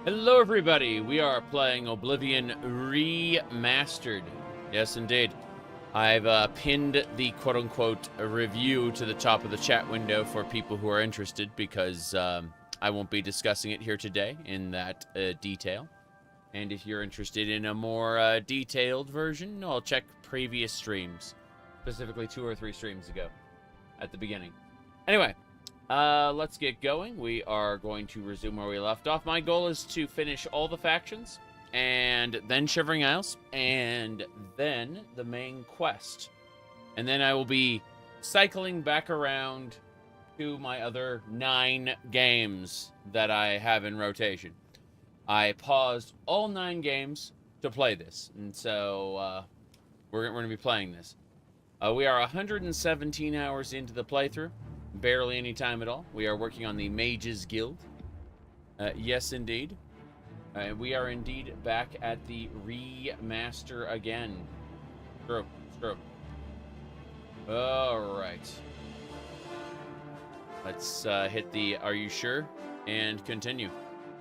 Hello everybody, we are playing Oblivion Remastered. Yes indeed. I've pinned the quote-unquote review to the top of the chat window for people who are interested because I won't be discussing it here today in that detail. And if you're interested in a more detailed version, I'll check previous streams. Specifically 2 or 3 streams ago at the beginning. Anyway. Let's get going. We are going to resume where we left off. My goal is to finish all the factions, and then Shivering Isles, and then the main quest. And then I will be cycling back around to my other 9 games that I have in rotation. I paused all 9 games to play this, and so we're going to be playing this. We are 117 hours into the playthrough. Barely any time at all. We are working on the Mages Guild. Yes, indeed. We are indeed back at the remaster again. True. Alright. Let's hit the are you sure? And continue.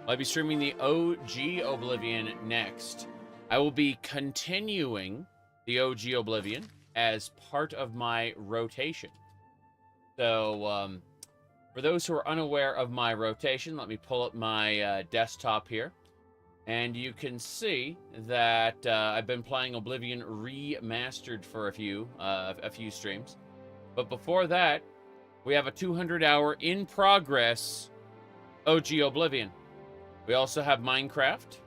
I'll be streaming the OG Oblivion next. I will be continuing the OG Oblivion as part of my rotation. So, for those who are unaware of my rotation, let me pull up my desktop here. And you can see that I've been playing Oblivion Remastered for a few streams. But before that, we have a 200-hour in-progress OG Oblivion. We also have Minecraft,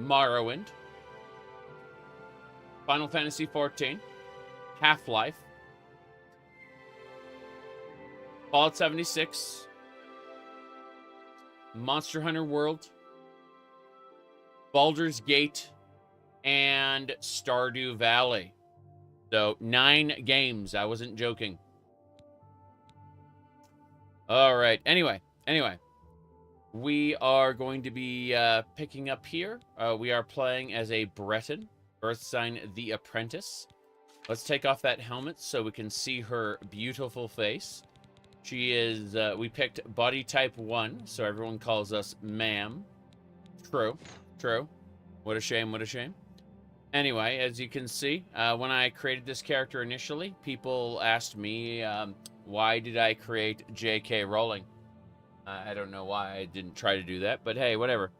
Morrowind, Final Fantasy XIV, Half-Life, Fallout 76, Monster Hunter World, Baldur's Gate, and Stardew Valley. So, 9 games. I wasn't joking. Alright, anyway. We are going to be picking up here. We are playing as a Breton, Earth Sign the Apprentice. Let's take off that helmet so we can see her beautiful face. She is, we picked body type 1, so everyone calls us ma'am. True. What a shame. Anyway, as you can see, when I created this character initially, people asked me, why did I create J.K. Rowling? I don't know why I didn't try to do that, but hey, whatever.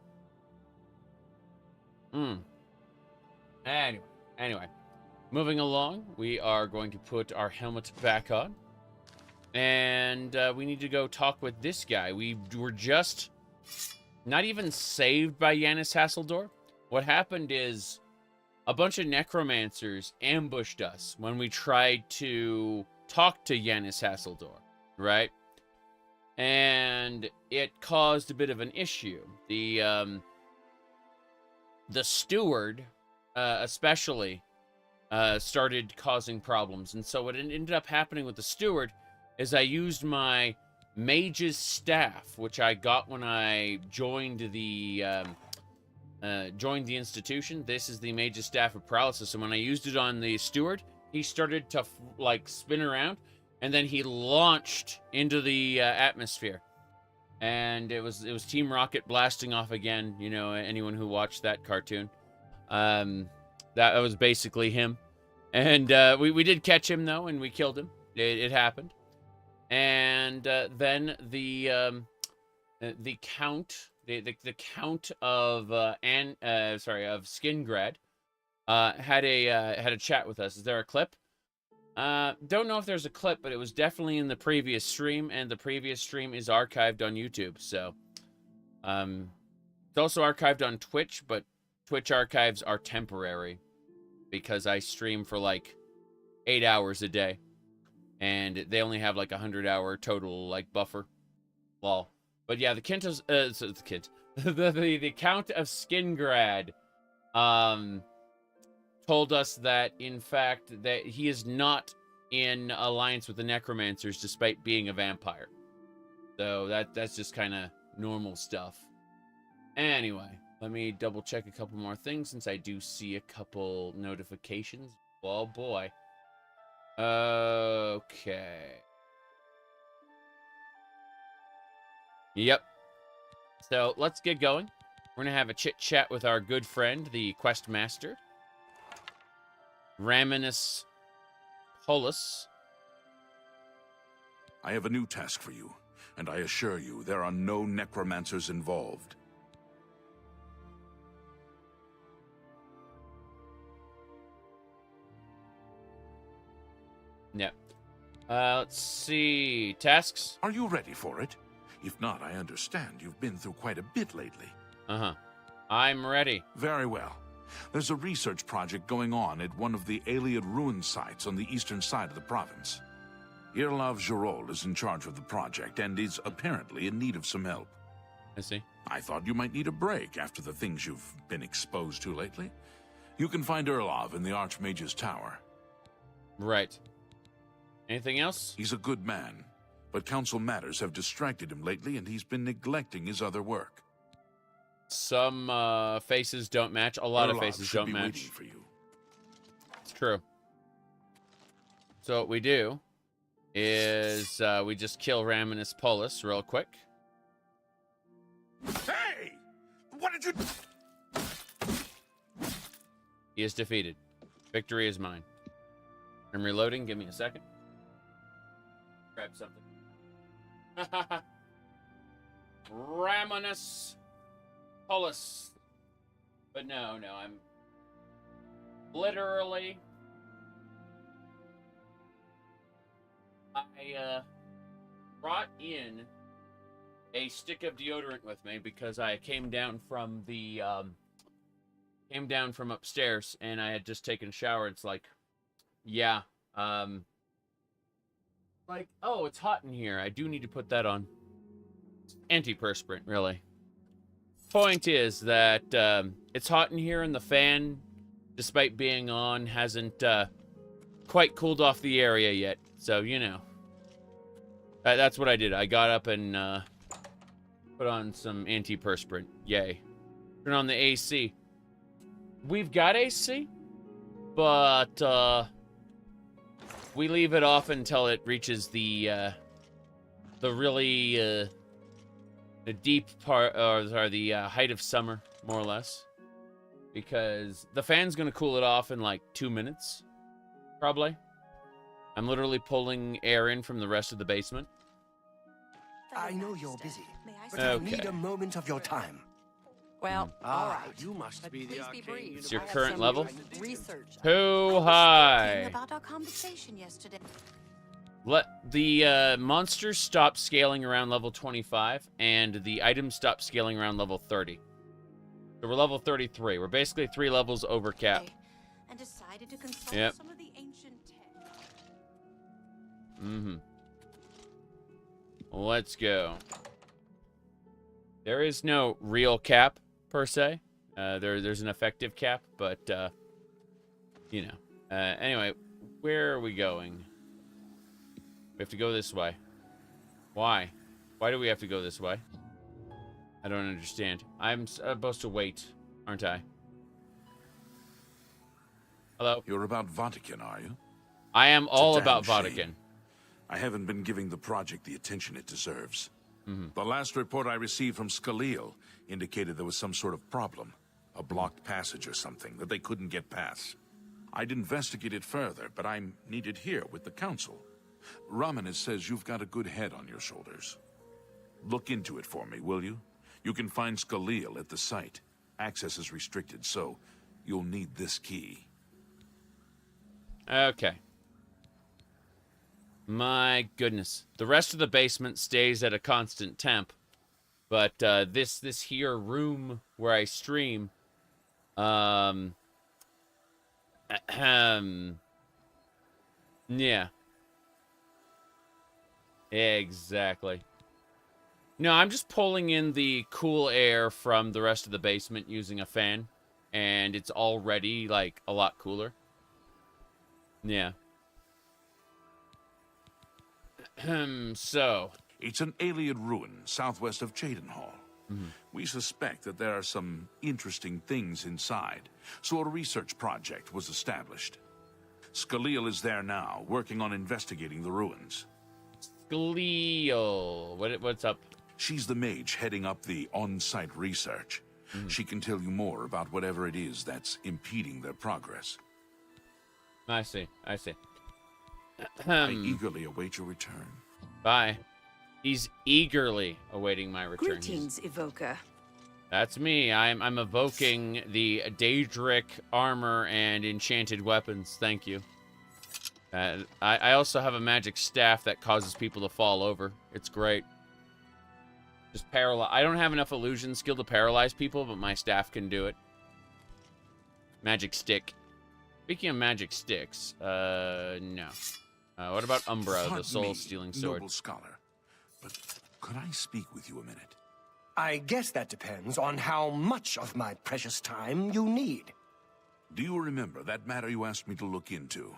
Anyway. Moving along, we are going to put our helmet back on. And we need to go talk with this guy. We were just not even saved by Yanis Hasseldor. What happened is a bunch of necromancers ambushed us when we tried to talk to Yanis Hasseldor, right? And it caused a bit of an issue. The steward, especially, started causing problems. And so what ended up happening with the steward is I used my mage's staff, which I got when I joined the institution. This is the mage's staff of paralysis, and when I used it on the steward, he started to like spin around, and then he launched into the atmosphere, and it was Team Rocket blasting off again. You know, anyone who watched that cartoon, that was basically him, and we did catch him though, and we killed him. It happened. And then the count of Skingrad had a chat with us. Is there a clip? Don't know if there's a clip, but it was definitely in the previous stream, and the previous stream is archived on YouTube. So it's also archived on Twitch, but Twitch archives are temporary because I stream for like 8 hours a day. And they only have like 100-hour total like buffer. Lol. But yeah, the Count of Skingrad told us that in fact that he is not in alliance with the necromancers despite being a vampire. So that's just kind of normal stuff. Anyway, let me double check a couple more things since I do see a couple notifications. Oh boy. Okay. Yep. So let's get going. We're going to have a chit-chat with our good friend, the quest master, Raminus Polus. I have a new task for you, and I assure you there are no necromancers involved. Yep. Let's see. Tasks? Are you ready for it? If not, I understand you've been through quite a bit lately. Uh-huh. I'm ready. Very well. There's a research project going on at one of the Ayleid ruin sites on the eastern side of the province. Irlav Zhakaron is in charge of the project and is apparently in need of some help. I see. I thought you might need a break after the things you've been exposed to lately. You can find Irlav in the Archmage's tower. Right. Anything else? He's a good man, but council matters have distracted him lately and he's been neglecting his other work. Some faces don't match. A lot of Irlav faces should don't be match. waiting for you. It's true. So what we do is we just kill Raminus Polus real quick. Hey! What did you... He is defeated. Victory is mine. I'm reloading. Give me a second. Grab something. Raminus Polus. But no, I'm literally... I brought in a stick of deodorant with me because I came down from the upstairs and I had just taken a shower. It's like, yeah, like, oh, it's hot in here. I do need to put that on. Antiperspirant, really. Point is that it's hot in here and the fan, despite being on, hasn't quite cooled off the area yet. So, you know, that's what I did. I got up and put on some antiperspirant. Yay. Turn on the AC. We've got AC, but we leave it off until it reaches the really the deep part, or the height of summer, more or less. Because the fan's going to cool it off in like 2 minutes, probably. I'm literally pulling air in from the rest of the basement. I know you're busy, but I need a moment of your time. Well, all right. You must be the brief. It's your current level? Research. Too high. About our conversation yesterday. Let the monsters stop scaling around level 25, and the items stop scaling around level 30. So we're level 33. We're basically 3 levels over cap. And decided to consult Yep. some of the ancient texts. Mm-hmm. Let's go. There is no real cap, per se. There's an effective cap, but, you know. Anyway, where are we going? We have to go this way. Why? Why do we have to go this way? I don't understand. I'm supposed to wait, aren't I? Hello? You're about Vatican, are you? I am all damn about shame. Vatican. I haven't been giving the project the attention it deserves. Mm-hmm. The last report I received from Skalil indicated there was some sort of problem. A blocked passage or something that they couldn't get past. I'd investigate it further, but I'm needed here with the council. Raminus says you've got a good head on your shoulders. Look into it for me, will you? You can find Skalil at the site. Access is restricted, so you'll need this key. Okay. My goodness. The rest of the basement stays at a constant temp. But this here room where I stream, yeah. Exactly. No, I'm just pulling in the cool air from the rest of the basement using a fan. And it's already, like, a lot cooler. Yeah. So. It's an Ayleid ruin southwest of Cheydinhall. Mm-hmm. We suspect that there are some interesting things inside, so a research project was established. Skalil is there now, working on investigating the ruins. Skalil. What's up? She's the mage heading up the on-site research. She can tell you more about whatever it is that's impeding their progress. I see. I see. I eagerly await your return. Bye. He's eagerly awaiting my return. Greetings, Evoker. That's me. I'm evoking the Daedric armor and enchanted weapons. Thank you. I also have a magic staff that causes people to fall over. It's great. Just paralyze. I don't have enough illusion skill to paralyze people, but my staff can do it. Magic stick. Speaking of magic sticks, no. What about Umbra, the soul-stealing sword? Noble scholar, but could I speak with you a minute? I guess that depends on how much of my precious time you need. Do you remember that matter you asked me to look into?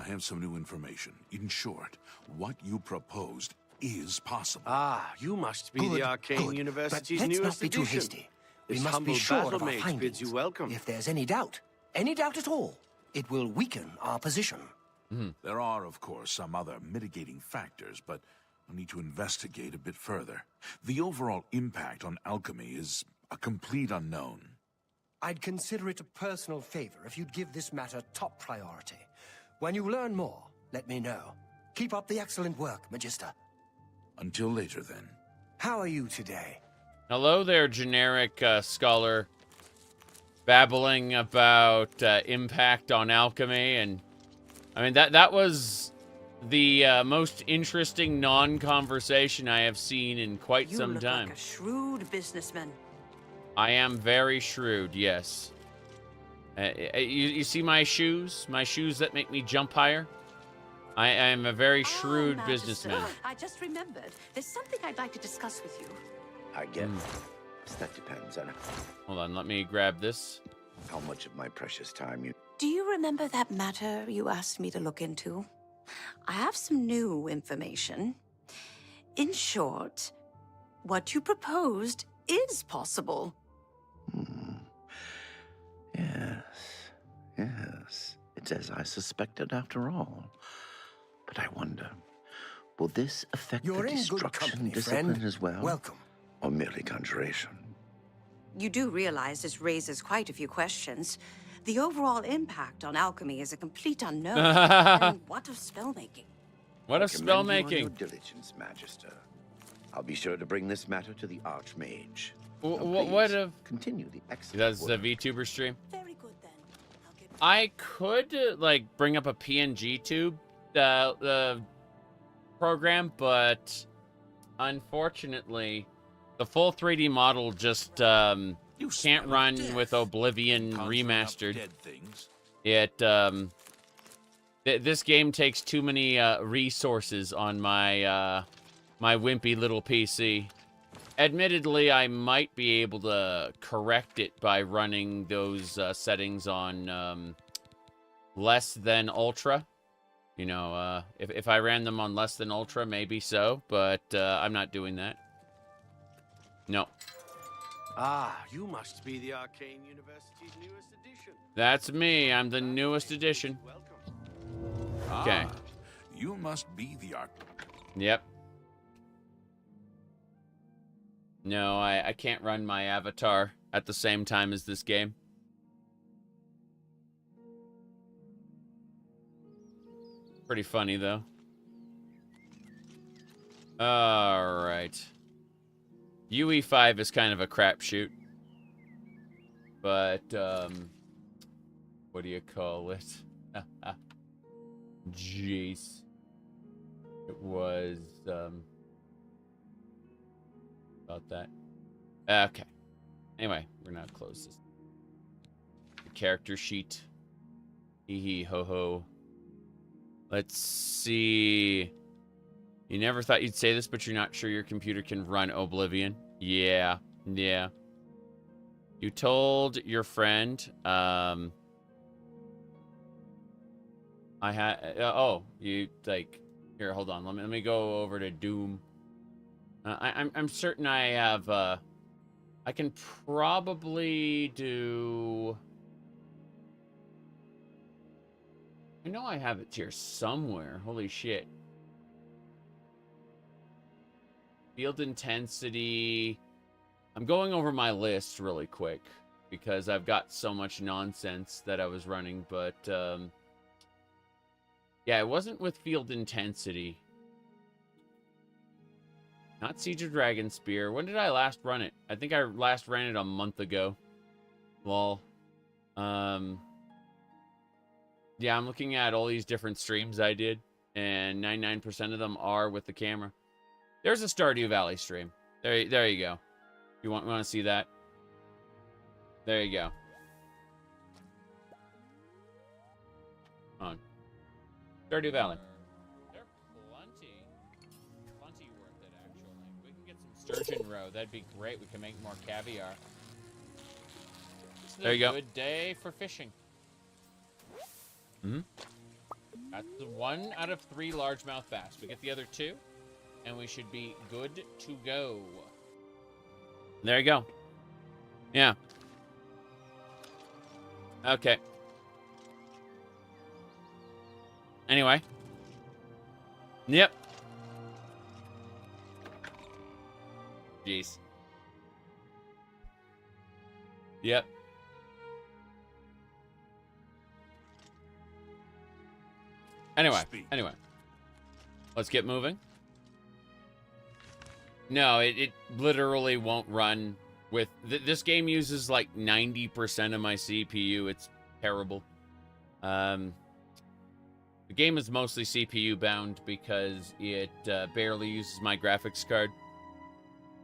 I have some new information. In short, what you proposed is possible. Ah, you must be the Arcane University's but let's newest not be too edition. hasty. We This must be humble sure battle of our mage findings. bids you welcome. If there's any doubt at all, it will weaken our position. There are, of course, some other mitigating factors, but I'll need to investigate a bit further. The overall impact on alchemy is a complete unknown. I'd consider it a personal favor if you'd give this matter top priority. When you learn more, let me know. Keep up the excellent work, Magister. Until later, then. How are you today? Hello there, generic scholar. Babbling about impact on alchemy, and I mean that was the most interesting non-conversation I have seen in quite some look time. like a shrewd businessman. I am very shrewd, yes. You see my shoes? My shoes that make me jump higher? I am a very shrewd Magister, businessman. I just remembered. There's something I'd like to discuss with you. I guess that depends on Hold on, let me grab this. how much of my precious time you... Do you remember that matter you asked me to look into? I have some new information. In short, what you proposed is possible. Yes. It's as I suspected after all. But I wonder, will this affect You're the in good destruction company, discipline friend. as well? Welcome. Or merely conjuration? You do realize this raises quite a few questions. The overall impact on alchemy is a complete unknown. And what of spellmaking? What a I commend you on spellmaking. your diligence, Magister. I'll be sure to bring this matter to the Archmage. What of... Continue the excellent That's the work. VTuber stream. Very good then. I'll get I could, like, bring up a PNG tube program, but unfortunately, the full 3D model just can't run with Oblivion REmastered. Dead things. This game takes too many resources on my my wimpy little PC. Admittedly, I might be able to correct it by running those settings on less than ultra. You know, if I ran them on less than ultra, maybe so, but I'm not doing that. No. Ah, you must be the Arcane University's newest edition. That's me. I'm the newest edition. Welcome. Okay. Ah, you must be the Yep. No, I can't run my avatar at the same time as this game. Pretty funny, though. Alright. UE5 is kind of a crapshoot. But, what do you call it? Jeez. It was, about that. Okay. Anyway, we're gonna close this. The character sheet. Hee hee ho ho. Let's see. You never thought you'd say this, but you're not sure your computer can run Oblivion. Yeah. Yeah. You told your friend, I had, oh, you, like, here, hold on. Let me go over to Doom. I'm certain I have, I can probably do... I know I have it here somewhere. Holy shit. Field intensity. I'm going over my list really quick because I've got so much nonsense that I was running, but yeah, it wasn't with field intensity. Not Siege of Dragon Spear. When did I last run it? I think I last ran it a month ago. Lol. Yeah, I'm looking at all these different streams I did, and 99% of them are with the camera. There's a Stardew Valley stream. There you go. You want to see that? There you go. Come on. Stardew Valley. They're plenty worth it, actually. We can get some sturgeon roe. That'd be great. We can make more caviar. This is There you a go. good day for fishing. Mm-hmm. That's the 1 out of 3 largemouth bass. We get the other 2, and we should be good to go. There you go. Yeah. Okay. Anyway. Yep. Jeez. Yep. Anyway. Let's get moving. No, it literally won't run with... this game uses like 90% of my CPU. It's terrible. The game is mostly CPU bound because it barely uses my graphics card,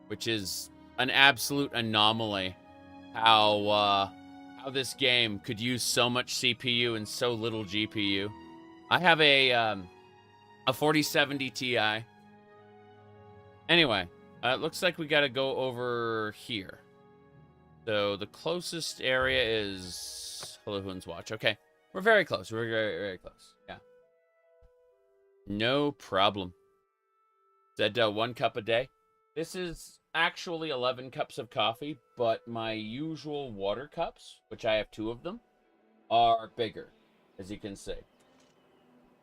which is an absolute anomaly. How this game could use so much CPU and so little GPU. I have a 4070 Ti. Anyway, it looks like we gotta go over here. So the closest area is Hulahuan's Watch. Okay, we're very close. We're very, very close. Yeah. No problem. Said 1 cup a day. This is actually 11 cups of coffee, but my usual water cups, which I have 2 of them, are bigger, as you can see.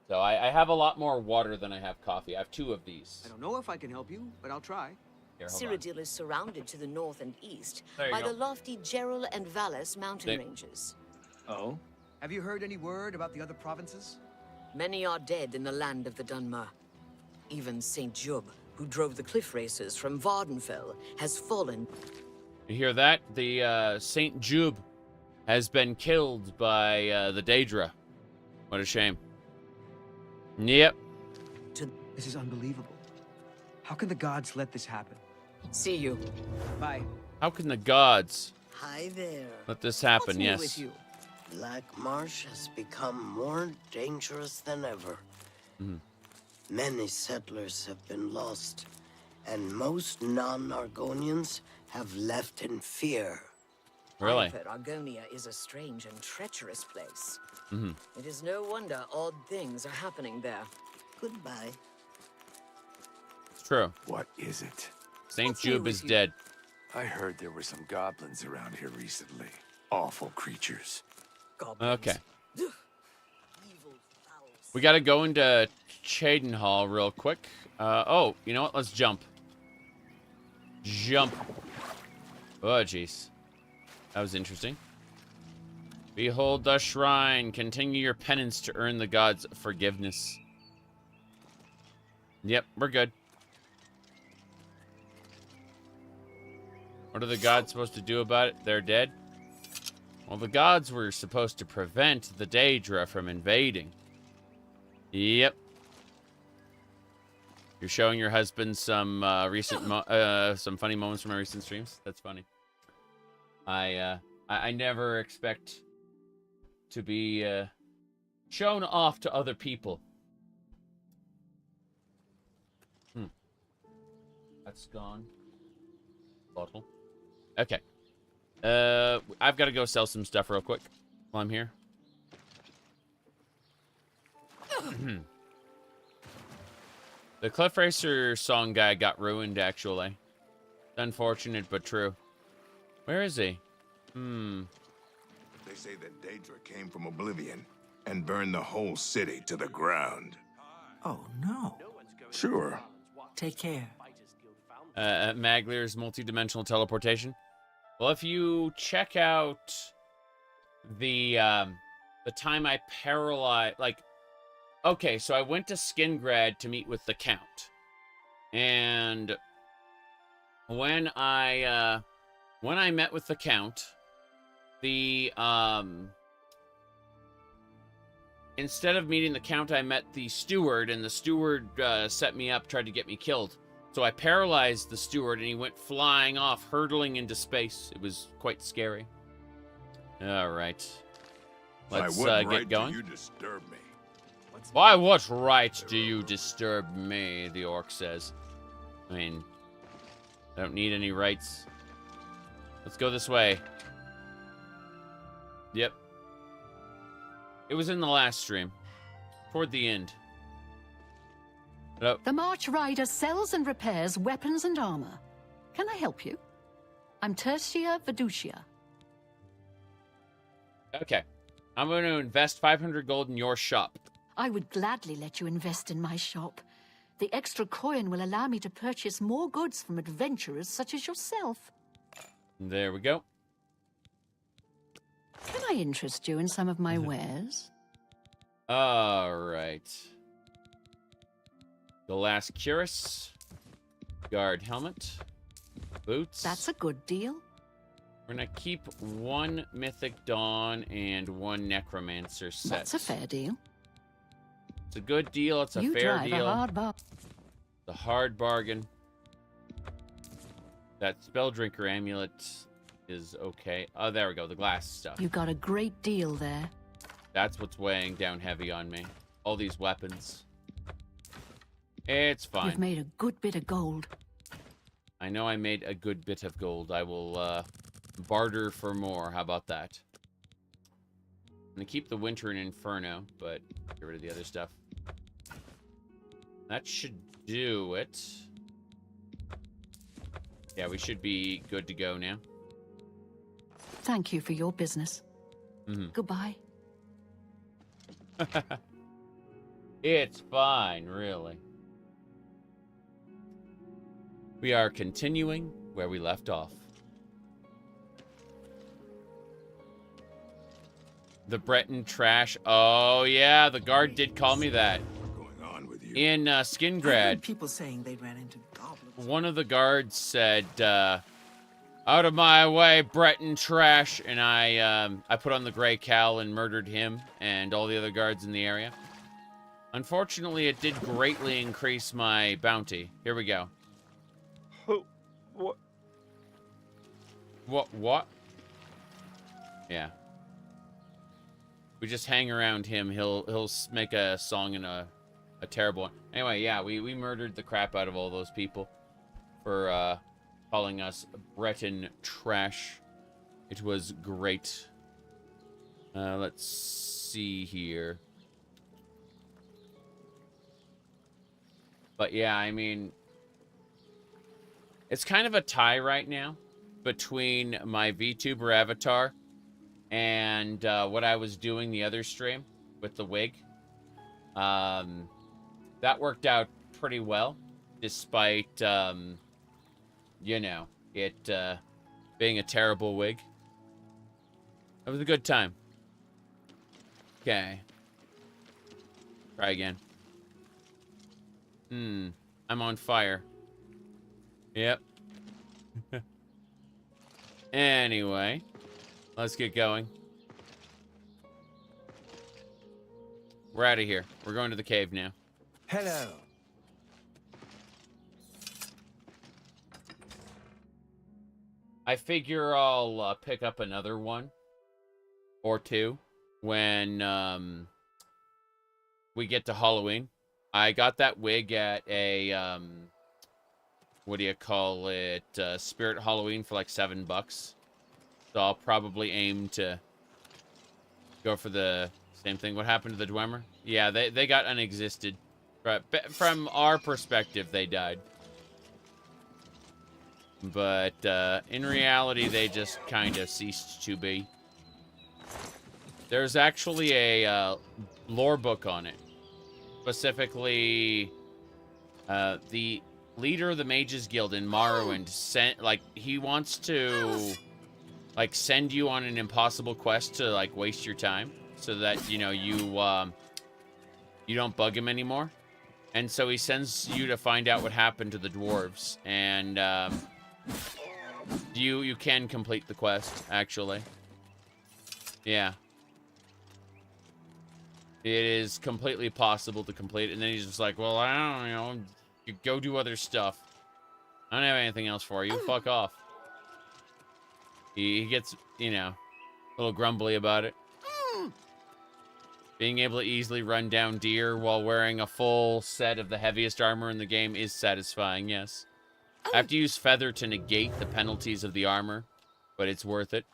So I have a lot more water than I have coffee. I have 2 of these. I don't know if I can help you, but I'll try. Here, hold on. Cyrodiil is surrounded to the north and east There you by go. the lofty Gerald and Vallis mountain There- ranges. Oh? Have you heard any word about the other provinces? Many are dead in the land of the Dunmer. Even Saint Jub, who drove the cliff racers from Vardenfell, has fallen. You hear that? The Saint Jub has been killed by the Daedra. What a shame. Yep. This is unbelievable. How can the gods let this happen? See you. Bye. How can the gods Hi there. let this happen? What's new Yes. with you? Black Marsh has become more dangerous than ever. Mhm. Many settlers have been lost, and most non-Argonians have left in fear. Really? I've heard Argonia is a strange and treacherous place. Mhm. It is no wonder odd things are happening there. Goodbye. It's true. What is it? Saint What's new Jub with is you? dead. I heard there were some goblins around here recently. Awful creatures. Goblins. Okay. Evil fowls. We got to go into Cheydinhal real quick. Oh, you know what? Let's jump. Jump. Oh, jeez. That was interesting. Behold the shrine. Continue your penance to earn the gods' forgiveness. Yep, we're good. What are the gods supposed to do about it? They're dead? Well, the gods were supposed to prevent the Daedra from invading. Yep. You're showing your husband some some funny moments from our recent streams. That's funny. I never expect to be shown off to other people. That's gone. Bottle. Okay. I've got to go sell some stuff real quick while I'm here. The Cliff Racer song guy got ruined, actually. It's unfortunate, but true. Where is he? They say that Daedra came from Oblivion and burned the whole city to the ground. Oh, no. Sure. Take care. Maglier's multi-dimensional teleportation. Well, if you check out the time I paralyzed, like, okay, so I went to Skingrad to meet with the Count, and when I met with the Count, the instead of meeting the Count, I met the steward, and the steward set me up, tried to get me killed. So I paralyzed the steward, and he went flying off, hurtling into space. It was quite scary. All right. Let's get going. You disturb me. By what right do you disturb me, the orc says. I mean, I don't need any rights. Let's go this way. Yep. It was in the last stream. Toward the end. Hello? The March Rider sells and repairs weapons and armor. Can I help you? I'm Tertia Veducia. Okay. I'm going to invest 500 gold in your shop. I would gladly let you invest in my shop. The extra coin will allow me to purchase more goods from adventurers such as yourself. There we go. Can I interest you in some of my wares? All right. The last cuirass, guard helmet, boots. That's a good deal. We're gonna keep one Mythic Dawn and one Necromancer set. That's a fair deal. It's a good deal. It's a You fair drive deal. a hard bar. The hard bargain. That Spelldrinker amulet is okay. Oh, there we go. The glass stuff. You got a great deal there. That's what's weighing down heavy on me. All these weapons. It's fine. You've made a good bit of gold. I know I made a good bit of gold. I will barter for more. How about that? I'm going to keep the Winter and Inferno, but get rid of the other stuff. That should do it. Yeah, we should be good to go now. Thank you for your business. Goodbye. It's fine, really. We are continuing where we left off. The Breton trash. Oh, yeah, the guard did call me that. What's going on with you? In I heard Skingrad, people saying they ran into goblins. one of the guards said, out of my way, Breton trash. And I put on the gray cowl and murdered him and all the other guards in the area. Unfortunately, it did greatly increase my bounty. Here we go. What? Yeah. We just hang around him. He'll make a song and a terrible one. Anyway, yeah, we murdered the crap out of all those people for calling us Breton trash. It was great. Let's see here. But yeah, I mean, it's kind of a tie right now between my VTuber avatar and what I was doing the other stream with the wig. That worked out pretty well, despite, you know, it being a terrible wig. It was a good time. Okay. Try again. I'm on fire. Yep. Anyway, let's get going. We're out of here. We're going to the cave now. Hello. I figure I'll pick up another one or two when we get to Halloween. I got that wig at a what do you call it? Spirit Halloween for like $7. So I'll probably aim to go for the same thing. What happened to the Dwemer? Yeah, they got unexisted. But from our perspective, they died. But in reality, they just kind of ceased to be. There's actually a lore book on it. Specifically, the leader of the Mages Guild in Morrowind sent, like, he wants to, like, send you on an impossible quest to, like, waste your time so that, you know, you don't bug him anymore. And so he sends you to find out what happened to the dwarves. And, you can complete the quest, actually. Yeah. It is completely possible to complete it. And then he's just like, well, I don't know. You go do other stuff. I don't have anything else for you. Fuck off. He gets, you know, a little grumbly about it. Being able to easily run down deer while wearing a full set of the heaviest armor in the game is satisfying, yes. I have to use Feather to negate the penalties of the armor, but it's worth it.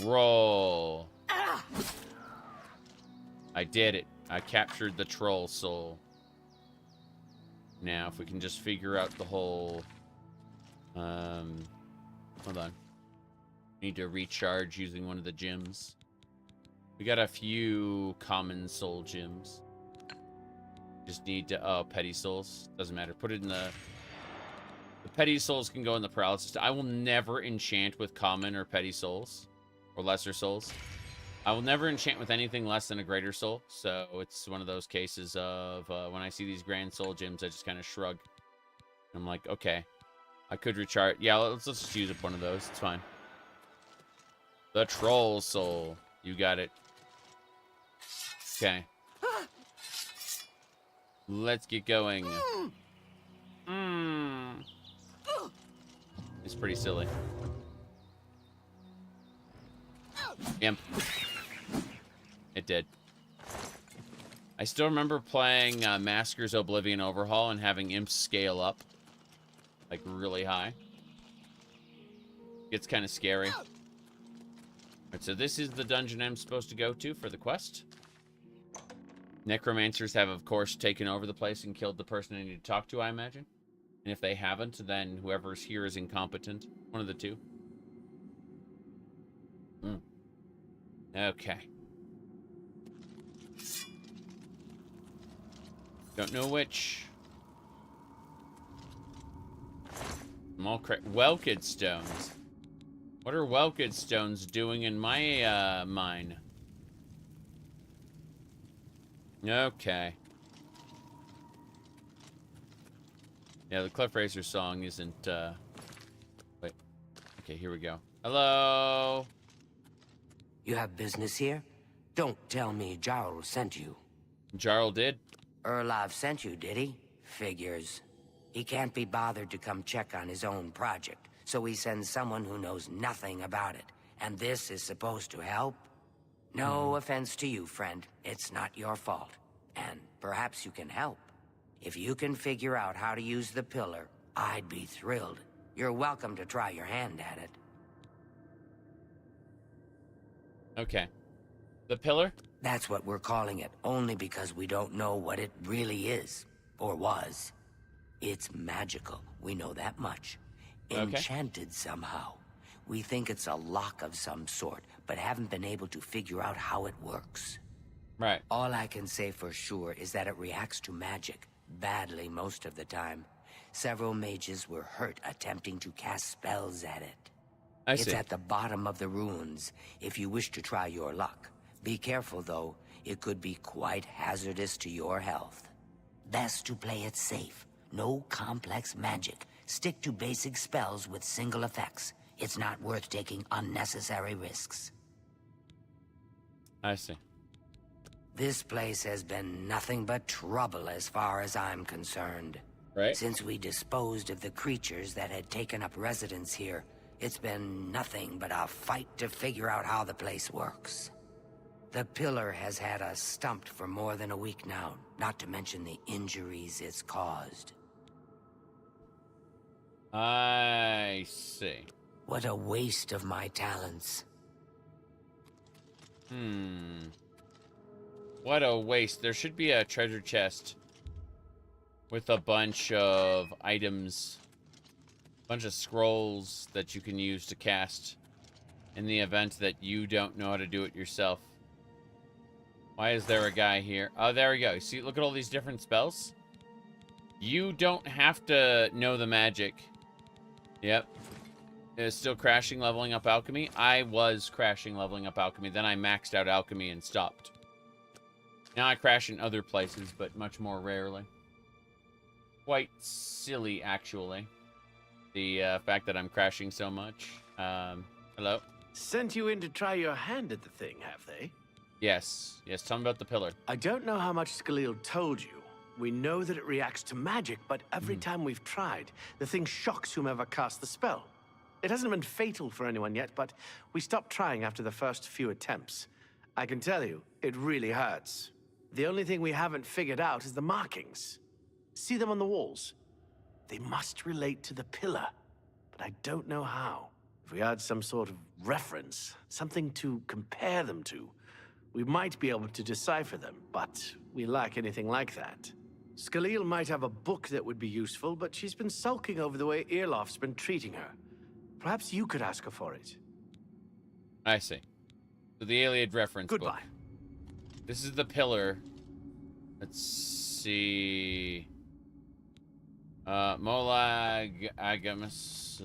Roll. I did it. I captured the troll soul. Now, if we can just figure out the whole... hold on. Need to recharge using one of the gems. We got a few common soul gems. Just need to... Oh, petty souls. Doesn't matter. Put it in the... The petty souls can go in the paralysis. I will never enchant with common or petty souls. Or lesser souls. I will never enchant with anything less than a greater soul. So it's one of those cases of when I see these grand soul gems, I just kind of shrug. I'm like, okay. I could recharge. Yeah, let's just use up one of those. It's fine. The troll soul. You got it. Okay. Let's get going. It's pretty silly. Imp. It did. I still remember playing Masker's Oblivion Overhaul and having imps scale up. Like, really high. It's kind of scary. Alright, so this is the dungeon I'm supposed to go to for the quest. Necromancers have, of course, taken over the place and killed the person I need to talk to, I imagine. And if they haven't, then whoever's here is incompetent. One of the two. Okay. Don't know which. Small Welked stones. What are Welked stones doing in my mine? Okay. Yeah, the Cliff Racer song isn't, wait. Okay, here we go. Hello? You have business here? Don't tell me Jarl sent you. Jarl did? Erlov sent you, did he? Figures. He can't be bothered to come check on his own project, so he sends someone who knows nothing about it. And this is supposed to help? No offense to you, friend. It's not your fault. And perhaps you can help. If you can figure out how to use the pillar, I'd be thrilled. You're welcome to try your hand at it. Okay. The pillar? That's what we're calling it, only because we don't know what it really is. Or was. It's magical, we know that much. Enchanted somehow. We think it's a lock of some sort, but haven't been able to figure out how it works. Right. All I can say for sure is that it reacts to magic, badly most of the time. Several mages were hurt attempting to cast spells at it. I see. It's at the bottom of the ruins, if you wish to try your luck. Be careful, though. It could be quite hazardous to your health. Best to play it safe. No complex magic. Stick to basic spells with single effects. It's not worth taking unnecessary risks. I see. This place has been nothing but trouble as far as I'm concerned. Right. Since we disposed of the creatures that had taken up residence here, it's been nothing but a fight to figure out how the place works. The pillar has had us stumped for more than a week now, not to mention the injuries it's caused. I see. What a waste of my talents. What a waste. There should be a treasure chest with a bunch of items, a bunch of scrolls that you can use to cast in the event that you don't know how to do it yourself. Why is there a guy here? Oh, there we go. See, look at all these different spells. You don't have to know the magic. Yep. It's still crashing, leveling up alchemy. I was crashing, leveling up alchemy. Then I maxed out alchemy and stopped. Now I crash in other places, but much more rarely. Quite silly, actually. The fact that I'm crashing so much. Hello? Sent you in to try your hand at the thing, have they? Yes. Yes, tell me about the pillar. I don't know how much Scalil told you. We know that it reacts to magic, but every time we've tried, the thing shocks whomever cast the spell. It hasn't been fatal for anyone yet, but we stopped trying after the first few attempts. I can tell you, it really hurts. The only thing we haven't figured out is the markings. See them on the walls? They must relate to the pillar, but I don't know how. If we had some sort of reference, something to compare them to, we might be able to decipher them, but we lack anything like that. Scalil might have a book that would be useful, but she's been sulking over the way Earloft's been treating her. Perhaps you could ask her for it. I see. So the Iliad reference Goodbye. book. This is the pillar. Let's see. Molag Agamus.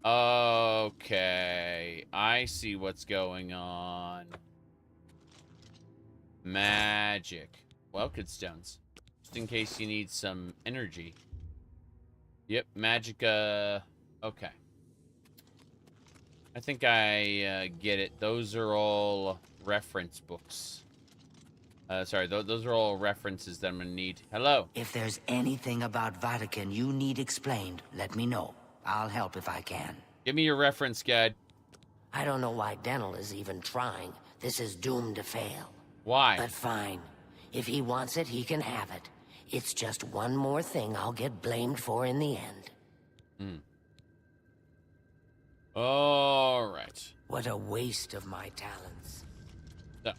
Okay. I see what's going on. Magic. Welcome stones. Just in case you need some energy. Yep, Magica. Okay. I think I get it. Those are all reference books. Sorry, those are all references that I'm gonna need. Hello. If there's anything about Vatican you need explained, let me know. I'll help if I can. Give me your reference guide. I don't know why Denel is even trying. This is doomed to fail. Why? But fine. If he wants it, he can have it. It's just one more thing I'll get blamed for in the end. All right. What a waste of my talents. So,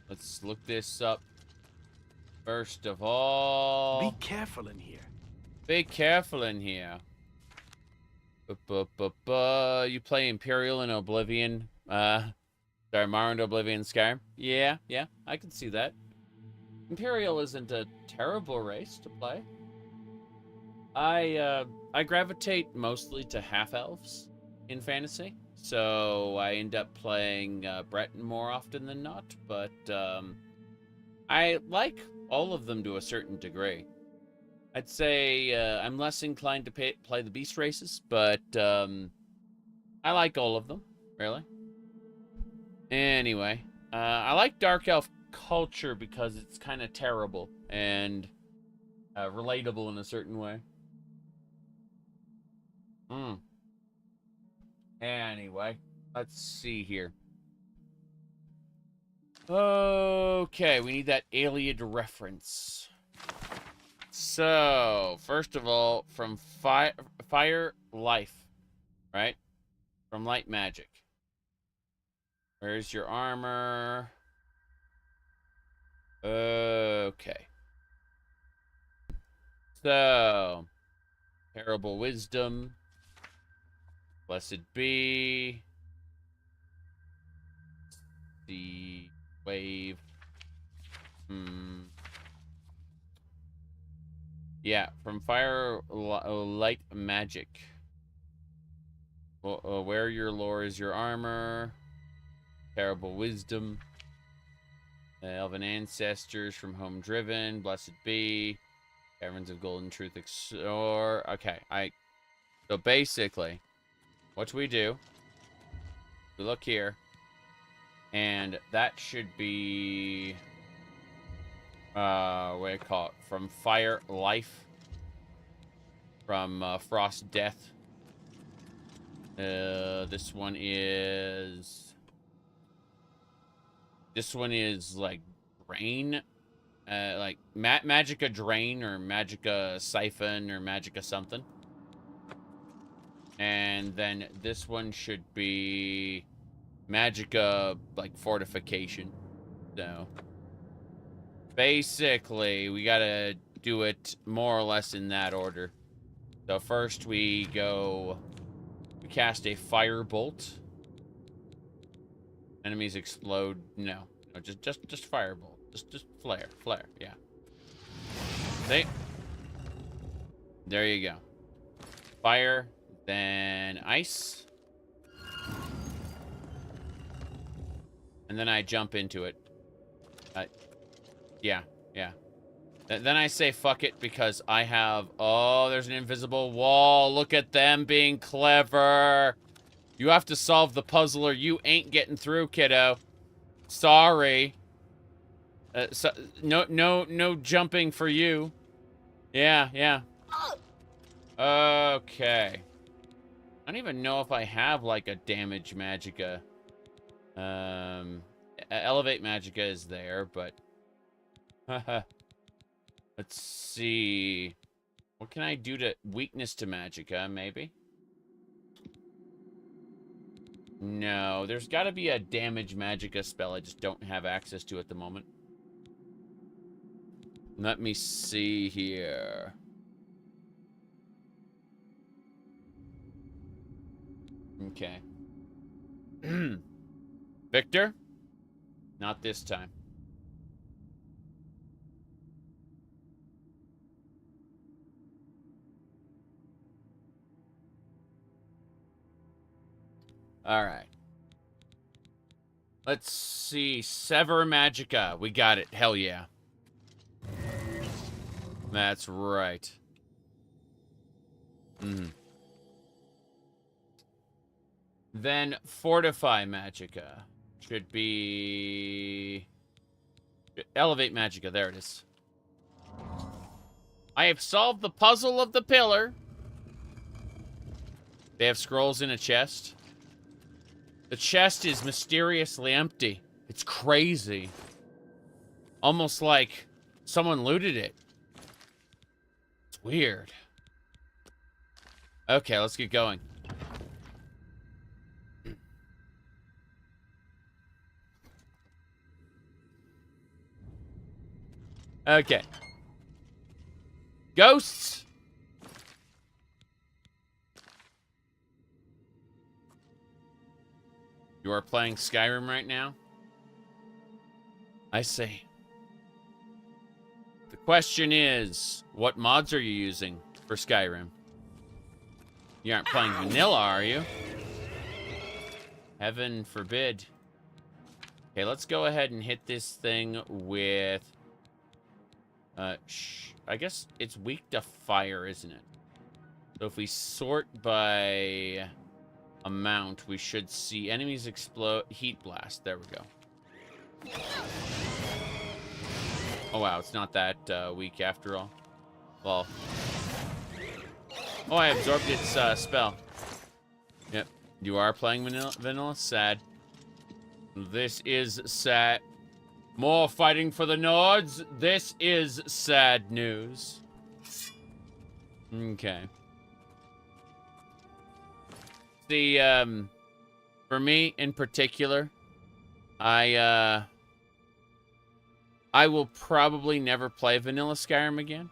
let's look this up. First of all... Be careful in here. Be careful in here. You play Imperial in Oblivion. Sorry, Morrowind, Oblivion, Skyrim. Yeah, I can see that. Imperial isn't a terrible race to play. I gravitate mostly to half-elves in fantasy, so I end up playing Breton more often than not, but I like all of them to a certain degree. I'd say I'm less inclined to play the beast races, but I like all of them, really. Anyway, I like Dark Elf culture because it's kind of terrible and relatable in a certain way. Anyway, let's see here. Okay, we need that Iliad reference. So, first of all, from Fire Life, right? From Light Magic. Where's your armor? Okay. So, Terrible Wisdom. Blessed be. The wave. Yeah, from Fire Light Magic. Where your lore is your armor. Terrible Wisdom. Elven Ancestors from Home Driven. Blessed be. Caverns of Golden Truth Explore. Okay, so basically, what we do, we look here, and that should be, what do you call it? From Fire Life. From Frost Death. This one is like Drain. Like Magica Drain or Magica Siphon or Magica something. And then this one should be Magica like Fortification. So basically we gotta do it more or less in that order. So first we cast a Firebolt. Enemies explode. No, just Firebolt. Just flare, yeah. See? There you go. Fire, then ice. And then I jump into it. Yeah. Then I say fuck it because I have... Oh, there's an invisible wall. Look at them being clever. You have to solve the puzzle or you ain't getting through, kiddo. Sorry. No jumping for you. Yeah. Okay. I don't even know if I have, like, a damage magicka. Elevate magicka is there, but... Let's see. What can I do to... Weakness to magicka, maybe? No, there's got to be a damage magicka spell I just don't have access to at the moment. Let me see here. Okay. Victor? Not this time. All right. Let's see. Sever Magicka. We got it. Hell yeah. That's right. Then Fortify Magicka. Should be... Elevate Magicka. There it is. I have solved the puzzle of the pillar. They have scrolls in a chest. The chest is mysteriously empty. It's crazy. Almost like someone looted it. It's weird. Okay, let's get going. Okay. Ghosts! You are playing Skyrim right now? I see. The question is, what mods are you using for Skyrim? You aren't playing vanilla, are you? Heaven forbid. Okay, let's go ahead and hit this thing with... I guess it's weak to fire, isn't it? So if we sort by amount, we should see enemies explode. Heat blast. There we go. Oh, wow. It's not that weak after all. Well. Oh, I absorbed its spell. Yep. You are playing vanilla? Sad. This is sad. More fighting for the Nords. This is sad news. Okay. See, for me in particular, I will probably never play vanilla Skyrim again.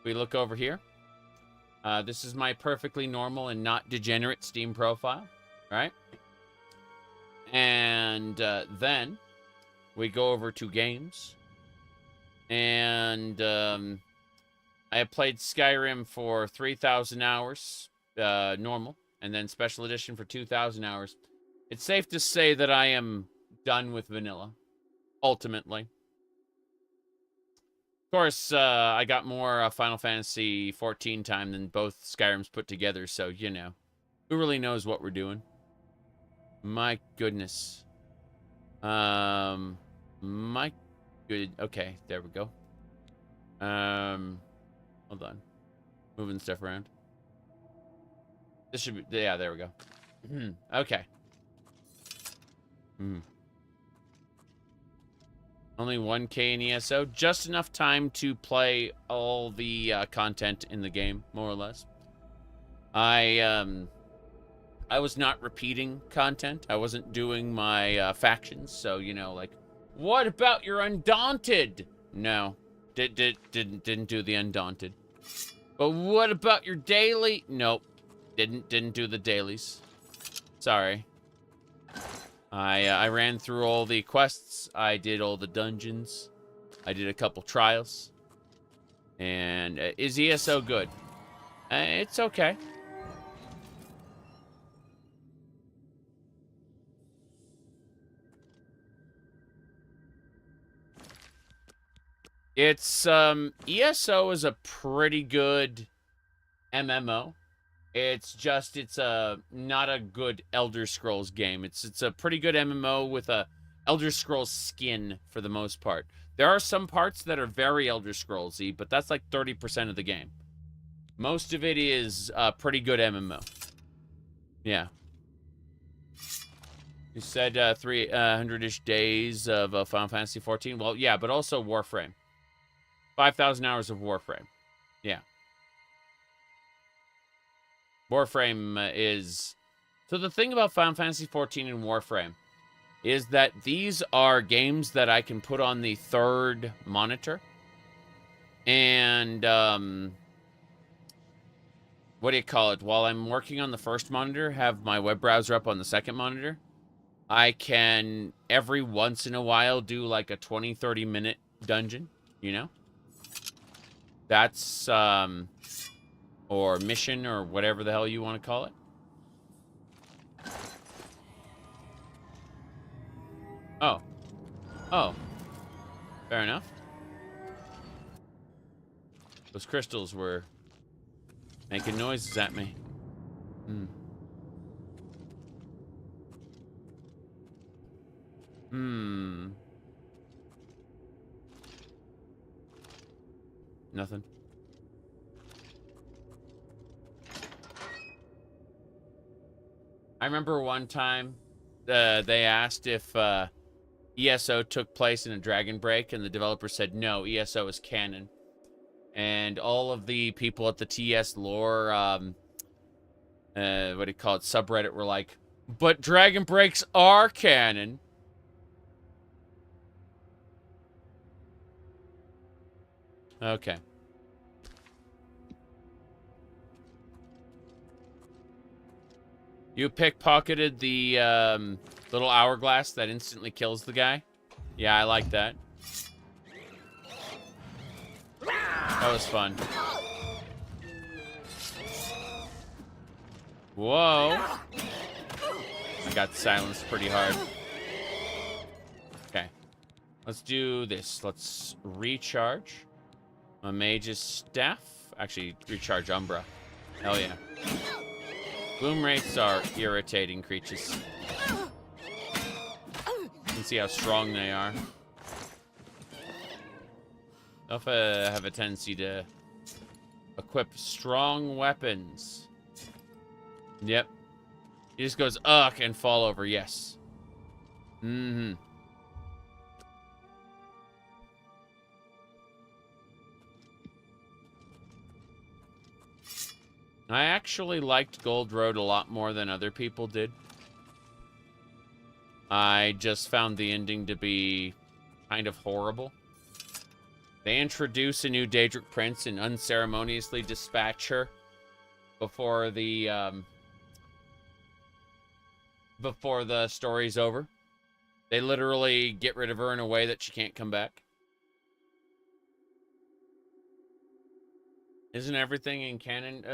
We look over here. This is my perfectly normal and not degenerate Steam profile, right? And then we go over to games. And I have played Skyrim for 3,000 hours, normal, and then special edition for 2,000 hours. It's safe to say that I am done with vanilla, ultimately. Of course, I got more Final Fantasy 14 time than both Skyrims put together, so, you know, who really knows what we're doing? My goodness. My good. Okay, there we go. Hold on. Moving stuff around. This should be. Yeah, there we go. Okay. Only 1K in ESO. Just enough time to play all the content in the game, more or less. I was not repeating content. I wasn't doing my factions, so, you know, like, what about your Undaunted? No, didn't do the Undaunted. But what about your daily? Nope, didn't do the dailies. Sorry. I ran through all the quests. I did all the dungeons. I did a couple trials. And is ESO good? It's okay. It's, ESO is a pretty good MMO. It's just, it's not a good Elder Scrolls game. It's a pretty good MMO with a Elder Scrolls skin for the most part. There are some parts that are very Elder Scrolls-y, but that's like 30% of the game. Most of it is a pretty good MMO. Yeah. You said 300-ish days of Final Fantasy 14. Well, yeah, but also Warframe. 5,000 hours of Warframe. Yeah. Warframe is... So the thing about Final Fantasy 14 and Warframe is that these are games that I can put on the third monitor. And, what do you call it? While I'm working on the first monitor, have my web browser up on the second monitor. I can, every once in a while, do like a 20, 30-minute dungeon, you know? That's, or mission, or whatever the hell you want to call it. Oh. Oh. Fair enough. Those crystals were making noises at me. Hmm. Hmm. Nothing. I remember one time they asked if ESO took place in a Dragon Break, and the developer said no, ESO is canon. And all of the people at the TS lore, what do you call it, subreddit, were like, but Dragon Breaks are canon. Okay. You pickpocketed the little hourglass that instantly kills the guy? Yeah, I like that. That was fun. Whoa. I got silenced pretty hard. Okay. Let's do this. Let's recharge my mage's staff. Actually, recharge Umbra. Hell yeah. Gloom wraiths are irritating creatures. You can see how strong they are. Alpha have a tendency to equip strong weapons. Yep. He just goes, ugh, and fall over. Yes. Mm-hmm. I actually liked Gold Road a lot more than other people did. I just found the ending to be kind of horrible. They introduce a new Daedric Prince and unceremoniously dispatch her before the story's over. They literally get rid of her in a way that she can't come back. Isn't everything in canon?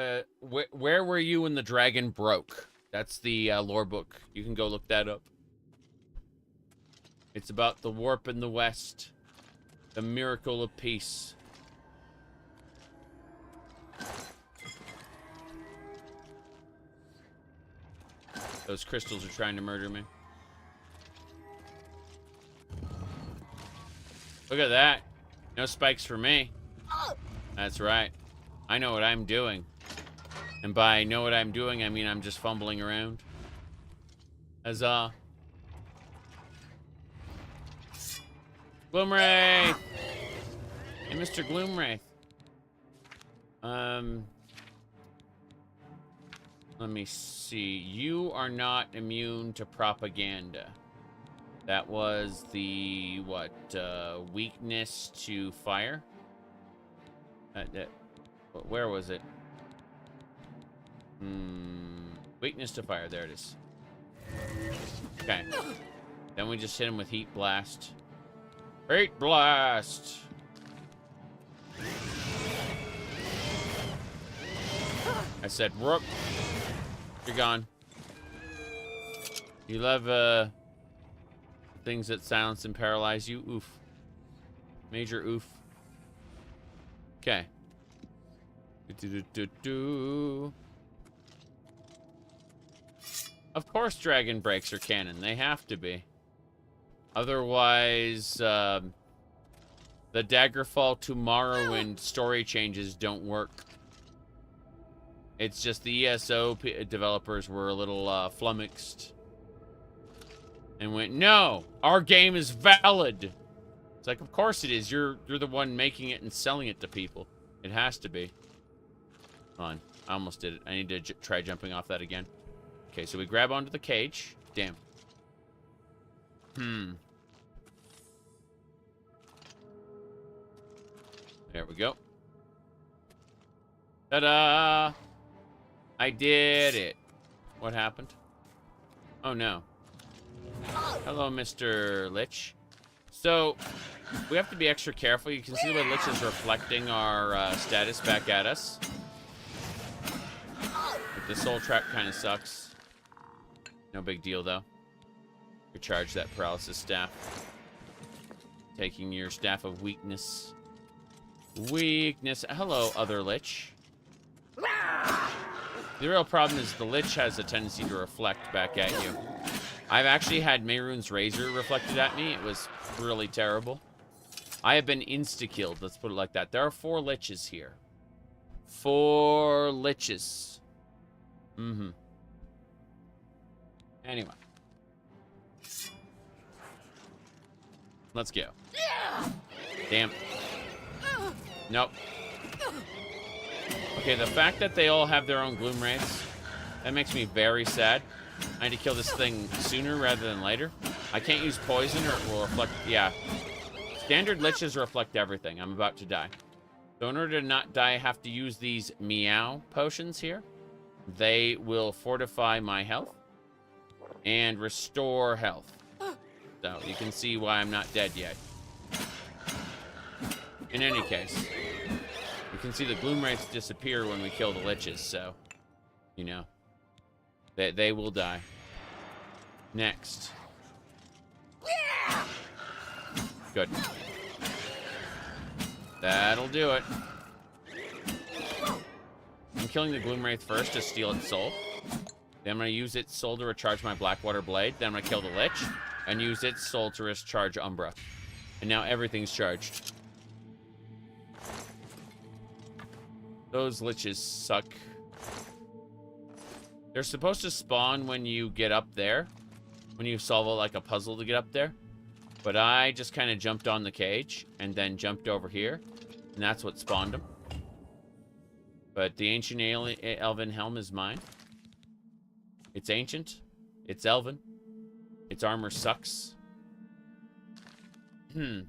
Where were you when the dragon broke? That's the lore book. You can go look that up. It's about the warp in the west. The miracle of peace. Those crystals are trying to murder me. Look at that. No spikes for me. That's right. I know what I'm doing. And by know what I'm doing, I mean I'm just fumbling around. Huzzah. Gloomwraith! Hey, Mr. Gloomwraith. Let me see. You are not immune to propaganda. That was the, what, weakness to fire? Where was it? Weakness to fire. There it is. Okay. Then we just hit him with Heat Blast. Heat Blast! I said, whoop. You're gone. You love, things that silence and paralyze you. Oof. Major oof. Okay. Of course dragon breaks are canon. They have to be. Otherwise, the Daggerfall to Morrowind story changes don't work. It's just the ESO developers were a little flummoxed. And went, no, our game is valid. It's like, of course it is. You're the one making it and selling it to people. It has to be. Hold on. I almost did it. I need to try jumping off that again. Okay, so we grab onto the cage. Damn. There we go. Ta-da! I did it. What happened? Oh, no. Hello, Mr. Lich. So, we have to be extra careful. You can see the Lich is reflecting our status back at us. But the soul trap kind of sucks. No big deal, though. Recharge that paralysis staff. Taking your staff of weakness. Weakness. Hello, other Lich. The real problem is the Lich has a tendency to reflect back at you. I've actually had Mehrunes Razor reflected at me. It was really terrible. I have been insta-killed, let's put it like that. There are 4 Liches here. 4 Liches. Anyway. Let's go. Damn. Nope. Okay, the fact that they all have their own Gloom Wraiths, that makes me very sad. I need to kill this thing sooner rather than later. I can't use poison or it will reflect... Yeah. Standard Liches reflect everything. I'm about to die. So in order to not die, I have to use these Meow potions here. They will fortify my health and restore health. So you can see why I'm not dead yet. In any case, you can see the Gloom Wraiths disappear when we kill the Liches, so, you know, they will die. Next. Good. That'll do it. I'm killing the Gloom Wraith first to steal its soul. Then I'm going to use its soul to recharge my Blackwater Blade. Then I'm going to kill the Lich and use its soul to recharge Umbra. And now everything's charged. Those Liches suck. They're supposed to spawn when you get up there. When you solve like a puzzle to get up there. But I just kind of jumped on the cage and then jumped over here. And that's what spawned them. But the ancient elven helm is mine. It's ancient. It's elven. Its armor sucks. Oh,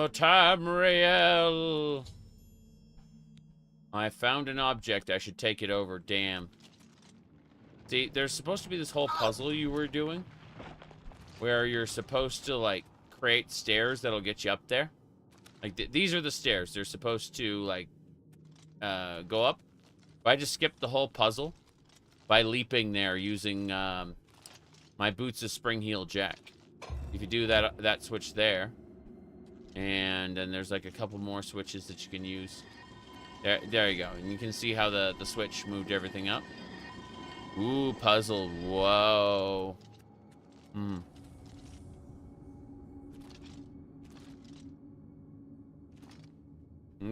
Tamriel. I found an object. I should take it over. Damn. See, there's supposed to be this whole puzzle you were doing. Where you're supposed to, like, create stairs that'll get you up there. Like, these are the stairs. They're supposed to, like, go up. But I just skipped the whole puzzle by leaping there using my Boots of Spring Heel Jack. If you do that switch there. And then there's, like, a couple more switches that you can use. There you go. And you can see how the switch moved everything up. Ooh, puzzle. Whoa.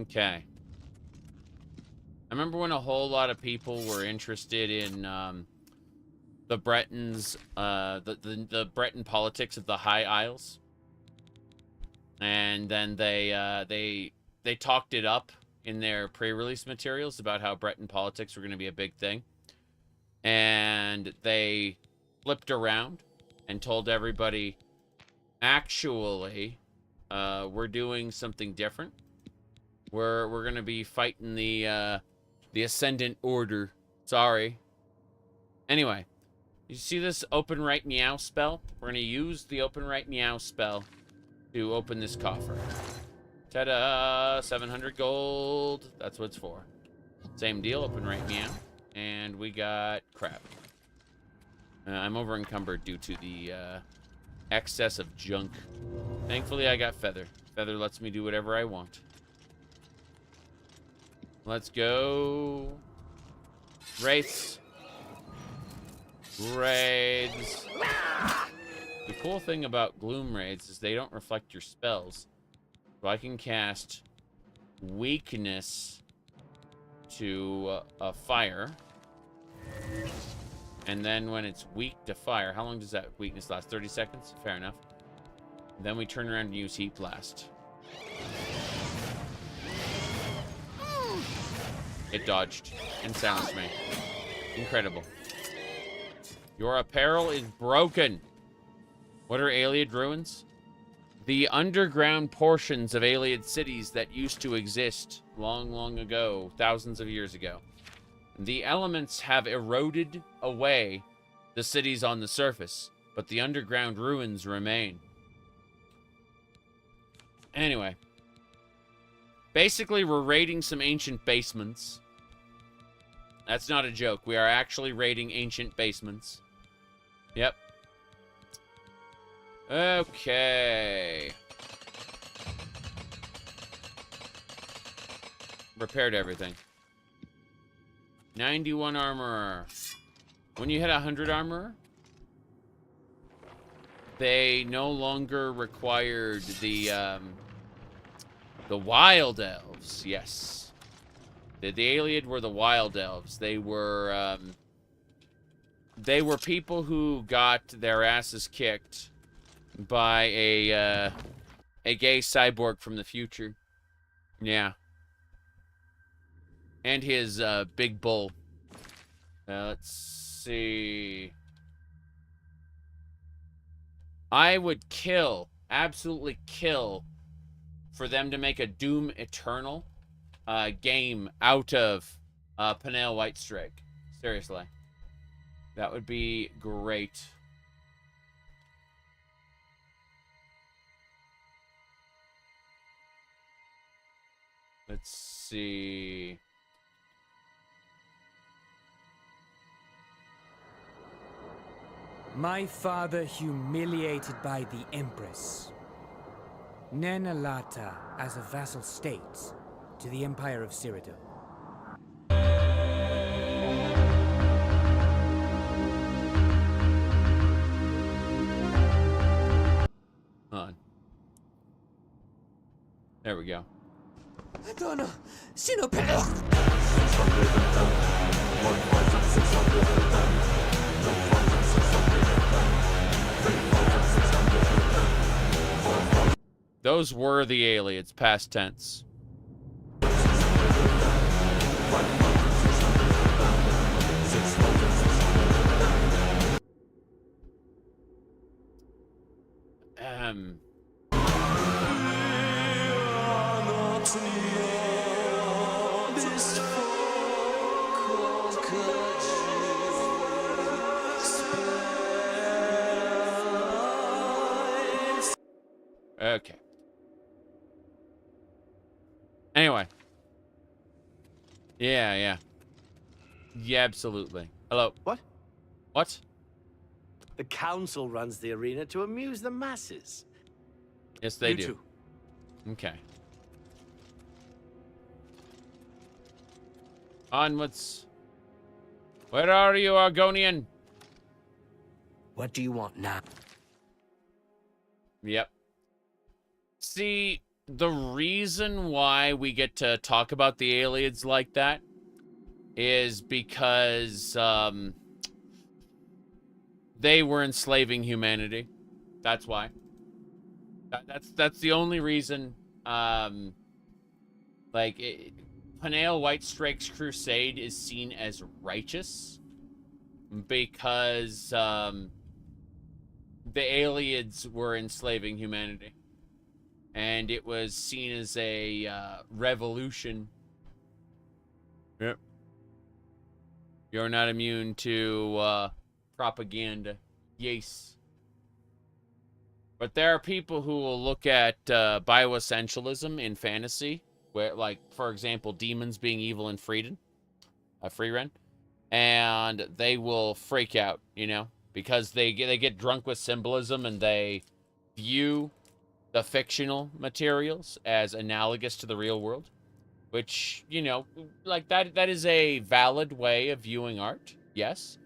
Okay. I remember when a whole lot of people were interested in the Bretons, the Breton politics of the High Isles. And then they talked it up in their pre-release materials about how Breton politics were going to be a big thing. And they flipped around and told everybody, actually, we're doing something different. We're going to be fighting the Ascendant Order. Sorry. Anyway, You see this open right meow spell? We're going to use the open right meow spell to open this coffer. Ta-da! 700 gold. That's what it's for. Same deal, open right meow. And we got crap. I'm over encumbered due to the excess of junk. Thankfully, I got feather. Feather lets me do whatever I want. Let's go. Wraiths. Raids. The cool thing about gloom raids is they don't reflect your spells. So I can cast weakness to a fire. And then when it's weak to fire, how long does that weakness last? 30 seconds? Fair enough. Then we turn around and use heat blast. It dodged and silenced me. Incredible. Your apparel is broken. What are Ayleid ruins? The underground portions of Ayleid cities that used to exist long, long ago, thousands of years ago. The elements have eroded away the cities on the surface, but the underground ruins remain. Anyway. Basically, we're raiding some ancient basements. That's not a joke. We are actually raiding ancient basements. Yep. Okay. Repaired everything. 91 armor. When you hit 100 armor, they no longer required the wild elves. Yes. The Ayleid were the wild elves. They were people who got their asses kicked by a gay cyborg from the future. Yeah. And his big bull. Let's see. I would kill, absolutely kill, for them to make a Doom Eternal game out of Peniel Whitestrake. Seriously. That would be great. Let's see. My father humiliated by the Empress. Nenulaul as a vassal state to the Empire of Cyrodiil. On. There we go. Those were the Ayleids, past tense. Okay. Anyway. Yeah. Yeah, absolutely. Hello. What? What? The council runs the arena to amuse the masses. Yes, they do. Too. Okay. Onwards. Where are you, Argonian? What do you want now? Yep. See, the reason why we get to talk about the Ayleids like that is because they were enslaving humanity. That's why. That's the only reason. Peniel Whitestrake's crusade is seen as righteous because the Ayleids were enslaving humanity. And it was seen as a revolution. Yep. You're not immune to propaganda. Yes. But there are people who will look at bioessentialism in fantasy, where, like, for example, demons being evil in Free Run, and they will freak out, you know, because they get drunk with symbolism and they view the fictional materials as analogous to the real world, which, you know, like that is a valid way of viewing art, yes,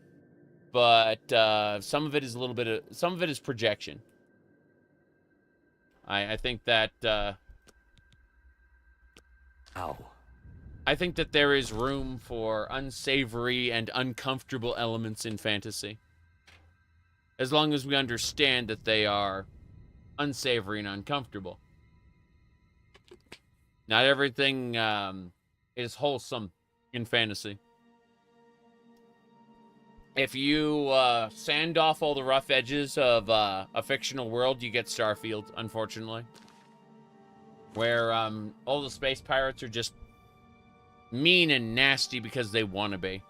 but some of it is some of it is projection. I think that I think that there is room for unsavory and uncomfortable elements in fantasy, as long as we understand that they are unsavory and uncomfortable. Not everything is wholesome in fantasy. If you sand off all the rough edges of a fictional world, you get Starfield, unfortunately. Where all the space pirates are just mean and nasty because they want to be.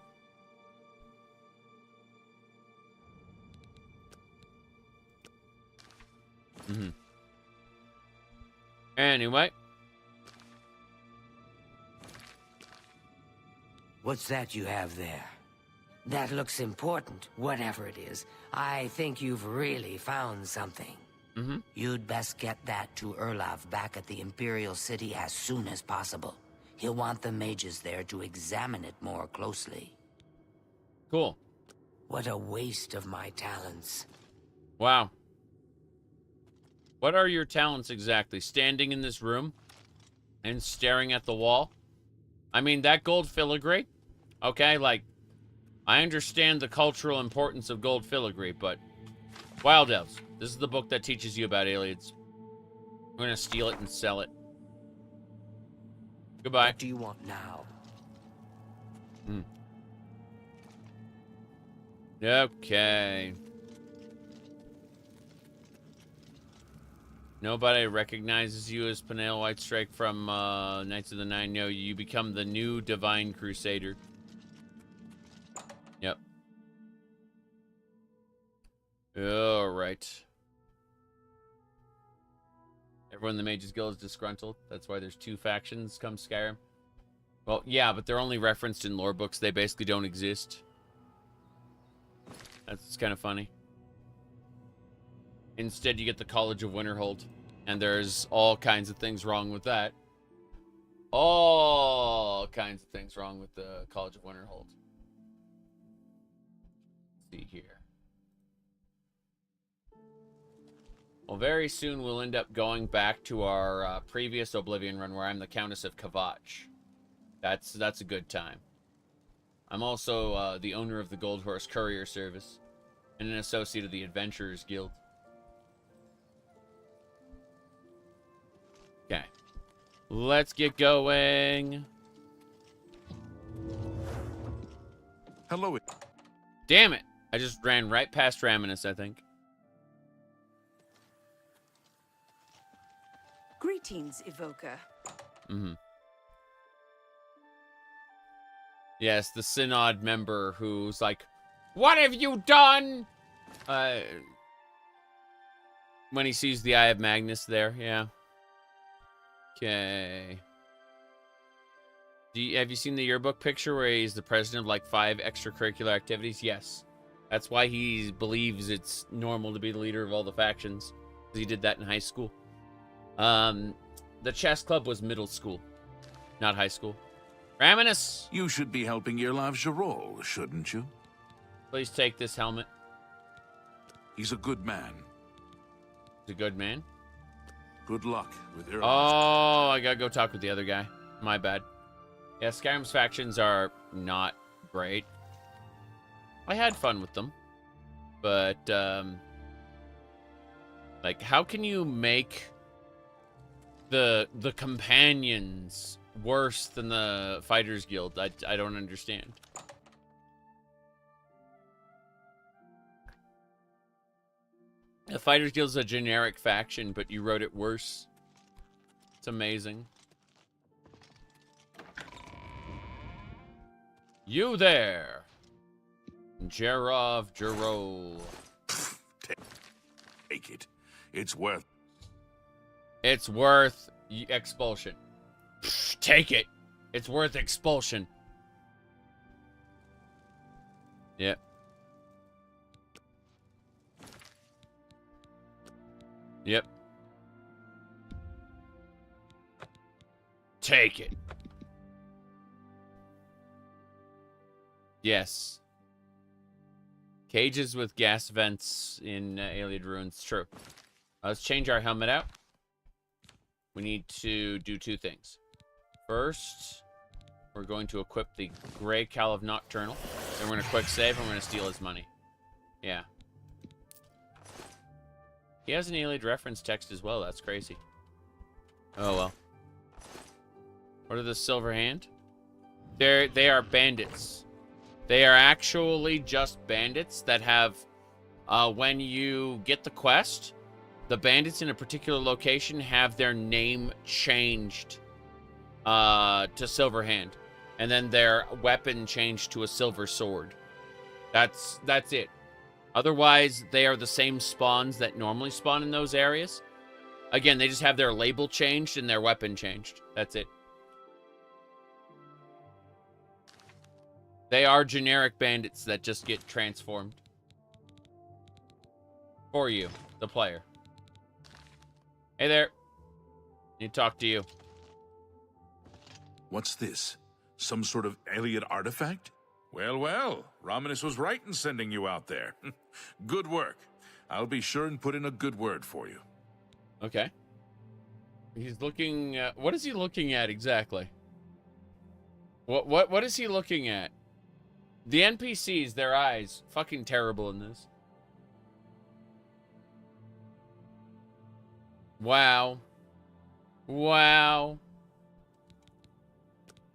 Anyway. What's that you have there? That looks important, whatever it is. I think you've really found something. You'd best get that to Erlav back at the Imperial City as soon as possible. He'll want the mages there to examine it more closely. Cool. What a waste of my talents. Wow. What are your talents exactly? Standing in this room and staring at the wall? I mean, that gold filigree, okay, like, I understand the cultural importance of gold filigree, but Wild Elves, this is the book that teaches you about aliens. I'm gonna steal it and sell it. Goodbye. What do you want now? Okay. Nobody recognizes you as Penel Whitestrike from Knights of the Nine. No, you become the new Divine Crusader. Yep. Alright. Everyone in the Mages Guild is disgruntled. That's why there's two factions come Skyrim. Well, yeah, but they're only referenced in lore books. They basically don't exist. That's kind of funny. Instead, you get the College of Winterhold. And there's all kinds of things wrong with that. All kinds of things wrong with the College of Winterhold. Let's see here. Well, very soon we'll end up going back to our previous Oblivion run where I'm the Countess of Kavach. That's a good time. I'm also the owner of the Gold Horse Courier Service and an associate of the Adventurers Guild. Okay. Let's get going. Hello. Damn it. I just ran right past Raminus, I think. Greetings, Evoker. Yes, the Synod member who's like, "What have you done?" When he sees the Eye of Magnus there, yeah. Okay. Have you seen the yearbook picture where he's the president of like 5 extracurricular activities? Yes. That's why he believes it's normal to be the leader of all the factions. Because he did that in high school. The chess club was middle school, not high school. Raminus! You should be helping Irlav Jarol, shouldn't you? Please take this helmet. He's a good man. He's a good man? Good luck with Irlav. Oh, I gotta go talk with the other guy. My bad. Yeah, Skyrim's factions are not great. I had fun with them. But, like, how can you make the companions worse than the Fighters Guild? I don't understand. The Fighters Guild is a generic faction, but you wrote it worse. It's amazing. You there! Jarov Jarol. Take it. It's worth... It's worth expulsion. Take it. It's worth expulsion. Yep. Yep. Take it. Yes. Cages with gas vents in Alien Ruins. True. Let's change our helmet out. We need to do two things. First, we're going to equip the Grey Cowl of Nocturnal. Then we're going to quick save and we're going to steal his money. Yeah. He has an Iliad reference text as well. That's crazy. Oh, well. What are the Silver Hand? They are bandits. They are actually just bandits that have, when you get the quest, the bandits in a particular location have their name changed to Silver Hand. And then their weapon changed to a silver sword. That's it. Otherwise, they are the same spawns that normally spawn in those areas. Again, they just have their label changed and their weapon changed. That's it. They are generic bandits that just get transformed. For you, the player. Hey there. Need to talk to you. What's this? Some sort of alien artifact? Well, well, Romanus was right in sending you out there. Good work. I'll be sure and put in a good word for you. Okay. He's looking... what is he looking at exactly? What is he looking at? The NPCs, their eyes, fucking terrible in this. Wow. Wow.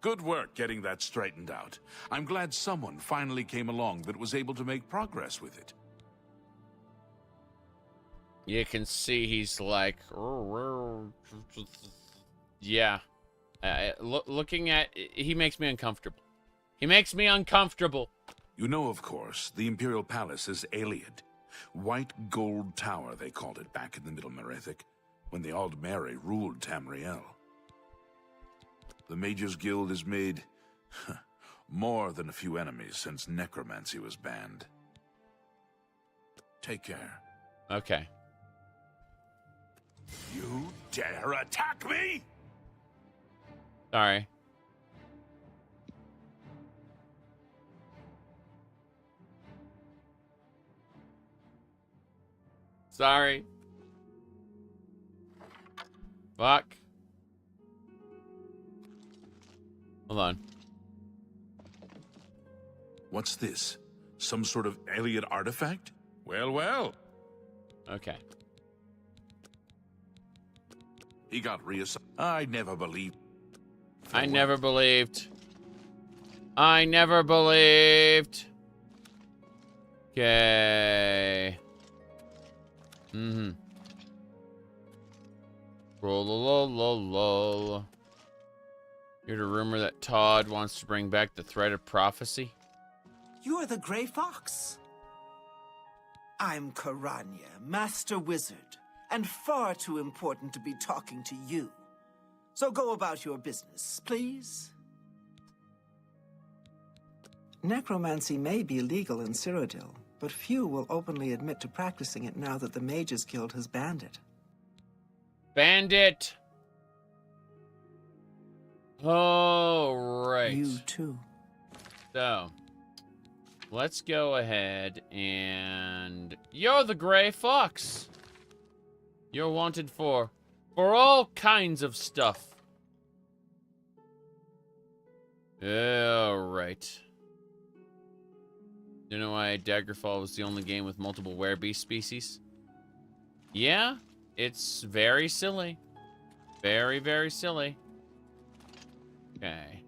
Good work getting that straightened out. I'm glad someone finally came along that was able to make progress with it. You can see he's like... Yeah. Looking at... He makes me uncomfortable. He makes me uncomfortable. You know, of course, the Imperial Palace is Iliad. White Gold Tower, they called it back in the Middle Merethic, when the Aldmeri ruled Tamriel. The Mages Guild has made more than a few enemies since necromancy was banned. Take care. Okay. You dare attack me? Sorry. Sorry. Fuck. Hold on. What's this? Some sort of alien artifact? Well, well. Okay. He got reassigned. I never believed. I never believed. I never believed. Okay. Mm-hmm. Roll. Heard a rumor that Todd wants to bring back the threat of prophecy. You are the Grey Fox. I'm Karanya, Master Wizard, and far too important to be talking to you. So go about your business, please. Necromancy may be legal in Cyrodiil, but few will openly admit to practicing it now that the Mages Guild has banned it. Bandit! Oh, right. You too. So, let's go ahead and... You're the Grey Fox! You're wanted for all kinds of stuff. Alright. You know why Daggerfall was the only game with multiple werebeast species? Yeah, it's very silly. Very, very silly. Okay.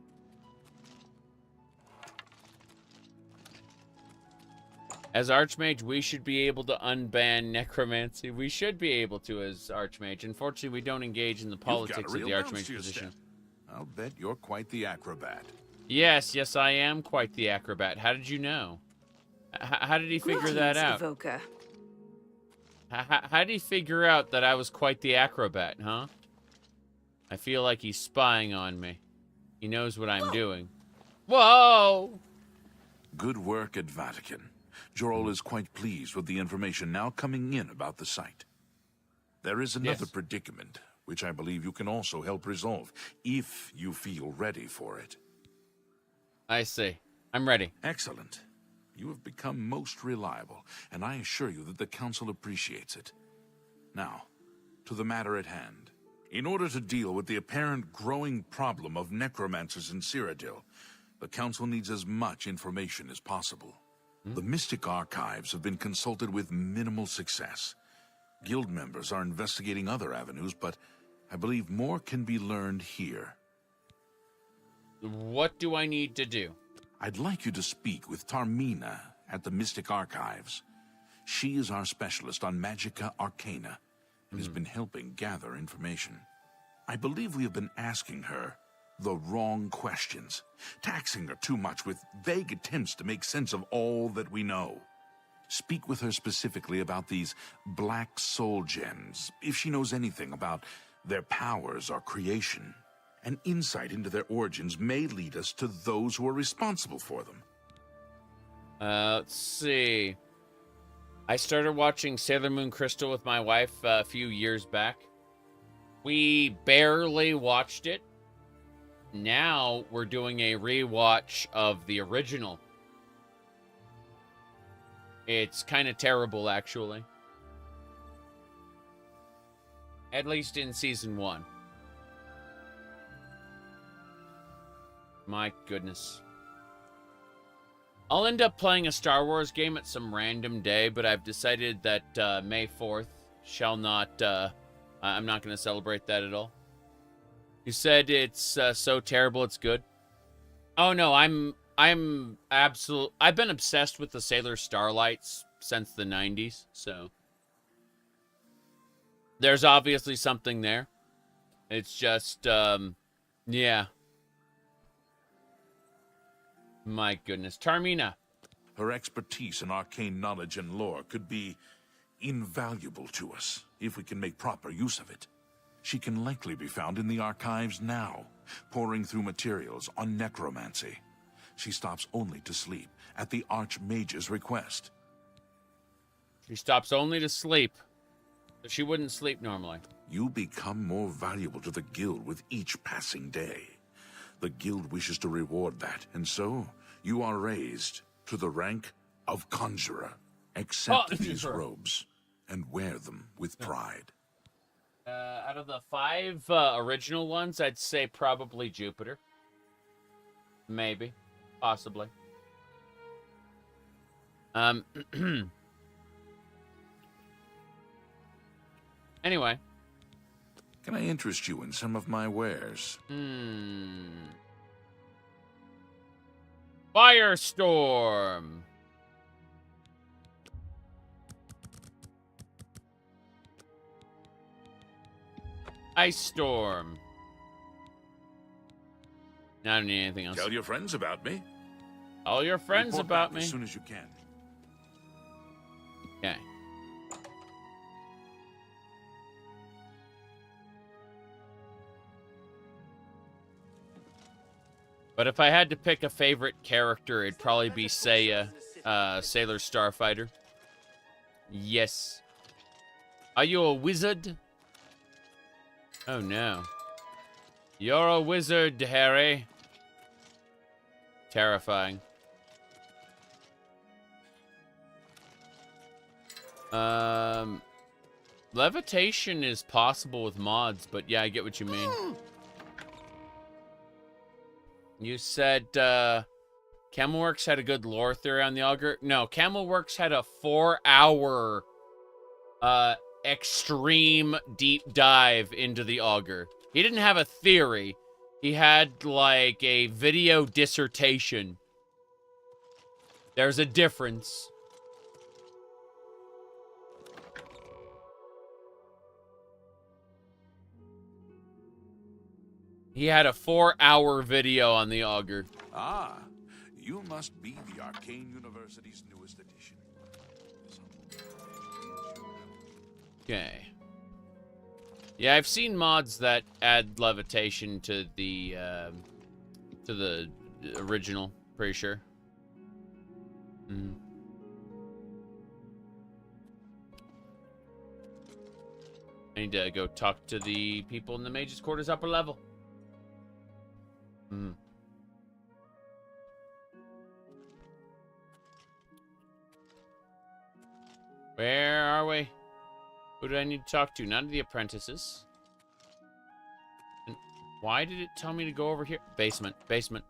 As Archmage, we should be able to unban necromancy. We should be able to as Archmage. Unfortunately, we don't engage in the politics of the Archmage position. I'll bet you're quite the acrobat. Yes, I am quite the acrobat. How did you know? How did he figure that Greetings, out? Evoker. How did he figure out that I was quite the acrobat, huh? I feel like he's spying on me. He knows what I'm doing. Whoa! Good work at Vatican. Jorol is quite pleased with the information now coming in about the site. There is another predicament, which I believe you can also help resolve, if you feel ready for it. I see. I'm ready. Excellent. You have become most reliable, and I assure you that the Council appreciates it. Now, to the matter at hand. In order to deal with the apparent growing problem of necromancers in Cyrodiil, the Council needs as much information as possible. The Mystic Archives have been consulted with minimal success. Guild members are investigating other avenues, but I believe more can be learned here. What do I need to do? I'd like you to speak with Tarmina at the Mystic Archives. She is our specialist on Magica Arcana and has been helping gather information. I believe we have been asking her the wrong questions, taxing her too much with vague attempts to make sense of all that we know. Speak with her specifically about these black soul gems, if she knows anything about their powers or creation. An insight into their origins may lead us to those who are responsible for them. Let's see. I started watching Sailor Moon Crystal with my wife a few years back. We barely watched it. Now we're doing a rewatch of the original. It's kind of terrible, actually. At least in season 1. My goodness. I'll end up playing a Star Wars game at some random day, but I've decided that May 4th shall not, I'm not going to celebrate that at all. You said it's so terrible it's good? Oh no, I've been obsessed with the Sailor Starlights since the 90s, so there's obviously something there. It's just, yeah. My goodness. Tarmina. Her expertise in arcane knowledge and lore could be invaluable to us if we can make proper use of it. She can likely be found in the archives now, poring through materials on necromancy. She stops only to sleep at the Archmage's request. She stops only to sleep. She wouldn't sleep normally. You become more valuable to the Guild with each passing day. The Guild wishes to reward that, and so you are raised to the rank of Conjurer. Accept these robes and wear them with pride. Out of the 5 original ones, I'd say probably Jupiter. Maybe. Possibly. Anyway. Can I interest you in some of my wares? Firestorm. Ice Storm. I don't need anything else. Tell your friends about me. All your friends Report about back me. as soon as you can. Okay. But if I had to pick a favorite character, it'd probably be Seiya, Sailor Starfighter. Yes. Are you a wizard? Oh no. You're a wizard, Harry. Terrifying. Levitation is possible with mods, but yeah, I get what you mean. You said, Camelworks had a good lore theory on the Augur? No, Camelworks had a 4-hour, extreme deep dive into the Augur. He didn't have a theory. He had, like, a video dissertation. There's a difference. He had a 4-hour video on the Augur. Ah, You must be the Arcane University's newest addition. Okay. Yeah, I've seen mods that add levitation to the original. Pretty sure. I need to go talk to the people in the Mage's Quarters upper level. Where are we? Who do I need to talk to? None of the apprentices. And why did it tell me to go over here? Basement. Basement.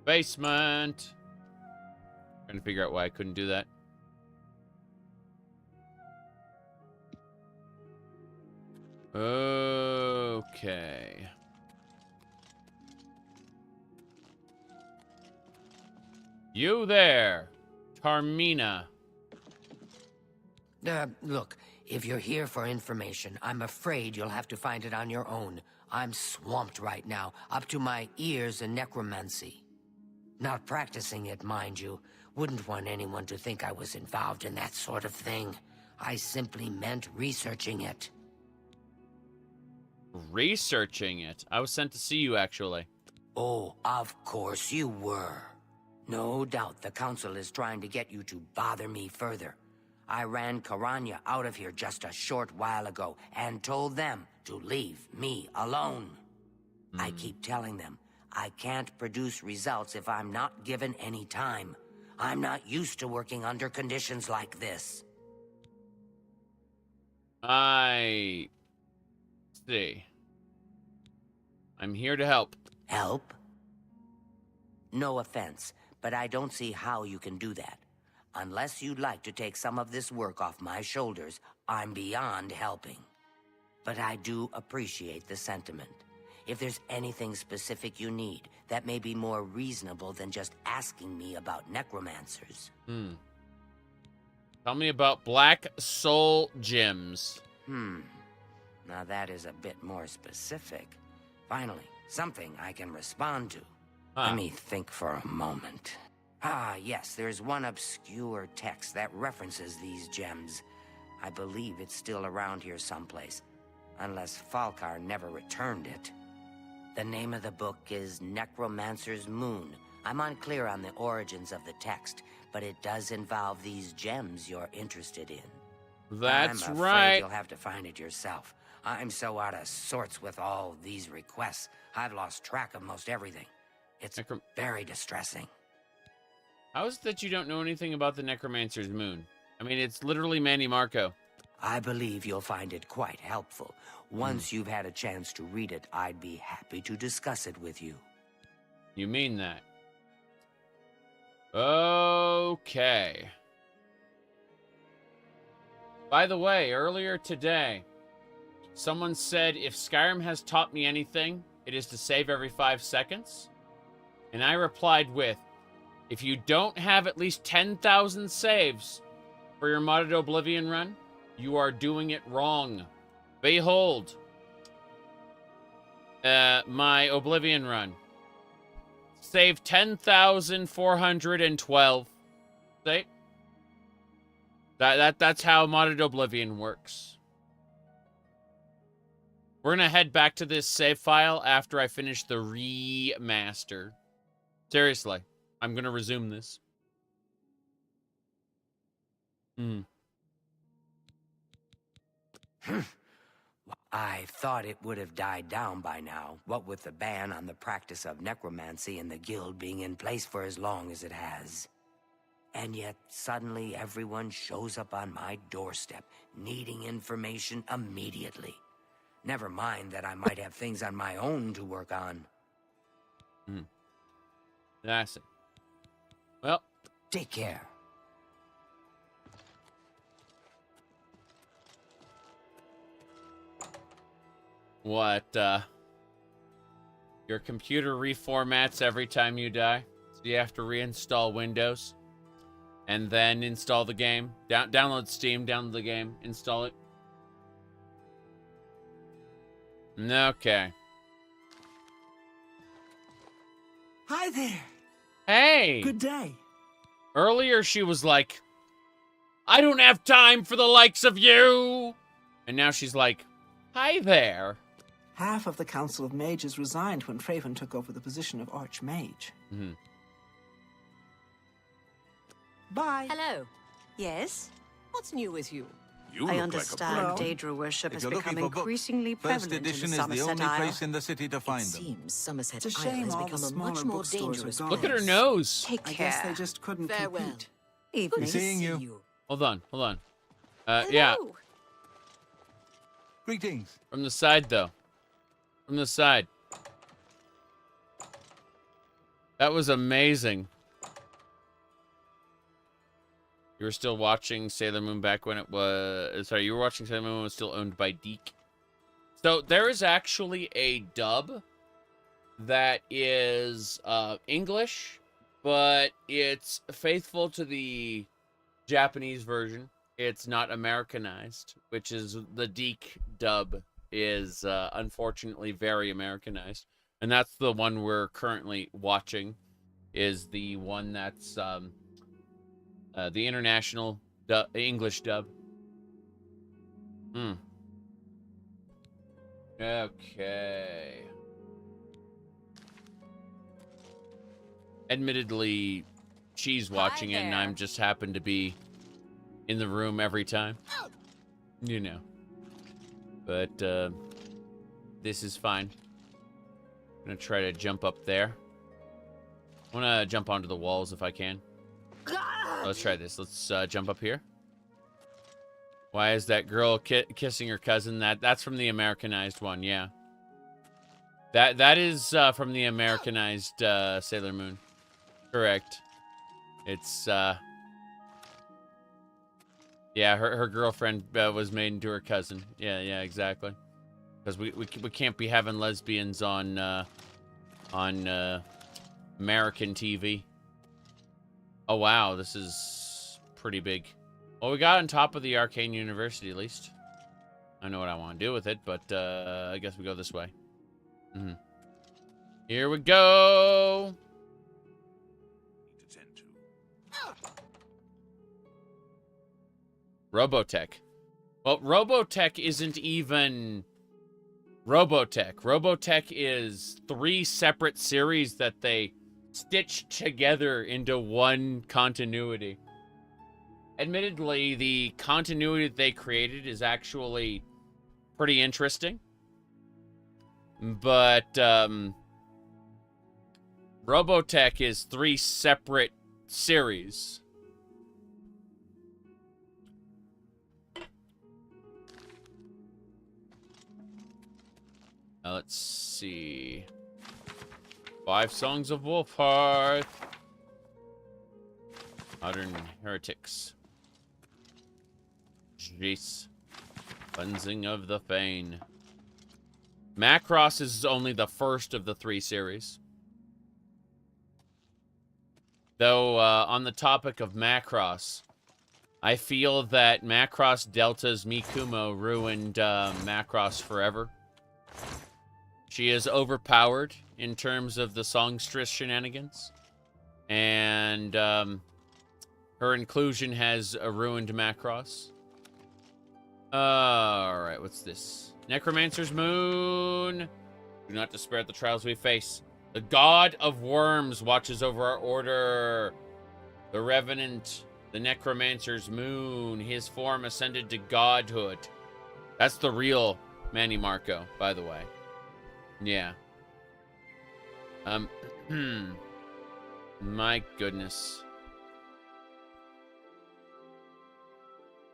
Basement. Trying to figure out why I couldn't do that. Okay. You there, Tarmina. Look, if you're here for information, I'm afraid you'll have to find it on your own. I'm swamped right now, up to my ears in necromancy. Not practicing it, mind you. Wouldn't want anyone to think I was involved in that sort of thing. I simply meant researching it. Researching it? I was sent to see you, actually. Oh, of course you were. No doubt the Council is trying to get you to bother me further. I ran Karanya out of here just a short while ago and told them to leave me alone. I keep telling them I can't produce results if I'm not given any time. I'm not used to working under conditions like this. I see. I'm here to help. Help? No offense, but I don't see how you can do that. Unless you'd like to take some of this work off my shoulders, I'm beyond helping. But I do appreciate the sentiment. If there's anything specific you need, that may be more reasonable than just asking me about necromancers. Tell me about Black Soul Gems. Now that is a bit more specific. Finally, something I can respond to. Let me think for a moment. Ah, yes, there's one obscure text that references these gems. I believe it's still around here someplace, unless Falkar never returned it. The name of the book is Necromancer's Moon. I'm unclear on the origins of the text, but it does involve these gems you're interested in. That's I'm afraid right. You'll have to find it yourself. I'm so out of sorts with all these requests, I've lost track of most everything. It's very distressing. How is it that you don't know anything about the Necromancer's Moon? I mean, it's literally Mannimarco. I believe you'll find it quite helpful. Once you've had a chance to read it, I'd be happy to discuss it with you. You mean that? Okay. By the way, earlier today, someone said if Skyrim has taught me anything, it is to save every 5 seconds. And I replied with, if you don't have at least 10,000 saves for your modded Oblivion run, you are doing it wrong. Behold, my Oblivion run. Save 10,412. See? That's how modded Oblivion works. We're gonna head back to this save file after I finish the remaster. Seriously, I'm gonna resume this. I thought it would have died down by now, what with the ban on the practice of necromancy and the guild being in place for as long as it has. And yet, suddenly everyone shows up on my doorstep, needing information immediately. Never mind that I might have things on my own to work on. That's it. Well, take care. What, your computer reformats every time you die? So you have to reinstall Windows and then install the game. Download Steam, download the game, install it. Okay. Hi there. Hey. Good day. Earlier she was like, I don't have time for the likes of you. And now she's like, hi there. Half of the Council of Mages resigned when Craven took over the position of Archmage. Mm-hmm. Bye. Hello. Yes? What's new with you? You I look understand like a Daedra worship If has you're become looking for books, increasingly First prevalent edition in the is the Somerset only Isle. place in the city to find It them. seems Somerset It's a Isle shame has all the become a smaller much more bookstores are dangerous gone. Look at her place. nose. Take I care. guess they just couldn't Farewell. compete. Evening. Seeing you. Hold on. Yeah. Hello. Greetings. From the side, though. From the side. That was amazing. You were still watching Sailor Moon back when it was... Sorry, you were watching Sailor Moon when it was still owned by Deke. So, there is actually a dub that is English, but it's faithful to the Japanese version. It's not Americanized, which is the Deke dub is unfortunately very Americanized. And that's the one we're currently watching, is the one that's the international English dub. Okay. Admittedly, she's watching it, and I'm just happen to be in the room every time. You know. But, this is fine. I'm gonna try to jump up there. I wanna jump onto the walls if I can. Let's try this. Let's jump up here. Why is that girl kissing her cousin? That's from the Americanized one, yeah. That is from the Americanized Sailor Moon. Correct. It's yeah, her girlfriend was made into her cousin. Yeah, exactly. Because we can't be having lesbians on American TV. Oh wow, this is pretty big. Well, we got on top of the Arcane University at least. I know what I want to do with it, but I guess we go this way. Here we go. Robotech. Well, Robotech isn't even Robotech. Robotech is 3 separate series that they stitched together into one continuity. Admittedly, the continuity that they created is actually pretty interesting. But Robotech is 3 separate series. Let's see. 5 Songs of Wolfhearth. Modern Heretics. Jace. Cleansing of the Fane. Macross is only the first of the 3 series. Though, on the topic of Macross, I feel that Macross Delta's Mikumo ruined Macross forever. She is overpowered in terms of the songstress shenanigans. And her inclusion has ruined Macross. Alright, what's this? Necromancer's Moon. Do not despair at the trials we face. The God of Worms watches over our order. The Revenant, the Necromancer's Moon. His form ascended to godhood. That's the real Mannimarco, by the way. Yeah. My goodness.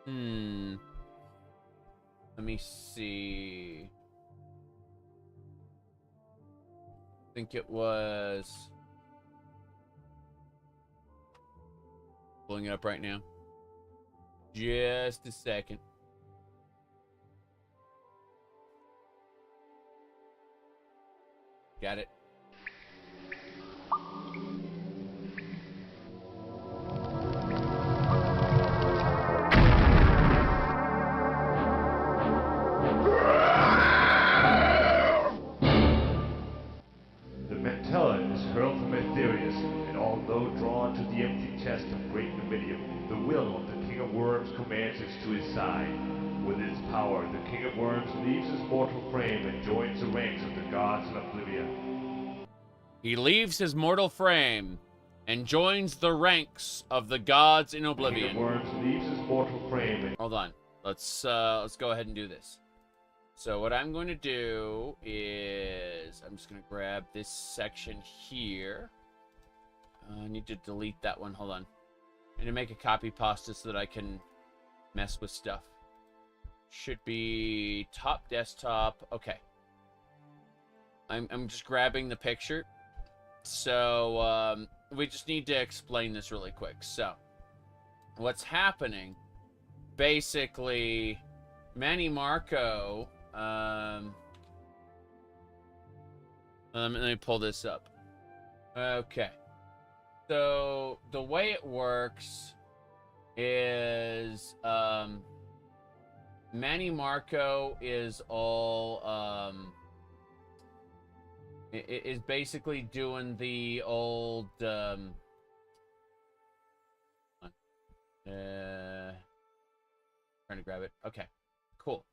Let me see. I think it was... Pulling it up right now. Just a second. Got it. although drawn to the empty chest of great Numidium, the will of the King of Worms commands us to his side. With its power, the King of Worms leaves his mortal frame and joins the ranks of the gods in Oblivion. He leaves his mortal frame and joins the ranks of the gods in Oblivion. The King of Worms leaves his mortal frame and... Hold on. Let's go ahead and do this. So what I'm going to do is I'm just going to grab this section here. I need to delete that one. Hold on. I need to make a copy pasta so that I can mess with stuff. Should be top desktop. Okay. I'm just grabbing the picture. So we just need to explain this really quick. So what's happening? Basically, Mannimarco. Let me pull this up. Okay. So the way it works is Mannimarco is all is basically doing the old trying to grab it. Okay, cool.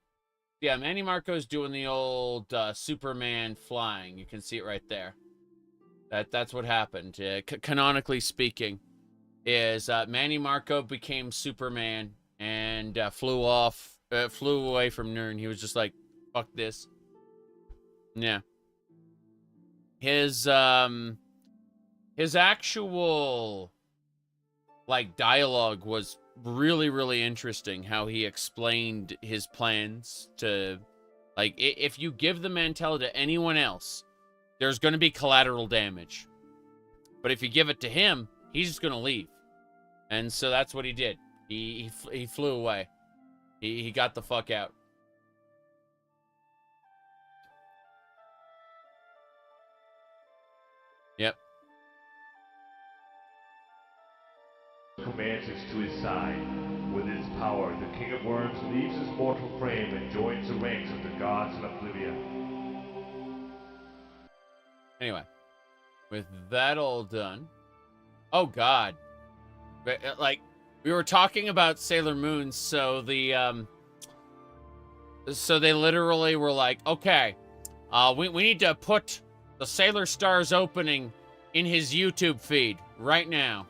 Yeah, Mannimarco's doing the old Superman flying. You can see it right there. That's what happened. Canonically speaking, is Mannimarco became Superman and flew away from Nern. He was just like, "Fuck this." Yeah. His actual like dialogue was really, really interesting. How he explained his plans to, like, if you give the mantella to anyone else, there's going to be collateral damage. But if you give it to him, he's just going to leave. And so that's what he did. He flew away. He got the fuck out. Yep. Commands us to his side. With his power, the King of Worms leaves his mortal frame and joins the ranks of the gods in Oblivion. Anyway, with that all done, oh god, like we were talking about Sailor Moon, so the so they literally were like, okay, we need to put the Sailor Stars opening in his YouTube feed right now.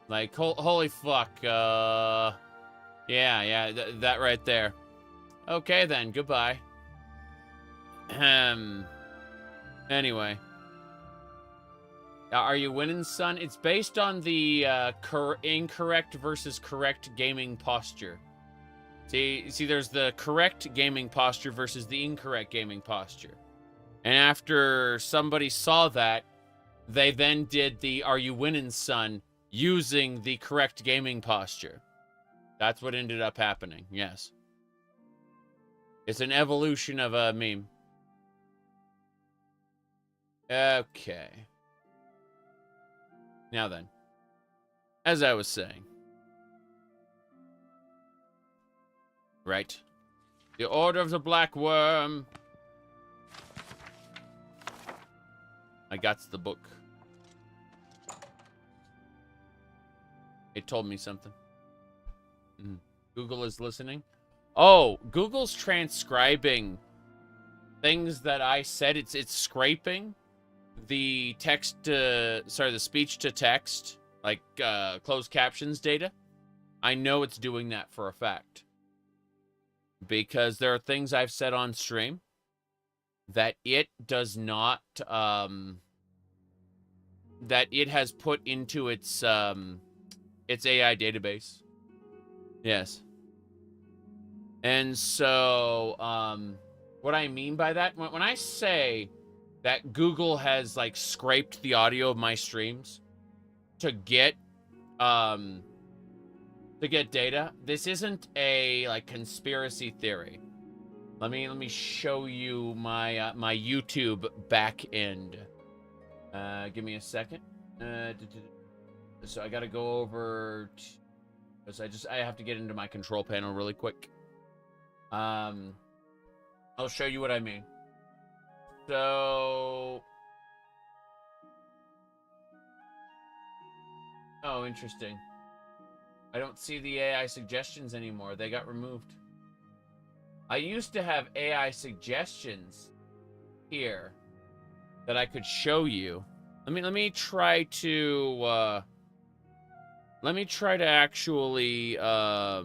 Like, holy fuck, yeah, that right there. Okay then, goodbye. Anyway. Are you winning, son? It's based on the incorrect versus correct gaming posture. See, there's the correct gaming posture versus the incorrect gaming posture. And after somebody saw that, they then did the "Are you winning, son?" using the correct gaming posture. That's what ended up happening, yes. It's an evolution of a meme. Okay. Now then, as I was saying. Right. The Order of the Black Worm. I got the book. It told me something. Google is listening. Oh, Google's transcribing things that I said. It's scraping the text to, the speech to text, like closed captions data. I know it's doing that for a fact. Because there are things I've said on stream that it does not, that it has put into its AI database. Yes. And so, what I mean by that, when I say that Google has, like, scraped the audio of my streams to get data, this isn't a, like, conspiracy theory. Let me show you my my YouTube back end. Give me a second. So I gotta go over to, I have to get into my control panel really quick. I'll show you what I mean. So Oh, interesting. I don't see the AI suggestions anymore. They got removed. I used to have AI suggestions here that I could show you. Let me try to actually let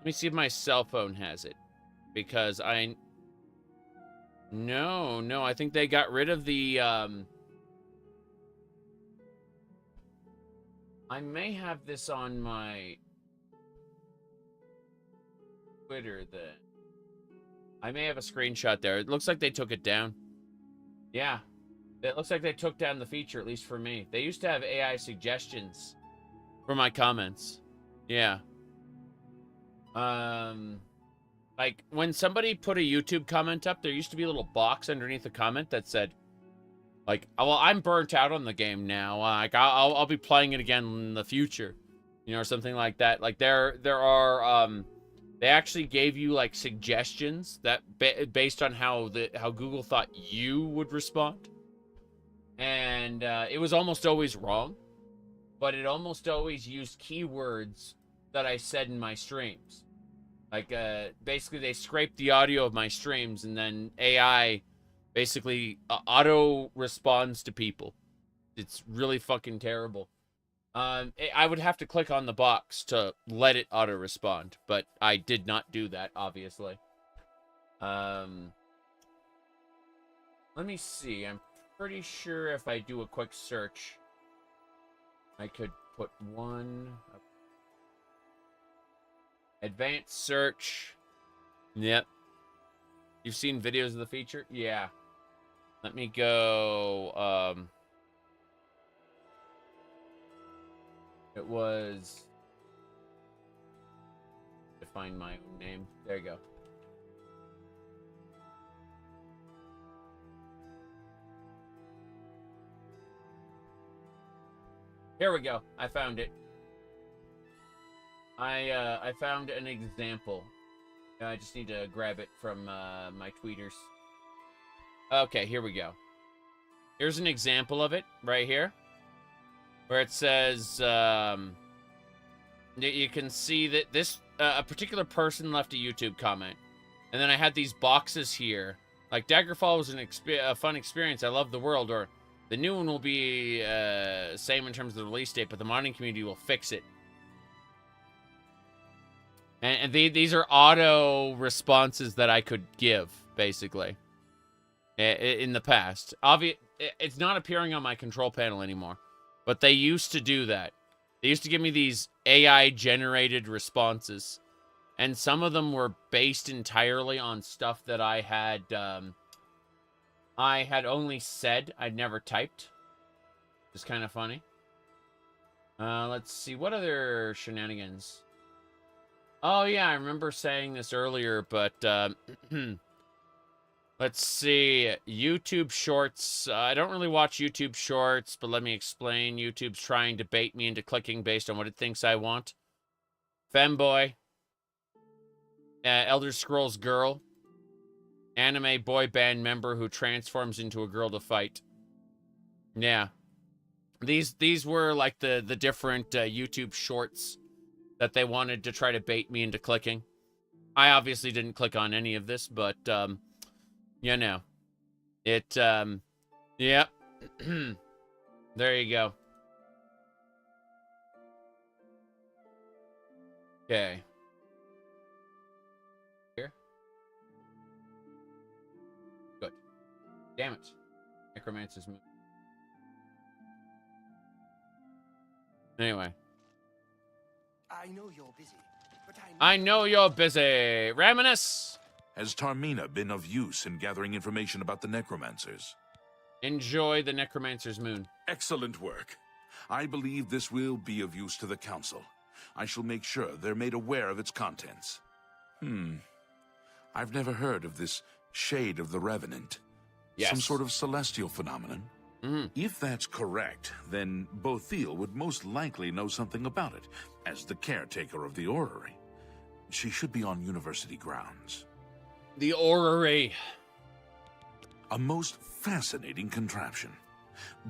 me see if my cell phone has it, because no, I think they got rid of the I may have this on my Twitter then. I may have a screenshot there. It looks like they took it down. Yeah. It looks like they took down the feature, at least for me. They used to have AI suggestions for my comments. Yeah. Like, when somebody put a YouTube comment up, there used to be a little box underneath the comment that said, like, well, I'm burnt out on the game now. Like, I'll be playing it again in the future, you know, or something like that. Like, there are they actually gave you like suggestions that based on how Google thought you would respond, and it was almost always wrong, but it almost always used keywords that I said in my streams. Like, basically, they scraped the audio of my streams, and then AI basically auto responds to people. It's really fucking terrible. I would have to click on the box to let it auto respond, but I did not do that, obviously. Let me see. I'm pretty sure if I do a quick search, I could put one advanced search. Yep. You've seen videos of the feature? Yeah. Let me go, it was, to find my own name. There you go. Here we go. I found it. I found an example. I just need to grab it from my tweeters. Okay, here we go. Here's an example of it right here, where it says, you can see that this, a particular person left a YouTube comment. And then I had these boxes here. Like, Daggerfall was a fun experience. I love the world. Or, the new one will be same in terms of the release date, but the modding community will fix it. And these are auto responses that I could give, basically, in the past. It's not appearing on my control panel anymore. But they used to do that. They used to give me these AI-generated responses. And some of them were based entirely on stuff that I had only said. I'd never typed. It's kind of funny. Let's see. What other shenanigans? Oh, yeah. I remember saying this earlier, but let's see. YouTube Shorts. I don't really watch YouTube Shorts, but let me explain. YouTube's trying to bait me into clicking based on what it thinks I want. Femboy. Elder Scrolls Girl. Anime boy band member who transforms into a girl to fight. Yeah. These were like the different YouTube Shorts that they wanted to try to bait me into clicking. I obviously didn't click on any of this, but you know, it, yeah. There you go. Okay. Here. Good. Damn it. Necromancer's move. Anyway. I know you're busy, but I know you're busy. Raminus! Has Tarmina been of use in gathering information about the necromancers? Enjoy the Necromancer's Moon. Excellent work. I believe this will be of use to the Council. I shall make sure they're made aware of its contents. I've never heard of this Shade of the Revenant. Yes. Some sort of celestial phenomenon? If that's correct, then Bothil would most likely know something about it, as the caretaker of the orrery. She should be on university grounds. The orrery. A most fascinating contraption.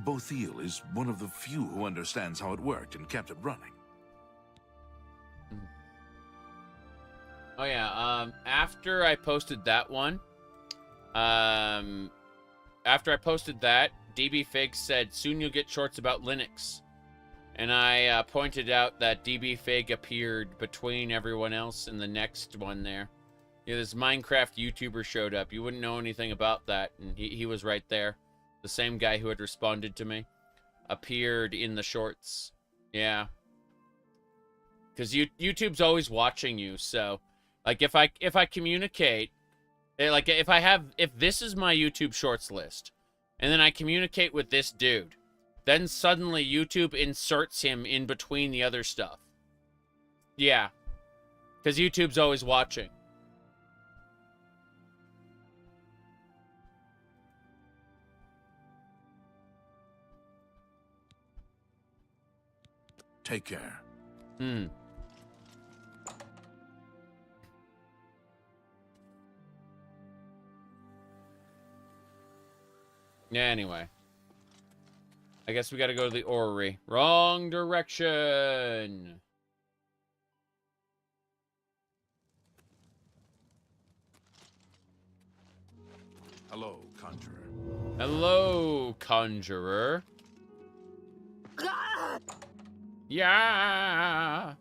Bothiel is one of the few who understands how it worked and kept it running. Oh yeah, after I posted that one, after I posted that, DB Fig said, soon you'll get shorts about Linux. And I pointed out that DB Fig appeared between everyone else in the next one there. Yeah, this Minecraft YouTuber showed up. You wouldn't know anything about that, and he was right there. The same guy who had responded to me appeared in the shorts. Yeah. Because YouTube's always watching you, so... Like, if I communicate... Like, if this is my YouTube shorts list, and then I communicate with this dude, then suddenly YouTube inserts him in between the other stuff. Yeah. Because YouTube's always watching. Take care. Yeah, anyway. I guess we gotta go to the orrery. Wrong direction! Hello, Conjurer. Hello, Conjurer. Yeah!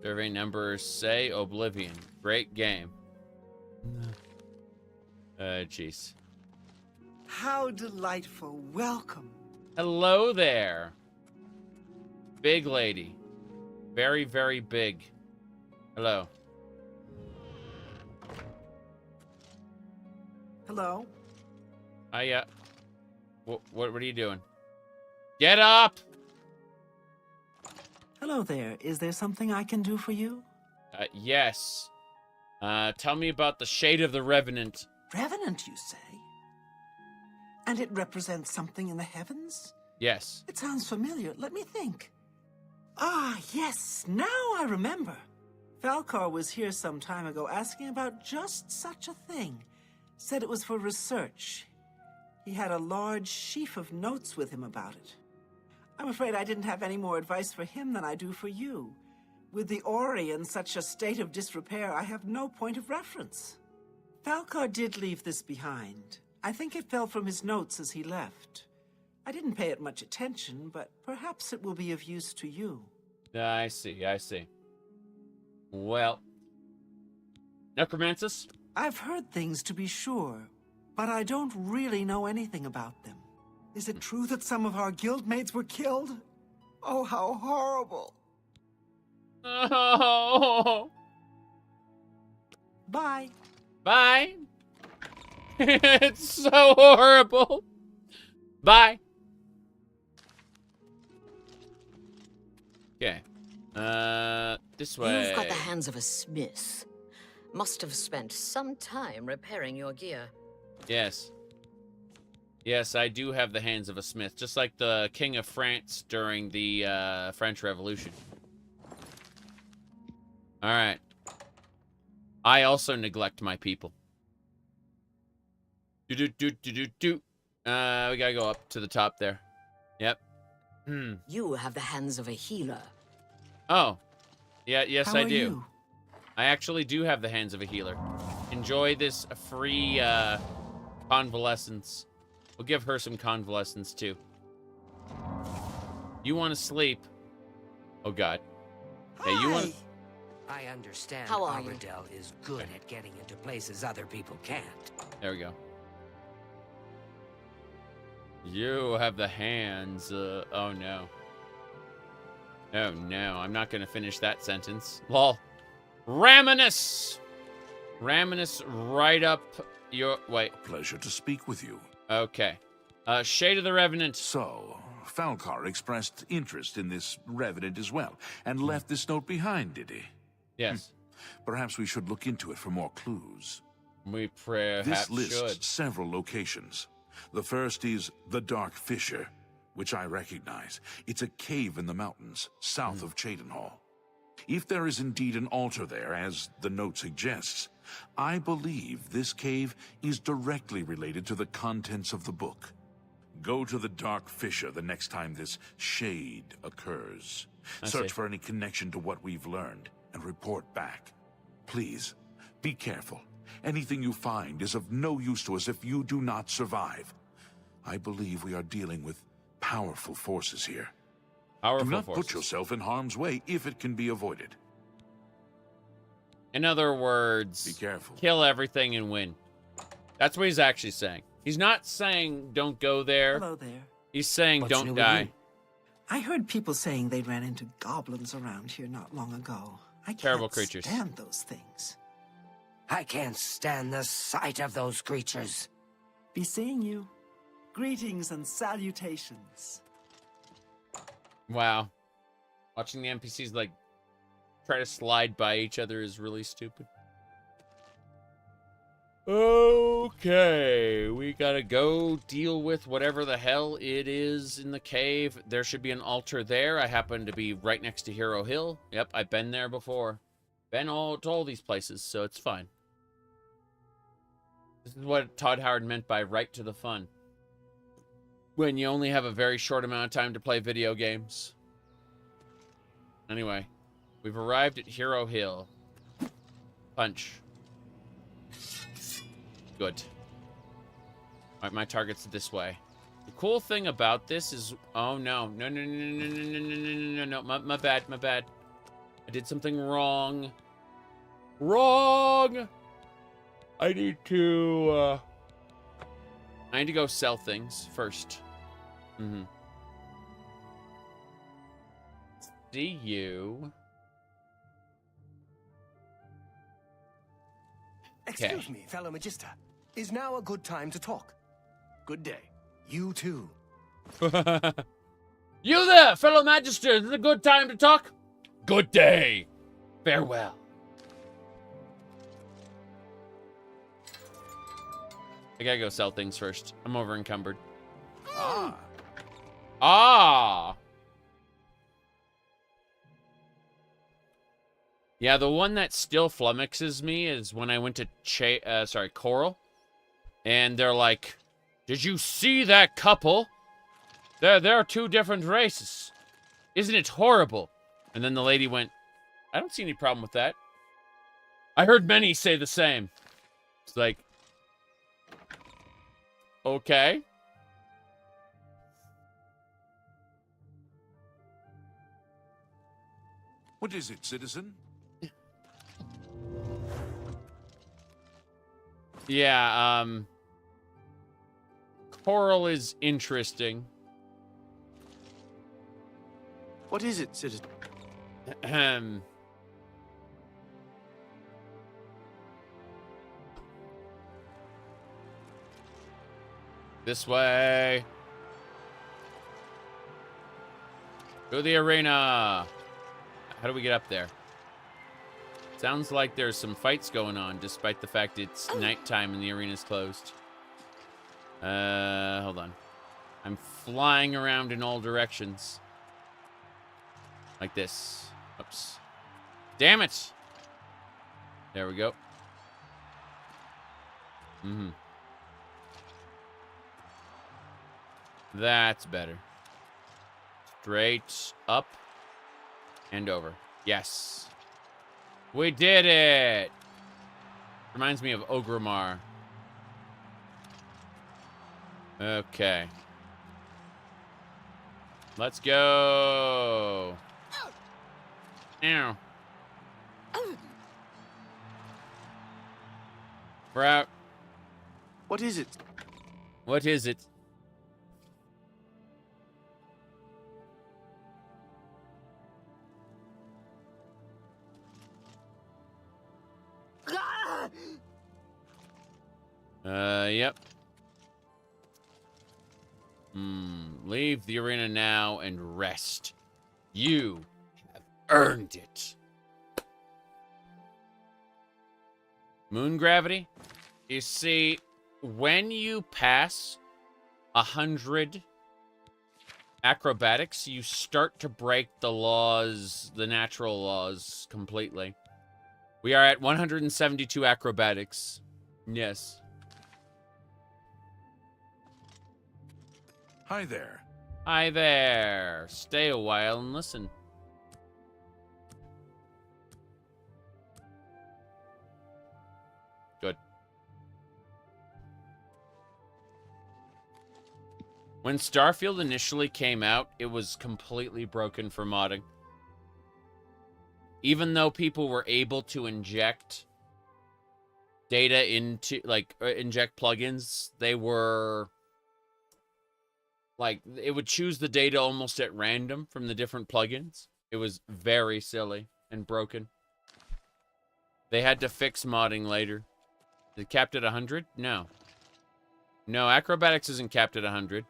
Survey numbers say Oblivion. Great game. Jeez. How delightful. Welcome. Hello there. Big lady. Very, very big. Hello. Hello. Hiya. What are you doing? Get up! Hello there. Is there something I can do for you? Yes. Tell me about the Shade of the Revenant. Revenant, you say? And it represents something in the heavens? Yes. It sounds familiar. Let me think. Ah, yes. Now I remember. Falcar was here some time ago asking about just such a thing. Said it was for research. He had a large sheaf of notes with him about it. I'm afraid I didn't have any more advice for him than I do for you. With the Ori in such a state of disrepair, I have no point of reference. Falcar did leave this behind. I think it fell from his notes as he left. I didn't pay it much attention, but perhaps it will be of use to you. I see. Well. Necromancis? I've heard things, to be sure, but I don't really know anything about them. Is it true that some of our guildmates were killed? Oh, how horrible. Oh. Bye. Bye. It's so horrible. Bye. Okay. This way. You've got the hands of a smith. Must have spent some time repairing your gear. Yes. Yes, I do have the hands of a smith, just like the King of France during the French Revolution. All right. I also neglect my people. We gotta go up to the top there. Yep. You have the hands of a healer. Oh. Yeah, yes, How I are do. you? I actually do have the hands of a healer. Enjoy this free convalescence. We'll give her some convalescence too. You want to sleep? Oh God. Hey, you want? I understand How are you? Abradel is good at getting into places other people can't. There we go. You have the hands. Oh no. Oh no, I'm not gonna finish that sentence. Lol. Raminus! Raminus right up your... Wait. Pleasure to speak with you. Okay. Shade of the Revenant. So, Falcar expressed interest in this Revenant as well, and left this note behind, did he? Yes. Perhaps we should look into it for more clues. We perhaps This lists should. several locations. The first is the Dark Fissure, which I recognize. It's a cave in the mountains, south of Cheydinhal. If there is indeed an altar there, as the note suggests, I believe this cave is directly related to the contents of the book. Go to the Dark Fissure the next time this shade occurs. I Search see. for any connection to what we've learned and report back. Please, be careful. Anything you find is of no use to us if you do not survive. I believe we are dealing with powerful forces here. Powerful do not forces. put yourself in harm's way if it can be avoided. In other words, Be careful. Kill everything and win. That's what he's actually saying. He's not saying don't go there. Hello there. He's saying What's new don't with die. you? I heard people saying they ran into goblins around here not long ago. I can't Terrible creatures. stand those things. I can't stand the sight of those creatures. Be seeing you. Greetings and salutations. Wow. Watching the NPCs like try to slide by each other is really stupid. Okay, we gotta go deal with whatever the hell it is in the cave. There should be an altar there. I happen to be right next to Hero Hill. Yep, I've been there before. Been to all these places, so it's fine. This is what Todd Howard meant by right to the fun. When you only have a very short amount of time to play video games. Anyway, we've arrived at Hero Hill. Punch. Good. Alright, my target's this way. The cool thing about this is... Oh, no. No, no, no, no, no, no, no, no, no, no. My bad, my bad. I did something wrong. Wrong! I need to go sell things first. Mm-hmm. See you. Excuse me, fellow Magister. Is now a good time to talk? Good day. You too. You there, fellow Magister. Is it a good time to talk? Good day. Farewell. I gotta go sell things first. I'm over encumbered. Ah. Yeah, the one that still flummoxes me is when I went to Coral. And they're like, did you see that couple? They're two different races. Isn't it horrible? And then the lady went, I don't see any problem with that. I heard many say the same. It's like, okay. What is it, citizen? Yeah, Coral is interesting. What is it, citizen? Ahem. This way. To the arena. How do we get up there? Sounds like there's some fights going on, despite the fact it's nighttime and the arena's closed. Hold on. I'm flying around in all directions. Like this. Oops. Damn it! There we go. Mm-hmm. That's better. Straight up and over. Yes. We did it! Reminds me of Ogrimmar. Okay. Let's go. Ow. We're out. What is it? What is it? Yep. Leave the arena now and rest. You have earned it. Moon gravity? You see, when you pass 100 acrobatics, you start to break the laws, the natural laws, completely. We are at 172 acrobatics. Yes. Hi there. Hi there. Stay a while and listen. Good. When Starfield initially came out, it was completely broken for modding. Even though people were able to inject data into, like, inject plugins, they were, like, it would choose the data almost at random from the different plugins. It was very silly and broken. They had to fix modding later. Is it capped at 100? No. No, acrobatics isn't capped at 100.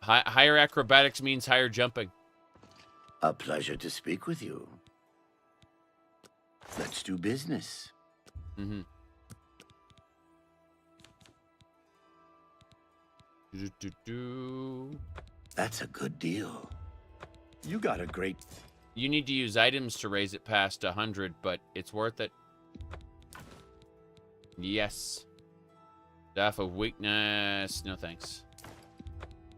Higher acrobatics means higher jumping. A pleasure to speak with you. Let's do business. Mm-hmm. That's a good deal. You got a great... You need to use items to raise it past 100, but it's worth it. Yes. Staff of weakness. No thanks.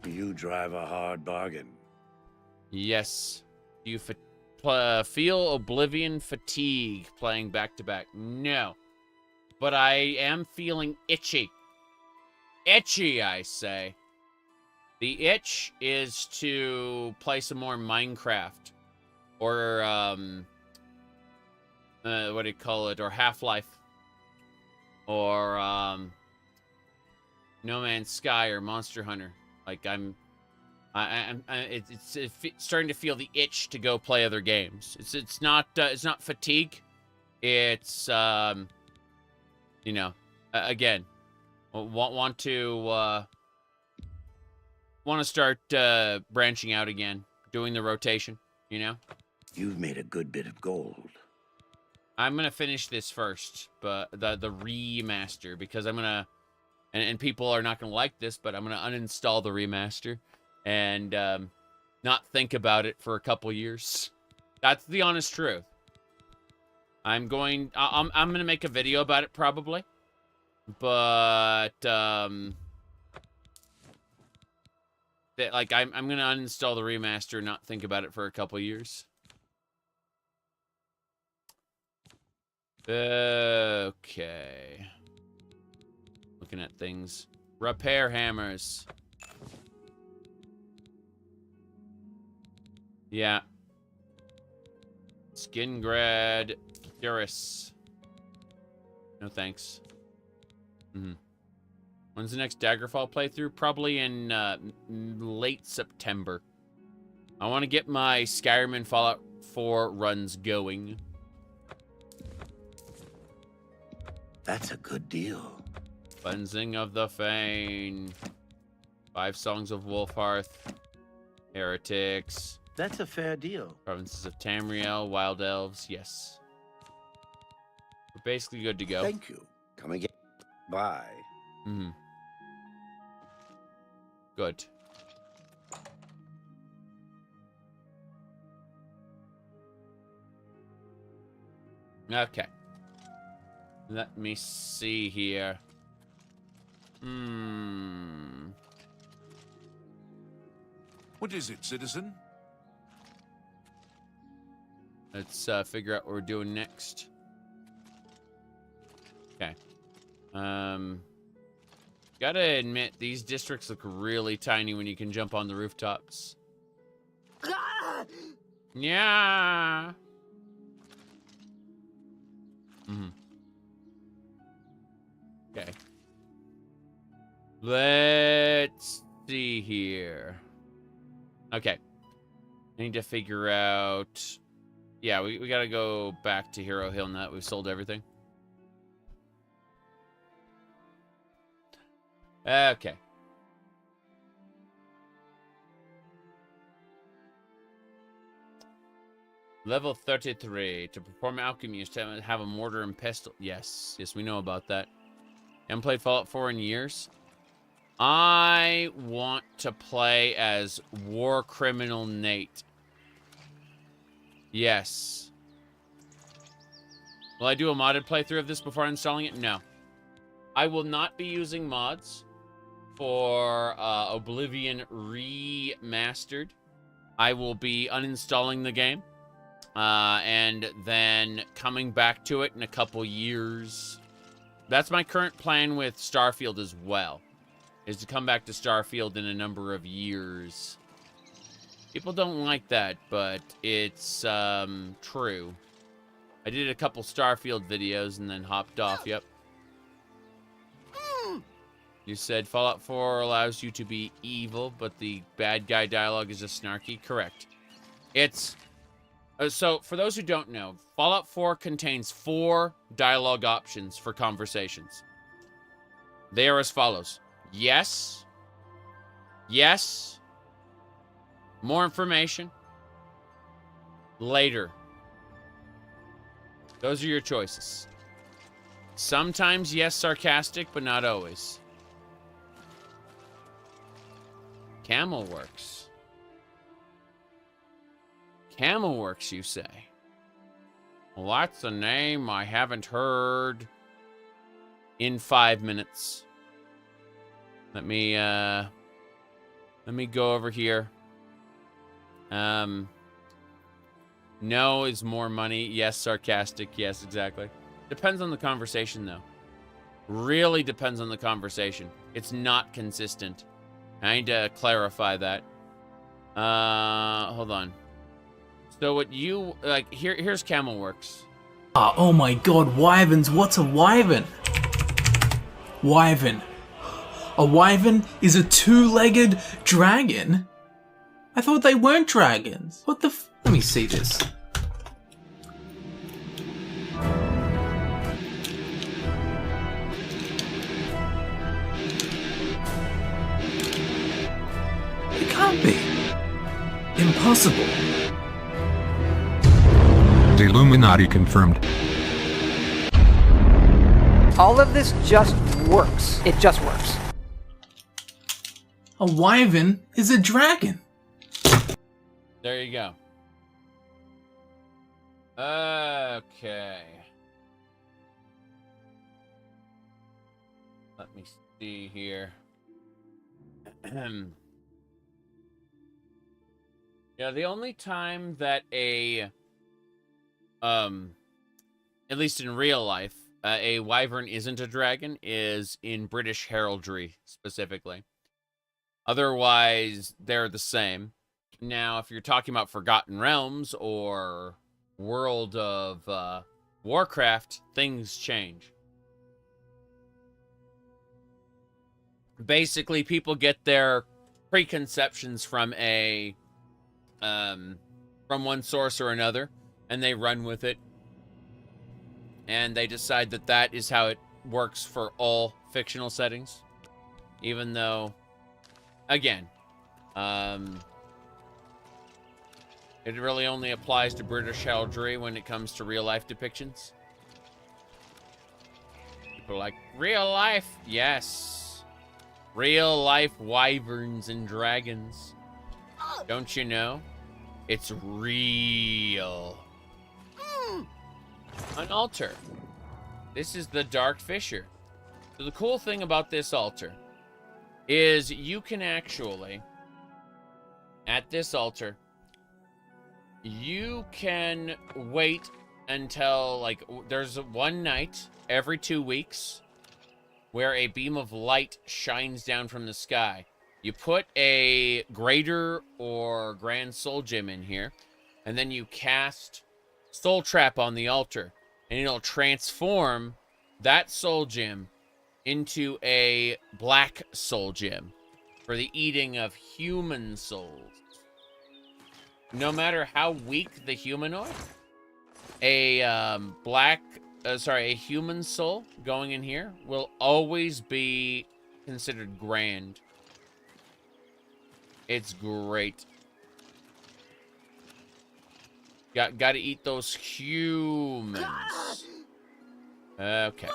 You drive a hard bargain. Yes. Do you feel Oblivion fatigue playing back-to-back? No. But I am feeling itchy. Itchy, I say. The itch is to play some more Minecraft. Or, what do you call it? Or Half-Life. Or, No Man's Sky or Monster Hunter. Like, it's starting to feel the itch to go play other games. It's not fatigue. It's, you know, again, want to start branching out again, doing the rotation, you know? You've made a good bit of gold. I'm gonna finish this first, but the remaster, because I'm gonna, and people are not gonna like this, but I'm gonna uninstall the remaster and not think about it for a couple years. That's the honest truth. I'm gonna make a video about it probably, but like I'm gonna uninstall the remaster and not think about it for a couple years. Okay. Looking at things. Repair hammers. Yeah. Skin grad. Durus. No thanks. When's the next Daggerfall playthrough? Probably in late September. I want to get my Skyrim and Fallout 4 runs going. That's a good deal. Cleansing of the Fane. 5 Songs of Wolfhearth. Heretics. That's a fair deal. Provinces of Tamriel. Wild Elves. Yes. We're basically good to go. Thank you. Come again. Bye. Good. Okay. Let me see here. What is it, citizen? Let's figure out what we're doing next. Okay. Gotta admit, these districts look really tiny when you can jump on the rooftops. Yeah. Okay. Let's see here. Okay. I need to figure out... Yeah, we gotta go back to Hero Hill now that we've sold everything. Okay. Level 33. To perform alchemy, you have a mortar and pestle. Yes. Yes, we know about that. Haven't played Fallout 4 in years. I want to play as War Criminal Nate. Yes. Will I do a modded playthrough of this before installing it? No. I will not be using mods for Oblivion Remastered. I will be uninstalling the game and then coming back to it in a couple years. That's my current plan with Starfield as well, is to come back to Starfield in a number of years. People don't like that, but it's true. I did a couple Starfield videos and then hopped off. Yep. You said Fallout 4 allows you to be evil, but the bad guy dialogue is just snarky. Correct. It's... so, for those who don't know, Fallout 4 contains 4 dialogue options for conversations. They are as follows. Yes. Yes. More information. Later. Those are your choices. Sometimes, yes, sarcastic, but not always. Camel works. Camel works, you say? Well, that's a name I haven't heard in 5 minutes. Let me go over here. No is more money. Yes, sarcastic. Yes, exactly. Depends on the conversation, though. Really depends on the conversation. It's not consistent. I need to clarify that. Hold on. So what you, like, here's Camel Works. Oh my god, wyverns. What's a wyvern? Wyvern. A wyvern is a two-legged dragon? I thought they weren't dragons. What the f... Let me see this. It can't be. Impossible. The Illuminati confirmed. All of this just works. It just works. A wyvern is a dragon. There you go. Okay. Let me see here. Yeah, the only time that at least in real life, a wyvern isn't a dragon is in British heraldry, specifically. Otherwise, they're the same. Now, if you're talking about Forgotten Realms or World of Warcraft, things change. Basically, people get their preconceptions from from one source or another, and they run with it. And they decide that that is how it works for all fictional settings. Even though, again, it really only applies to British heraldry when it comes to real-life depictions. People are like, real life? Yes. Real-life wyverns and dragons. Don't you know? It's real. An altar. This is the Dark Fisher. So the cool thing about this altar is you can actually, at this altar, you can wait until, like, there's one night every 2 weeks where a beam of light shines down from the sky. You put a Greater or Grand Soul Gem in here, and then you cast Soul Trap on the altar, and it'll transform that Soul Gem into a Black Soul Gem for the eating of human souls. No matter how weak the humanoid, a human soul going in here will always be considered grand. It's great. Got to eat those humans. Okay.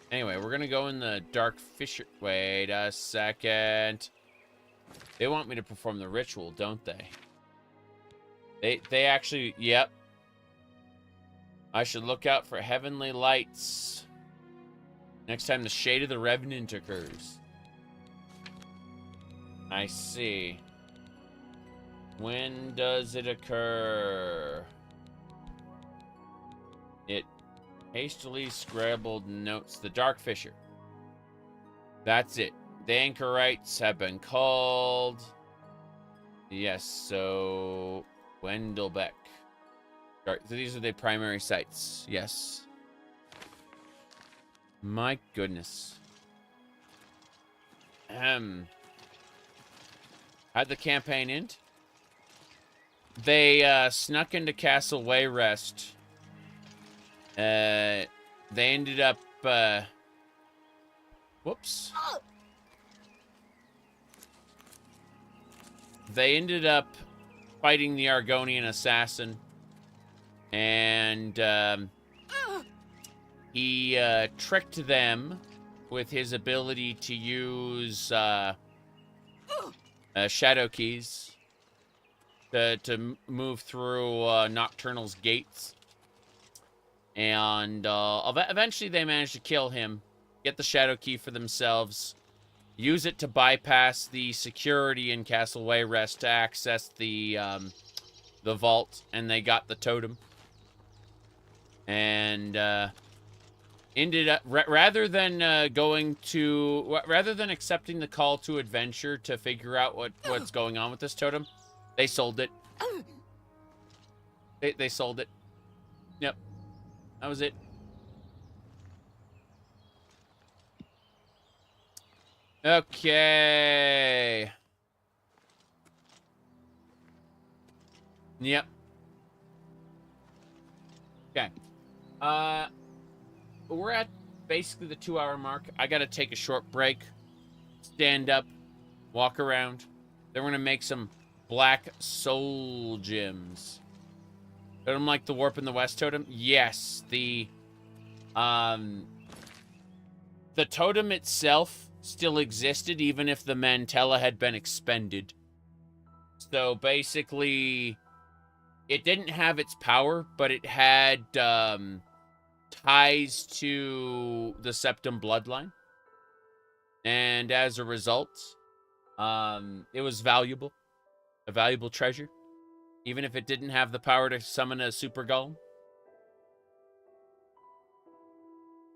Anyway, we're gonna go in the Dark Fisher. Wait a second. They want me to perform the ritual, don't they? They actually, yep. I should look out for heavenly lights next time the Shade of the Revenant occurs. I see. When does it occur? It hastily scribbled notes. The Dark Fisher. That's it. The anchorites have been called. Yes, so Wendelbeck. So these are the primary sites. Yes. My goodness. How'd the campaign end? They snuck into Castle Wayrest. They ended up whoops. They ended up fighting the Argonian assassin. And he tricked them with his ability to use shadow keys to move through Nocturnal's gates. And eventually they managed to kill him, get the shadow key for themselves, use it to bypass the security in Castle Wayrest to access the vault, and they got the totem. And ended up rather than accepting the call to adventure to figure out what's going on with this totem, they sold it. They sold it. Yep, that was it. Okay. Yep. Okay. We're at basically the 2-hour mark. I gotta take a short break, stand up, walk around. Then we're gonna make some black soul gems. Totem like the Warp in the West totem? Yes. The totem itself still existed even if the Mantella had been expended. So basically, it didn't have its power, but it had ties to the Septum bloodline. And as a result, it was valuable. A valuable treasure. Even if it didn't have the power to summon a super golem.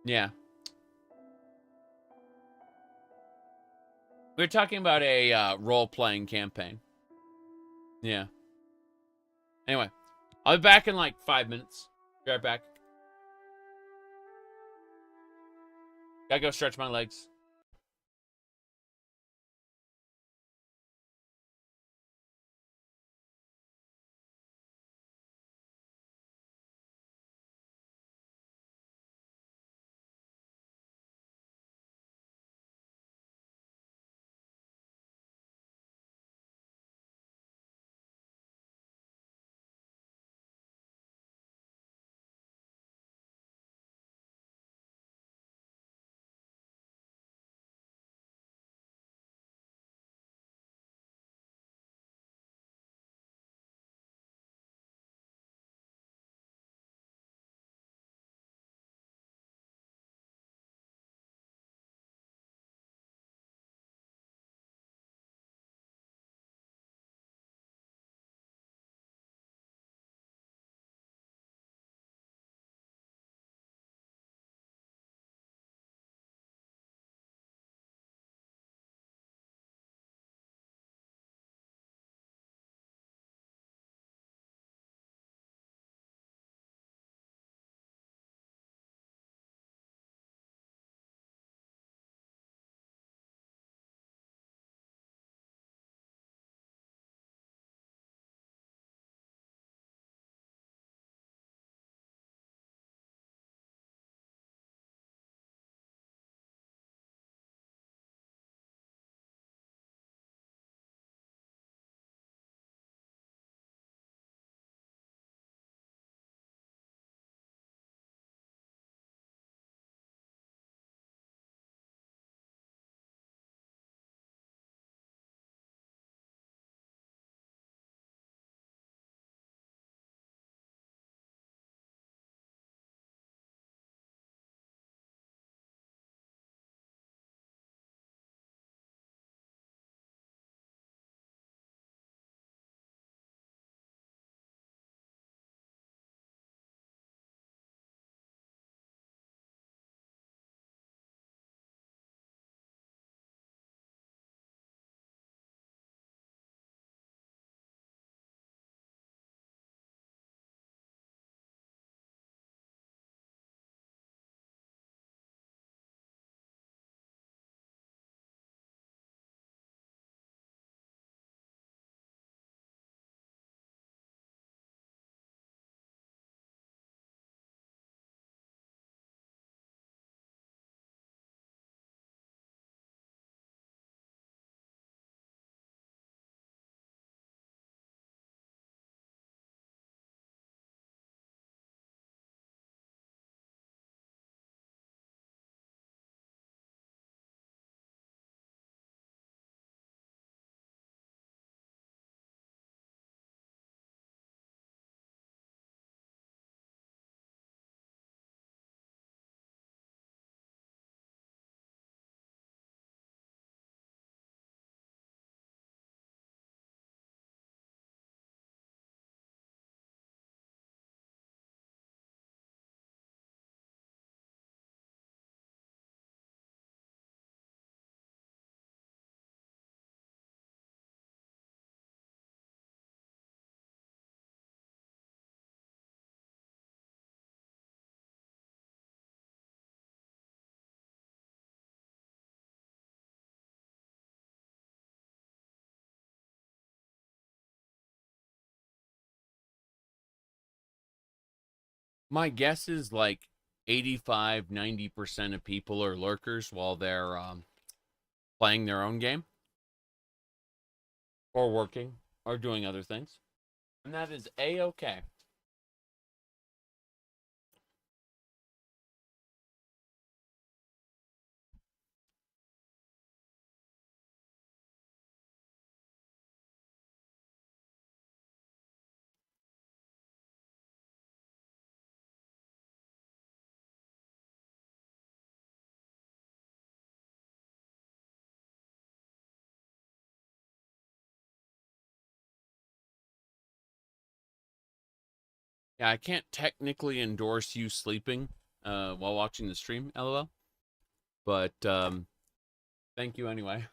Yeah. We're talking about a role-playing campaign. Yeah. Anyway, I'll be back in like 5 minutes. Be right back. Gotta go stretch my legs. My guess is like 85-90% of people are lurkers while they're playing their own game or working or doing other things. And that is A-okay. Yeah, I can't technically endorse you sleeping while watching the stream, LOL. But thank you anyway.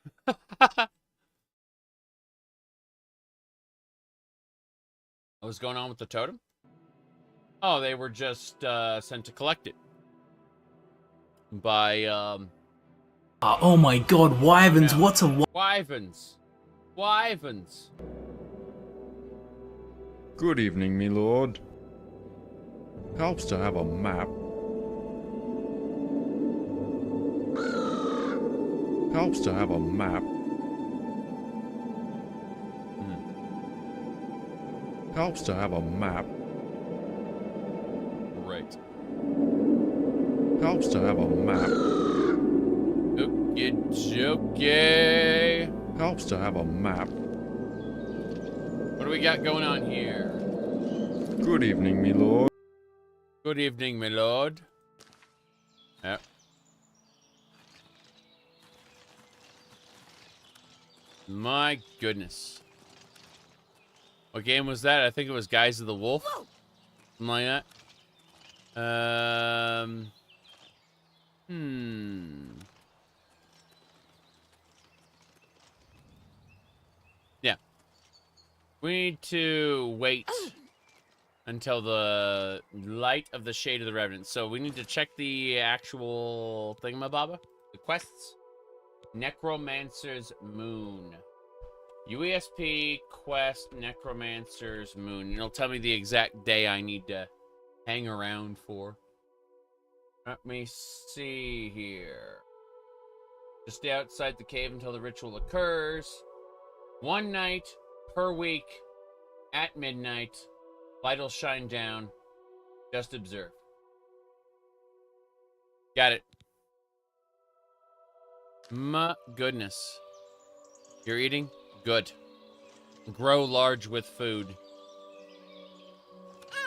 What's going on with the totem? Oh, they were just sent to collect it by Oh my god, wyverns, yeah. what's a Wyverns. Wyverns. Good evening, me lord. Helps to have a map. Helps to have a map. Helps to have a map. Right. Helps to have a map. Okay. Helps to have a map. What do we got going on here? Good evening, me lord. Good evening, my lord. Yep. My goodness. What game was that? I think it was Guys of the Wolf. Something like that. Yeah. We need to wait until the light of the shade of the revenant. So we need to check the actual thingamababa. The quests. Necromancer's Moon. UESP quest Necromancer's Moon. It'll tell me the exact day I need to hang around for. Let me see here. Just stay outside the cave until the ritual occurs. 1 night per week at midnight. Light will shine down. Just observe. Got it. My goodness. You're eating? Good. Grow large with food.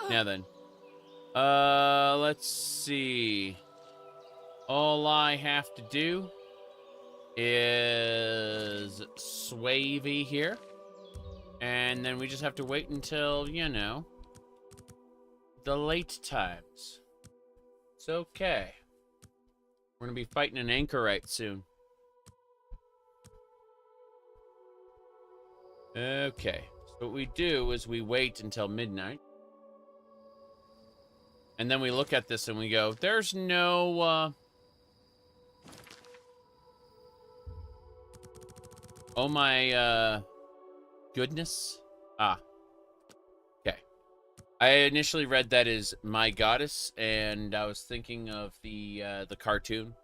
Now then. Let's see. All I have to do is Swavey here. And then we just have to wait until, you know, the late times. It's okay. We're gonna be fighting an anchorite soon. Okay, so what we do is we wait until midnight. And then we look at this and we go, there's no, oh my, goodness. Ah. Okay. I initially read that as My Goddess, and I was thinking of the cartoon.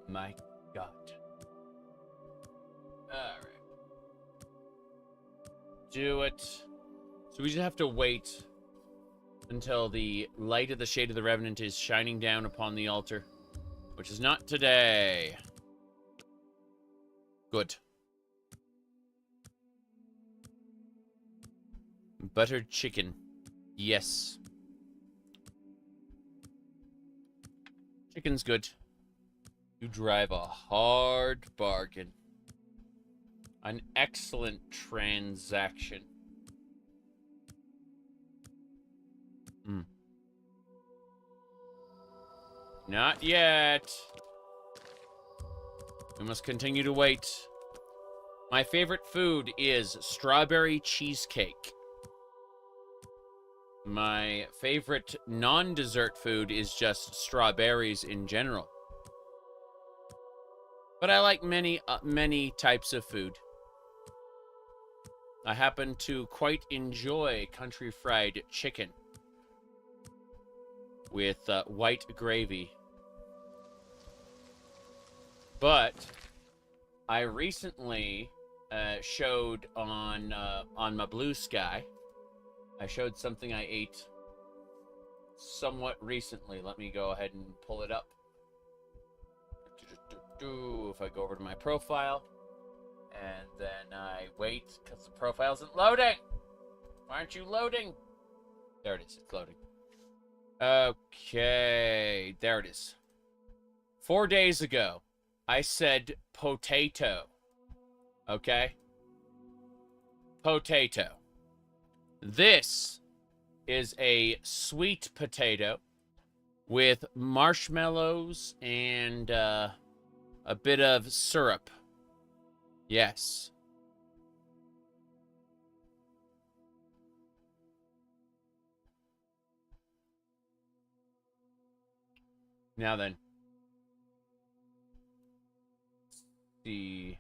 My God. Alright. Do it. So we just have to wait until the light of the shade of the revenant is shining down upon the altar, which is not today. Good. Buttered chicken. Yes. Chicken's good. You drive a hard bargain. An excellent transaction. Not yet. We must continue to wait. My favorite food is strawberry cheesecake. My favorite non-dessert food is just strawberries in general. But I like many types of food. I happen to quite enjoy country fried chicken with white gravy. But I recently showed on my Blue Sky, I showed something I ate somewhat recently. Let me go ahead and pull it up. If I go over to my profile, and then I wait because the profile isn't loading. Why aren't you loading? There it is. It's loading. Okay, there it is. 4 days ago, I said potato. Okay? Potato. This is a sweet potato with marshmallows and a bit of syrup. Yes. Now then. Let's see.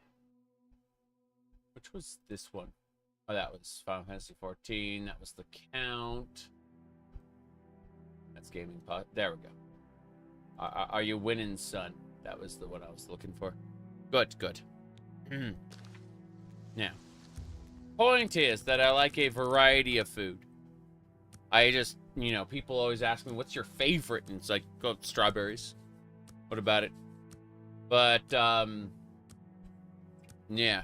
Which was this one? Oh, that was Final Fantasy 14. That was the count. That's gaming pot. There we go. Are you winning, son? That was the one I was looking for. Good, good. Now, point is that I like a variety of food. I just, you know, people always ask me, what's your favorite? And it's like, go strawberries. What about it? But, yeah.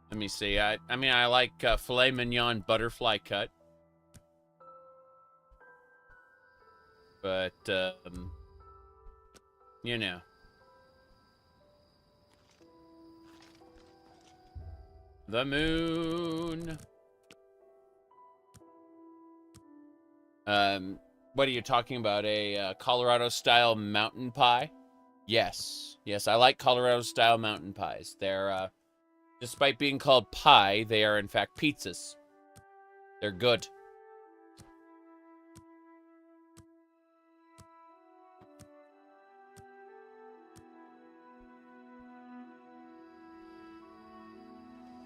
Let me see. I mean, I like filet mignon butterfly cut. But, you know. The moon. What are you talking about? A Colorado-style mountain pie? Yes. Yes, I like Colorado-style mountain pies. They're, despite being called pie, they are in fact pizzas. They're good.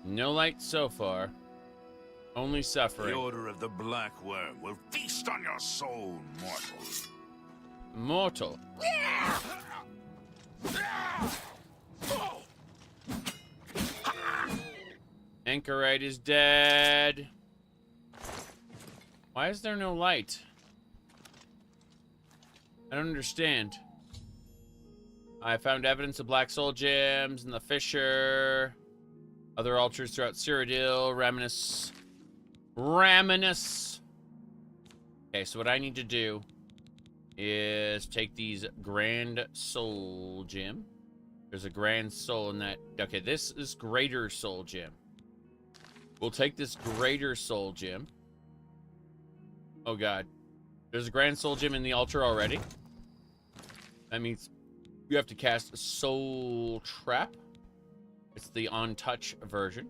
No light so far. Only suffering. The Order of the Black Worm will feast on your soul, mortal. Mortal? Anchorite is dead. Why is there no light? I don't understand. I found evidence of black soul gems in the fissure. Other altars throughout Cyrodiil. Raminus. Okay, so what I need to do is take these Grand Soul Gem. There's a Grand Soul in that. Okay, this is Greater Soul Gem. We'll take this Greater Soul Gem. Oh, God. There's a Grand Soul Gem in the altar already. That means you have to cast Soul Trap. It's the on-touch version.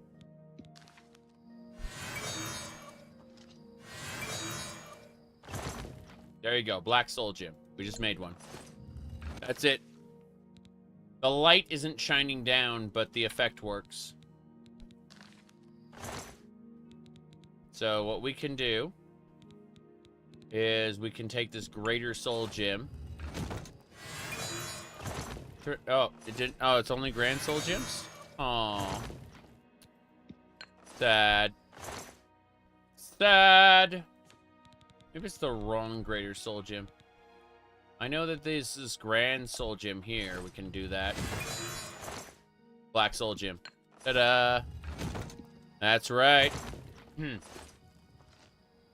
There you go. Black Soul Gem. We just made one. That's it. The light isn't shining down, but the effect works. So what we can do is we can take this Greater Soul Gem. Oh, it didn't. Oh, it's only Grand Soul Gems? Aww. Sad. Sad. Maybe it's the wrong Greater Soul Gem. I know that there's this Grand Soul Gem here. We can do that. Black Soul Gem. Ta-da. That's right.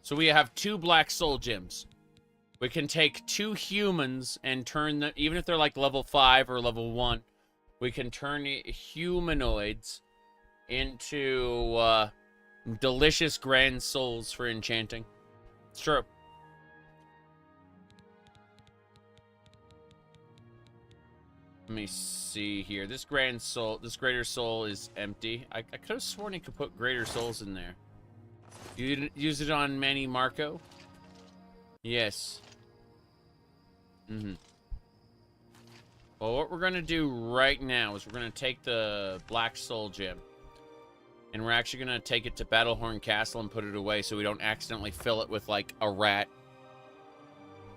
So we have 2 Black Soul Gems. We can take 2 humans and turn them, even if they're like level 5 or level 1, we can turn humanoids into delicious Grand Souls for enchanting. It's true. Let me see here. This Grand Soul, this Greater Soul is empty. I could have sworn you could put Greater Souls in there. You didn't use it on Mannimarco? Yes. Well, what we're going to do right now is we're going to take the Black Soul Gem. And we're actually going to take it to Battlehorn Castle and put it away so we don't accidentally fill it with, like, a rat.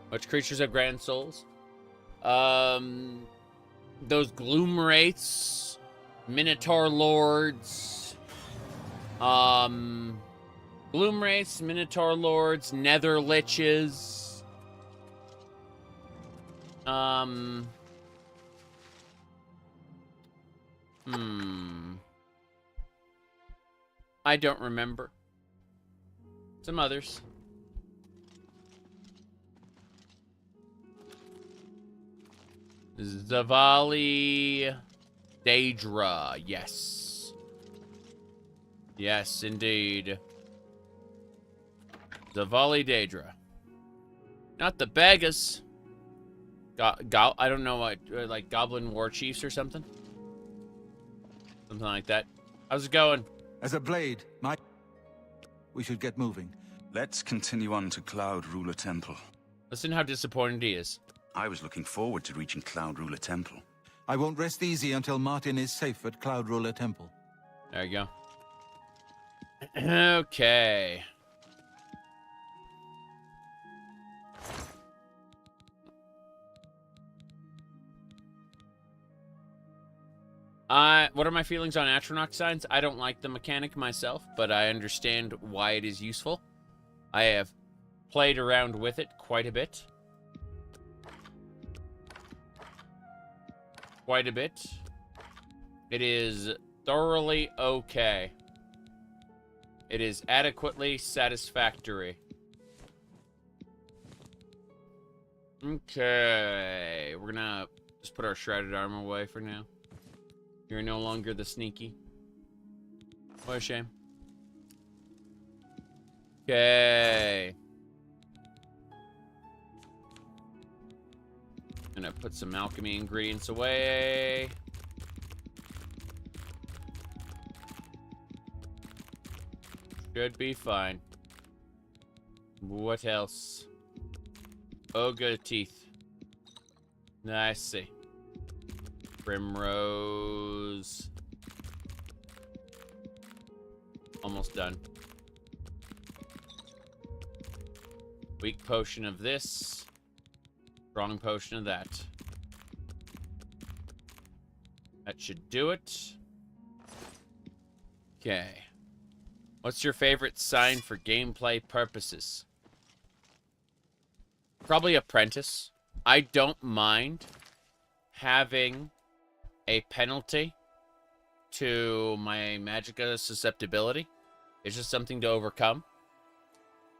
Which creatures have grand souls? Those Gloom Wraiths, Minotaur Lords, Gloom Wraiths, Minotaur Lords, Nether Liches, I don't remember. Some others. Zavali Daedra, yes. Yes, indeed. Zavali Daedra. Not the Begas. I don't know what, like Goblin War Chiefs or something? Something like that. How's it going? As a blade, we should get moving. Let's continue on to Cloud Ruler Temple. Listen how disappointed he is. I was looking forward to reaching Cloud Ruler Temple. I won't rest easy until Martin is safe at Cloud Ruler Temple. There you go. Okay. What are my feelings on Atronach signs? I don't like the mechanic myself, but I understand why it is useful. I have played around with it quite a bit. Quite a bit. It is thoroughly okay. It is adequately satisfactory. Okay. We're gonna just put our shrouded armor away for now. You're no longer the sneaky. What a shame. Okay. Gonna put some alchemy ingredients away. Should be fine. What else? Ogre teeth. I see. Primrose. Almost done. Weak potion of this. Strong potion of that. That should do it. Okay. What's your favorite sign for gameplay purposes? Probably Apprentice. I don't mind having a penalty to my magicka susceptibility. It's just something to overcome.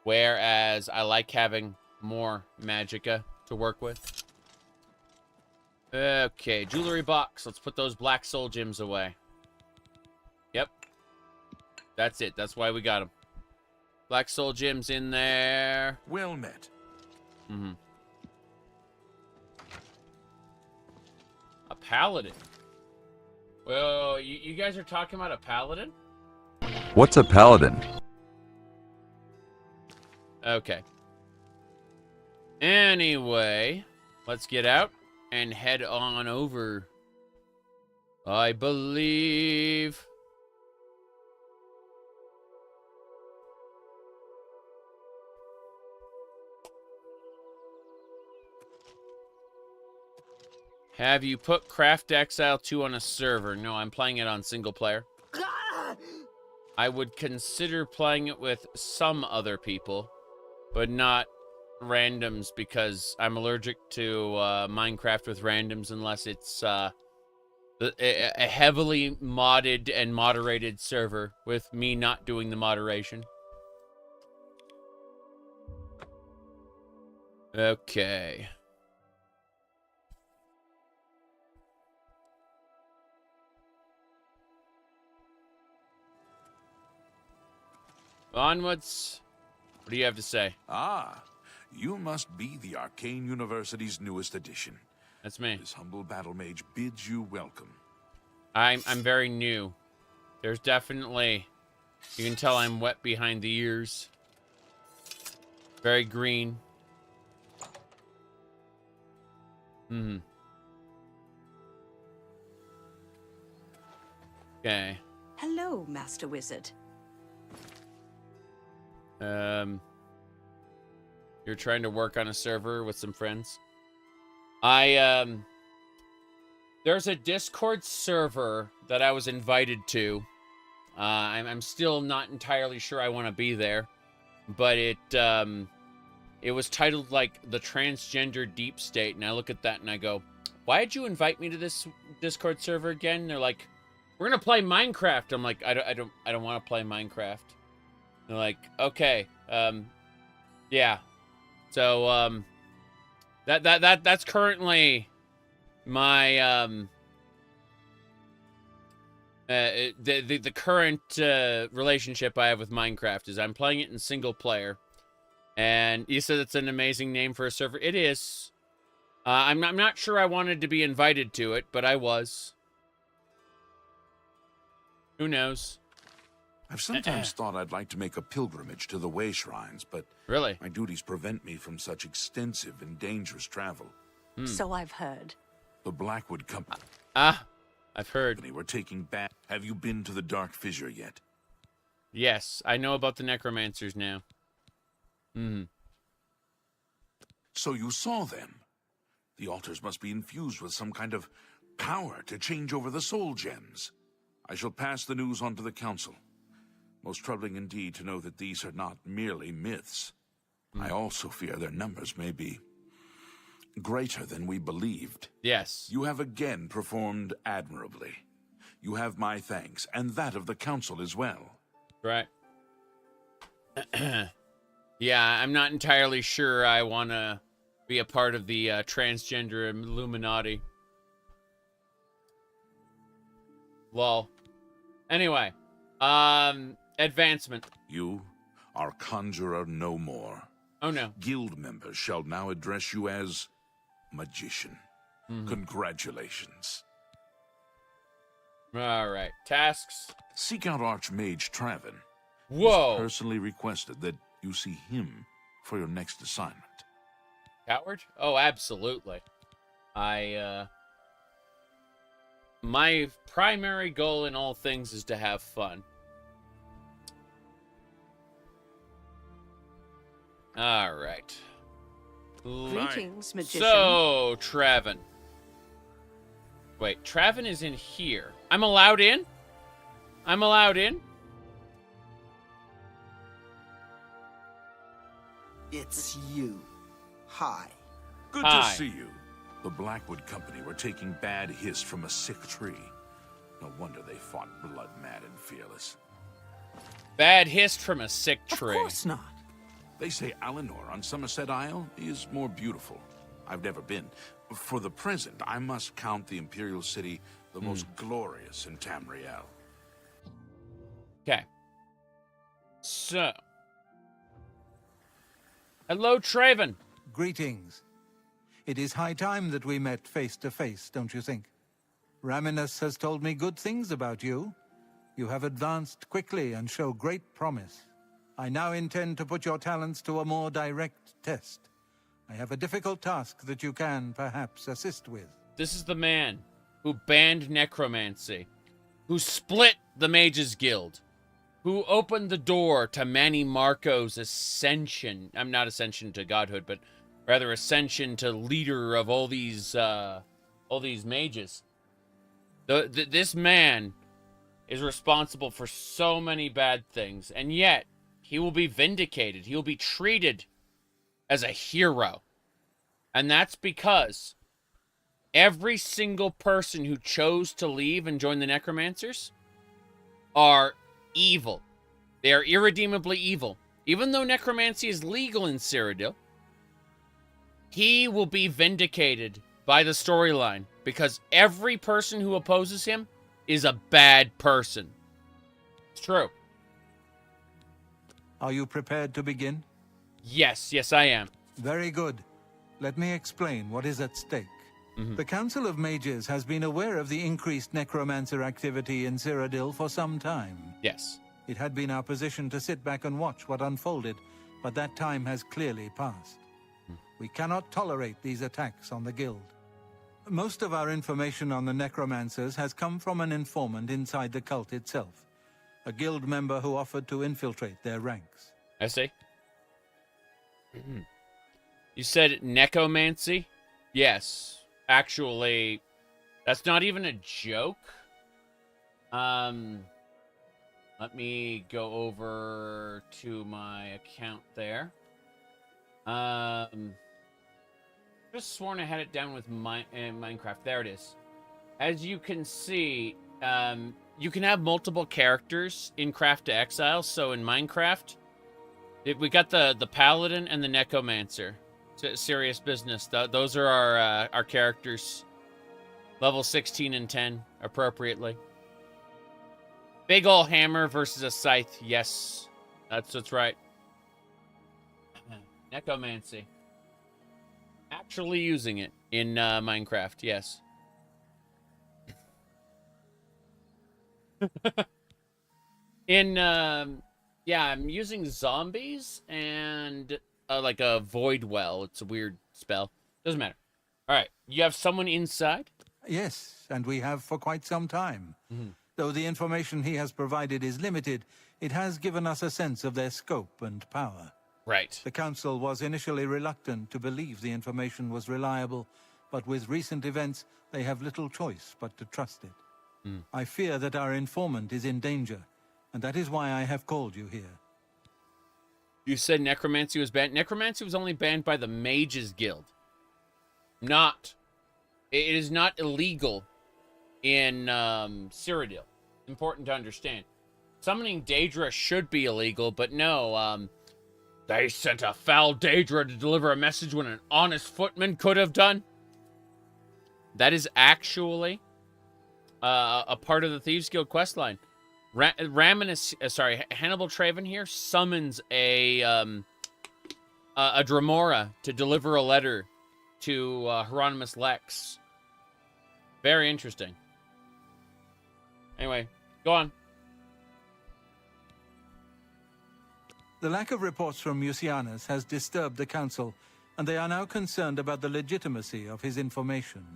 Whereas I like having more magicka to work with. Okay, jewelry box. Let's put those black soul gems away. Yep. That's it. That's why we got them. Black soul gems in there. Well met. Mm-hmm. A paladin. Well, you guys are talking about a paladin? What's a paladin? Okay. Anyway, let's get out and head on over. I believe. Have you put Craft Exile 2 on a server? No, I'm playing it on single player. I would consider playing it with some other people, but not randoms because I'm allergic to Minecraft with randoms unless it's a heavily modded and moderated server with me not doing the moderation. Okay. Onwards. What do you have to say? Ah, you must be the Arcane University's newest addition. That's me. This humble battle mage bids you welcome. I'm very new. There's definitely, you can tell I'm wet behind the ears. Very green. Okay. Hello, Master Wizard. You're trying to work on a server with some friends. There's a Discord server that I was invited to. I'm still not entirely sure I want to be there, but it was titled like the Transgender Deep State, and I look at that and I go, "Why did you invite me to this Discord server again?" And they're like, "We're gonna play Minecraft." I'm like, "I don't want to play Minecraft." They're like, "Okay, yeah." So that's currently my the current relationship I have with Minecraft is I'm playing it in single player. And you said it's an amazing name for a server. It is. I'm not sure I wanted to be invited to it, but I was. Who knows? I've sometimes thought I'd like to make a pilgrimage to the way shrines, but really, my duties prevent me from such extensive and dangerous travel. So I've heard. The Blackwood Company. I've heard. We're taking back. Have you been to the Dark Fissure yet? Yes, I know about the necromancers now. So you saw them. The altars must be infused with some kind of power to change over the soul gems. I shall pass the news on to the council. Most troubling indeed to know that these are not merely myths. I also fear their numbers may be greater than we believed. Yes. You have again performed admirably. You have my thanks, and that of the council as well. Right. Yeah, I'm not entirely sure I want to be a part of the transgender Illuminati. Lol. Anyway, advancement. You are conjurer no more. Oh no. Guild members shall now address you as magician. Congratulations. All right, tasks. Seek out Archmage Traven. Whoa. He's personally requested that you see him for your next assignment. Coward? Oh, absolutely. My primary goal in all things is to have fun. All right. Greetings, magician. So, Traven. Wait, Traven is in here. I'm allowed in? I'm allowed in? It's you. Hi. Good to see you. The Blackwood Company were taking bad hiss from a sick tree. No wonder they fought blood-mad and fearless. Bad hissed from a sick tree. Of course not. They say Alinor on Somerset Isle is more beautiful. I've never been. For the present, I must count the Imperial City the most glorious in Tamriel. Okay. So. Hello, Traven. Greetings. It is high time that we met face to face, don't you think? Raminus has told me good things about you. You have advanced quickly and show great promise. I now intend to put your talents to a more direct test. I have a difficult task that you can, perhaps, assist with. This is the man who banned necromancy, who split the Mages Guild, who opened the door to Mannimarco's ascension. I'm not ascension to godhood, but rather ascension to leader of all these mages. This man is responsible for so many bad things, and yet he will be vindicated. He will be treated as a hero. And that's because every single person who chose to leave and join the Necromancers are evil. They are irredeemably evil. Even though necromancy is legal in Cyrodiil, he will be vindicated by the storyline because every person who opposes him is a bad person. It's true. Are you prepared to begin? Yes, I am. Very good. Let me explain what is at stake. The Council of Mages has been aware of the increased necromancer activity in Cyrodiil for some time. Yes. It had been our position to sit back and watch what unfolded, but that time has clearly passed. We cannot tolerate these attacks on the Guild. Most of our information on the necromancers has come from an informant inside the cult itself. A guild member who offered to infiltrate their ranks. I see. You said necromancy? Yes. Actually, that's not even a joke. Let me go over to my account there. Just sworn I had it down with Minecraft. There it is. As you can see, you can have multiple characters in Craft to Exile. So in Minecraft, we got the Paladin and the Necromancer. Serious business. Those are our characters. Level 16 and 10, appropriately. Big ol' hammer versus a scythe. Yes, that's right. Necromancy. Actually using it in Minecraft, yes. Yeah, I'm using zombies and like a void well. It's a weird spell. Doesn't matter. All right, you have someone inside? Yes, and we have for quite some time. Though the information he has provided is limited, it has given us a sense of their scope and power. Right. The Council was initially reluctant to believe the information was reliable, but with recent events, they have little choice but to trust it. I fear that our informant is in danger, and that is why I have called you here. You said necromancy was banned. Necromancy was only banned by the Mages Guild. It is not illegal in Cyrodiil. Important to understand. Summoning Daedra should be illegal, but no, they sent a foul Daedra to deliver a message when an honest footman could have done. That is actually a part of the Thieves Guild questline. Hannibal Traven here summons a Dremora to deliver a letter to Hieronymus Lex. Very interesting. Anyway, go on. The lack of reports from Mucianus has disturbed the Council, and they are now concerned about the legitimacy of his information.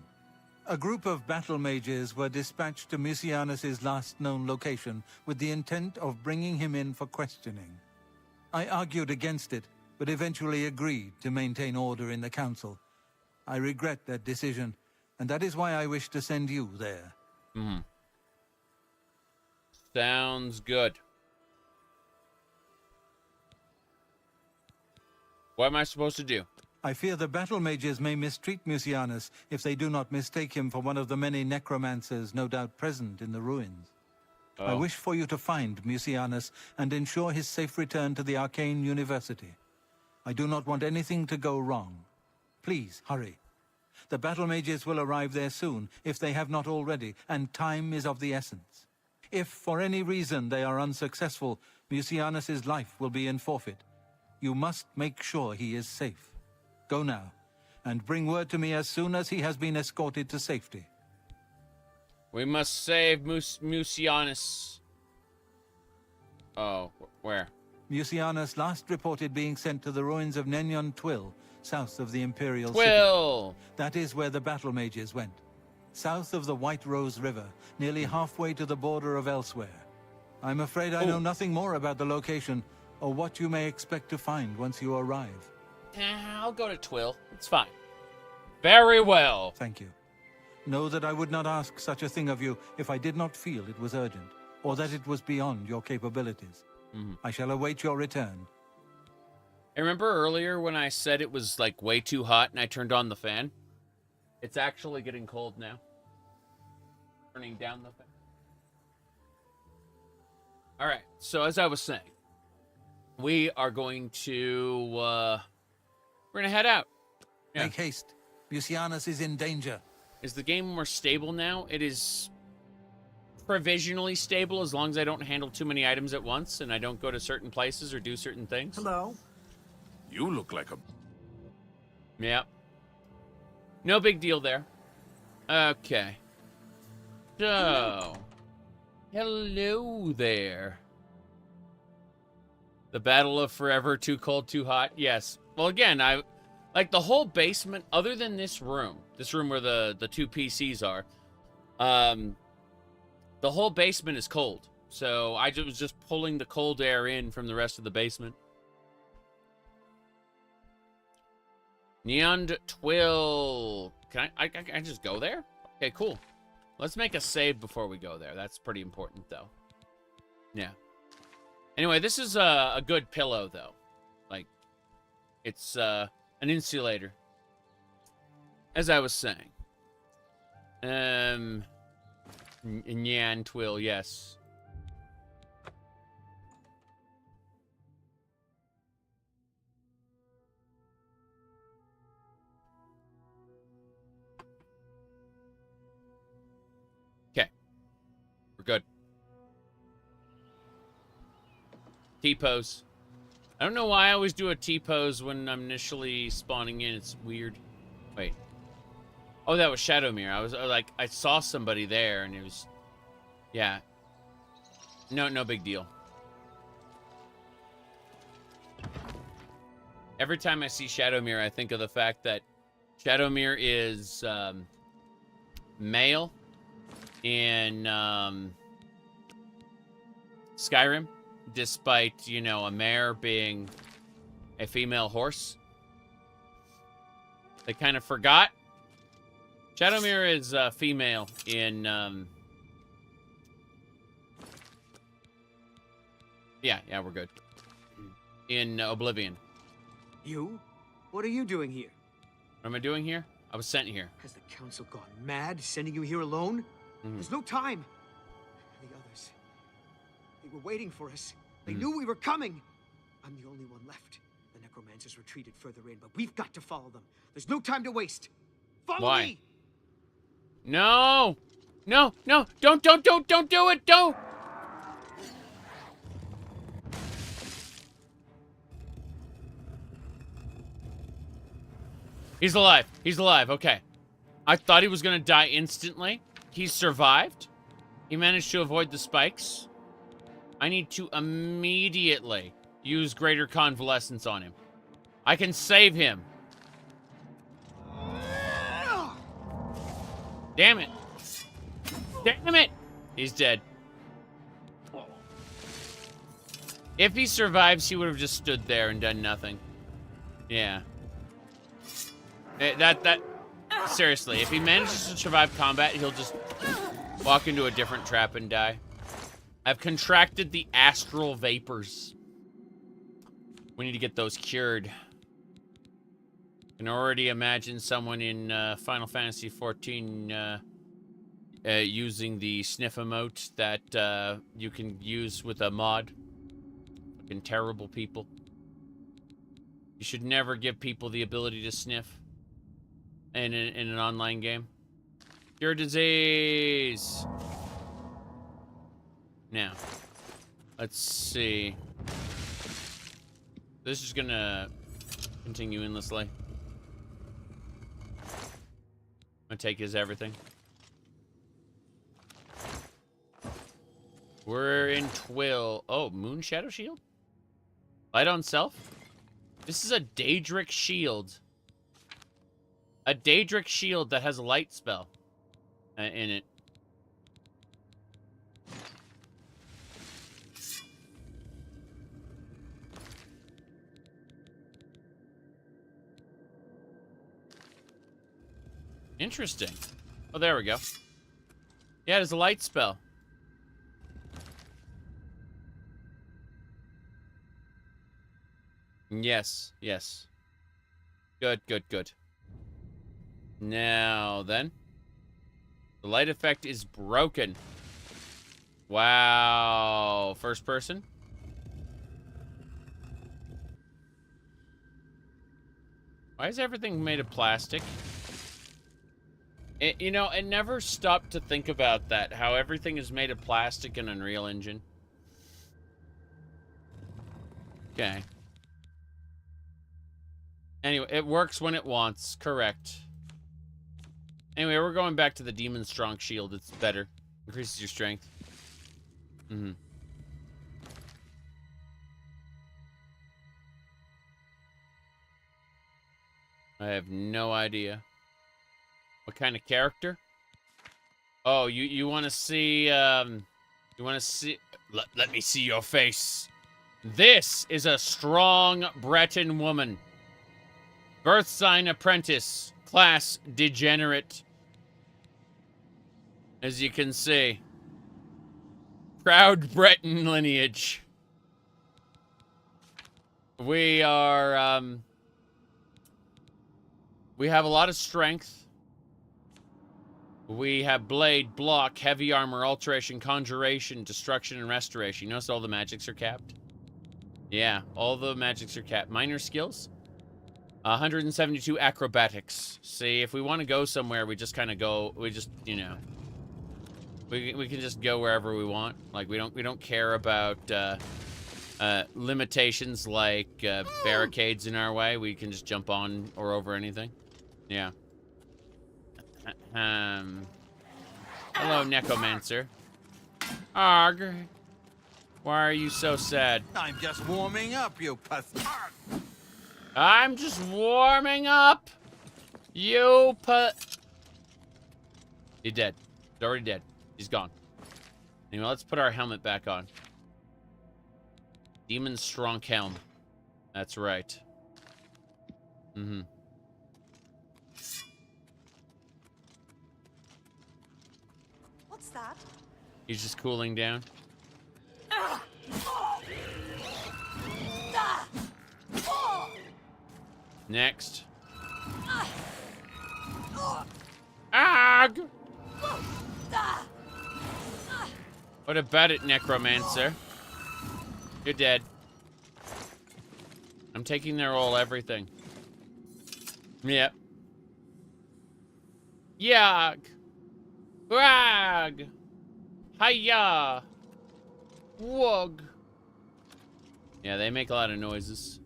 A group of battle mages were dispatched to Mucianus's last known location with the intent of bringing him in for questioning. I argued against it, but eventually agreed to maintain order in the Council. I regret that decision, and that is why I wish to send you there. Sounds good. What am I supposed to do? I fear the battle mages may mistreat Mucianus if they do not mistake him for one of the many necromancers no doubt present in the ruins. I wish for you to find Mucianus and ensure his safe return to the Arcane University. I do not want anything to go wrong. Please, hurry. The battle mages will arrive there soon, if they have not already, and time is of the essence. If, for any reason, they are unsuccessful, Mucianus's life will be in forfeit. You must make sure he is safe. Go now, and bring word to me as soon as he has been escorted to safety. We must save Mucianus. Oh, where? Mucianus last reported being sent to the ruins of Nenulaul, south of the Imperial City. That is where the battle mages went. South of the White Rose River, nearly halfway to the border of elsewhere. I'm afraid I know nothing more about the location, or what you may expect to find once you arrive. I'll go to Twill. It's fine. Very well. Thank you. Know that I would not ask such a thing of you if I did not feel it was urgent, or that it was beyond your capabilities. I shall await your return. I remember earlier when I said it was like way too hot and I turned on the fan? It's actually getting cold now. Turning down the fan. Alright, so as I was saying, we are going to, we're gonna head out. Make haste. Mucianus is in danger. Is the game more stable now? It is provisionally stable as long as I don't handle too many items at once and I don't go to certain places or do certain things. Hello? You look like a... Yep. No big deal there. Okay. So... Hello there. The Battle of Forever, Too Cold, Too Hot. Yes. Well, again, like the whole basement, other than this room, This room where the two PCs are. The whole basement is cold. So I was just pulling the cold air in from the rest of the basement. Neond Twill. Can I just go there? Okay, cool. Let's make a save before we go there. That's pretty important, though. Yeah. Anyway, this is a good pillow, though. Like, it's an insulator. As I was saying. Nyan Twill, yes. Okay. We're good. T-pose. I don't know why I always do a T-pose when I'm initially spawning in. It's weird. Wait. Oh, that was Shadowmere. I was like, I saw somebody there, and it was... Yeah. No big deal. Every time I see Shadowmere, I think of the fact that Shadowmere is male in Skyrim, despite, you know, a mare being a female horse. They kind of forgot. Shadowmere is female in yeah, we're good. In Oblivion. You? What are you doing here? What am I doing here? I was sent here. Has the council gone mad, sending you here alone? There's no time. The others, they were waiting for us. They knew we were coming. I'm the only one left. The necromancers retreated further in, but we've got to follow them. There's no time to waste. Follow me! No! No! Don't do it! Don't! He's alive. He's alive. Okay. I thought he was going to die instantly. He survived. He managed to avoid the spikes. I need to immediately use Greater Convalescence on him. I can save him. Damn it. Damn it. He's dead. If he survives, he would have just stood there and done nothing. Yeah. Seriously, if he manages to survive combat, he'll just walk into a different trap and die. I've contracted the astral vapors. We need to get those cured. I can already imagine someone in Final Fantasy XIV using the sniff emote that you can use with a mod. Fucking terrible people. You should never give people the ability to sniff in an online game. Cure disease. Now, let's see. This is gonna continue endlessly. I'm gonna take his everything. We're in Twill. Oh, Moon Shadow Shield? Light on self? This is a Daedric shield. A Daedric shield that has a light spell in it. Interesting. Oh, there we go. Yeah, it is a light spell. Yes, yes. Good. Now, then. The light effect is broken. Wow. First person? Why is everything made of plastic? You know, I never stopped to think about that. How everything is made of plastic in Unreal Engine. Okay. Anyway, it works when it wants. Correct. Anyway, we're going back to the Demon Strong Shield. It's better. Increases your strength. I have no idea. What kind of character? Oh, you want to see, you want to see... Let me see your face. This is a strong Breton woman. Birth sign apprentice. Class degenerate. As you can see. Proud Breton lineage. We are, we have a lot of strength. We have blade, block, heavy armor, alteration, conjuration, destruction, and restoration. You notice all the magics are capped? Yeah, all the magics are capped. Minor skills? 172 acrobatics. See, if we want to go somewhere, we just kind of go, we just, you know. We can just go wherever we want. Like, we don't care about, limitations like, barricades in our way. We can just jump on or over anything. Yeah. Hello, Necromancer. Arg. Why are you so sad? I'm just warming up, you I'm just warming up. You He's dead. He's already dead. He's gone. Anyway, let's put our helmet back on. Demon Strong Helm. That's right. Mm-hmm. What's that? He's just cooling down. Next. Ag! What about it, Necromancer? You're dead. I'm taking their all everything. Yep. Yag! Rag! Hiya! Wug! Yeah, they make a lot of noises.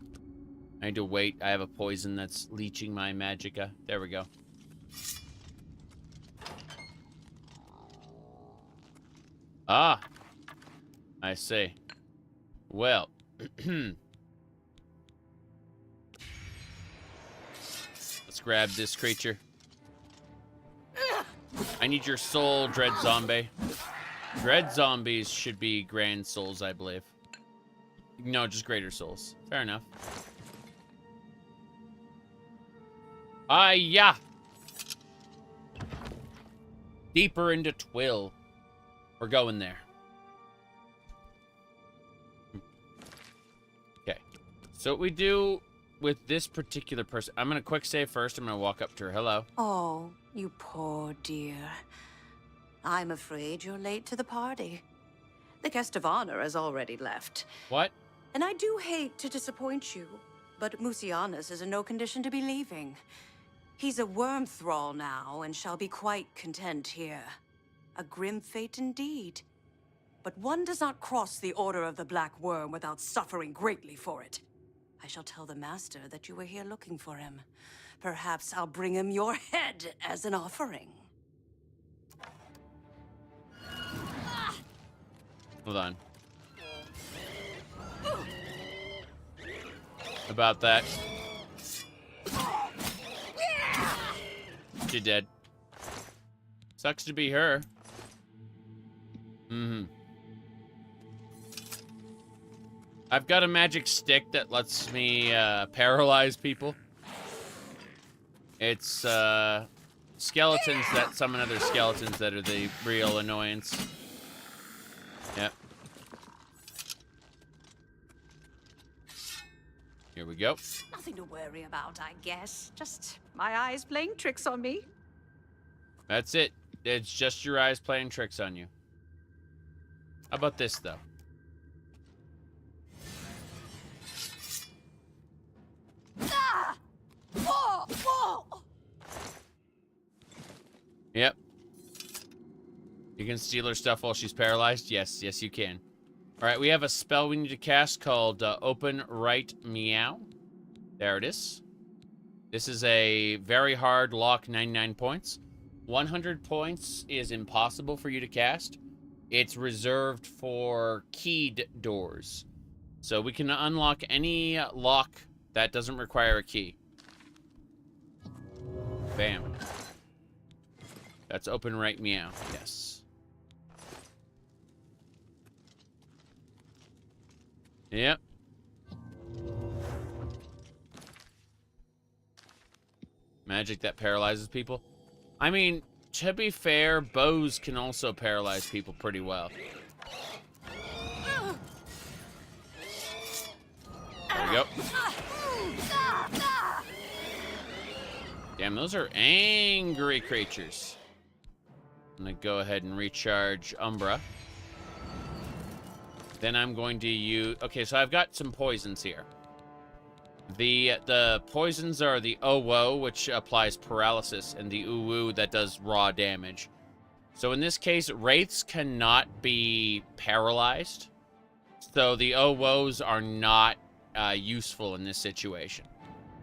I need to wait. I have a poison that's leeching my magicka. There we go. Ah! I see. Well. Let's grab this creature. I need your soul, Dread Zombie. Dread Zombies should be Grand Souls, I believe. No, just Greater Souls. Fair enough. Yeah. Deeper into Twill. We're going there. Okay. So what we do with this particular person... I'm going to quick save first. I'm going to walk up to her. Hello. Oh, you poor dear. I'm afraid you're late to the party. The guest of honor has already left. What? And I do hate to disappoint you, but Musianus is in no condition to be leaving. He's a worm thrall now, and shall be quite content here. A grim fate indeed. But one does not cross the Order of the Black Worm without suffering greatly for it. I shall tell the Master that you were here looking for him. Perhaps I'll bring him your head as an offering. Hold on. About that. She dead. Sucks to be her. Mm-hmm. I've got a magic stick that lets me paralyze people. It's skeletons that summon other skeletons that are the real annoyance. Yep. Here we go. Nothing to worry about, I guess. Just my eyes playing tricks on me. That's it. It's just your eyes playing tricks on you. How about this, though? Ah! Whoa! Whoa! Yep. You can steal her stuff while she's paralyzed? Yes, yes you can. Alright, we have a spell we need to cast called Open Right Meow. There it is. This is a very hard lock, 99 points. 100 points is impossible for you to cast. It's reserved for keyed doors. So we can unlock any lock that doesn't require a key. Bam. That's open right meow. Yes. Yep. Magic that paralyzes people. I mean, to be fair, bows can also paralyze people pretty well. There we go. Damn, those are angry creatures. I'm gonna go ahead and recharge Umbra. Then I'm going to use... Okay, so I've got some poisons here. The poisons are the Owo, which applies paralysis, and the Uwu that does raw damage. So in this case, wraiths cannot be paralyzed. So the Owos are not useful in this situation.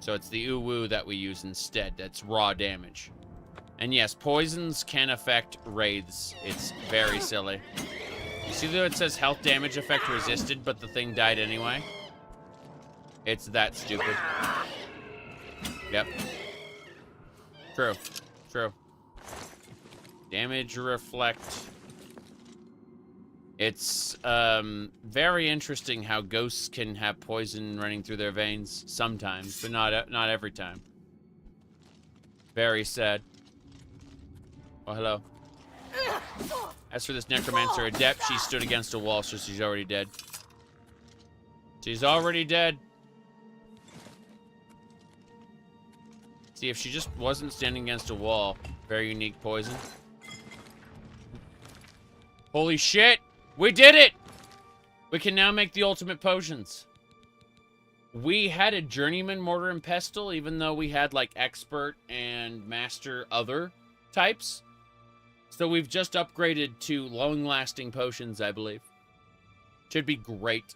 So it's the Uwu that we use instead. That's raw damage. And yes, poisons can affect wraiths. It's very silly. You see that it says health damage effect resisted, but the thing died anyway? It's that stupid. Yep. True. True. Damage reflect. It's very interesting how ghosts can have poison running through their veins sometimes, but not every time. Very sad. Oh, hello. As for this necromancer adept, she stood against a wall, so she's already dead. She's already dead. See, if she just wasn't standing against a wall, very unique poison. Holy shit! We did it! We can now make the ultimate potions. We had a journeyman mortar and pestle, even though we had like expert and master other types. So we've just upgraded to long-lasting potions, I believe. Should be great.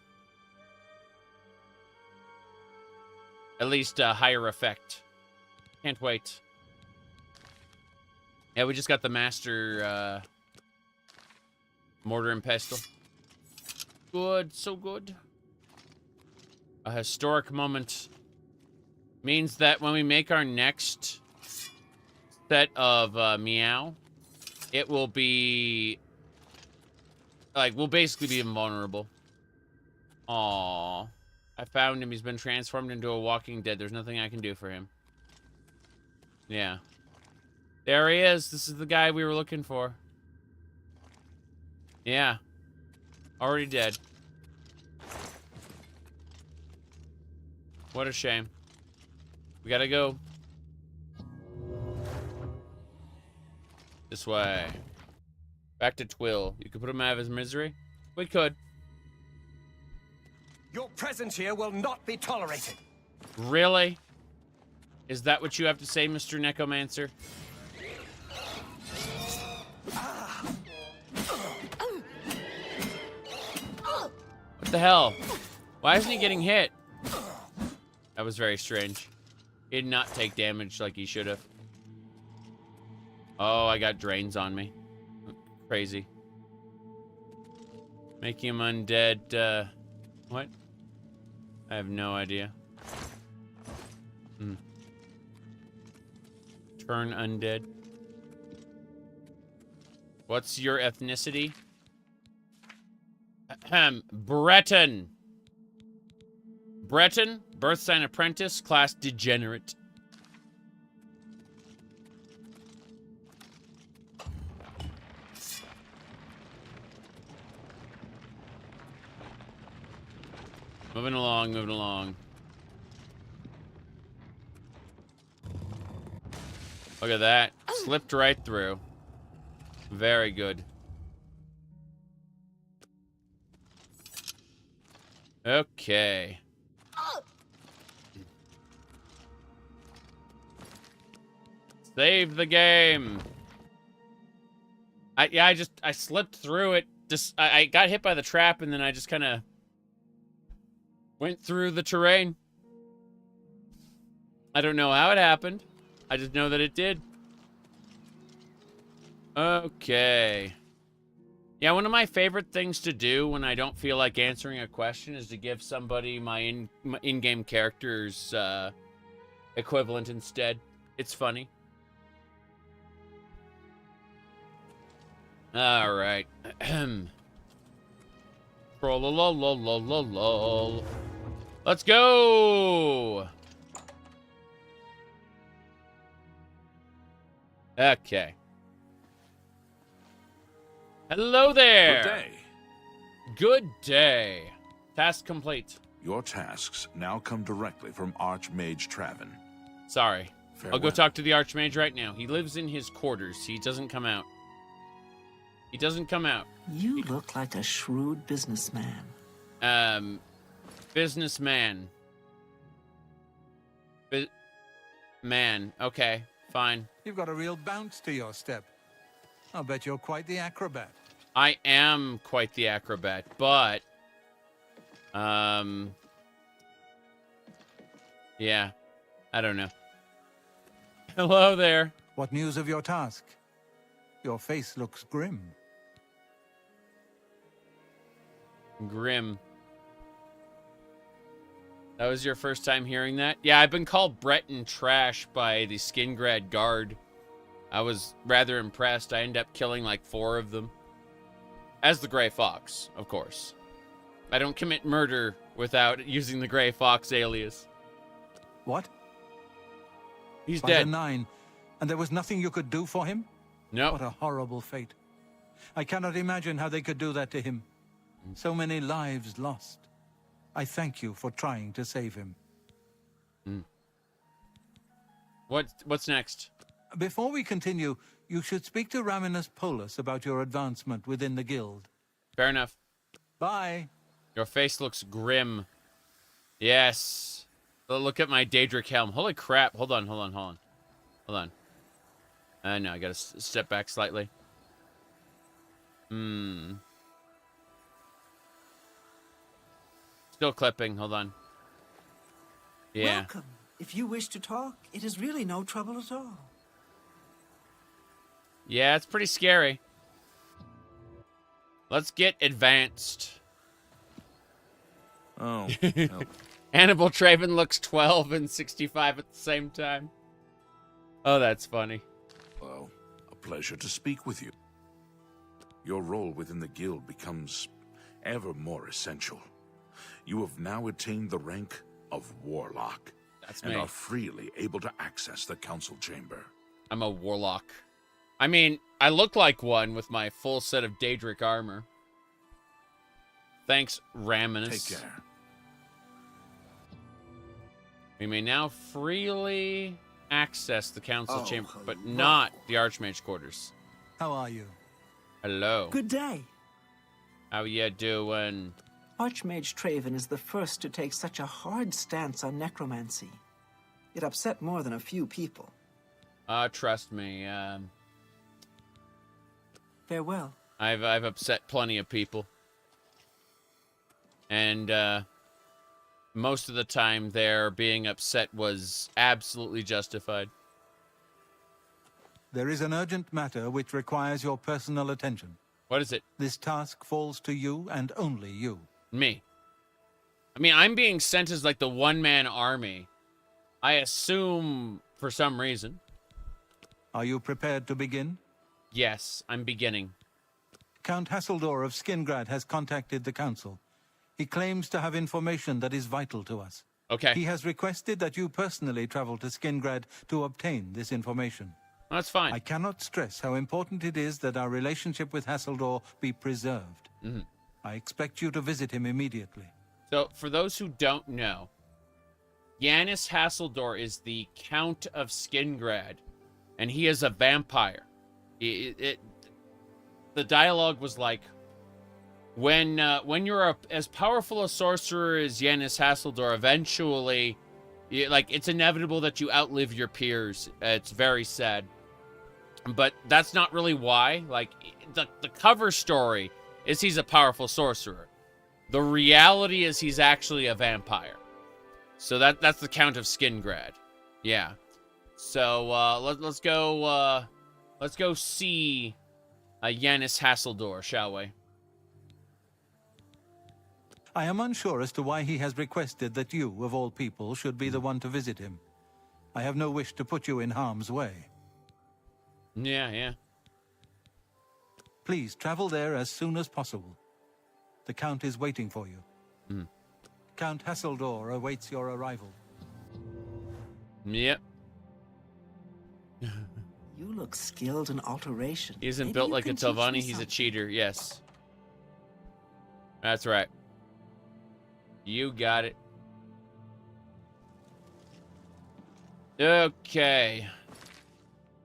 At least a higher effect. Can't wait. Yeah, we just got the master mortar and pestle. Good, so good. A historic moment means that when we make our next set of meow, it will be like we'll basically be invulnerable. Aww. I found him. He's been transformed into a walking dead. There's nothing I can do for him. Yeah. There he is. This is the guy we were looking for. Yeah. Already dead. What a shame. We gotta go. This way. Back to Twill. You could put him out of his misery? We could. Your presence here will not be tolerated. Really? Is that what you have to say, Mr. Necromancer? What the hell? Why isn't he getting hit? That was very strange. He did not take damage like he should have. Oh, I got drains on me. Crazy. Making him undead, what? I have no idea. Turn undead. What's your ethnicity? Breton. Breton, birth sign apprentice, class degenerate. Moving along, moving along. Look at that. Slipped right through. Very good. Okay. Save the game. I slipped through it. I got hit by the trap and then I just kind of went through the terrain. I don't know how it happened. I just know that it did. Okay. Yeah, one of my favorite things to do when I don't feel like answering a question is to give somebody my in-game character's equivalent instead. It's funny. All right. Trollololololol. Let's go. Okay. Hello there. Good day. Good day. Task complete. Your tasks now come directly from Archmage Traven. Sorry. Farewell. I'll go talk to the Archmage right now. He lives in his quarters. He doesn't come out. He doesn't come out. You look like a shrewd businessman. Businessman. Man. Okay, fine. You've got a real bounce to your step. I'll bet you're quite the acrobat. I am quite the acrobat, but... yeah. I don't know. Hello there. What news of your task? Your face looks grim. Grim. That was your first time hearing that? Yeah, I've been called Breton trash by the Skingrad guard. I was rather impressed. I ended up killing like 4 of them. As the Grey Fox, of course. I don't commit murder without using the Grey Fox alias. What? He's By dead. the 9, and there was nothing you could do for him? No. What a horrible fate. I cannot imagine how they could do that to him. So many lives lost. I thank you for trying to save him. What's next? Before we continue, you should speak to Raminus Polus about your advancement within the guild. Fair enough. Bye. Your face looks grim. Yes. Look at my Daedric helm. Holy crap. Hold on. No, I gotta step back slightly. Still clipping. Hold on. Yeah. Welcome. If you wish to talk, it is really no trouble at all. Yeah, it's pretty scary. Let's get advanced. Oh. Hannibal Traven looks 12 and 65 at the same time. Oh, that's funny. Well, a pleasure to speak with you. Your role within the guild becomes ever more essential. You have now attained the rank of Warlock. That's and me. are freely able to access the council chamber. I'm a Warlock. I mean, I look like one with my full set of Daedric armor. Thanks, Raminus. Take care. We may now freely access the council chamber, but hello. not the Archmage quarters. How are you? Hello. Good day. How you doing? Archmage Traven is the first to take such a hard stance on necromancy. It upset more than a few people. Trust me. Farewell. I've upset plenty of people. And, most of the time their being upset was absolutely justified. There is an urgent matter which requires your personal attention. What is it? This task falls to you and only you. Me. I mean, I'm being sent as like the one-man army. I assume for some reason. Are you prepared to begin? Yes, I'm beginning. Count Hasseldor of Skingrad has contacted the council. He claims to have information that is vital to us. Okay. He has requested that you personally travel to Skingrad to obtain this information. That's fine. I cannot stress how important it is that our relationship with Hasseldor be preserved. I expect you to visit him immediately. So, for those who don't know, Yanis Hasseldor is the Count of Skingrad, and he is a vampire. The dialogue was like, when you're as powerful a sorcerer as Yanis Hasseldor, eventually, it's inevitable that you outlive your peers. It's very sad. But that's not really why. Like, the cover story is he's a powerful sorcerer. The reality is he's actually a vampire. So that's the Count of Skingrad. Yeah. So let's go see Yanis Hasseldor, shall we? I am unsure as to why he has requested that you, of all people, should be the one to visit him. I have no wish to put you in harm's way. Yeah. Please travel there as soon as possible. The Count is waiting for you. Count Hasseldor awaits your arrival. Yep. You look skilled in alteration. He isn't Maybe built you like a can teach me Telvanni, he's a something. cheater, yes. That's right. You got it. Okay.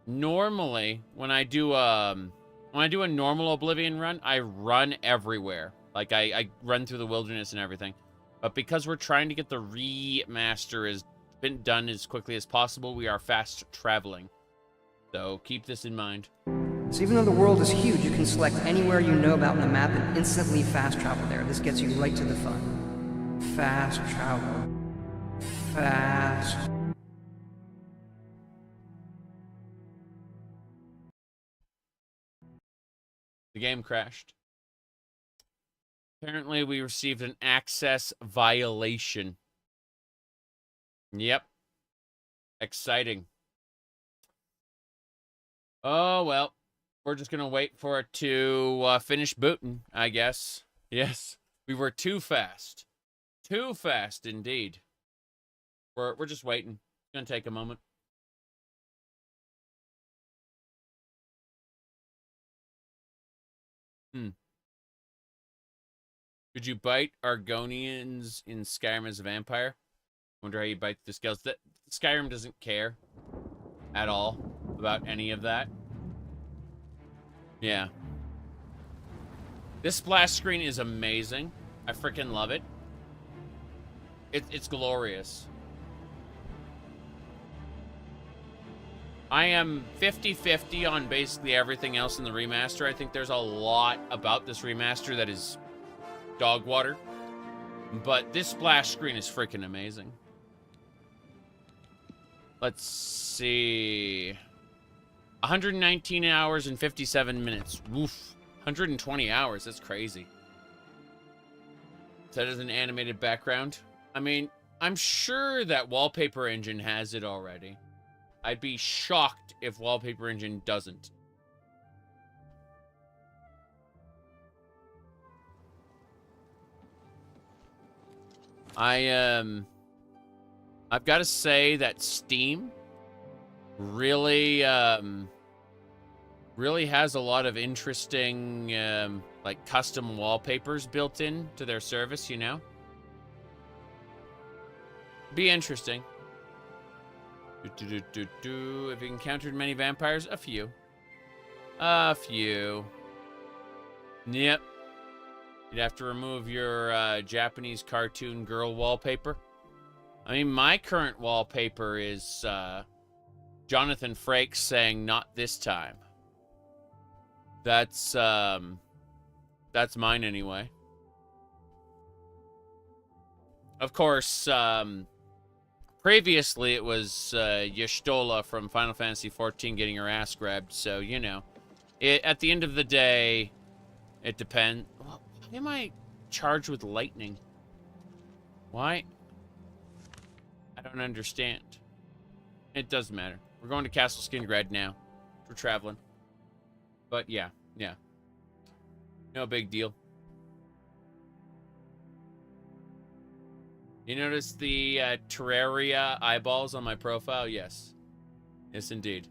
Normally, when I do a normal Oblivion run, I run everywhere. Like I run through the wilderness and everything. But because we're trying to get the remaster been done as quickly as possible, we are fast traveling. So keep this in mind. So even though the world is huge, you can select anywhere you know about on the map and instantly fast travel there. This gets you right to the fun. Fast travel. Fast. The game crashed. Apparently, we received an access violation. Yep. Exciting. Oh, well. We're just going to wait for it to finish booting, I guess. Yes. We were too fast. Too fast, indeed. We're just waiting. It's going to take a moment. Could you bite Argonians in Skyrim as a vampire? Wonder how you bite the scales. Skyrim doesn't care at all about any of that. Yeah. This splash screen is amazing. I freaking love it. It's glorious. I am 50-50 on basically everything else in the remaster. I think there's a lot about this remaster that is dog water. But this splash screen is freaking amazing. Let's see. 119 hours and 57 minutes. Woof. 120 hours. That's crazy. That is an animated background. I mean, I'm sure that Wallpaper Engine has it already. I'd be shocked if Wallpaper Engine doesn't. I've got to say that Steam really has a lot of interesting like custom wallpapers built in to their service, you know? Be interesting. Have you encountered many vampires? A few. A few. Yep. You'd have to remove your Japanese cartoon girl wallpaper. I mean, my current wallpaper is Jonathan Frakes saying, "Not this time." That's mine anyway. Of course, previously it was Y'shtola from Final Fantasy XIV getting her ass grabbed, so, you know. At the end of the day, it depends. Why am I charged with lightning? Why? I don't understand. It doesn't matter. We're going to Castle Skingrad now. We're traveling. But yeah. No big deal. You notice the Terraria eyeballs on my profile? Yes. Yes, indeed.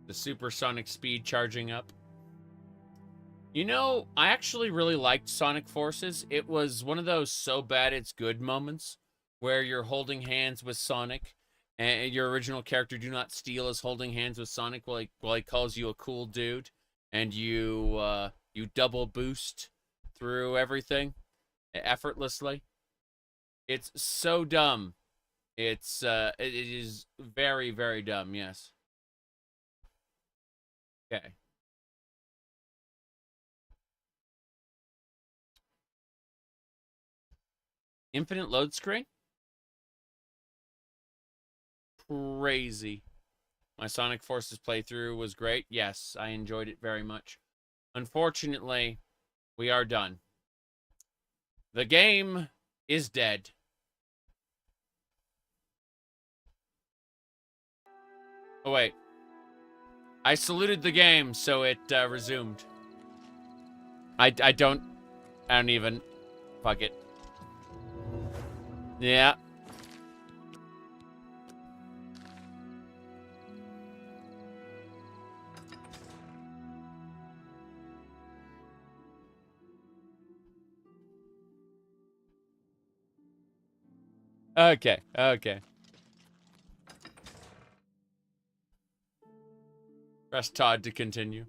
The supersonic speed charging up. You know, I actually really liked Sonic Forces. It was one of those so bad it's good moments where you're holding hands with Sonic and your original character Do Not Steal is holding hands with Sonic while he calls you a cool dude, and you double boost through everything effortlessly. It's so dumb. It is very, very dumb, yes. Okay. Infinite load screen? Crazy. My Sonic Forces playthrough was great. Yes, I enjoyed it very much. Unfortunately, we are done. The game is dead. Oh, wait. I saluted the game, so it resumed. I don't even. Fuck it. Yeah. Okay, okay. Press Todd to continue.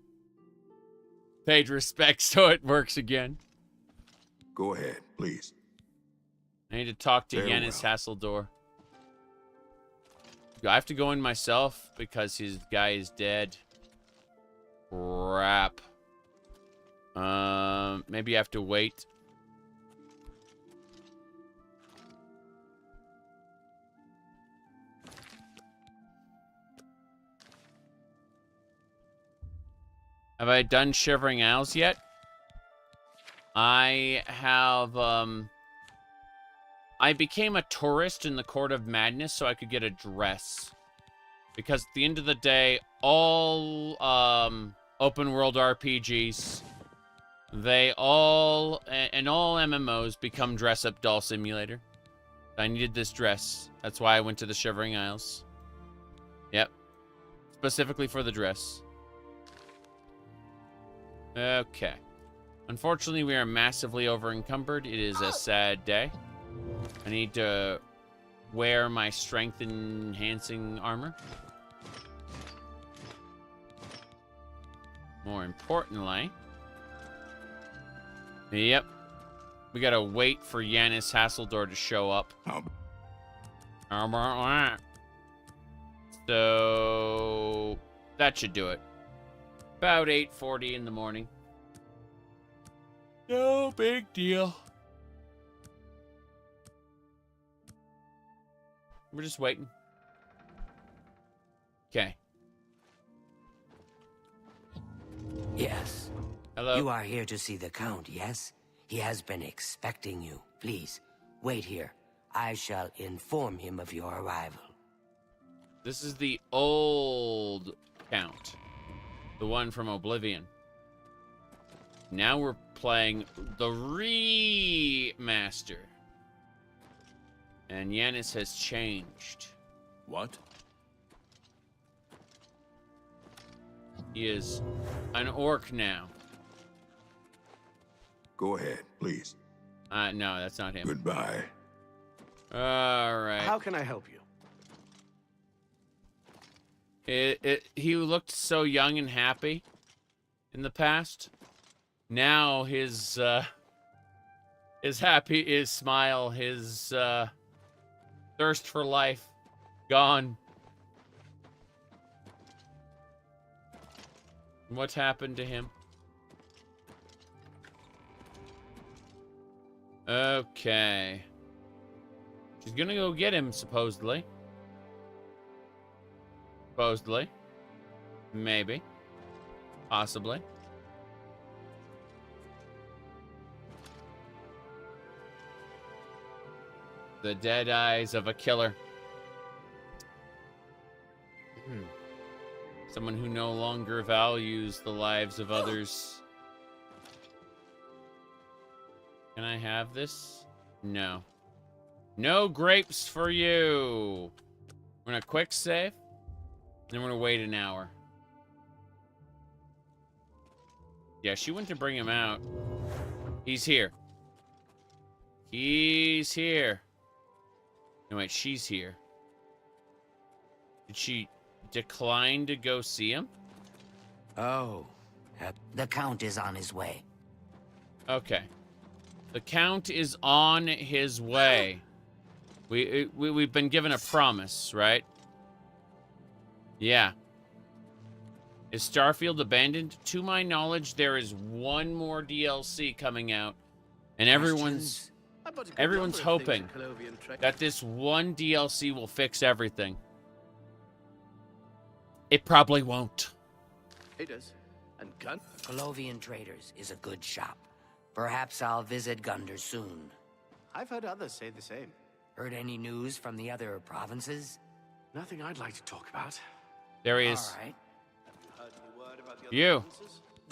Paid respect, so it works again. Go ahead, please. I need to talk to Farewell. Yanis Hasseldor. Do I have to go in myself because his guy is dead? Crap. Maybe I have to wait. Have I done Shivering Isles yet? I have, I became a tourist in the Court of Madness so I could get a dress. Because at the end of the day, all, open world RPGs, they all, and all MMOs become dress-up doll simulator. I needed this dress. That's why I went to the Shivering Isles. Yep. Specifically for the dress. Okay. Unfortunately, we are massively over-encumbered. It is a sad day. I need to wear my strength-enhancing armor. More importantly... Yep. We gotta wait for Yanis Hasseldor to show up. So... that should do it. About 8:40 in the morning. No big deal. We're just waiting. Okay. Yes. Hello? You are here to see the Count, yes? He has been expecting you. Please, wait here. I shall inform him of your arrival. This is the old Count. The one from Oblivion. Now we're playing the remaster. And Yanis has changed. What? He is an orc now. Go ahead, please. No, that's not him. Goodbye. Alright. How can I help you? He looked so young and happy in the past. Now his smile, his thirst for life, gone. What happened to him? Okay. She's gonna go get him, supposedly. Supposedly. Maybe. Possibly. The dead eyes of a killer. Someone who no longer values the lives of others. Can I have this? No. No grapes for you. We're gonna quick save. Then we're gonna wait an hour. Yeah, she went to bring him out. He's here. He's here. No, wait, she's here. Did she decline to go see him? Oh. The Count is on his way. Okay. The Count is on his way. We've been given a promise, right? Yeah. Is Starfield abandoned? To my knowledge, there is one more DLC coming out, and everyone's hoping that this one DLC will fix everything. It probably won't. It does. And gun? Oblivion Traders is a good shop. Perhaps I'll visit Gunder soon. I've heard others say the same. Heard any news from the other provinces? Nothing I'd like to talk about. There he is. All right. You.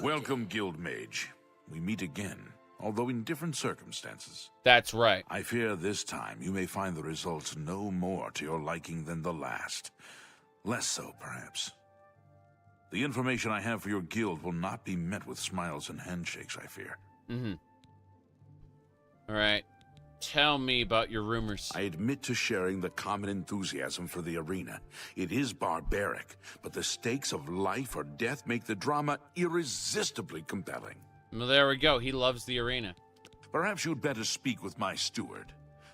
Welcome, Guild Mage. We meet again, although in different circumstances. That's right. I fear this time you may find the results no more to your liking than the last. Less so, perhaps. The information I have for your guild will not be met with smiles and handshakes, I fear. Mm-hmm. All right. Tell me about your rumors. I admit to sharing the common enthusiasm for the arena. It is barbaric, but the stakes of life or death make the drama irresistibly compelling. Well, there we go. He loves the arena. Perhaps you'd better speak with my steward.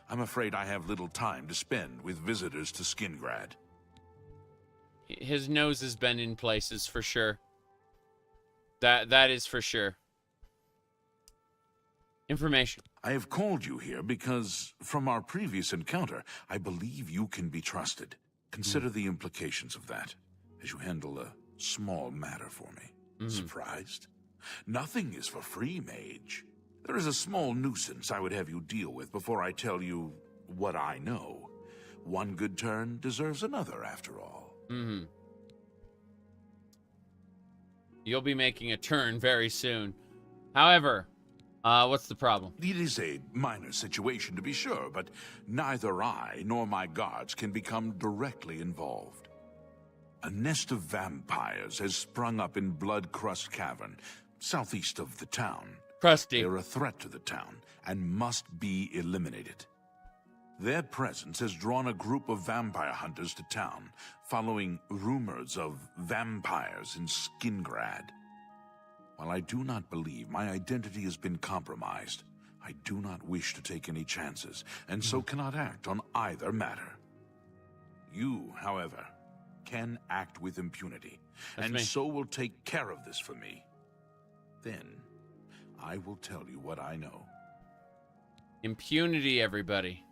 I'm afraid I have little time to spend with visitors to Skingrad. His nose has been in places for sure. That is for sure. Information. I have called you here because, from our previous encounter, I believe you can be trusted. Consider the implications of that as you handle a small matter for me. Surprised? Nothing is for free, mage. There is a small nuisance I would have you deal with before I tell you what I know. One good turn deserves another, after all. You'll be making a turn very soon. However, what's the problem? It is a minor situation, to be sure, but neither I nor my guards can become directly involved. A nest of vampires has sprung up in Blood-Crust Cavern, southeast of the town. Crusty. They're a threat to the town and must be eliminated. Their presence has drawn a group of vampire hunters to town, following rumors of vampires in Skingrad. While I do not believe my identity has been compromised, I do not wish to take any chances, and so cannot act on either matter. You, however, can act with impunity, and so will take care of this for me. Then, I will tell you what I know. Impunity, everybody.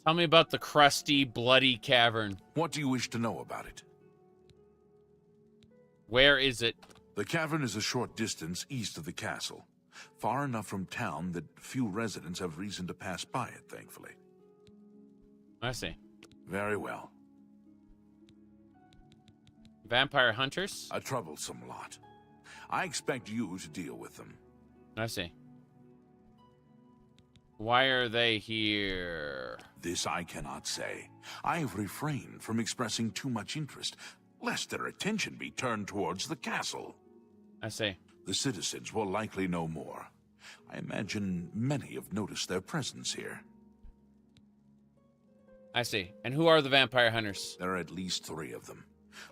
Tell me about the crusty, bloody cavern. What do you wish to know about it? Where is it? The cavern is a short distance east of the castle, far enough from town that few residents have reason to pass by it, thankfully. I see. Very well. Vampire hunters? A troublesome lot. I expect you to deal with them. I see. Why are they here? This I cannot say. I have refrained from expressing too much interest, lest their attention be turned towards the castle. I see. The citizens will likely know more. I imagine many have noticed their presence here. I see. And who are the vampire hunters? There are at least 3 of them.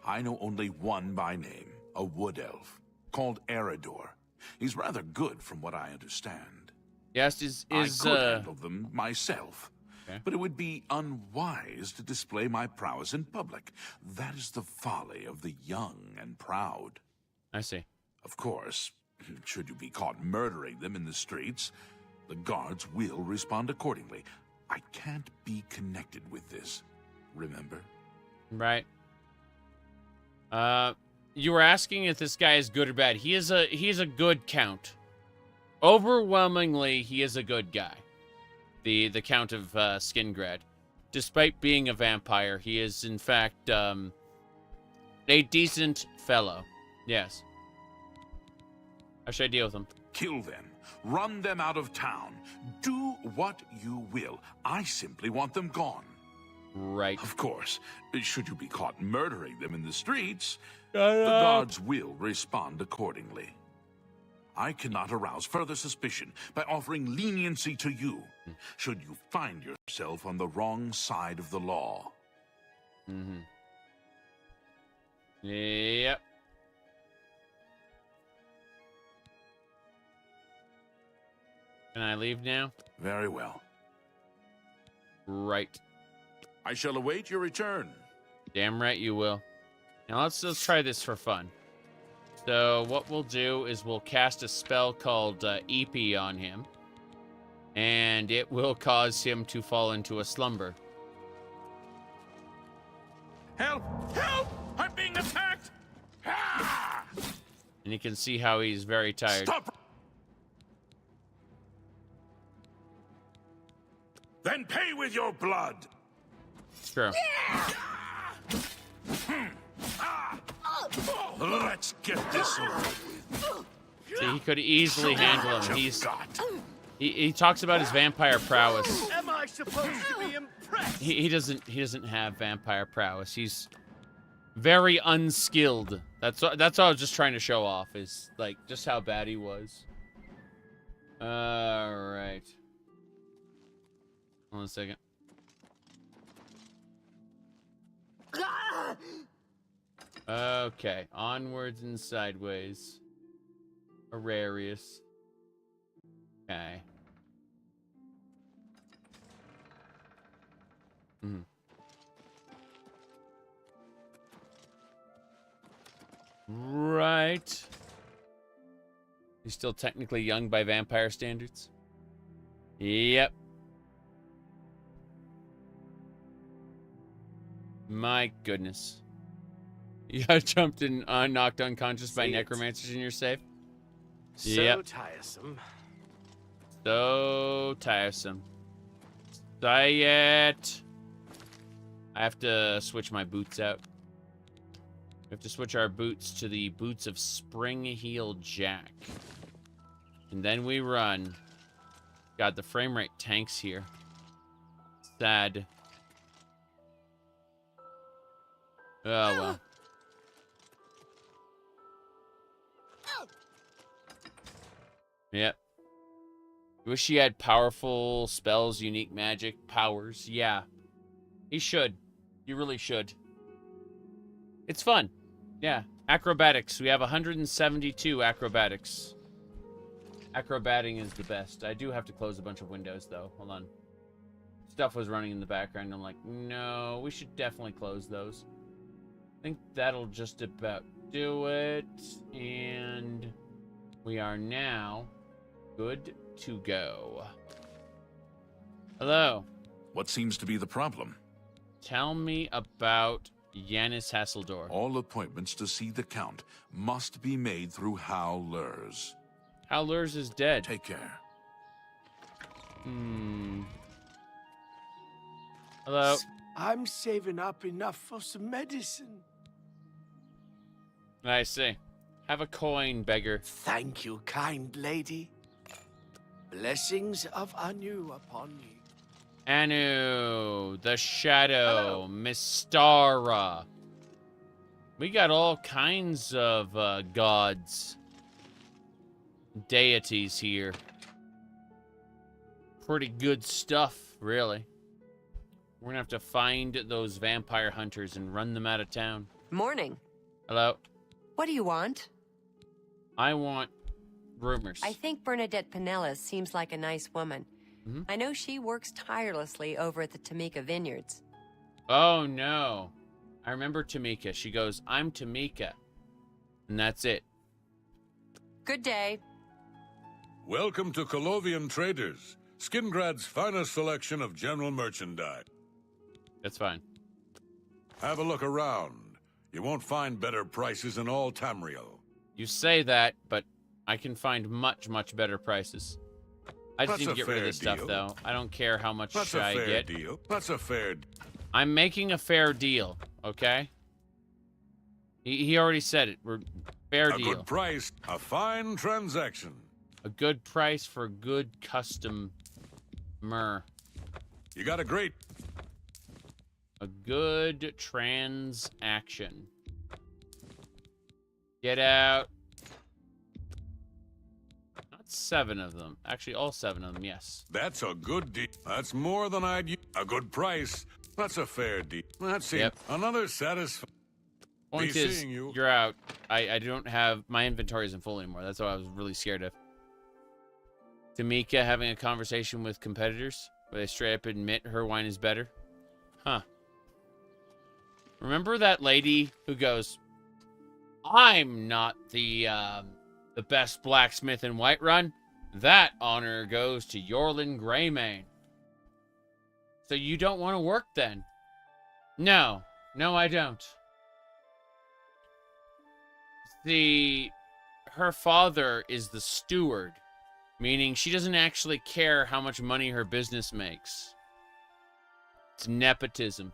I know only one by name, a wood elf, called Eridor. He's rather good from what I understand. Yes, I could handle them myself. Okay. But it would be unwise to display my prowess in public. That is the folly of the young and proud. I see. Of course, should you be caught murdering them in the streets, the guards will respond accordingly. I can't be connected with this, remember? Right. You were asking if this guy is good or bad. He is a good count. Overwhelmingly, he is a good guy. The Count of Skingrad. Despite being a vampire, he is, in fact, a decent fellow. Yes. How should I deal with him? Kill them. Run them out of town. Do what you will. I simply want them gone. Right. Of course, should you be caught murdering them in the streets, the guards will respond accordingly. I cannot arouse further suspicion by offering leniency to you, should you find yourself on the wrong side of the law. Yep. Can I leave now? Very well. Right. I shall await your return. Damn right you will. Now let's try this for fun. So what we'll do is we'll cast a spell called EP on him, and it will cause him to fall into a slumber. Help! Help! I'm being attacked! Ah! And you can see how he's very tired. Stop! Then pay with your blood! True. Let's get this over with. See, he could easily handle him. He talks about his vampire prowess. Am I supposed to be impressed? He doesn't have vampire prowess. He's very unskilled. That's what I was just trying to show off, is like just how bad he was. All right. Hold on a second. Okay, onwards and sideways. Ararius. Okay. Right. He's still technically young by vampire standards. Yep. My goodness. You got jumped and knocked unconscious by necromancers in your safe? So tiresome. So tiresome. Say it. I have to switch my boots out. We have to switch our boots to the boots of Spring Heel Jack. And then we run. God, the frame rate tanks here. Sad. Oh, well. Yep. Wish he had powerful spells, unique magic, powers. Yeah. He should. You really should. It's fun. Yeah. Acrobatics. We have 172 acrobatics. Acrobating is the best. I do have to close a bunch of windows, though. Hold on. Stuff was running in the background. I'm like, no, we should definitely close those. I think that'll just about do it. And we are now good to go. Hello. What seems to be the problem? Tell me about Yanis Hasseldor. All appointments to see the Count must be made through Hal Lurs. Hal Lurs is dead. Take care. Hello. I'm saving up enough for some medicine. I see. Have a coin, beggar. Thank you, kind lady. Blessings of Anu upon you. Anu, the Shadow, Mystara. We got all kinds of gods, deities here. Pretty good stuff, really. We're gonna have to find those vampire hunters and run them out of town. Morning. Hello. What do you want? I want rumors. I think Bernadette Pinellas seems like a nice woman. I know she works tirelessly over at the Tamika Vineyards. Oh, no. I remember Tamika. She goes, I'm Tamika. And that's it. Good day. Welcome to Colovian Traders, Skingrad's finest selection of general merchandise. That's fine. Have a look around. You won't find better prices in all Tamriel. You say that, but I can find much, much better prices. I just need to get rid of this stuff, though. I don't care how much I get. That's a fair deal. That's a fair deal. I'm making a fair deal, okay? He already said it. We're fair deal. A good price, a fine transaction. A good price for a good customer. You got a great... A good transaction. Get out. Not 7 of them. Actually, all 7 of them, yes. That's a good deal. That's more than I'd use. A good price. That's a fair deal. That's it. Another satisfying. Point is, you're out. I don't have... My inventory isn't full anymore. That's what I was really scared of. Tamika having a conversation with competitors where they straight up admit her wine is better. Huh. Remember that lady who goes, I'm not the best blacksmith in Whiterun? That honor goes to Yorlin Greymane. So you don't want to work then? No. No, I don't. See, her father is the steward, meaning she doesn't actually care how much money her business makes. It's nepotism.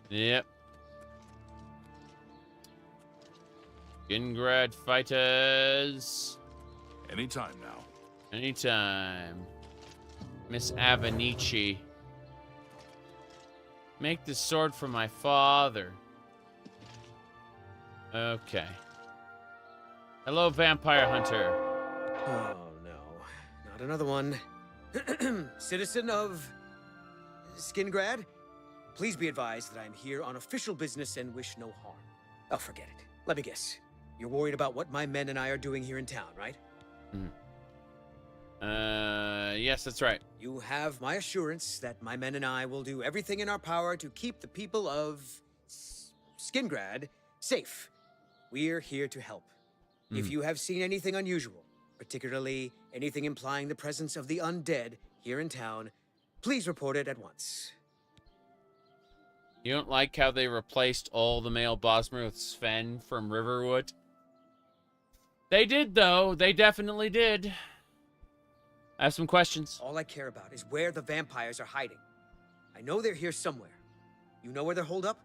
Yep. Skingrad fighters. Anytime now. Anytime. Miss Avenici. Make this sword for my father. Okay. Hello, vampire hunter. Oh, no. Not another one. Citizen of Skingrad, please be advised that I am here on official business and wish no harm. Oh, forget it. Let me guess. You're worried about what my men and I are doing here in town, right? Yes, that's right. You have my assurance that my men and I will do everything in our power to keep the people of Skingrad safe. We're here to help. If you have seen anything unusual, particularly anything implying the presence of the undead here in town, please report it at once. You don't like how they replaced all the male Bosmer with Sven from Riverwood? They did, though. They definitely did. I have some questions. All I care about is where the vampires are hiding. I know they're here somewhere. You know where they're holed up?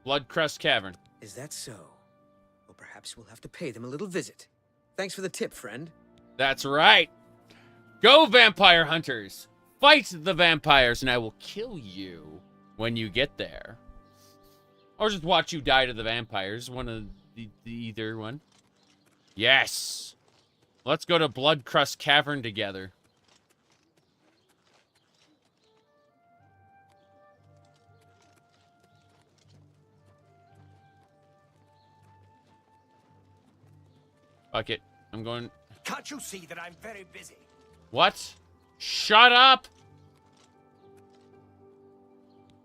Bloodcrust Cavern. Is that so? Well, perhaps we'll have to pay them a little visit. Thanks for the tip, friend. That's right. Go, vampire hunters. Fight the vampires, and I will kill you when you get there. Or just watch you die to the vampires. One of the either one. Yes. Let's go to Bloodcrust Cavern together. Fuck it. I'm going... Can't you see that I'm very busy? What? Shut up!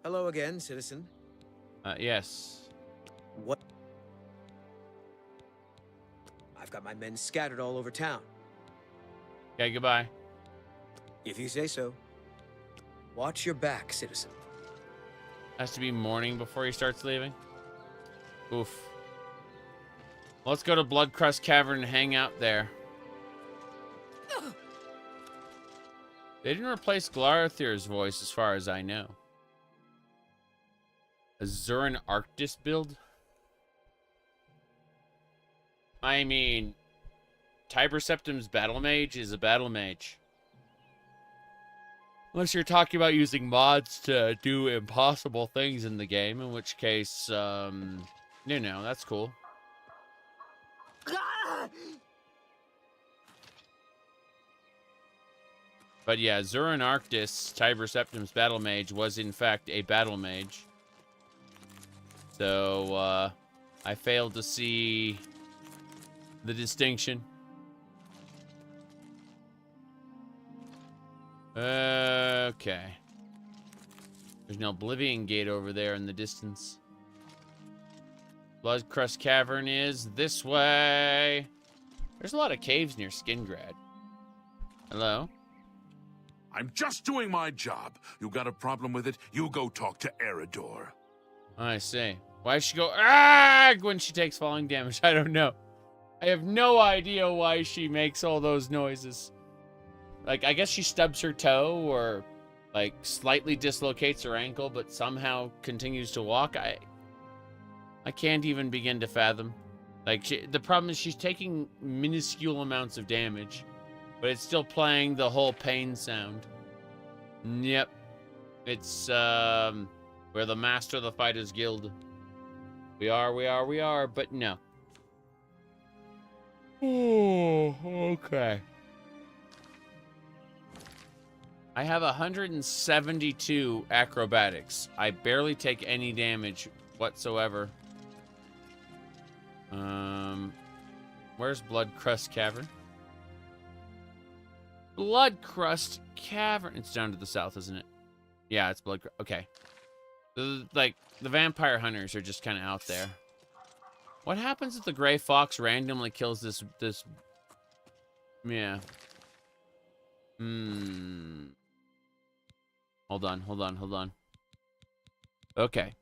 Hello again, citizen. Yes. What? I've got my men scattered all over town. Okay, goodbye. If you say so. Watch your back, citizen. Has to be morning before he starts leaving. Oof. Let's go to Bloodcrust Cavern and hang out there. They didn't replace Glarthir's voice as far as I know. A Zuran Arctis build? I mean, Tiber Septim's Battle Mage is a Battle Mage. Unless you're talking about using mods to do impossible things in the game, in which case, that's cool. But yeah, Zuran Arctis, Tiber Septim's Battle Mage, was in fact a Battle Mage. So, I failed to see the distinction. Okay. There's an Oblivion gate over there in the distance. Bloodcrust Cavern is this way. There's a lot of caves near Skingrad. Hello? I'm just doing my job. You got a problem with it? You go talk to Eridor. I see. Why does she go "Argh" when she takes falling damage? I don't know. I have no idea why she makes all those noises. Like, I guess she stubs her toe or, like, slightly dislocates her ankle, but somehow continues to walk. I can't even begin to fathom. Like, the problem is she's taking minuscule amounts of damage, but it's still playing the whole pain sound. Yep. It's, we're the master of the Fighters Guild. We are, but no. Oh, okay. I have 172 acrobatics. I barely take any damage whatsoever. Where's Bloodcrust Cavern? Bloodcrust Cavern. It's down to the south, isn't it? Yeah, it's Bloodcrust. Okay. Like, the vampire hunters are just kind of out there. What happens if the gray fox randomly kills this? Yeah. Hold on. Okay.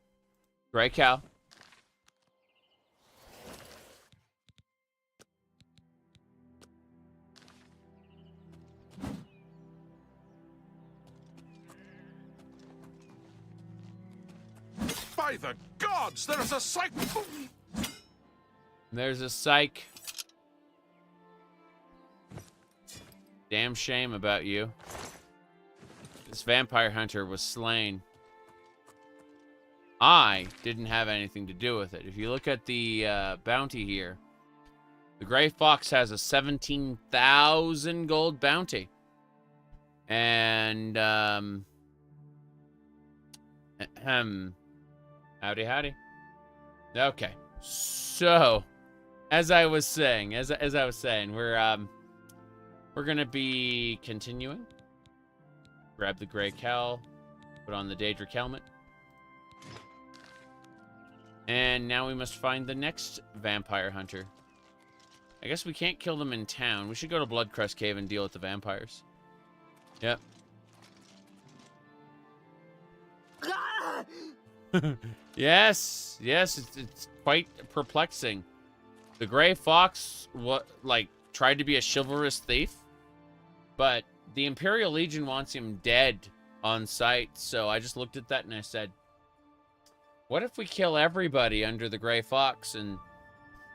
Gray cow. By the gods, there's a psych. There's a psych. Damn shame about you. This vampire hunter was slain. I didn't have anything to do with it. If you look at the bounty here, the Gray Fox has a 17,000 gold bounty. And, howdy. Okay. So, as I was saying, we're gonna be continuing. Grab the Grey Cowl, put on the Daedric helmet. And now we must find the next vampire hunter. I guess we can't kill them in town. We should go to Bloodcrest Cave and deal with the vampires. Yep. Yes, it's quite perplexing. The Grey Fox, tried to be a chivalrous thief, but the Imperial Legion wants him dead on sight. So I just looked at that and I said, what if we kill everybody under the Grey Fox? And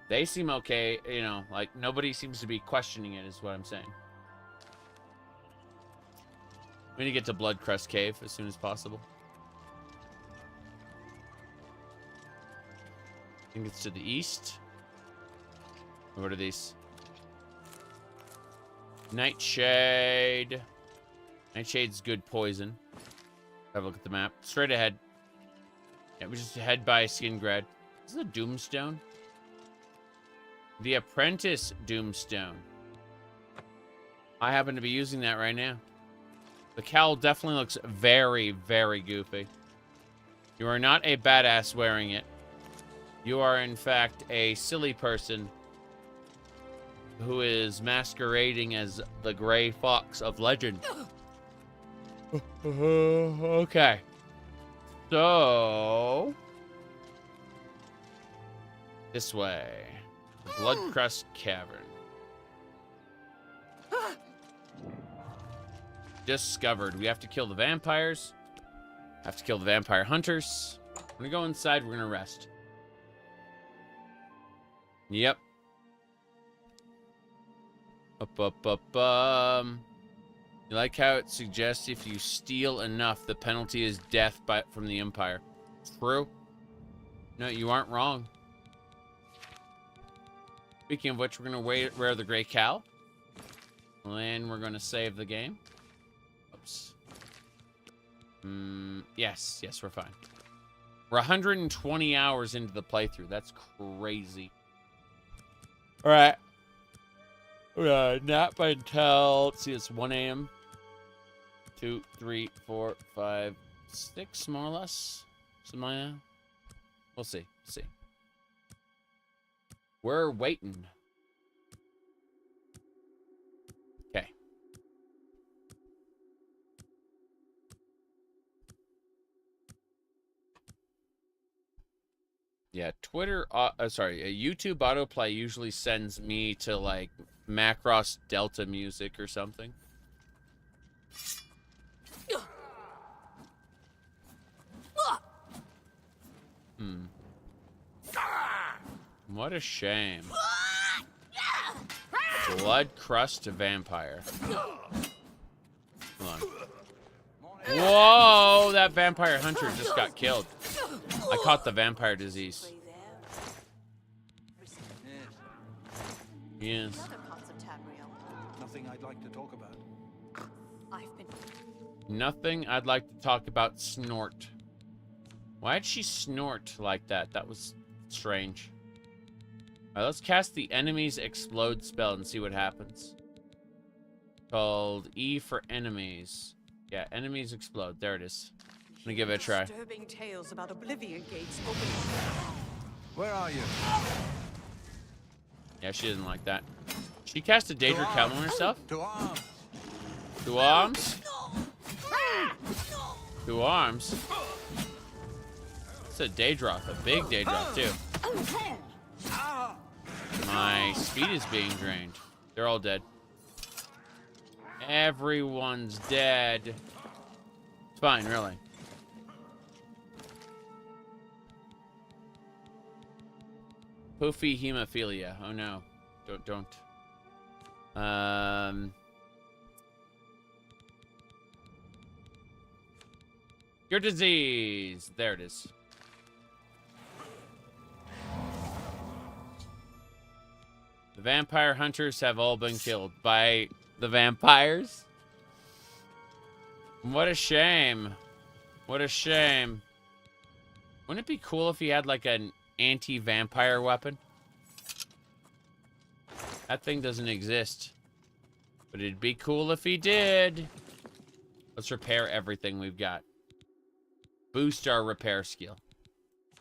they seem okay, you know, like nobody seems to be questioning it, is what I'm saying. We need to get to Bloodcrest Cave as soon as possible. I think it's to the east. What are these? Nightshade. Nightshade's good poison. Have a look at the map. Straight ahead. Yeah, we just head by Skingrad. This is a Doomstone. The Apprentice Doomstone. I happen to be using that right now. The cowl definitely looks very, very goofy. You are not a badass wearing it. You are, in fact, a silly person who is masquerading as the Grey Fox of legend. Okay. So, this way. Bloodcrest Cavern. Discovered. We have to kill the vampires. Have to kill the vampire hunters. I'm gonna go inside. We're gonna rest. Yep. You like how it suggests if you steal enough, the penalty is death from the Empire. True. No, you aren't wrong. Speaking of which, we're going to wear the Grey Cowl. And we're going to save the game. Oops. Yes, we're fine. We're 120 hours into the playthrough. That's crazy. All right. Nap until, let's see, it's 1 a.m. 2, 3, 4, 5, 6, more or less. Something like that. We'll see. We're waiting. Okay. Yeah, YouTube autoplay usually sends me to, like, Macross Delta music or something. What a shame. Blood crust vampire. Hold on. Whoa, that vampire hunter just got killed. I caught the vampire disease. Yes. Nothing I'd like to talk about. Nothing I'd like to talk about. Snort. Why'd she snort like that? That was strange. Alright, let's cast the enemy's explode spell and see what happens. Called E for enemies. Yeah, enemies explode. There it is. I'm gonna give it a try. Disturbing tales about Oblivion gates open. Where are you? Yeah, she didn't like that. She cast a Daedric Helm on herself? To arms. To arms? To arms? It's a Daedroth, a big Daedroth too. My speed is being drained. They're all dead. Everyone's dead. It's fine, really. Poofy hemophilia. Oh no. Don't. Your disease. There it is. The vampire hunters have all been killed by the vampires. What a shame. What a shame. Wouldn't it be cool if he had like an anti-vampire weapon? That thing doesn't exist. But it'd be cool if he did. Let's repair everything we've got. Boost our repair skill.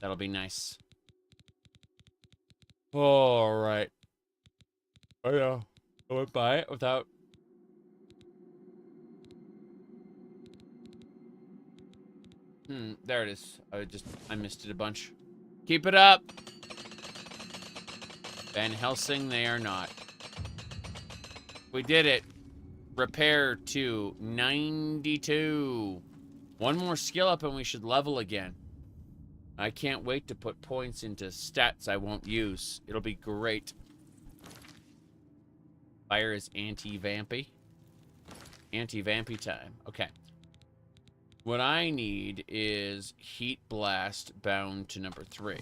That'll be nice. All right. Oh yeah. I went by it without... there it is. I missed it a bunch. Keep it up. Van Helsing, they are not. We did it. Repair to 92. One more skill up and we should level again. I can't wait to put points into stats I won't use. It'll be great. Fire is anti-vampy. Anti-vampy time. Okay. What I need is Heat Blast bound to number 3.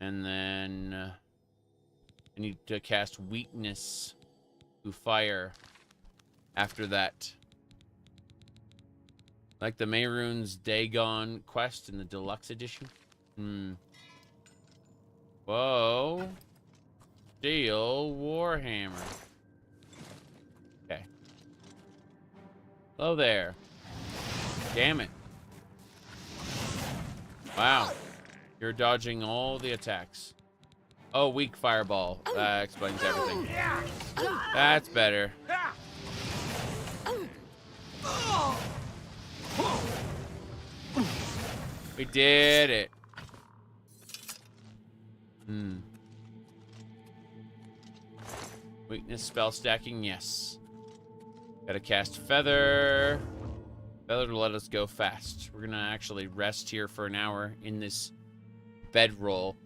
And then I need to cast Weakness to Fire after that. Like the Mehrunes Dagon quest in the deluxe edition. Whoa. Steel Warhammer. Okay. Hello there. Damn it. Wow. You're dodging all the attacks. Oh, weak fireball. That explains everything. That's better. We did it. Weakness spell stacking, yes. Gotta cast Feather. Feather to let us go fast. We're gonna actually rest here for an hour in this bedroll.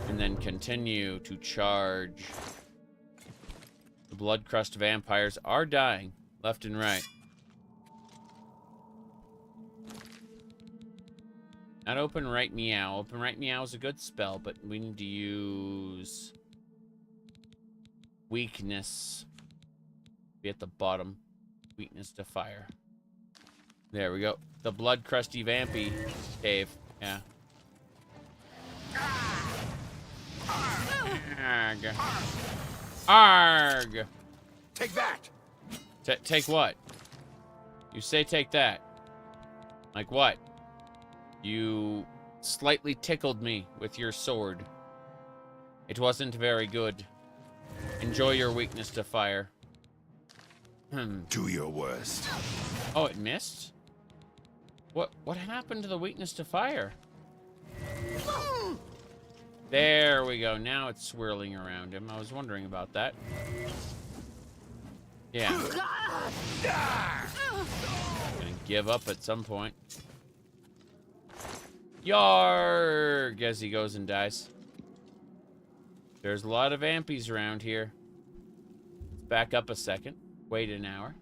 And then continue to charge. The Bloodcrust vampires are dying left and right. Not Open Right Meow. Open Right Meow is a good spell, but we need to use Weakness. Be at the bottom. Weakness to Fire. There we go. The Blood Crusty Vampy cave. Yeah. Arg. Arg. Take that. Take what? You say take that. Like what? You slightly tickled me with your sword. It wasn't very good. Enjoy your Weakness to Fire. Do your worst. Oh, it missed? What happened to the Weakness to Fire? There we go. Now it's swirling around him. I was wondering about that. Yeah. Gonna give up at some point. Yarg! As he goes and dies. There's a lot of ampies around here. Let's back up a second. Wait an hour.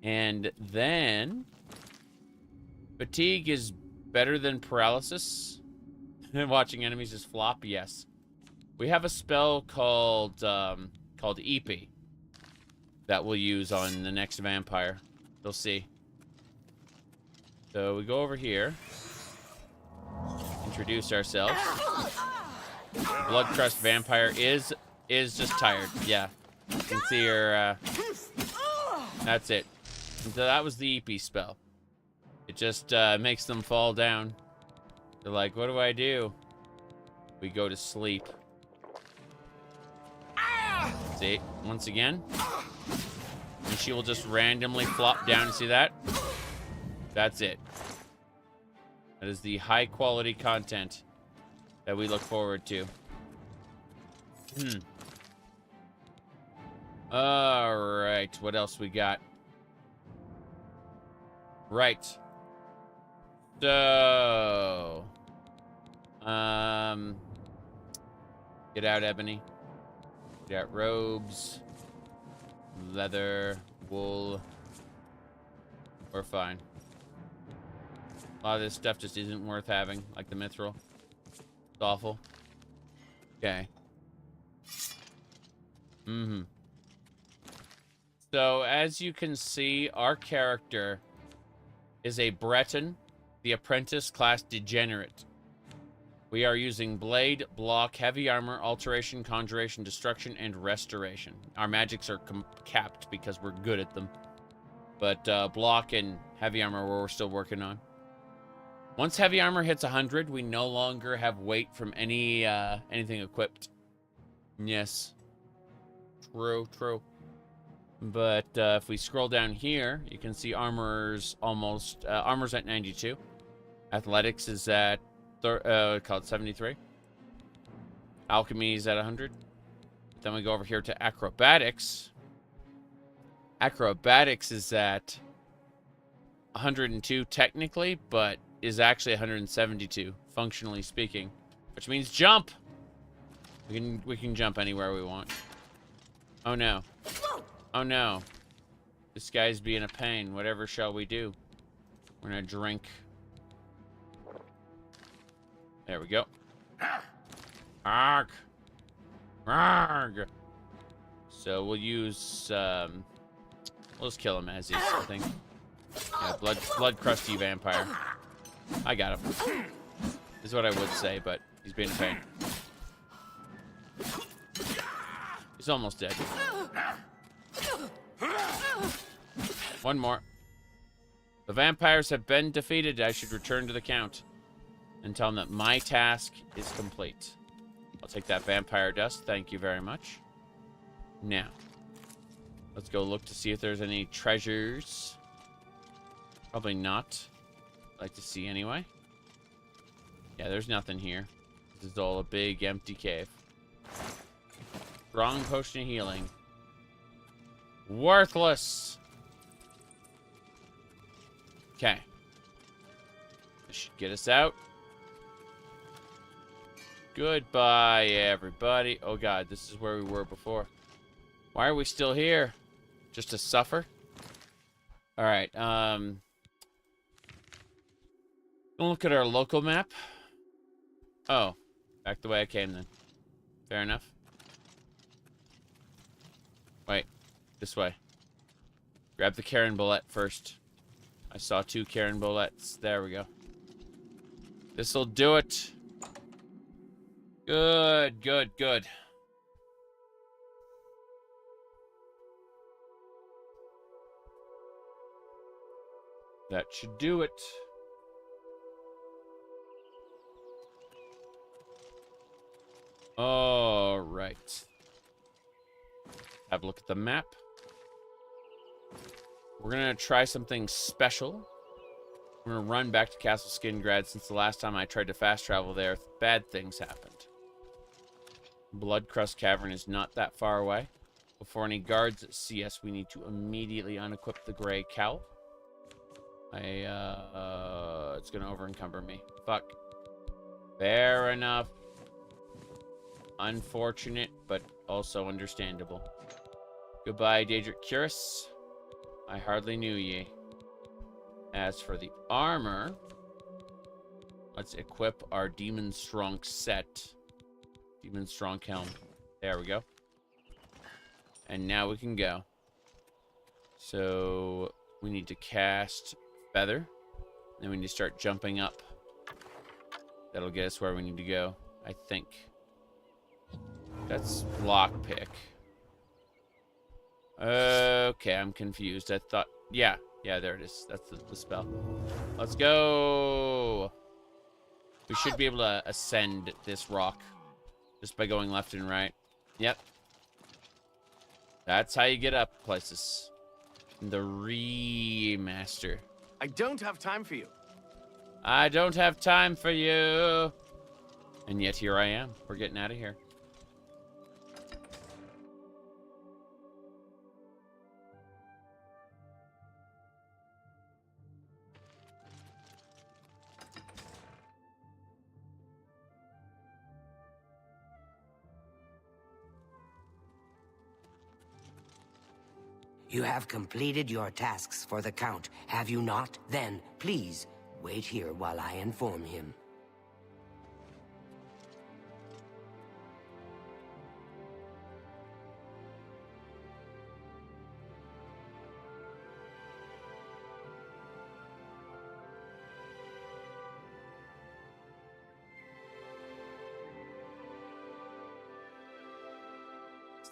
And then... Fatigue is better than paralysis. Watching enemies just flop, yes. We have a spell called EP that we'll use on the next vampire. You'll see. So we go over here. Introduce ourselves. Bloodcrust vampire is just tired. Yeah. You can see her, that's it. So that was the EP spell. It just makes them fall down. They're like, what do I do? We go to sleep. See, once again. And she will just randomly flop down. See that? That's it. That is the high quality content that we look forward to. Alright, what else we got? Right. So... Get out, ebony. Get out, robes. Leather, wool. We're fine. A lot of this stuff just isn't worth having, like the mithril. It's awful. Okay. So, as you can see, our character is a Breton, the apprentice class degenerate. We are using blade, block, heavy armor, alteration, conjuration, destruction, and restoration. Our magics are capped because we're good at them. But block and heavy armor we're still working on. Once heavy armor hits 100, we no longer have weight from anything equipped. Yes. True, true. But if we scroll down here, you can see armor's almost... armor's at 92. Athletics is at... called 73. Alchemy is at 100. Then we go over here to acrobatics. Acrobatics is at 102 technically, but is actually 172 functionally speaking, which means jump. We can jump anywhere we want. Oh no. Oh no. This guy's being a pain. Whatever shall we do? We're gonna drink. There we go. Arg. Arg. So we'll use, we'll just kill him as is, I think. Yeah, blood crusty vampire. I got him. Is what I would say, but he's being a pain. He's almost dead. One more. The vampires have been defeated. I should return to the Count and tell him that my task is complete. I'll take that vampire dust. Thank you very much. Now, let's go look to see if there's any treasures. Probably not. I'd like to see anyway. Yeah, there's nothing here. This is all a big empty cave. Strong potion of healing. Worthless. Okay. This should get us out. Goodbye, everybody. Oh god, this is where we were before. Why are we still here? Just to suffer? Alright, gonna look at our local map. Oh, back the way I came then. Fair enough. Wait, this way. Grab the Karen Bullet first. I saw 2 Karen Bullets. There we go. This'll do it. Good, good, good. That should do it. All right. Have a look at the map. We're gonna try something special. We're gonna run back to Castle Skingrad since the last time I tried to fast travel there, bad things happened. Bloodcrust Cavern is not that far away. Before any guards see us, we need to immediately unequip the gray cowl. It's gonna over-encumber me. Fuck. Fair enough. Unfortunate, but also understandable. Goodbye, Daedric Curus. I hardly knew ye. As for the armor, let's equip our Demon Strong set. Demon Strong helm. There we go. And now we can go. So we need to cast Feather. Then we need to start jumping up. That'll get us where we need to go, I think. That's lockpick. Okay, I'm confused. I thought... Yeah, there it is. That's the spell. Let's go! We should be able to ascend this rock just by going left and right. Yep. That's how you get up places. The remaster. I don't have time for you. I don't have time for you. And yet here I am. We're getting out of here. You have completed your tasks for the Count, have you not? Then, please, wait here while I inform him.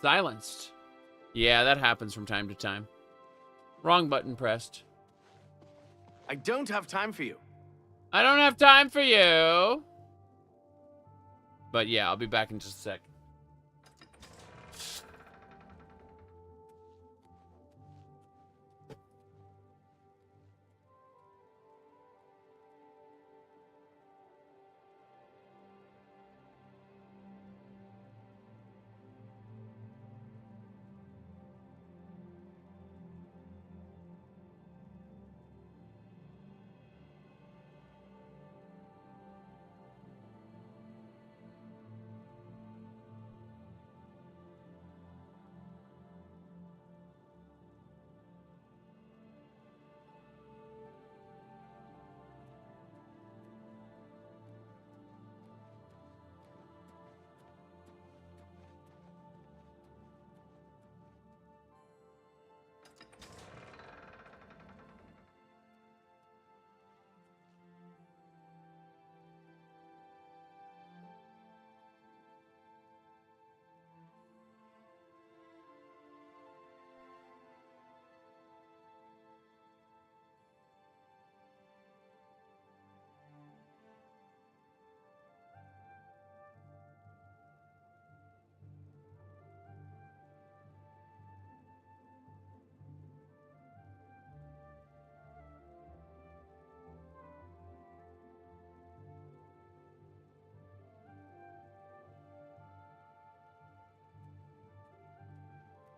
Silenced. Yeah, that happens from time to time. Wrong button pressed. I don't have time for you. I don't have time for you. But yeah, I'll be back in just a sec.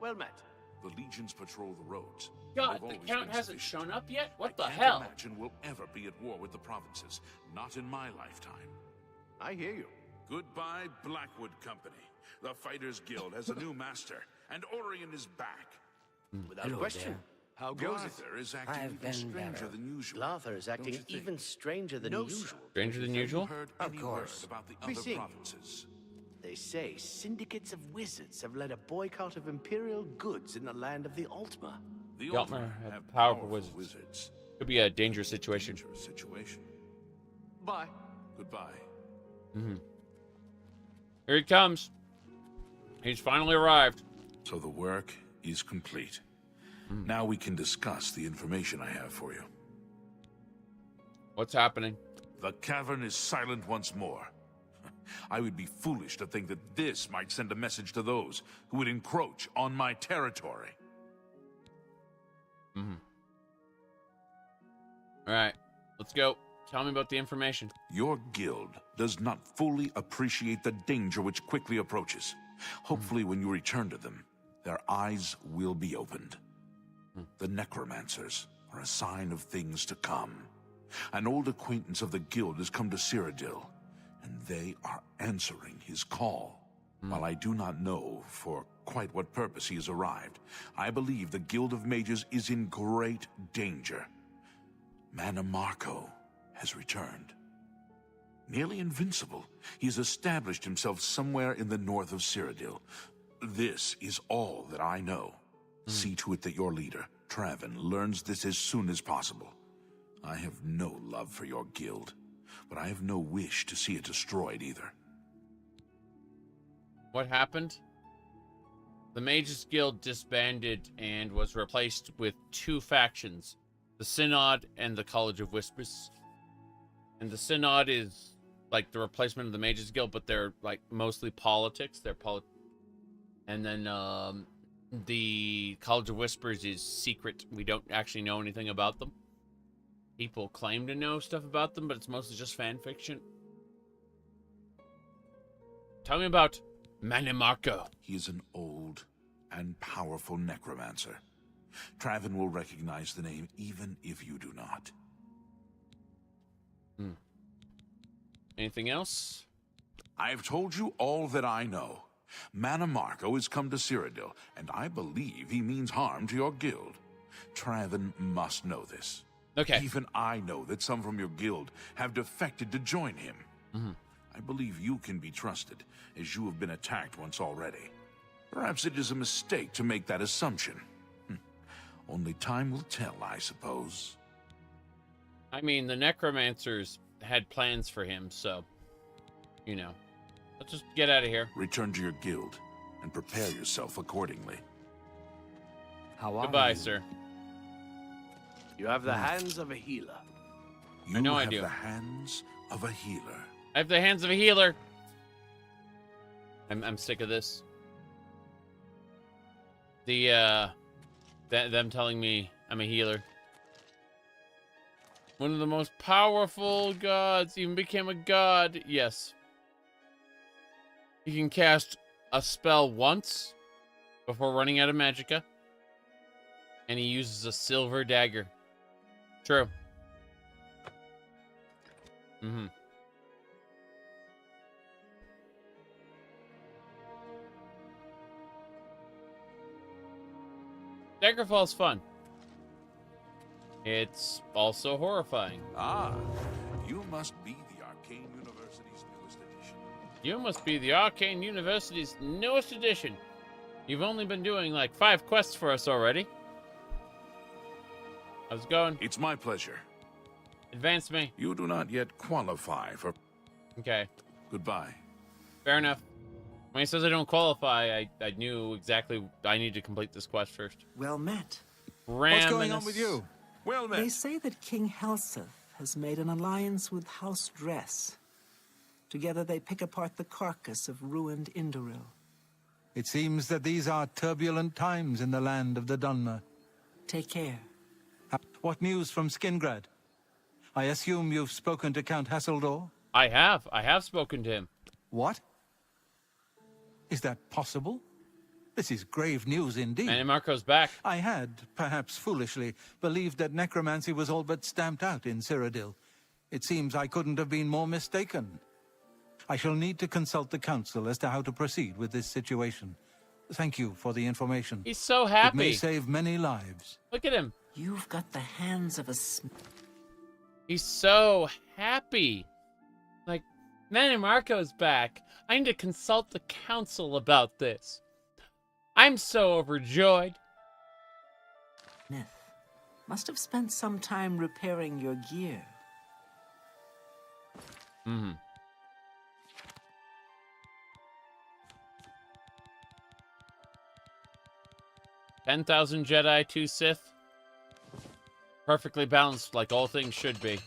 Well met. The legions patrol the roads. God, They've the always Count been hasn't sufficient. shown up yet? What the I can't hell? imagine we'll ever be at war with the provinces. Not in my lifetime. I hear you. Goodbye, Blackwood Company. The Fighters Guild has a new master, and Orion is back. Without Hello question. there. How goes it? Glarther is acting I've even been stranger better. than usual. Glarther is acting Don't you think? even stranger than No, usual. sir. Stranger than Have you usual? heard Of any course. word about the We other see. provinces? They say syndicates of wizards have led a boycott of imperial goods in the land of the Altmer. The Altmer Altmer have powerful wizards. wizards. Could be a dangerous situation. Dangerous situation. Bye. Goodbye. Here he comes. He's finally arrived. So the work is complete. Now we can discuss the information I have for you. What's happening? The cavern is silent once more. I would be foolish to think that this might send a message to those who would encroach on my territory. All right, let's go. Tell me about the information. Your guild does not fully appreciate the danger which quickly approaches. Hopefully, when you return to them, their eyes will be opened. The necromancers are a sign of things to come. An old acquaintance of the guild has come to Cyrodiil, and they are answering his call. While I do not know for quite what purpose he has arrived, I believe the Guild of Mages is in great danger. Mannimarco has returned. Nearly invincible, he has established himself somewhere in the north of Cyrodiil. This is all that I know. See to it that your leader, Traven, learns this as soon as possible. I have no love for your guild, but I have no wish to see it destroyed either. What happened? The Mages Guild disbanded and was replaced with two factions, the Synod and the College of Whispers. And the Synod is like the replacement of the Mages Guild, but they're like mostly politics. And then the College of Whispers is secret. We don't actually know anything about them. People claim to know stuff about them, but it's mostly just fan fiction. Tell me about Mannimarco. He is an old and powerful necromancer. Traven will recognize the name even if you do not. Anything else? I have told you all that I know. Mannimarco has come to Cyrodiil, and I believe he means harm to your guild. Traven must know this. Okay. Even I know that some from your guild have defected to join him. I believe you can be trusted, as you have been attacked once already. Perhaps it is a mistake to make that assumption. Only time will tell, I suppose. I mean, the necromancers had plans for him, so, you know. Let's just get out of here. Return to your guild, and prepare yourself accordingly. Goodbye, sir. You have the hands of a healer. You know I have do. the hands of a healer. I have the hands of a healer. I'm sick of this. Them telling me I'm a healer. One of the most powerful gods even became a god. Yes. He can cast a spell once before running out of magicka. And he uses a silver dagger. True. Daggerfall's fun. It's also horrifying. Ah, you must be the Arcane University's newest edition. You must be the Arcane University's newest edition. You've only been doing like 5 quests for us already. How's it going? It's my pleasure. Advance me. You do not yet qualify for... Okay. Goodbye. Fair enough. When he says I don't qualify, I knew exactly I need to complete this quest first. Well met. What's going on with you? Well met. They say that King Helseth has made an alliance with House Dress. Together they pick apart the carcass of ruined Indoril. It seems that these are turbulent times in the land of the Dunmer. Take care. What news from Skingrad? I assume you've spoken to Count Hasseldor? I have spoken to him. What? Is that possible? This is grave news indeed. Mannimarco's back. I had, perhaps foolishly, believed that necromancy was all but stamped out in Cyrodiil. It seems I couldn't have been more mistaken. I shall need to consult the council as to how to proceed with this situation. Thank you for the information. He's so happy. It may save many lives. Look at him. You've got the hands of a... He's so happy. Like, Mannimarco's back. I need to consult the council about this. I'm so overjoyed. Nith must have spent some time repairing your gear. 10,000 Jedi, 2 Sith. Perfectly balanced, like all things should be.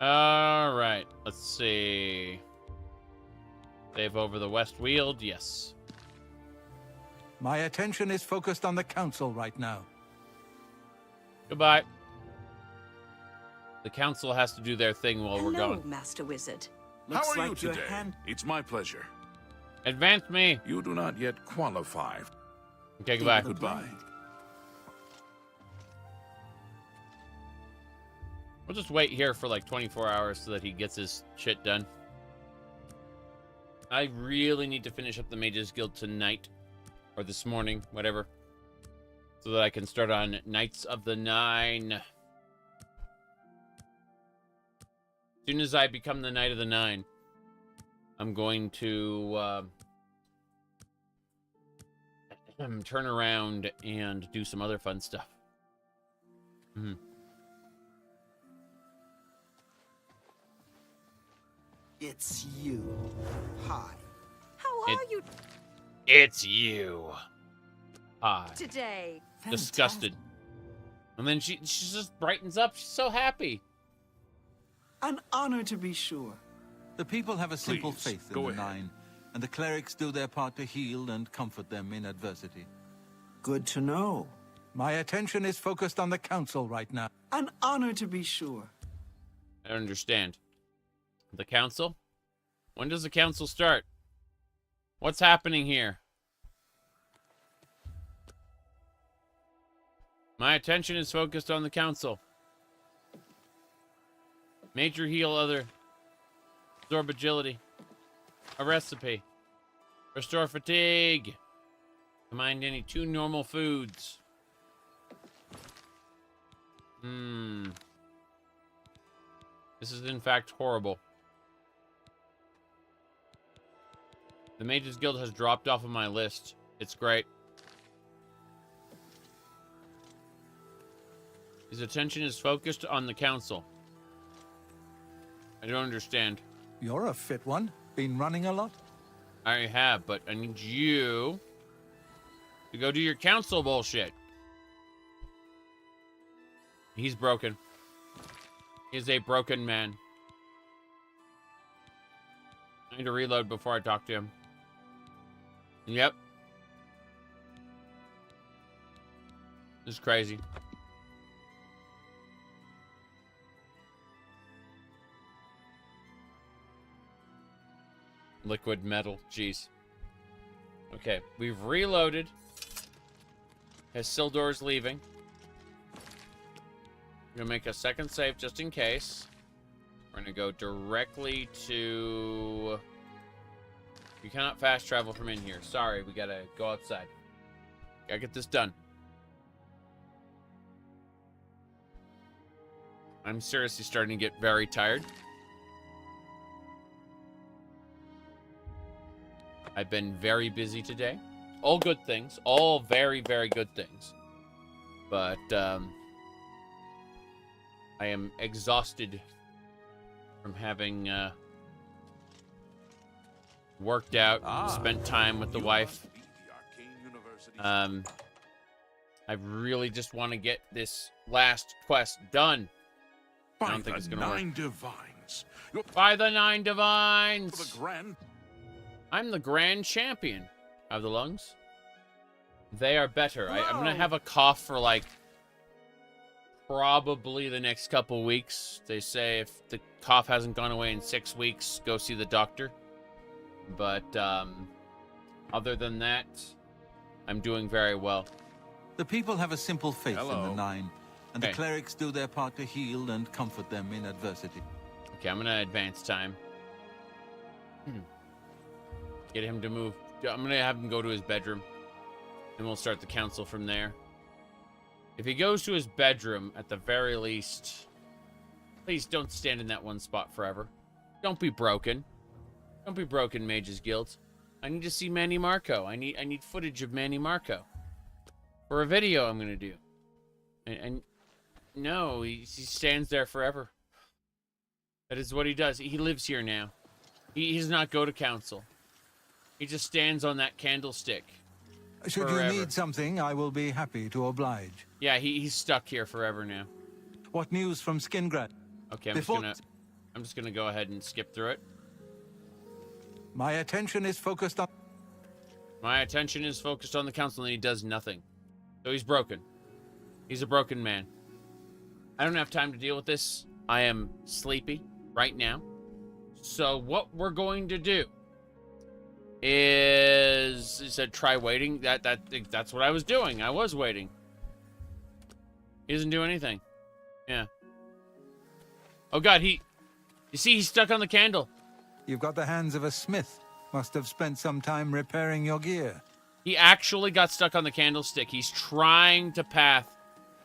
Alright, let's see. Save over the West Weald, yes. My attention is focused on the council right now. Goodbye. The council has to do their thing while we're Hello, going. Master Wizard. How Looks are you like your today? hand- It's my pleasure. Advance me. You do not yet qualify. Okay, goodbye. Goodbye. We'll just wait here for like 24 hours so that he gets his shit done. I really need to finish up the Mages Guild tonight. Or this morning, whatever. So that I can start on Knights of the Nine. As soon as I become the Knight of the Nine, I'm going to turn around and do some other fun stuff. It's you. Hi. How are you It's you. Hi. today? Disgusted. And then she just brightens up. She's so happy. An honor to be sure. The people have a simple Please, faith in go the ahead. Nine, and the clerics do their part to heal and comfort them in adversity. Good to know. My attention is focused on the council right now. An honor to be sure. I don't understand. The council? When does the council start? What's happening here? My attention is focused on the council. Major heal other. Absorb agility. A recipe. Restore fatigue. Combine any 2 normal foods. This is in fact horrible. The Mages Guild has dropped off of my list. It's great. His attention is focused on the council. I don't understand. You're a fit one. Been running a lot? I have, but I need you to go do your council bullshit. He's broken. He's a broken man. I need to reload before I talk to him. Yep. This is crazy. Liquid metal. Jeez. Okay, we've reloaded. Isildur's leaving. I'm gonna make a second save just in case. We're gonna go directly to... You cannot fast travel from in here. Sorry, we gotta go outside. Gotta get this done. I'm seriously starting to get very tired. I've been very busy today. All good things. All very, very good things. But, I am exhausted from having, worked out, spent time with the wife. I really just want to get this last quest done. I don't think it's going to work. 9 divines. By the 9 divines! For the grand... I'm the grand champion of the lungs. They are better. I'm going to have a cough for, like, probably the next couple weeks. They say if the cough hasn't gone away in 6 weeks, go see the doctor. But, other than that, I'm doing very well. The people have a simple faith in the 9, and Okay. the clerics do their part to heal and comfort them in adversity. Okay, I'm going to advance time. Get him to move. I'm going to have him go to his bedroom, and we'll start the council from there. If he goes to his bedroom, at the very least, please don't stand in that one spot forever. Don't be broken. Don't be broken, Mages Guild. I need to see Mannimarco. I need footage of Mannimarco for a video I'm going to do. And no, he stands there forever. That is what he does. He lives here now. He does not go to council. He just stands on that candlestick. Should forever. you need something, I will be happy to oblige. Yeah, he's stuck here forever now. What news from Skingrad? Okay, I'm just gonna go ahead and skip through it. My attention is focused on... My attention is focused on the council, and he does nothing. So he's broken. He's a broken man. I don't have time to deal with this. I am sleepy right now. So what we're going to do is... He said try waiting. That's what I was doing. I was waiting. He doesn't do anything. Yeah. Oh god, you see, he's stuck on the candle. You've got the hands of a smith. Must have spent some time repairing your gear. He actually got stuck on the candlestick. He's trying to path,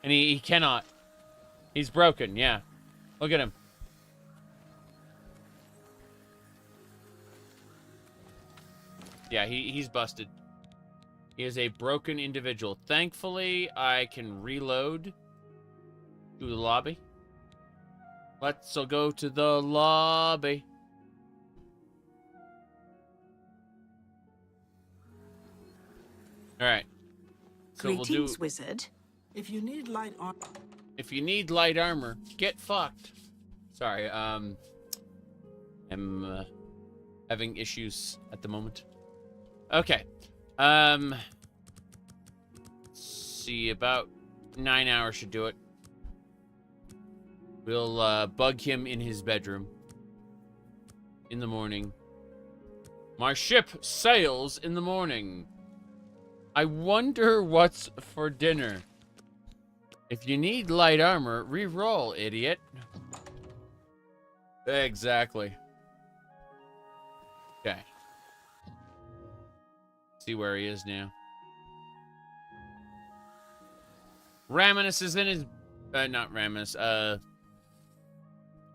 and he cannot. He's broken, yeah. Look at him. Yeah, he's busted. He is a broken individual. Thankfully, I can reload to the lobby. Let's go to the lobby. All right. So Greetings, wizard. If you need light armor... If you need light armor, get fucked. Sorry, I'm having issues at the moment. Okay. Let's see, about 9 hours should do it. We'll bug him in his bedroom in the morning. My ship sails in the morning. I wonder what's for dinner. If you need light armor, re-roll, idiot. Exactly. Okay. See where he is now. Raminus is in his... not Raminus.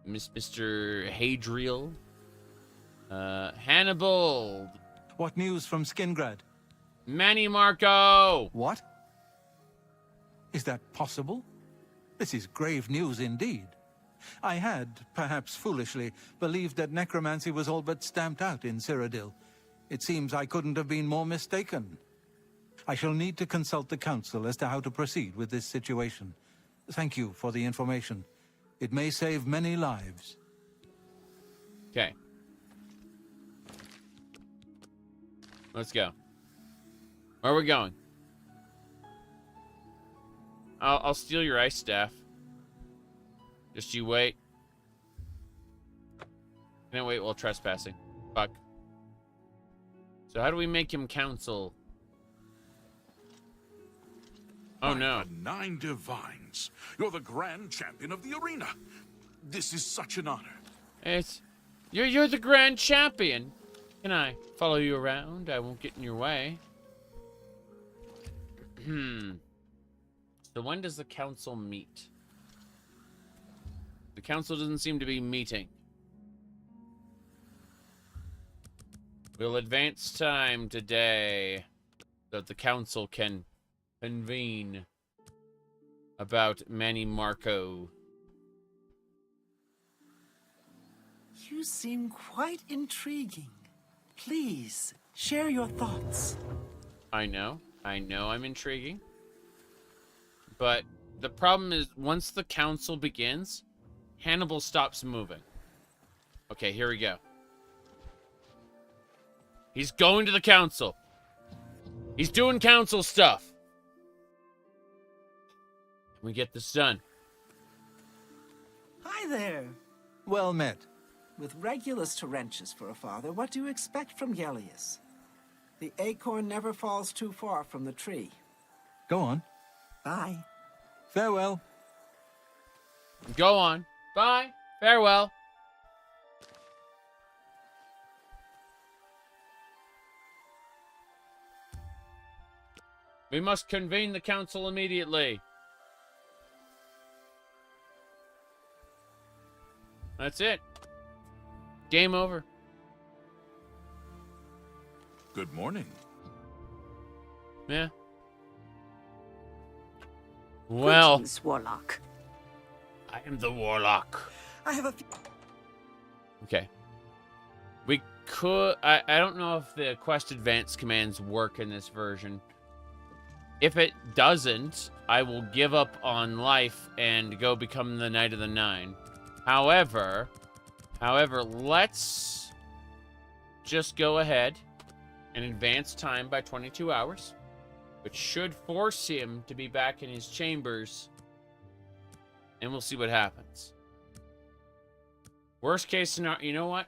Mr. Hadriel. Hannibal. What news from Skingrad? Mannimarco! What? Is that possible? This is grave news indeed. I had, perhaps foolishly, believed that necromancy was all but stamped out in Cyrodiil. It seems I couldn't have been more mistaken. I shall need to consult the council as to how to proceed with this situation. Thank you for the information. It may save many lives. Okay. Let's go. Where are we going? I'll steal your ice staff. Just you wait. Can't wait while trespassing. Fuck. So how do we make him council? Oh no. 9 divines. You're the grand champion of the arena. This is such an honor. You're the grand champion. Can I follow you around? I won't get in your way. So when does the council meet? The council doesn't seem to be meeting. We'll advance time today so that the council can convene about Mannimarco. You seem quite intriguing. Please, share your thoughts. I know I'm intriguing. But the problem is, once the council begins, Hannibal stops moving. Okay, here we go. He's going to the council. He's doing council stuff. We get this done. Hi there. Well met. With Regulus Terentius for a father, what do you expect from Gellius? The acorn never falls too far from the tree. Go on. Bye. Farewell. Go on. Bye. Farewell. We must convene the council immediately. That's it. Game over. Good morning. Yeah. Well. Greetings, Warlock. I am the Warlock. I have a... Okay. We could... I don't know if the quest advance commands work in this version. If it doesn't, I will give up on life and go become the Knight of the Nine. However, let's just go ahead and advance time by 22 hours, which should force him to be back in his chambers, and we'll see what happens. Worst case scenario, you know what?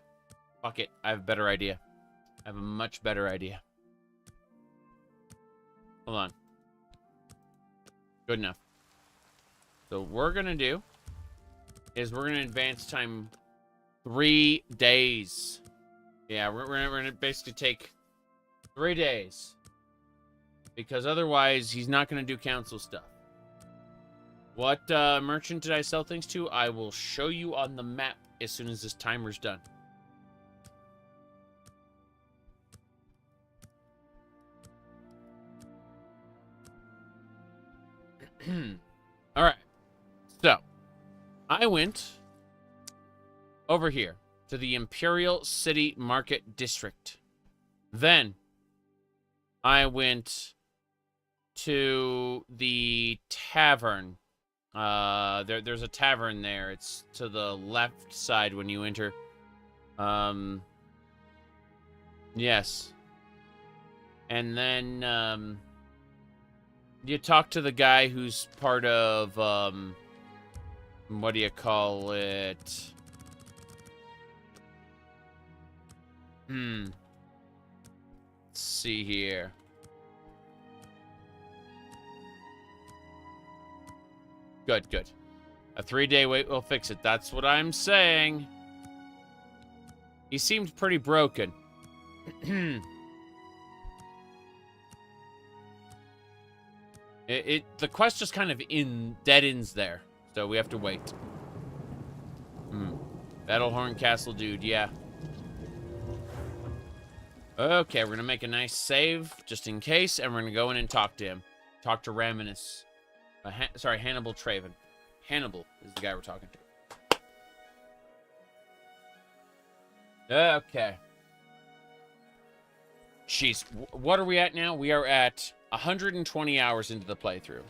Fuck it, I have a better idea. I have a much better idea. Hold on. Good enough. So what we're gonna do is we're gonna advance time 3 days. Yeah, we're gonna basically take 3 days, because otherwise he's not gonna do council stuff. What merchant did I sell things to? I will show you on the map as soon as this timer's done. All right. So, I went over here to the Imperial City Market District. Then, I went to the tavern. There's a tavern there. It's to the left side when you enter. Yes. And then, you talk to the guy who's part of, what do you call it? Let's see here. Good. A 3-day wait will fix it. That's what I'm saying. He seemed pretty broken. The quest just kind of dead ends there, so we have to wait. Battlehorn Castle dude, yeah. Okay, we're gonna make a nice save just in case, and we're gonna go in and talk to him. Talk to Raminus. Sorry, Hannibal Traven. Hannibal is the guy we're talking to. Okay. Jeez, what are we at now? We are at 120 hours into the playthrough.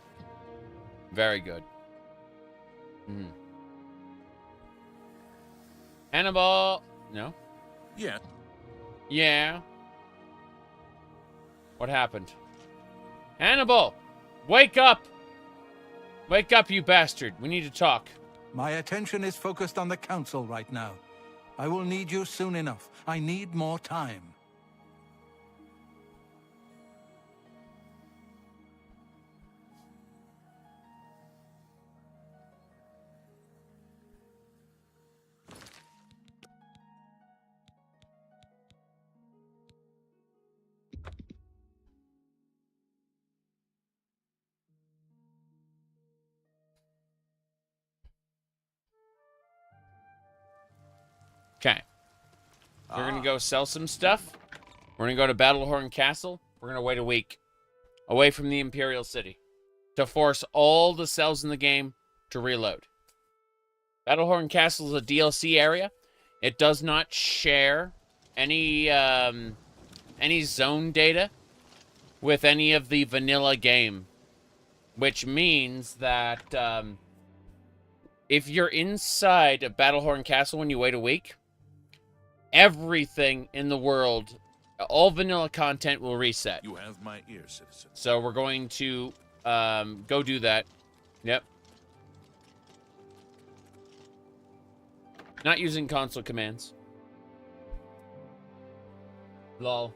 Very good. Hannibal! No? Yeah. Yeah. What happened? Hannibal! Wake up! Wake up, you bastard. We need to talk. My attention is focused on the council right now. I will need you soon enough. I need more time. Okay. We're gonna go sell some stuff. We're gonna go to Battlehorn Castle. We're gonna wait a week. Away from the Imperial City. To force all the cells in the game to reload. Battlehorn Castle is a DLC area. It does not share any zone data with any of the vanilla game. Which means that if you're inside a Battlehorn Castle when you wait a week, everything in the world, all vanilla content will reset. You have my ear, citizen. So we're going to go do that. Yep. Not using console commands. Lol.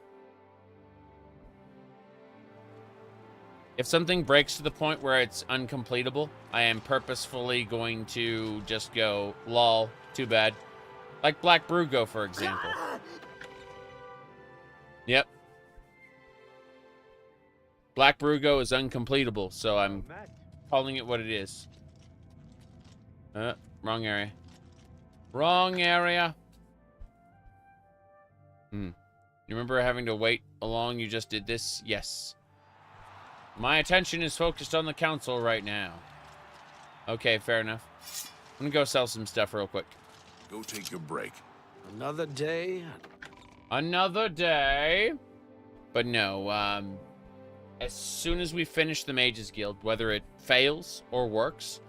If something breaks to the point where it's uncompletable, I am purposefully going to just go, lol, too bad. Like Black Brugo, for example. Yep. Black Brugo is uncompletable, so I'm calling it what it is. Wrong area. Wrong area. You remember having to wait along you just did this? Yes. My attention is focused on the council right now. Okay, fair enough. I'm gonna go sell some stuff real quick. Go take your break. Another day. Another day. But no, as soon as we finish the Mages Guild, whether it fails or works,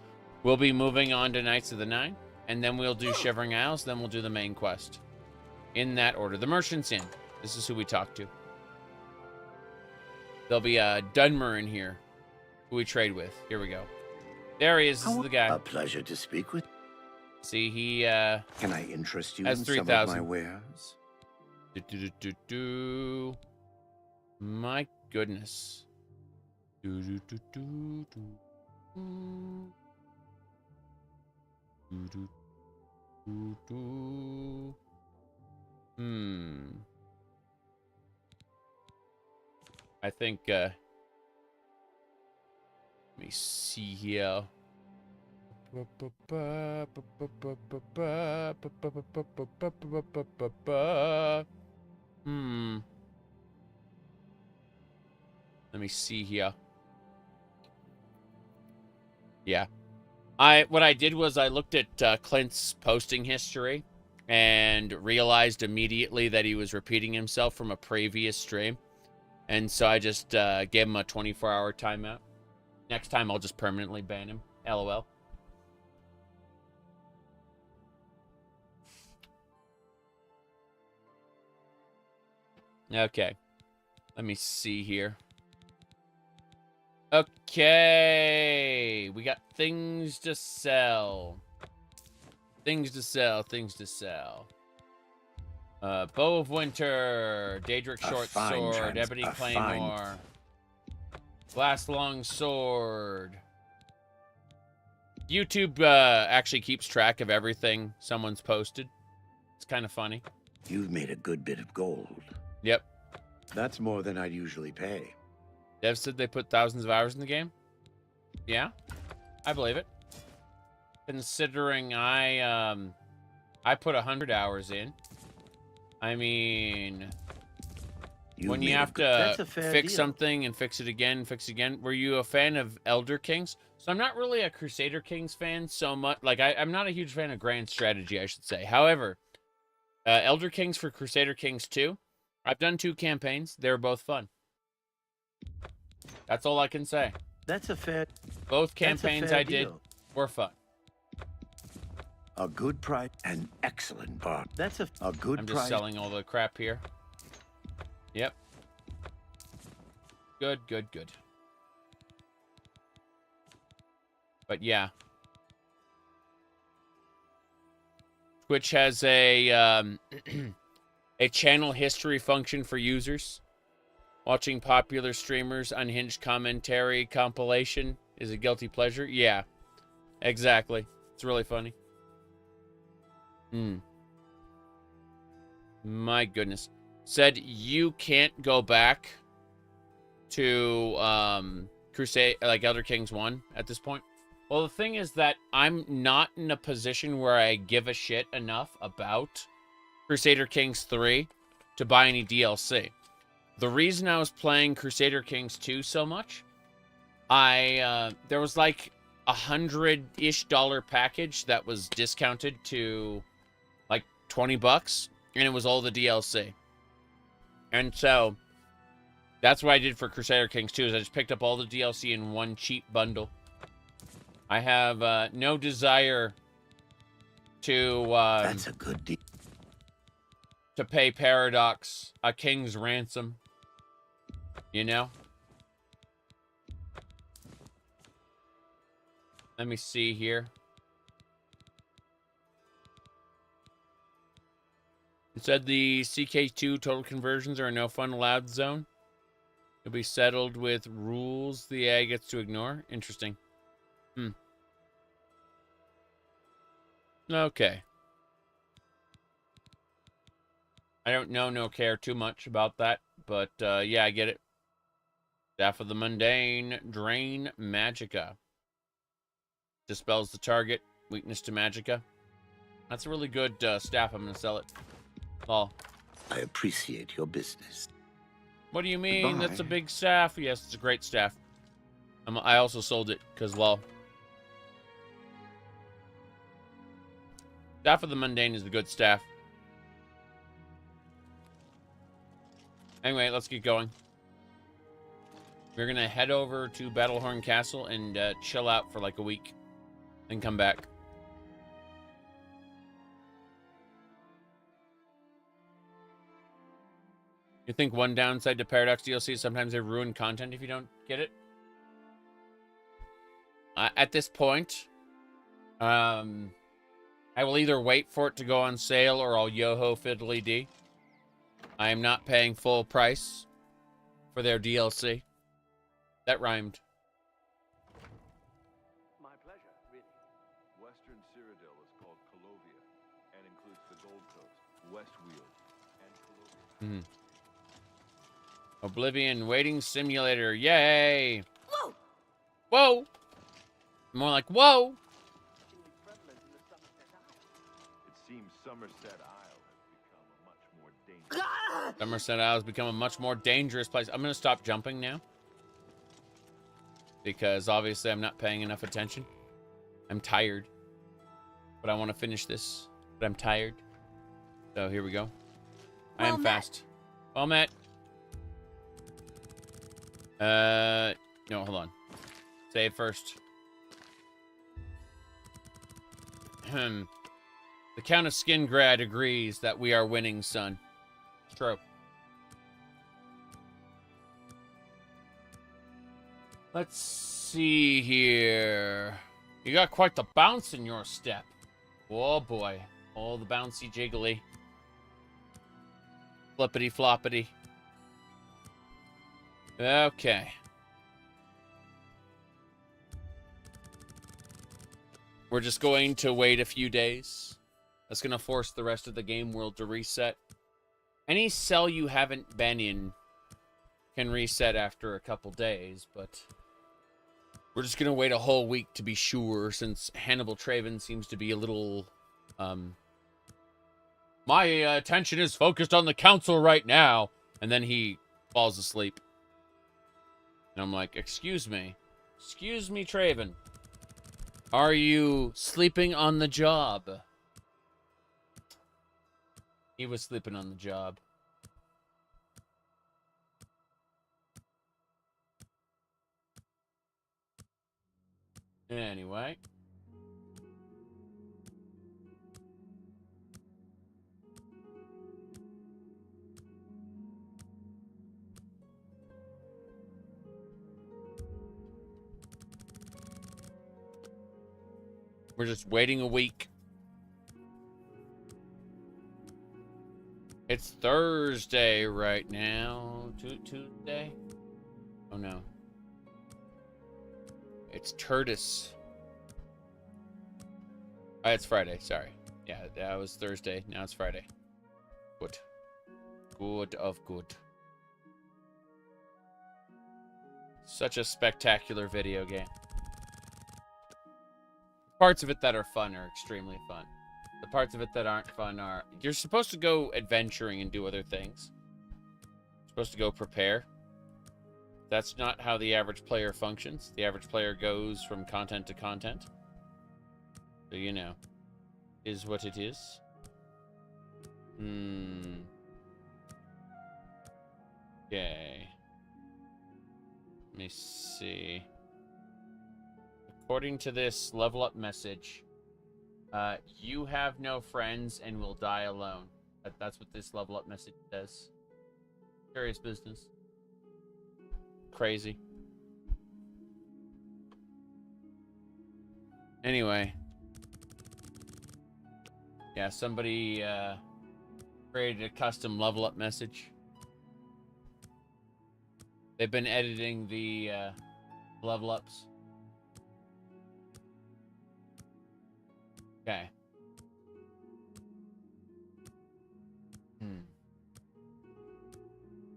we'll be moving on to Knights of the Nine, and then we'll do Shivering Isles, then we'll do the main quest. In that order. The Merchant's Inn. This is who we talk to. There'll be a Dunmer in here, who we trade with. Here we go. There he is. This is the guy. A pleasure to speak with. See, he Can I interest you has in some of 3,000. my wares? My goodness. I think, let me see here. Let me see here. Yeah. What I did was I looked at Clint's posting history and realized immediately that he was repeating himself from a previous stream. And so I just gave him a 24-hour timeout. Next time I'll just permanently ban him. LOL. Okay. Let me see here. Okay. We got things to sell. Things to sell. Things to sell. Bow of Winter. Daedric Short Sword. Ebony Claymore. Blast Long Sword. YouTube actually keeps track of everything someone's posted. It's kind of funny. You've made a good bit of gold. Yep. That's more than I'd usually pay. Dev said they put thousands of hours in the game. Yeah, I believe it. Considering I put 100 hours in. I mean, when you have to fix something and fix it again, Were you a fan of Elder Kings? So I'm not really a Crusader Kings fan so much. Like, I'm not a huge fan of Grand Strategy, I should say. However, Elder Kings for Crusader Kings 2, I've done 2 campaigns. They were both fun. That's all I can say. That's a fair... Both campaigns I did were fun. A good price, an excellent bar. That's a good price. I'm just selling all the crap here. Yep. Good, good, good. But yeah. Twitch has a a channel history function for users. Watching popular streamers' unhinged commentary compilation is a guilty pleasure. Yeah, exactly. It's really funny. My goodness. Said you can't go back to Crusade, like Elder Kings 1 at this point. Well, the thing is that I'm not in a position where I give a shit enough about Crusader Kings 3 to buy any DLC. The reason I was playing Crusader Kings 2 so much, there was like $100-ish package that was discounted to like $20, and it was all the DLC. And so that's what I did for Crusader Kings 2, is I just picked up all the DLC in one cheap bundle. I have no desire to that's a good deal. To pay Paradox a king's ransom. You know? Let me see here. It said the CK2 total conversions are a no fun allowed zone. It'll be settled with rules the AI gets to ignore. Interesting. Okay. I don't know, no care too much about that, but yeah, I get it. Staff of the Mundane, Drain Magicka. Dispels the target, weakness to Magicka. That's a really good staff. I'm going to sell it. Well, I appreciate your business. What do you mean? Goodbye. That's a big staff. Yes, it's a great staff. I also sold it because, well, Staff of the Mundane is the good staff. Anyway, let's get going. We're going to head over to Battlehorn Castle and chill out for like a week. Then come back. You think one downside to Paradox DLC is sometimes they ruin content if you don't get it? At this point, I will either wait for it to go on sale or I'll yo-ho fiddly dee. I am not paying full price for their DLC. That rhymed. My pleasure, really. Western Cyrodiil is called Colovia and includes the Gold Coast, Westweald, and Colovia. Oblivion Waiting Simulator. Yay! Whoa! Whoa! More like, whoa! It seems Somerset Isle has become a much more dangerous place. I'm going to stop jumping now. Because obviously I'm not paying enough attention. I'm tired. But I want to finish this. But I'm tired. So here we go. I am fast. Well met. No, hold on. Save first. The Count of Skingrad agrees that we are winning, son. It's true. Let's see here. You got quite the bounce in your step. Oh boy. All the bouncy jiggly. Flippity floppity. Okay. We're just going to wait a few days. That's going to force the rest of the game world to reset. Any cell you haven't been in can reset after a couple days, but we're just gonna wait a whole week to be sure, since Hannibal Traven seems to be a little, my attention is focused on the council right now, and then he falls asleep. And I'm like, excuse me, Traven. Are you sleeping on the job? He was sleeping on the job. Anyway. We're just waiting a week. It's Thursday right now. Tuesday? Oh no. It's Turtis. Oh, it's Friday, sorry. Yeah, that was Thursday. Now it's Friday. Good. Good of good. Such a spectacular video game. Parts of it that are fun are extremely fun. The parts of it that aren't fun are... You're supposed to go adventuring and do other things. You're supposed to go prepare. That's not how the average player functions. The average player goes from content to content. So, you know, is what it is. Okay. Let me see. According to this level up message, you have no friends and will die alone. That's what this level up message says. Curious business. Crazy. Anyway. Yeah, somebody created a custom level up message. They've been editing the level ups. Okay.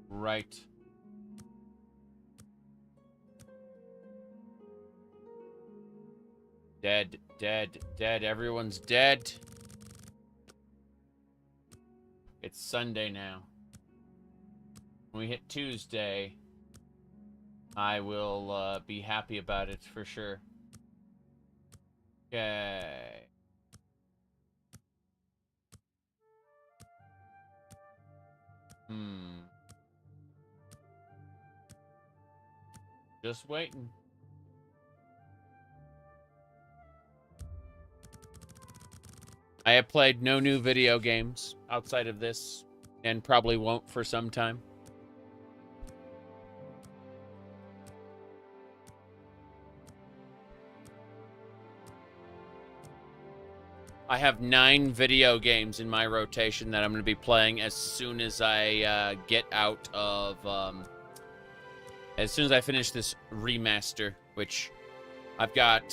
Right. Dead, dead, dead. Everyone's dead. It's Sunday now. When we hit Tuesday, I will be happy about it for sure. Okay. Just waiting. I have played no new video games outside of this, and probably won't for some time. I have 9 video games in my rotation that I'm going to be playing as soon as I get out of... as soon as I finish this remaster, which I've got...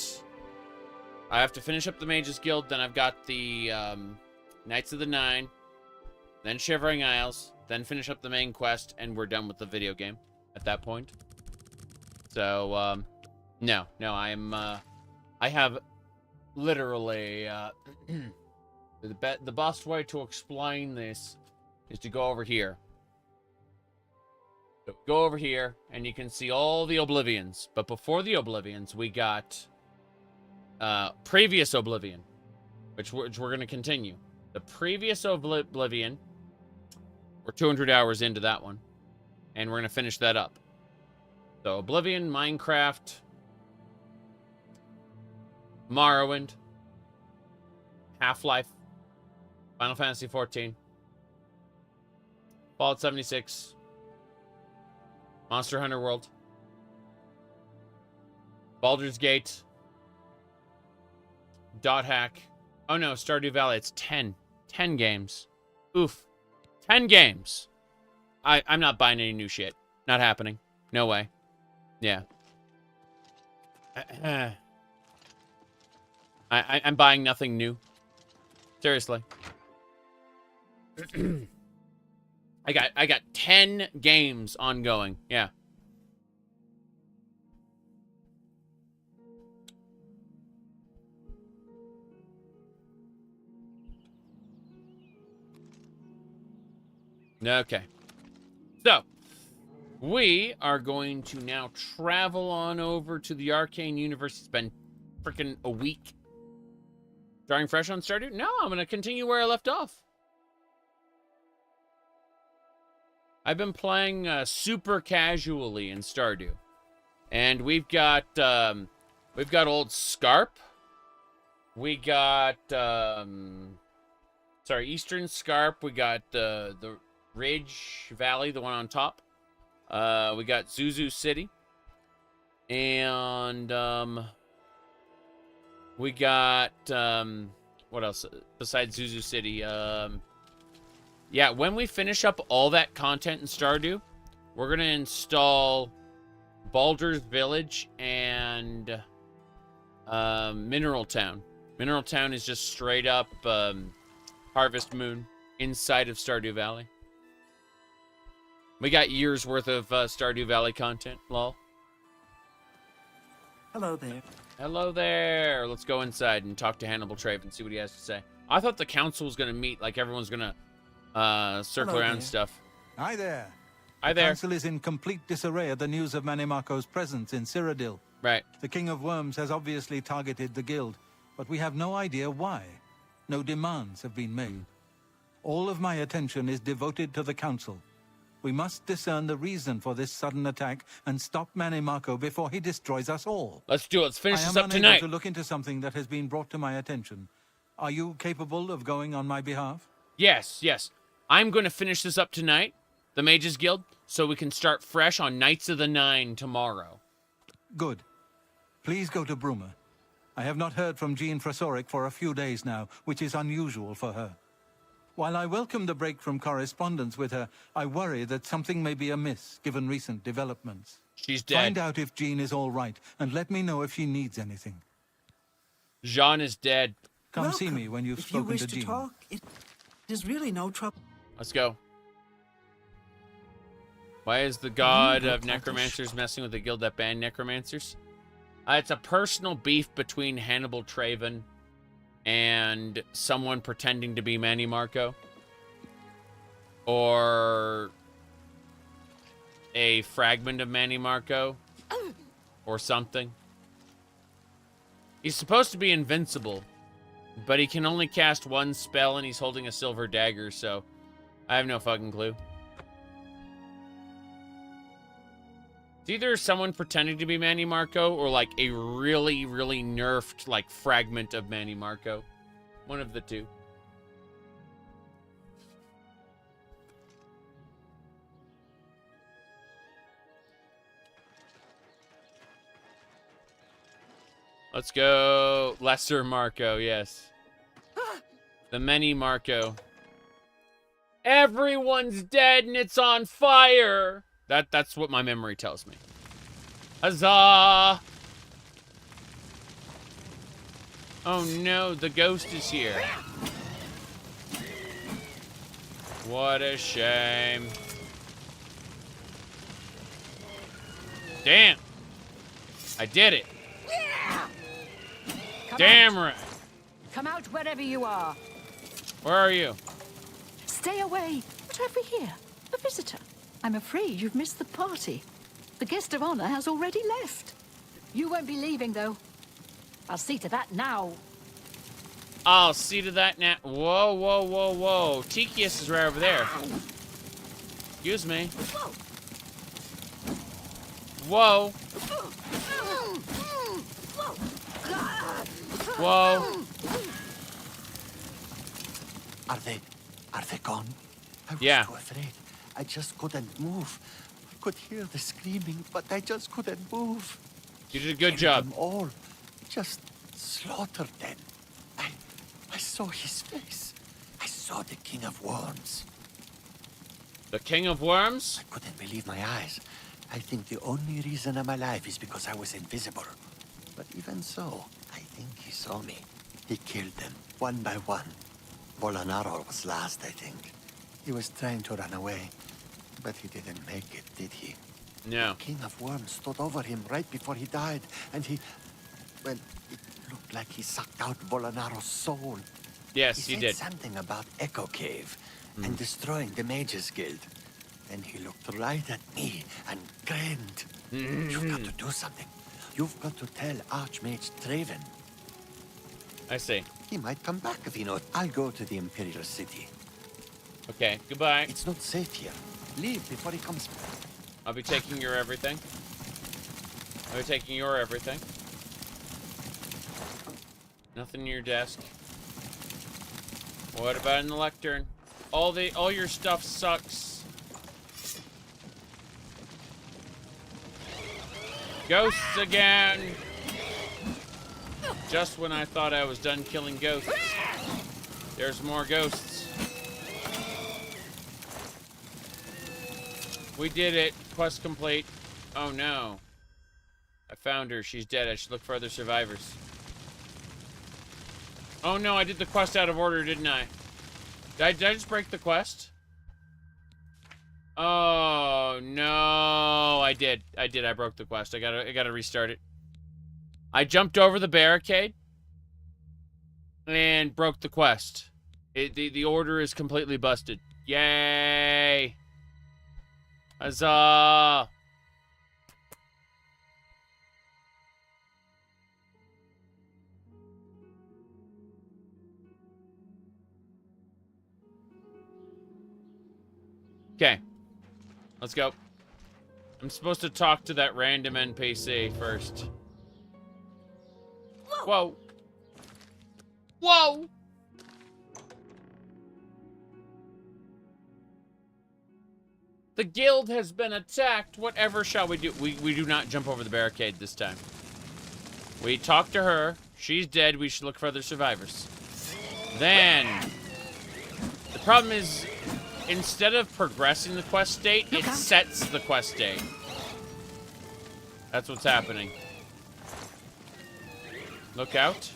I have to finish up the Mages Guild, then I've got the Knights of the Nine, then Shivering Isles, then finish up the main quest, and we're done with the video game at that point. So, no, I have literally, the best way to explain this is to go over here. So go over here, and you can see all the Oblivions. But before the Oblivions, we got previous Oblivion, which we're going to continue. The previous Oblivion, we're 200 hours into that one, and we're going to finish that up. So Oblivion, Minecraft, Morrowind, Half-Life, Final Fantasy XIV, Fallout 76, Monster Hunter World, Baldur's Gate, Dot Hack. Oh no, Stardew Valley. It's 10. 10 games. Oof. 10 games. I'm not buying any new shit. Not happening. No way. Yeah. I'm buying nothing new. Seriously. I got 10 games ongoing. Yeah. Okay. So, we are going to now travel on over to the Arcane Universe. It's been freaking a week. Starting fresh on Stardew? No, I'm going to continue where I left off. I've been playing super casually in Stardew. And we've got old Scarp. We got, Eastern Scarp. We got the Ridge Valley, the one on top. We got Zuzu City. And, we got, what else besides Zuzu City? Yeah, when we finish up all that content in Stardew, we're going to install Baldur's Village and Mineral Town. Mineral Town is just straight up Harvest Moon inside of Stardew Valley. We got years worth of Stardew Valley content, lol. Hello there. Hello there. Let's go inside and talk to Hannibal Trave and see what he has to say. I thought the council was going to meet, like everyone's going to circle Hello around there. stuff. Hi there. Hi The there. council is in complete disarray at the news of Mannimarco's presence in Cyrodiil. Right. The King of Worms has obviously targeted the guild, but we have no idea why. No demands have been made. All of my attention is devoted to the council. We must discern the reason for this sudden attack and stop Mannimarco before he destroys us all. Let's do it. Let's finish I am this up unable tonight. to look into something that has been brought to my attention. Are you capable of going on my behalf? Yes, yes. I'm going to finish this up tonight, the Mages Guild, so we can start fresh on Knights of the Nine tomorrow. Good. Please go to Bruma. I have not heard from Jean Frasoric for a few days now, which is unusual for her. While I welcome the break from correspondence with her, I worry that something may be amiss, given recent developments. She's dead. Find out if Jean is all right, and let me know if she needs anything. Jean is dead. Come see me when you've If you spoken wish to to Jean. talk, it is really no trouble. Let's go. Why is the god of necromancers messing with the guild that banned necromancers? It's a personal beef between Hannibal Traven and someone pretending to be Mannimarco. Or a fragment of Mannimarco. Or something. He's supposed to be invincible, but he can only cast one spell and he's holding a silver dagger, so I have no fucking clue. It's either someone pretending to be Mannimarco or like a really, really nerfed like fragment of Mannimarco. One of the two. Let's go Lesser Marco, yes. The Mannimarco. Everyone's dead and it's on fire. That's what my memory tells me. Huzzah! Oh no, the ghost is here. What a shame. Damn. I did it. Damn right. Come out wherever you are. Where are you? Stay away. What have we here? A visitor. I'm afraid you've missed the party. The guest of honor has already left. You won't be leaving, though. I'll see to that now. I'll see to that now. Whoa, whoa, whoa, whoa. Tikius is right over there. Excuse me. Whoa. Whoa. Are they gone? I was Yeah. too afraid. I just couldn't move. I could hear the screaming, but I just couldn't move. You did a good job. Them all. Just slaughtered them. I saw his face. I saw the King of Worms. The King of Worms? I couldn't believe my eyes. I think the only reason I'm alive is because I was invisible. But even so, I think he saw me. He killed them, one by one. Bolanaro was last, I think. He was trying to run away, but he didn't make it, did he? No. The King of Worms stood over him right before he died, and he... Well, it looked like he sucked out Volanaro's soul. Yes, he he said did. something about Echo Cave and destroying the Mages Guild. And he looked right at me and grinned. You've got to do something. You've got to tell Archmage Draven. I see. He might come back if he knows. I'll go to the Imperial City. Okay, goodbye. It's not safe here. Leave before he comes back. I'll be taking your everything. I'll be taking your everything. Nothing in your desk. What about in the lectern? All your stuff sucks. Ghosts again! Just when I thought I was done killing ghosts, there's more ghosts. We did it. Quest complete. Oh no. I found her. She's dead. I should look for other survivors. Oh no, I did the quest out of order, didn't I? Did I just break the quest? Oh no, I did. I broke the quest. I gotta restart it. I jumped over the barricade and broke the quest. The order is completely busted. Yay! Huzzah! Okay. Let's go. I'm supposed to talk to that random NPC first. Whoa. Whoa! The guild has been attacked. Whatever shall we do? We do not jump over the barricade this time. We talk to her. She's dead. We should look for other survivors. Then, the problem is, instead of progressing the quest state, it sets the quest state. That's what's happening. Look out.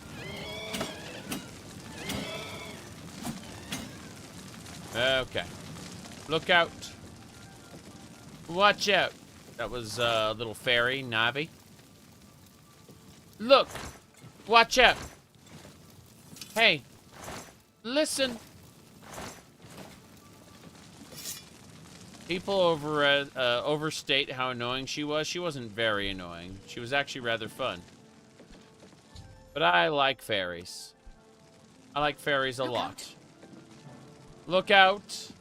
Okay. Look out. Watch out. That was a little fairy, Navi. Look. Watch out. Hey. Listen. People overstate how annoying she was. She wasn't very annoying. She was actually rather fun. But I like fairies. I like fairies a lot. Look out.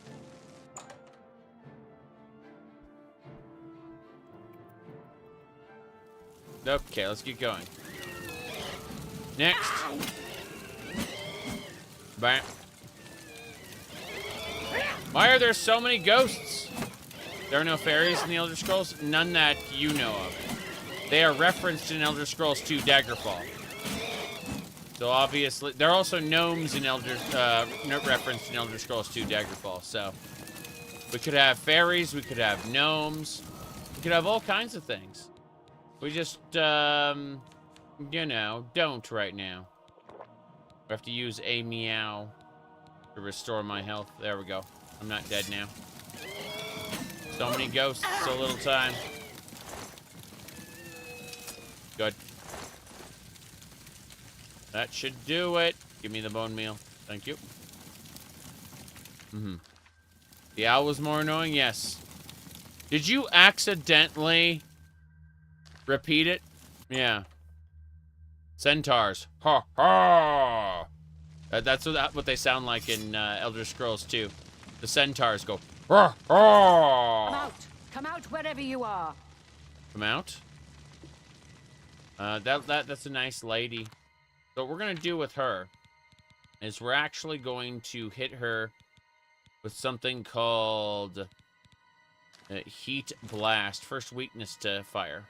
Okay, let's get going. Next. Bam. Why are there so many ghosts? There are no fairies in the Elder Scrolls? None that you know of. They are referenced in Elder Scrolls 2 Daggerfall. So obviously, there are also gnomes in referenced in Elder Scrolls 2 Daggerfall. So we could have fairies, we could have gnomes, we could have all kinds of things. We just, you know, don't right now. We have to use a meow to restore my health. There we go. I'm not dead now. So many ghosts, so little time. Good. That should do it. Give me the bone meal. Thank you. The owl was more annoying? Yes. Did you accidentally repeat it? Yeah. Centaurs. Ha ha! That's what they sound like in Elder Scrolls 2. The centaurs go, ha ha! Come out! Come out wherever you are! Come out? That's a nice lady. So what we're going to do with her is we're actually going to hit her with something called Heat Blast. First, weakness to fire.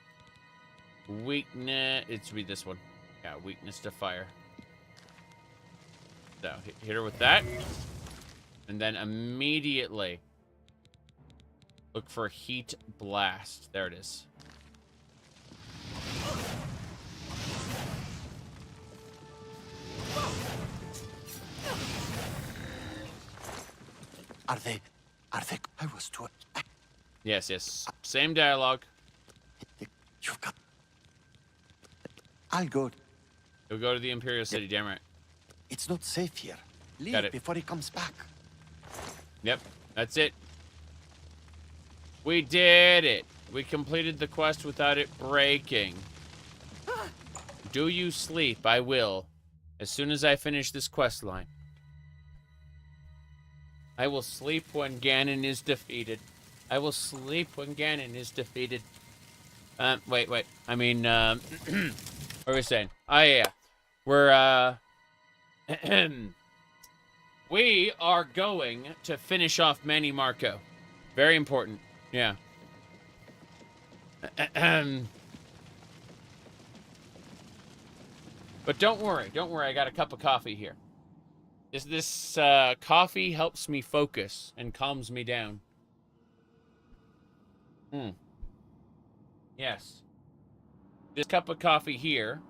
Weakness, it should be this one. Yeah, weakness to fire. So, hit her with that. And then immediately look for Heat Blast. There it is. Are they? I was too. Yes, yes. Same dialogue. You've got. I'll go. You'll go to the Imperial City, damn right. It's not safe here. Leave Got it. before he comes back. Yep, that's it. We did it. We completed the quest without it breaking. Do you sleep? I will. As soon as I finish this quest line. I will sleep when Ganon is defeated. I will sleep when Ganon is defeated. Wait. I mean, what are we saying? Oh, yeah. We're, we are going to finish off Mannimarco. Very important. Yeah. But don't worry. I got a cup of coffee here. This coffee helps me focus and calms me down. Yes. This cup of coffee here.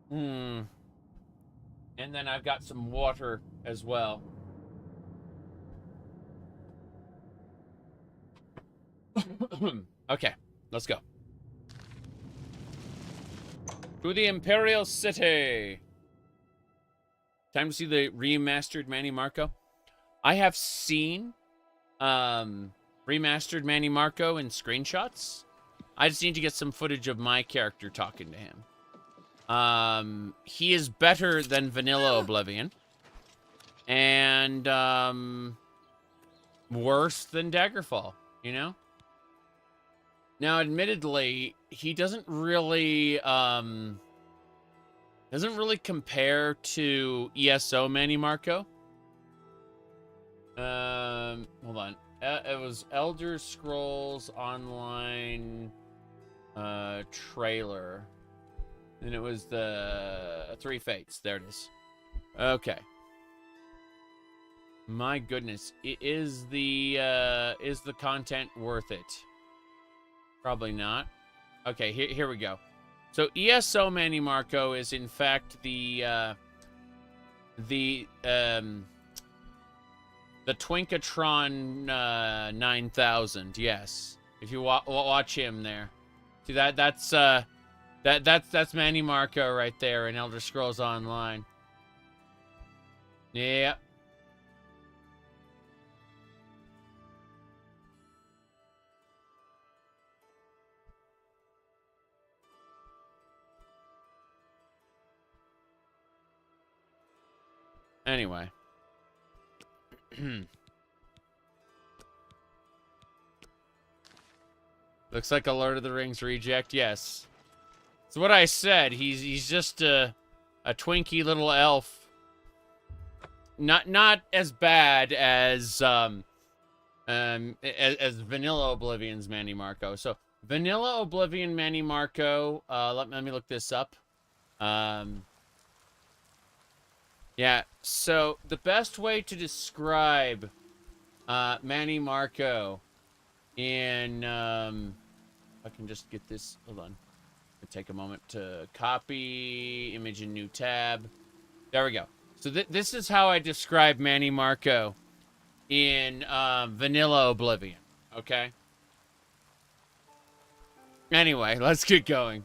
And then I've got some water as well. Okay, let's go. To the Imperial City. Time to see the remastered Mannimarco. I have seen remastered Mannimarco in screenshots. I just need to get some footage of my character talking to him. He is better than vanilla Oblivion. And worse than Daggerfall, you know? Now, admittedly, he doesn't really compare to ESO Mannimarco. Hold on. It was Elder Scrolls Online trailer. And it was the Three Fates. There it is. Okay. My goodness. Is the content worth it? Probably not. Okay, here we go. So ESO Mannimarco is in fact the Twinkatron 9000. Yes, if you watch him there, see that's Mannimarco right there in Elder Scrolls Online. Yeah. Anyway. Looks like a Lord of the Rings reject. Yes. It's what I said. He's just a twinky little elf. Not as bad as Vanilla Oblivion's Mannimarco. So Vanilla Oblivion Mannimarco. Let me look this up. Yeah, so the best way to describe Mannimarco in I can just get this, hold on. I'll take a moment to copy, image in new tab. There we go. So this is how I describe Mannimarco in Vanilla Oblivion, okay? Anyway, let's get going.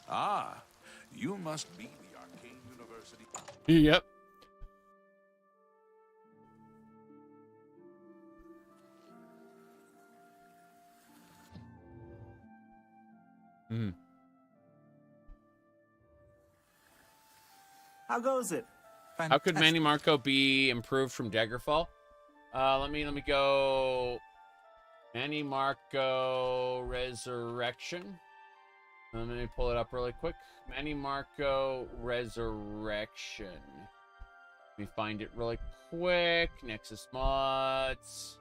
Ah, you must be the Arcane University. Yep. Hmm. How goes it? How could Mannimarco be improved from Daggerfall? Let me go. Mannimarco Resurrection. Let me pull it up really quick. Mannimarco Resurrection. Let me find it really quick. Nexus mods.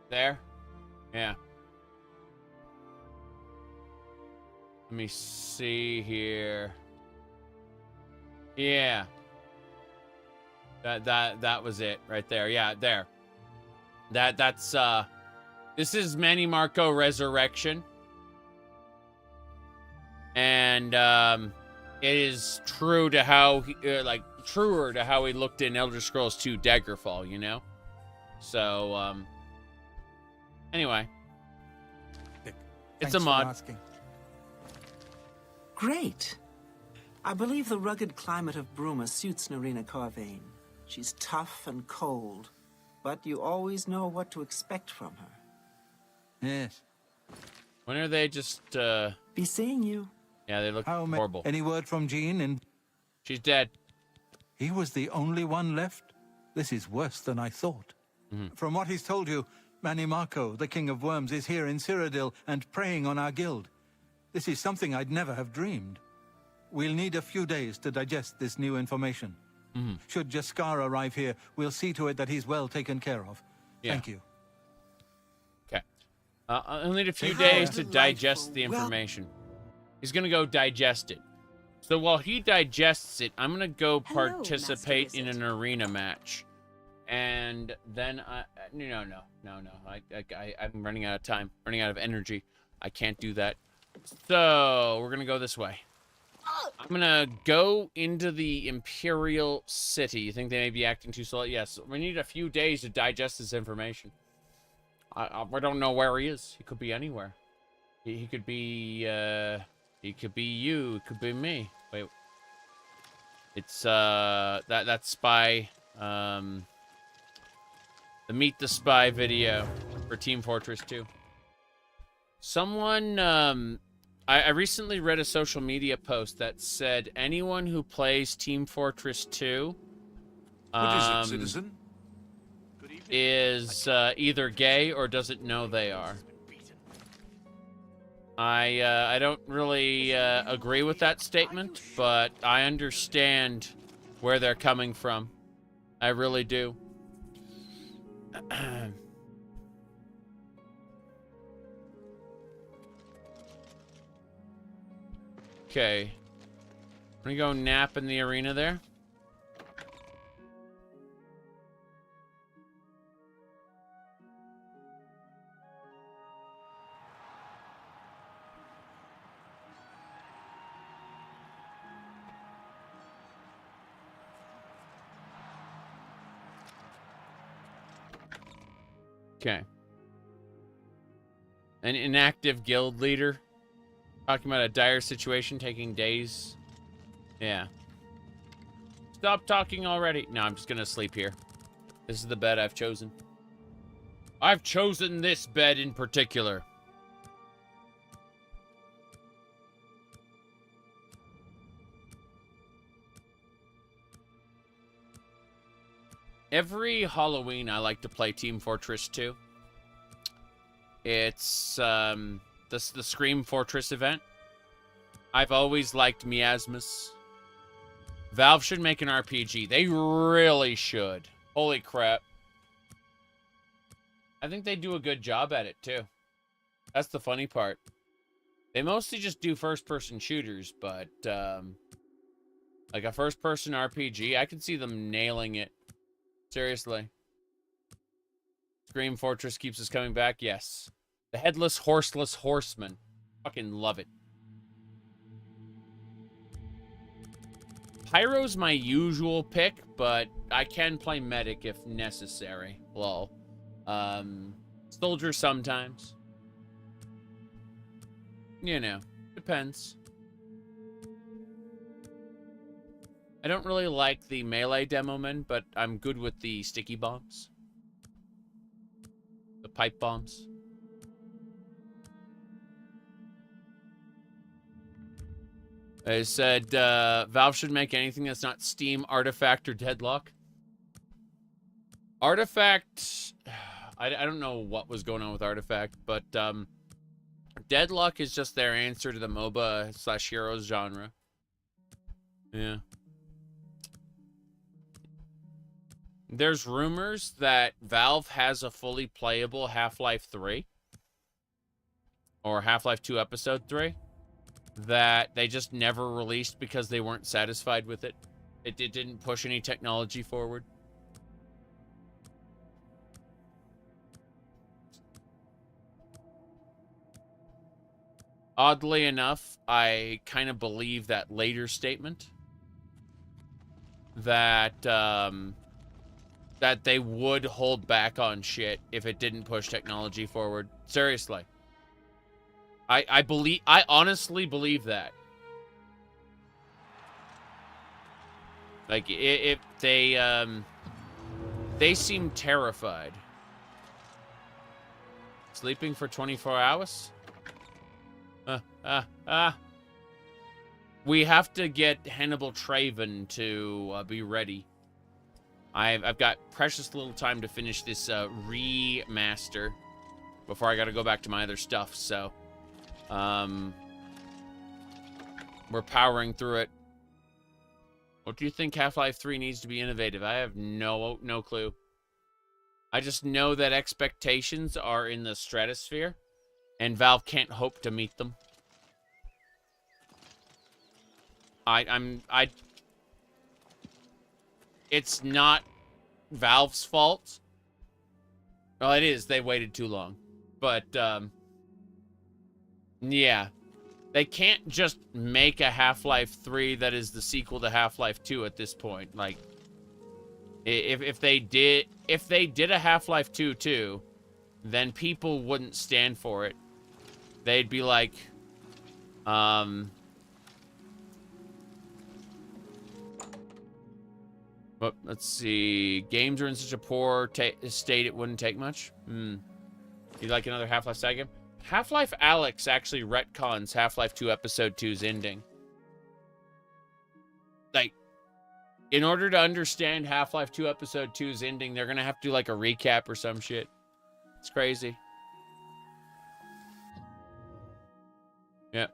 There. Yeah. Let me see here. Yeah. That was it right there. Yeah, there. That's this is Mannimarco Resurrection. And it is true to how he, truer to how he looked in Elder Scrolls 2 Daggerfall, you know? So, anyway. It's a mod. Great. I believe the rugged climate of Bruma suits Nerina Corvain. She's tough and cold, but you always know what to expect from her. Yes. When are they just, Be seeing you. Yeah, they look horrible. Any word from Jean? And she's dead. He was the only one left? This is worse than I thought. From what he's told you, Mannimarco, the King of Worms, is here in Cyrodiil and preying on our guild. This is something I'd never have dreamed. We'll need a few days to digest this new information. Should Jaskar arrive here, we'll see to it that he's well taken care of. Yeah. Thank you. Okay. I'll need a few days to digest the information. He's going to go digest it. So while he digests it, I'm going to go participate in an arena match. And then I'm running out of time, running out of energy. I can't do that. So we're going to go this way. I'm going to go into the Imperial City. You think they may be acting too slow? Yes, we need a few days to digest this information. I don't know where he is. He could be anywhere. He could be, he could be you. It could be me. Wait. It's, that spy, the Meet the Spy video for Team Fortress 2. Someone, I recently read a social media post that said anyone who plays Team Fortress 2 What is it, citizen? is either gay or doesn't know they are. I don't really agree with that statement, but I understand where they're coming from. I really do. Okay. I'm gonna go nap in the arena there. Okay. An inactive guild leader. Talking about a dire situation taking days. Yeah. Stop talking already. No, I'm just gonna sleep here. This is the bed I've chosen. I've chosen this bed in particular. Every Halloween, I like to play Team Fortress 2. It's, the Scream Fortress event. I've always liked Miasmus. Valve should make an RPG. They really should. Holy crap. I think they do a good job at it, too. That's the funny part. They mostly just do first-person shooters, but, like a first-person RPG, I can see them nailing it. Seriously. Scream Fortress keeps us coming back? Yes. The Headless Horseless Horseman. Fucking love it. Pyro's my usual pick, but I can play Medic if necessary. Lol. Soldier sometimes. You know. Depends. I don't really like the melee demomen, but I'm good with the sticky bombs. The pipe bombs. I said, Valve should make anything that's not Steam, Artifact, or Deadlock. Artifact... I don't know what was going on with Artifact, but Deadlock is just their answer to the MOBA/Heroes genre. Yeah. There's rumors that Valve has a fully playable Half-Life 3 or Half-Life 2 Episode 3 that they just never released because they weren't satisfied with it. It didn't push any technology forward. Oddly enough, I kind of believe that later statement. That, that they would hold back on shit if it didn't push technology forward. Seriously. I honestly believe that. Like, if they seem terrified. Sleeping for 24 hours? We have to get Hannibal Traven to be ready. I've got precious little time to finish this remaster before I gotta go back to my other stuff, so we're powering through it. What do you think Half-Life 3 needs to be innovative? I have no clue. I just know that expectations are in the stratosphere, and Valve can't hope to meet them. It's not Valve's fault. Well, it is. They waited too long. But, yeah. They can't just make a Half-Life 3 that is the sequel to Half-Life 2 at this point. Like, if they did a Half-Life 2 too, then people wouldn't stand for it. They'd be like, but let's see. Games are in such a poor state it wouldn't take much. You like another Half-Life saga? Half-Life Alyx actually retcons Half-Life 2 Episode 2's ending. Like, in order to understand Half-Life 2 Episode 2's ending, they're gonna have to do like a recap or some shit. It's crazy. Yeah.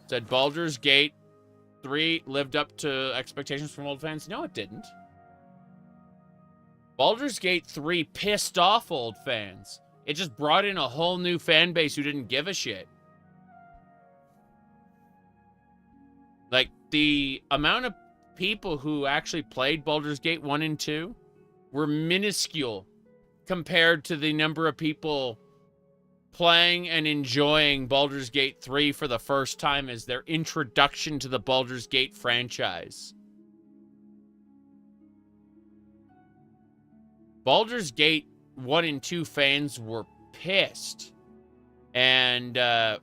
Said Baldur's Gate 3 lived up to expectations from old fans? No, it didn't. Baldur's Gate 3 pissed off old fans. It just brought in a whole new fan base who didn't give a shit. Like, the amount of people who actually played Baldur's Gate 1 and 2 were minuscule compared to the number of people playing and enjoying Baldur's Gate 3 for the first time as their introduction to the Baldur's Gate franchise. Baldur's Gate 1 and 2 fans were pissed. And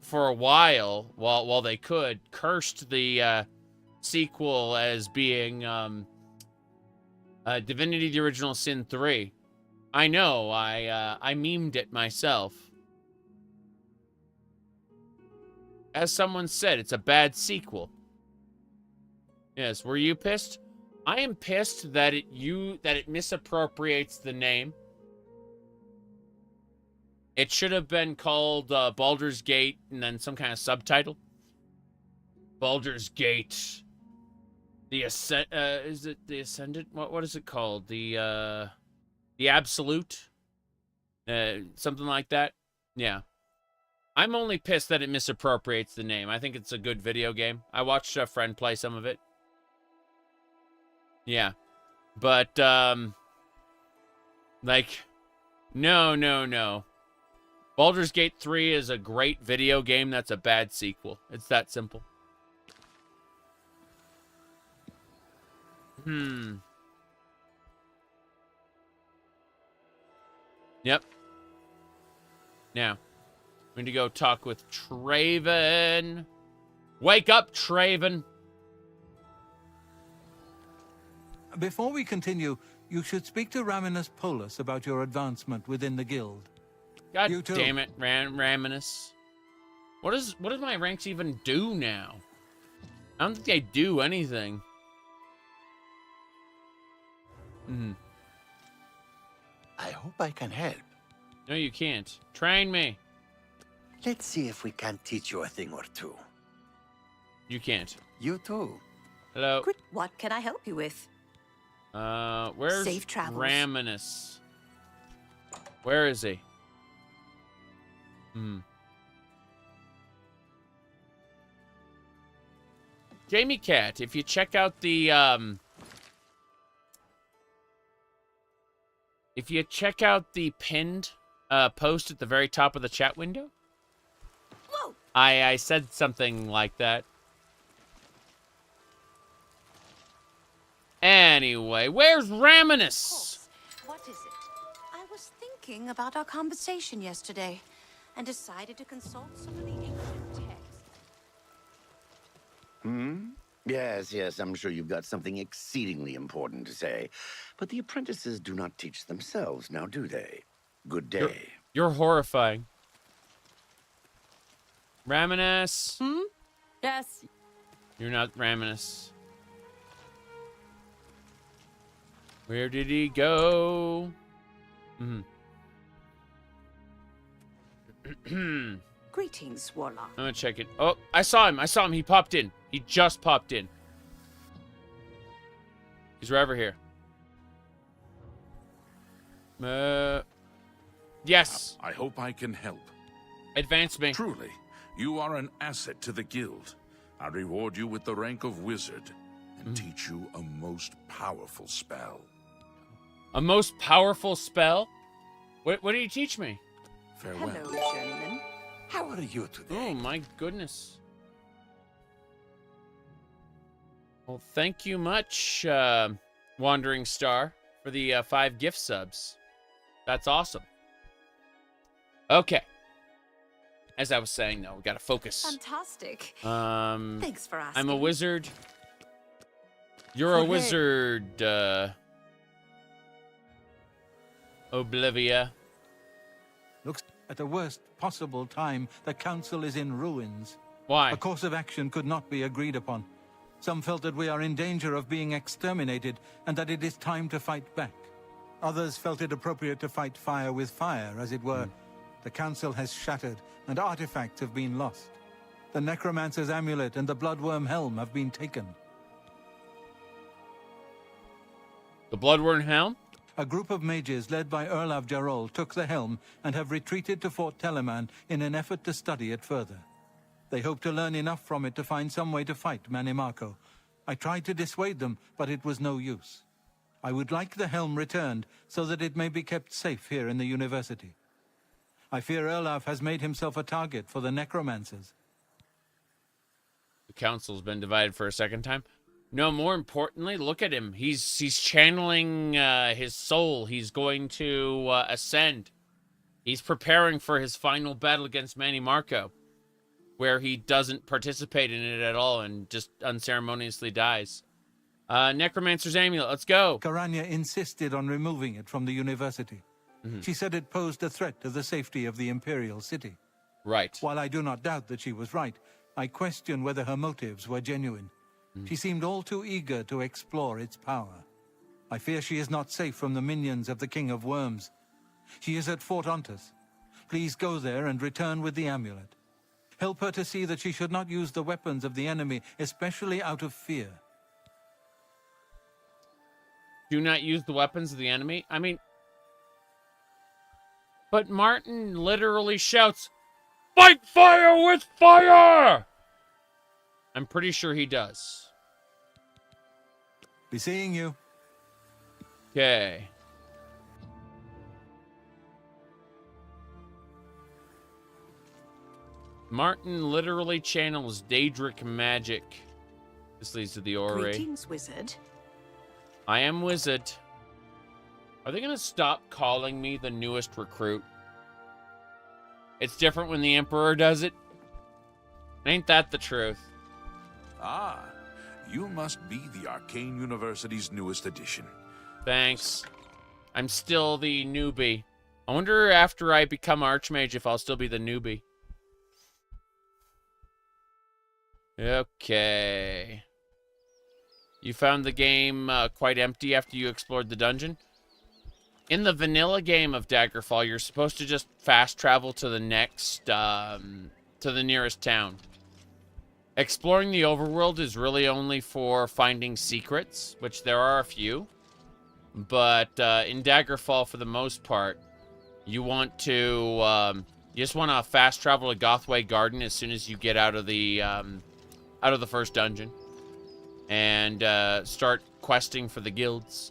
for a while they could, cursed the sequel as being Divinity: The Original Sin 3. I know, I memed it myself. As someone said, it's a bad sequel. Yes, were you pissed? I am pissed that it misappropriates the name. It should have been called Baldur's Gate and then some kind of subtitle. Baldur's Gate. Is it the Ascendant? What is it called? The Absolute? Something like that? Yeah. I'm only pissed that it misappropriates the name. I think it's a good video game. I watched a friend play some of it. Yeah. But, like, no. Baldur's Gate 3 is a great video game that's a bad sequel. It's that simple. Yep. Now, we need to go talk with Traven. Wake up, Traven! Before we continue, you should speak to Raminus Polus about your advancement within the guild. God damn it, Raminus. What does my ranks even do now? I don't think they do anything. I hope I can help. No, you can't. Train me. Let's see if we can teach you a thing or two. You can't. You too. Hello. What can I help you with? Where's Safe travels. Raminus? Where is he? Jamie Cat, if you check out the pinned post at the very top of the chat window? Whoa! I said something like that. Anyway, where's Raminus? What is it? I was thinking about our conversation yesterday and decided to consult some of the ancient texts. Yes, I'm sure you've got something exceedingly important to say. But the apprentices do not teach themselves, now do they? Good day. You're horrifying. Raminus? Yes. You're not Raminus. Where did he go? Greetings, Warlock. I'm gonna check it. Oh, I saw him. He popped in. He just popped in. He's right over here. Yes. I hope I can help. Advance me. Truly, you are an asset to the guild. I reward you with the rank of wizard and teach you a most powerful spell. A most powerful spell? What do you teach me? Farewell. Hello, journeyman. How are you today? Oh, my goodness. Well, thank you much, Wandering Star, for the 5 gift subs. That's awesome. Okay. As I was saying, though, we gotta focus. Fantastic. Thanks for asking. I'm a wizard. You're a wizard, Oblivion. Looks at the worst possible time, the council is in ruins. Why? A course of action could not be agreed upon. Some felt that we are in danger of being exterminated and that it is time to fight back. Others felt it appropriate to fight fire with fire, as it were. The council has shattered and artifacts have been lost. The necromancer's amulet and the bloodworm helm have been taken. The bloodworm helm? A group of mages led by Erlav Jarol took the helm and have retreated to Fort Telemann in an effort to study it further. They hope to learn enough from it to find some way to fight Mannimarco. I tried to dissuade them, but it was no use. I would like the helm returned so that it may be kept safe here in the university. I fear Erlav has made himself a target for the necromancers. The council's been divided for a second time. No, more importantly, look at him. He's channeling his soul. He's going to ascend. He's preparing for his final battle against Mannimarco, where he doesn't participate in it at all and just unceremoniously dies. Necromancer's amulet, let's go. Karanya insisted on removing it from the university. She said it posed a threat to the safety of the Imperial City. Right. While I do not doubt that she was right, I question whether her motives were genuine. She seemed all too eager to explore its power. I fear she is not safe from the minions of the King of Worms. She is at Fort Ontus. Please go there and return with the amulet. Help her to see that she should not use the weapons of the enemy, especially out of fear. Do not use the weapons of the enemy? I mean... But Martin literally shouts, "Fight fire with fire!" I'm pretty sure he does. Be seeing you. Okay. Martin literally channels Daedric magic. This leads to the orrery. Greetings, wizard. I am wizard. Are they gonna stop calling me the newest recruit? It's different when the Emperor does it. Ain't that the truth? Ah, you must be the Arcane University's newest addition. Thanks. I'm still the newbie. I wonder after I become Archmage if I'll still be the newbie. Okay. You found the game quite empty after you explored the dungeon? In the vanilla game of Daggerfall, you're supposed to just fast travel to the next, to the nearest town. Exploring the overworld is really only for finding secrets, which there are a few. But in Daggerfall, for the most part, you want to, you just want to fast travel to Gothway Garden as soon as you get out of the first dungeon. And start questing for the guilds.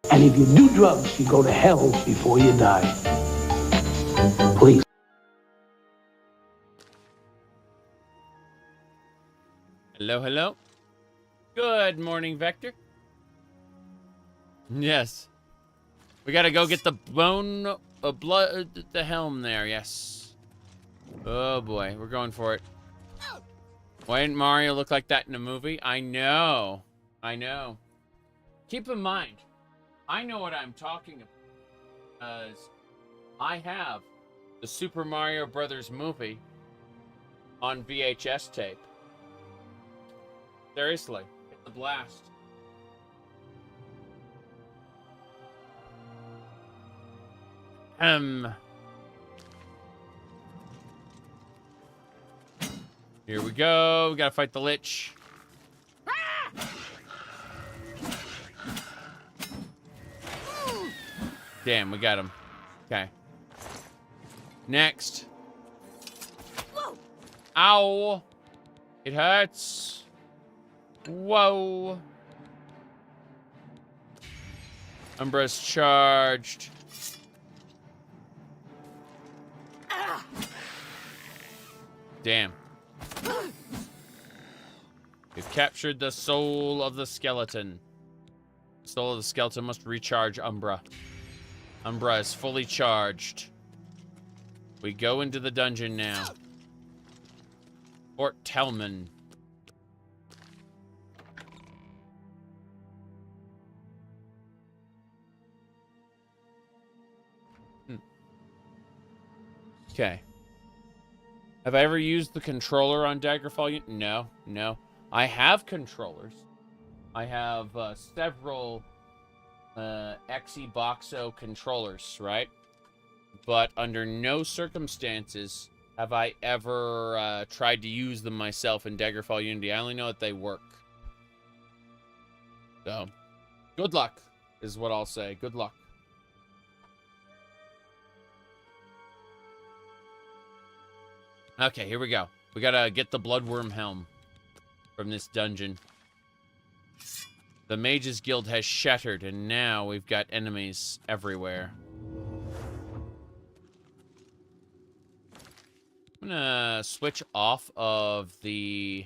And if you do drugs, you go to hell before you die. Please. Hello, hello. Good morning, Vector. Yes. We gotta go get the bone, blood, the helm there, yes. Oh boy, we're going for it. Why didn't Mario look like that in a movie? I know. I know. Keep in mind, I know what I'm talking about. Because I have the Super Mario Brothers movie on VHS tape. Seriously, it's a blast. Here we go. We gotta fight the Lich. Damn, we got him. Okay. Next. Ow. It hurts. Whoa. Umbra's charged. Damn. We've captured the soul of the skeleton. The soul of the skeleton must recharge Umbra. Umbra is fully charged. We go into the dungeon now. Fort Telman. Okay. Have I ever used the controller on Daggerfall? No, no. I have controllers. I have several Xboxo controllers, right? But under no circumstances have I ever tried to use them myself in Daggerfall Unity. I only know that they work. So, good luck is what I'll say. Good luck. Okay, here we go. We gotta get the Bloodworm Helm from this dungeon. The Mages Guild has shattered, and now we've got enemies everywhere. I'm gonna switch off of the...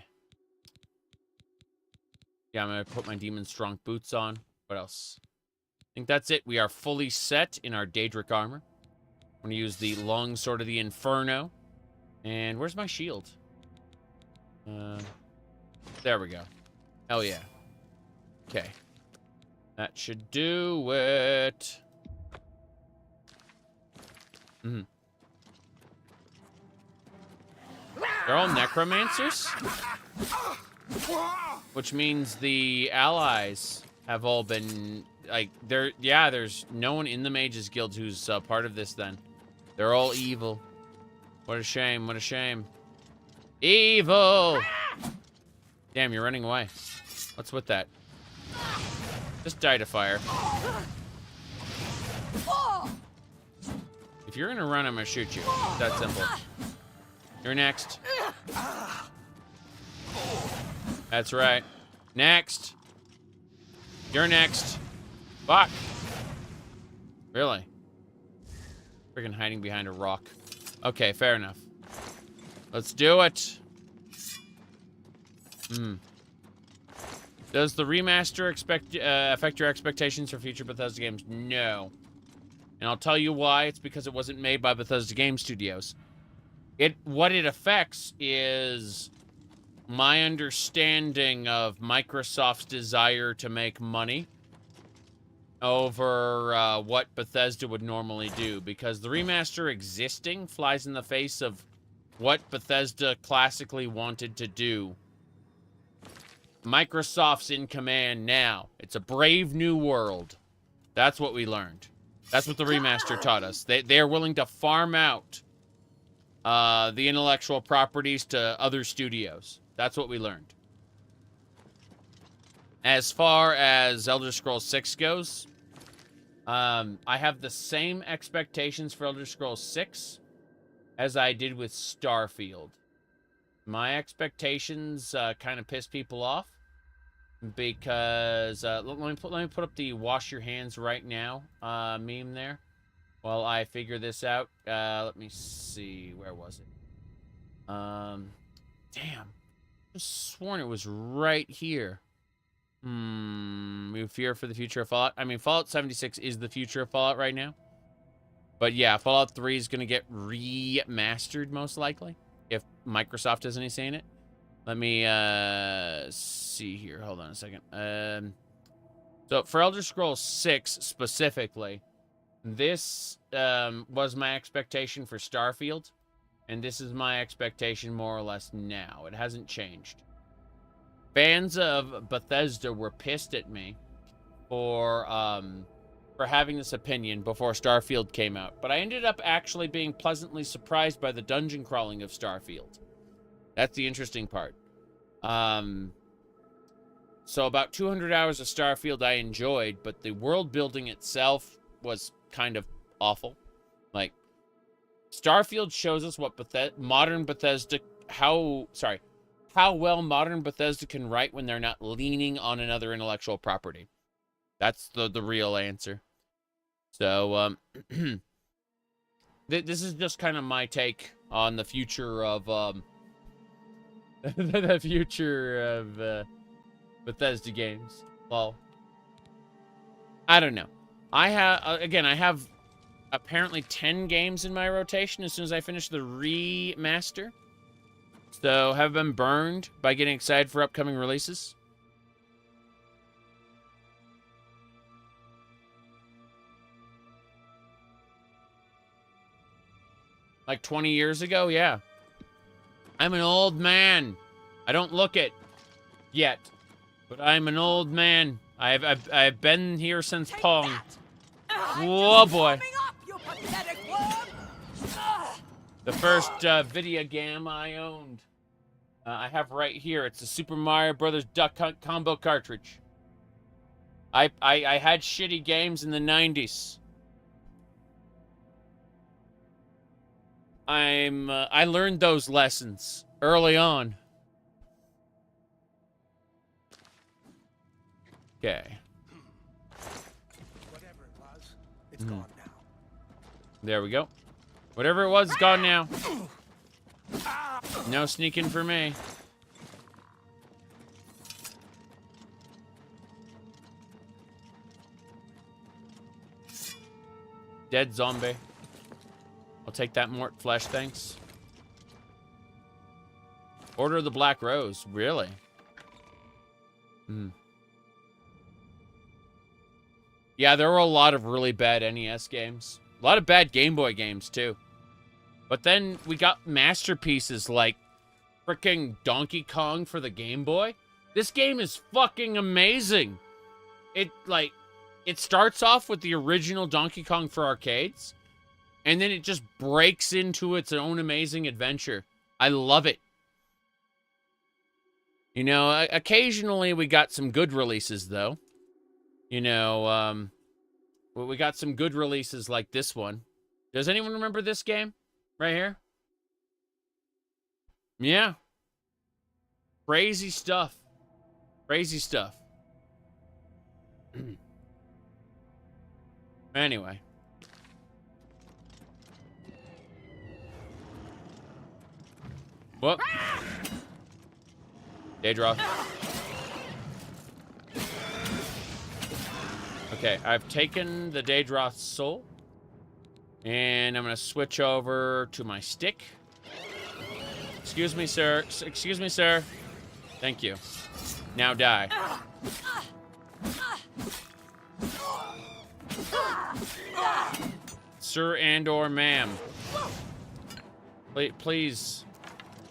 Yeah, I'm gonna put my Demon Strong boots on. What else? I think that's it. We are fully set in our Daedric armor. I'm gonna use the Long Sword of the Inferno. And where's my shield? There we go. Hell yeah. Okay. That should do it. They're all necromancers? Which means the allies have all been, like, there's no one in the Mages Guild who's part of this then. They're all evil. What a shame, what a shame. Evil! Damn, you're running away. What's with that? Just die to fire. If you're gonna run, I'm gonna shoot you. It's that simple. You're next. That's right. Next. You're next. Fuck. Really? Freaking hiding behind a rock. Okay, fair enough. Let's do it. Does the remaster affect your expectations for future Bethesda games? No. And I'll tell you why. It's because it wasn't made by Bethesda Game Studios. What it affects is my understanding of Microsoft's desire to make money over what Bethesda would normally do, because the remaster existing flies in the face of what Bethesda classically wanted to do. Microsoft's in command now. It's a brave new world. That's what we learned. That's what the remaster taught us. They're willing to farm out the intellectual properties to other studios. That's what we learned. As far as Elder Scrolls 6 goes, I have the same expectations for Elder Scrolls 6 as I did with Starfield. My expectations kind of piss people off. because let me put up the wash your hands right now meme there while I figure this out. Let me see, where was it? Damn, I just sworn it was right here. We fear for the future of Fallout. I mean, Fallout 76 is the future of Fallout right now. But yeah, Fallout 3 is going to get remastered, most likely, if Microsoft has any say in it. Let me see here. Hold on a second. So for Elder Scrolls 6 specifically, this was my expectation for Starfield. And this is my expectation more or less now. It hasn't changed. Fans of Bethesda were pissed at me for having this opinion before Starfield came out. But I ended up actually being pleasantly surprised by the dungeon crawling of Starfield. That's the interesting part. So about 200 hours of Starfield I enjoyed, but the world building itself was kind of awful. Like, Starfield shows us what how well modern Bethesda can write when they're not leaning on another intellectual property. That's the real answer. So, this is just kind of my take on the future of, the future of, Bethesda games. Well, I don't know. I have apparently 10 games in my rotation as soon as I finish the remaster. So, have been burned by getting excited for upcoming releases. Like 20 years ago? Yeah. I'm an old man. I don't look it yet, but I'm an old man. I've been here since Pong. Oh boy. The first video game I owned. I have right here. It's a Super Mario Brothers Duck Hunt combo cartridge. I had shitty games in the 90s. I learned those lessons early on. Okay. Whatever it was, it's gone now. There we go. Whatever it was, it's gone now. No sneaking for me. Dead zombie. I'll take that Mort flesh, thanks. Order of the Black Rose. Really? Yeah, there were a lot of really bad NES games. A lot of bad Game Boy games, too. But then we got masterpieces like freaking Donkey Kong for the Game Boy. This game is fucking amazing. It starts off with the original Donkey Kong for arcades. And then it just breaks into its own amazing adventure. I love it. You know, occasionally we got some good releases, though. You know, we got some good releases like this one. Does anyone remember this game? Right here? Yeah. Crazy stuff. Crazy stuff. Anyway. Whoop. Daedroth. Okay, I've taken the Daedroth's soul. And I'm going to switch over to my stick. Excuse me, sir. Excuse me, sir. Thank you. Now die. Sir and or ma'am. Please.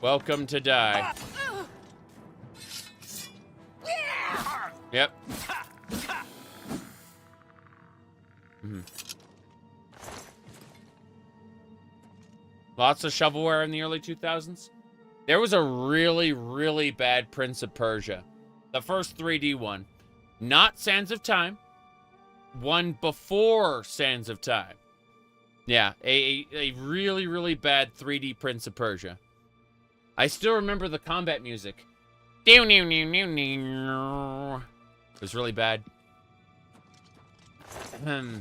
Welcome to die. Yep. Lots of shovelware in the early 2000s. There was a really, really bad Prince of Persia. The first 3D one. Not Sands of Time. One before Sands of Time. Yeah, a really, really bad 3D Prince of Persia. I still remember the combat music. It was really bad. You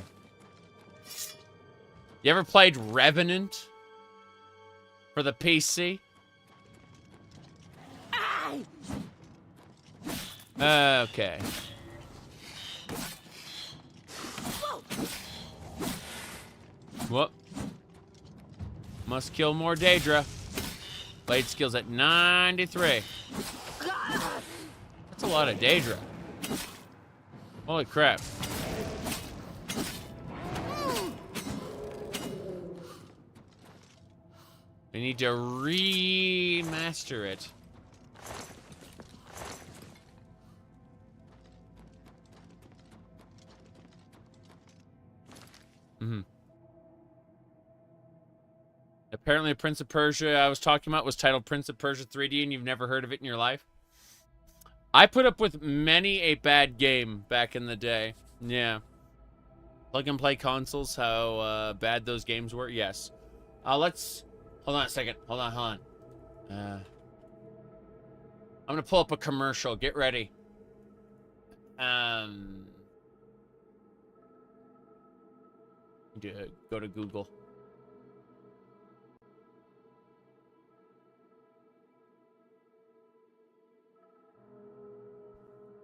ever played Revenant for the PC? Okay. Whoop. Must kill more Daedra. Blade skills at 93. That's a lot of Daedra. Holy crap. We need to remaster it. Apparently, Prince of Persia I was talking about was titled Prince of Persia 3D, and you've never heard of it in your life? I put up with many a bad game back in the day. Yeah. Plug and play consoles, how bad those games were? Yes. Let's... Hold on a second. Hold on. I'm going to pull up a commercial. Get ready. Go to Google.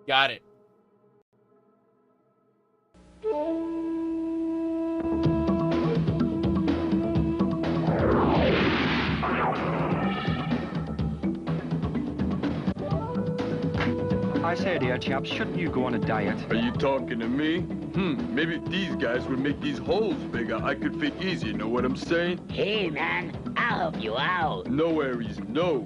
Got it. I say, dear chaps, shouldn't you go on a diet? Are you talking to me? Maybe if these guys would make these holes bigger, I could fit easier, know what I'm saying? Hey, man, I'll help you out. No worries, no.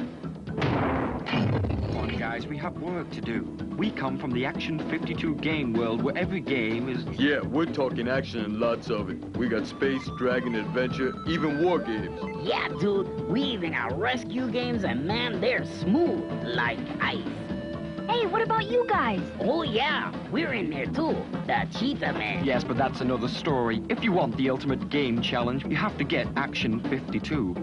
Come on, guys, we have work to do. We come from the Action 52 game world where every game is... Yeah, we're talking action and lots of it. We got space, dragon, adventure, even war games. Yeah, dude, we even got rescue games, and man, they're smooth like ice. Hey, what about you guys? Oh, yeah, we're in there too. The Cheetah Man. Yes, but that's another story. If you want the ultimate game challenge, you have to get Action 52.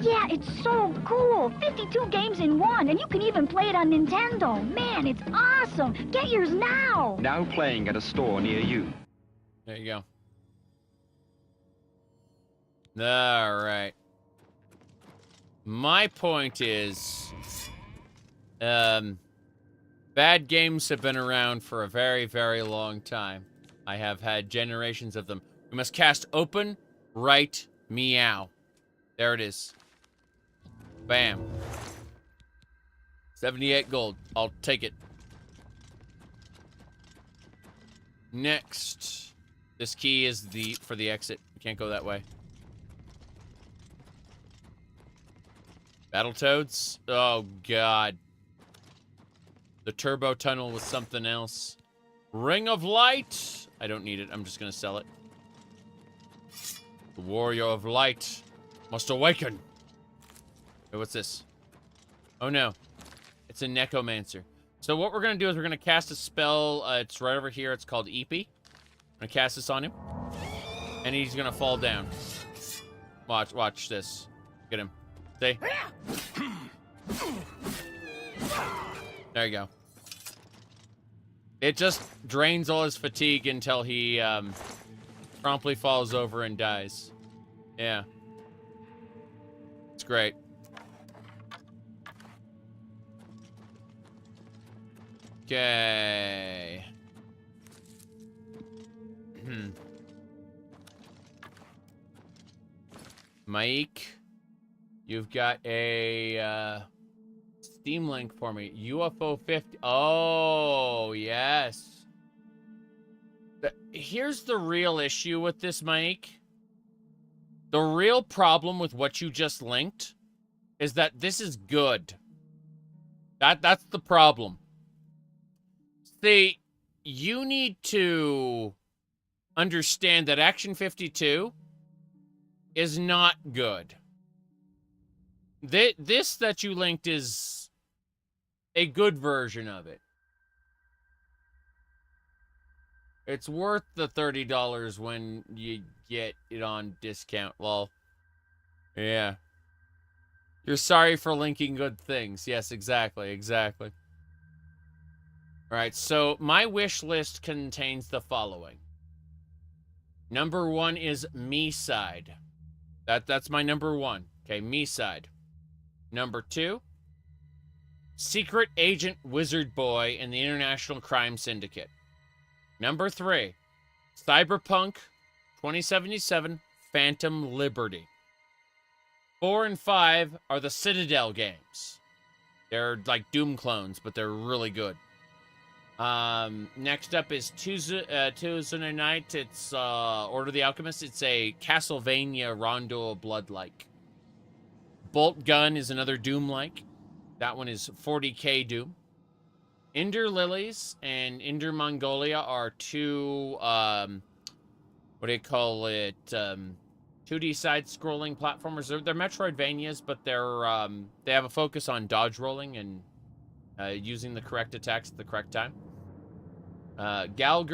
Yeah, it's so cool. 52 games in one, and you can even play it on Nintendo. Man, it's awesome. Get yours now. Now playing at a store near you. There you go. All right. My point is, bad games have been around for a very, very long time. I have had generations of them. We must cast open, right, meow. There it is. Bam. 78 gold. I'll take it. Next. This key is for the exit. You can't go that way. Battletoads? Oh, God. The turbo tunnel was something else. Ring of Light. I don't need it. I'm just going to sell it. The Warrior of Light must awaken. Wait, what's this? Oh, no. It's a Necromancer. So what we're going to do is we're going to cast a spell. It's right over here. It's called EP. I'm going to cast this on him. And he's going to fall down. Watch this. Get him. See? There you go. It just drains all his fatigue until he promptly falls over and dies. Yeah. It's great. Okay. Mike, you've got a Steam link for me. UFO 50. Oh, yes. Here's the real issue with this, Mike. The real problem with what you just linked is that this is good. That's the problem. See, you need to understand that Action 52 is not good. This that you linked is a good version of it. It's worth the $30 when you get it on discount. Well, yeah. You're sorry for linking good things. Yes, exactly. All right, so my wish list contains the following. Number 1 is me side. That's my number 1. Okay, me side. Number 2, Secret Agent Wizard Boy in the International Crime Syndicate. Number 3, Cyberpunk 2077 Phantom Liberty. 4 and 5 are the Citadel games. They're like Doom clones, but they're really good. Next up is Tuesday Night. It's Order of the Alchemist. It's a Castlevania Rondo of Blood-like. Bolt Gun is another Doom-like. That one is 40k Doom. Ender Lilies and Ender Mongolia are two, what do you call it, 2D side-scrolling platformers. They're Metroidvanias, but they have a focus on dodge rolling and using the correct attacks at the correct time. Gal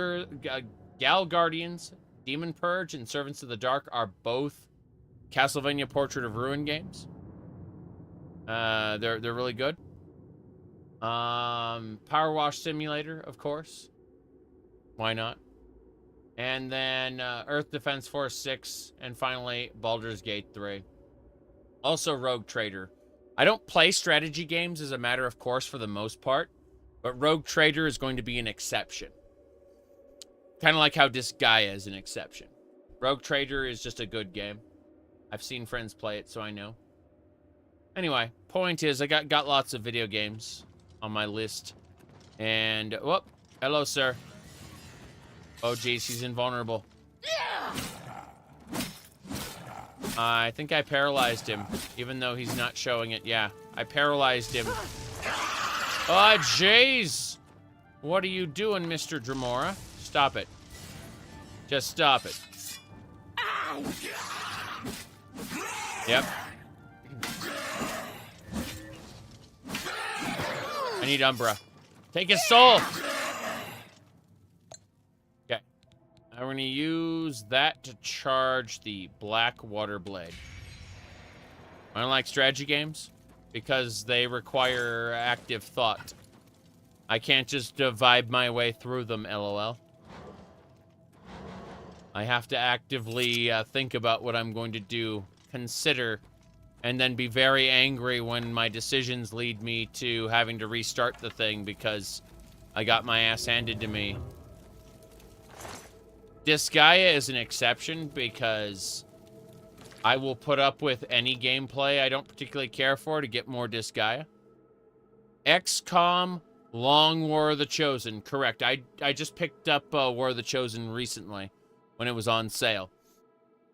Guardians, Demon Purge, and Servants of the Dark are both Castlevania Portrait of Ruin games. They're really good. Power Wash Simulator, of course. Why not? And then Earth Defense Force 6, and finally Baldur's Gate 3. Also Rogue Trader. I don't play strategy games as a matter of course for the most part, but Rogue Trader is going to be an exception. Kind of like how Disgaea is an exception. Rogue Trader is just a good game. I've seen friends play it, so I know. Anyway, point is, I got lots of video games on my list. And, whoop, hello, sir. Oh, geez, he's invulnerable. I think I paralyzed him, even though he's not showing it. Yeah, I paralyzed him. Oh, jeez. What are you doing, Mr. Dremora? Stop it. Just stop it. Yep. I need Umbra. Take his soul! Okay. I'm going to use that to charge the Black Water Blade. I don't like strategy games because they require active thought. I can't just vibe my way through them, LOL. I have to actively think about what I'm going to do, consider, and then be very angry when my decisions lead me to having to restart the thing because I got my ass handed to me. Disgaea is an exception because I will put up with any gameplay I don't particularly care for to get more Disgaea. XCOM, Long War of the Chosen. Correct. I just picked up War of the Chosen recently when it was on sale.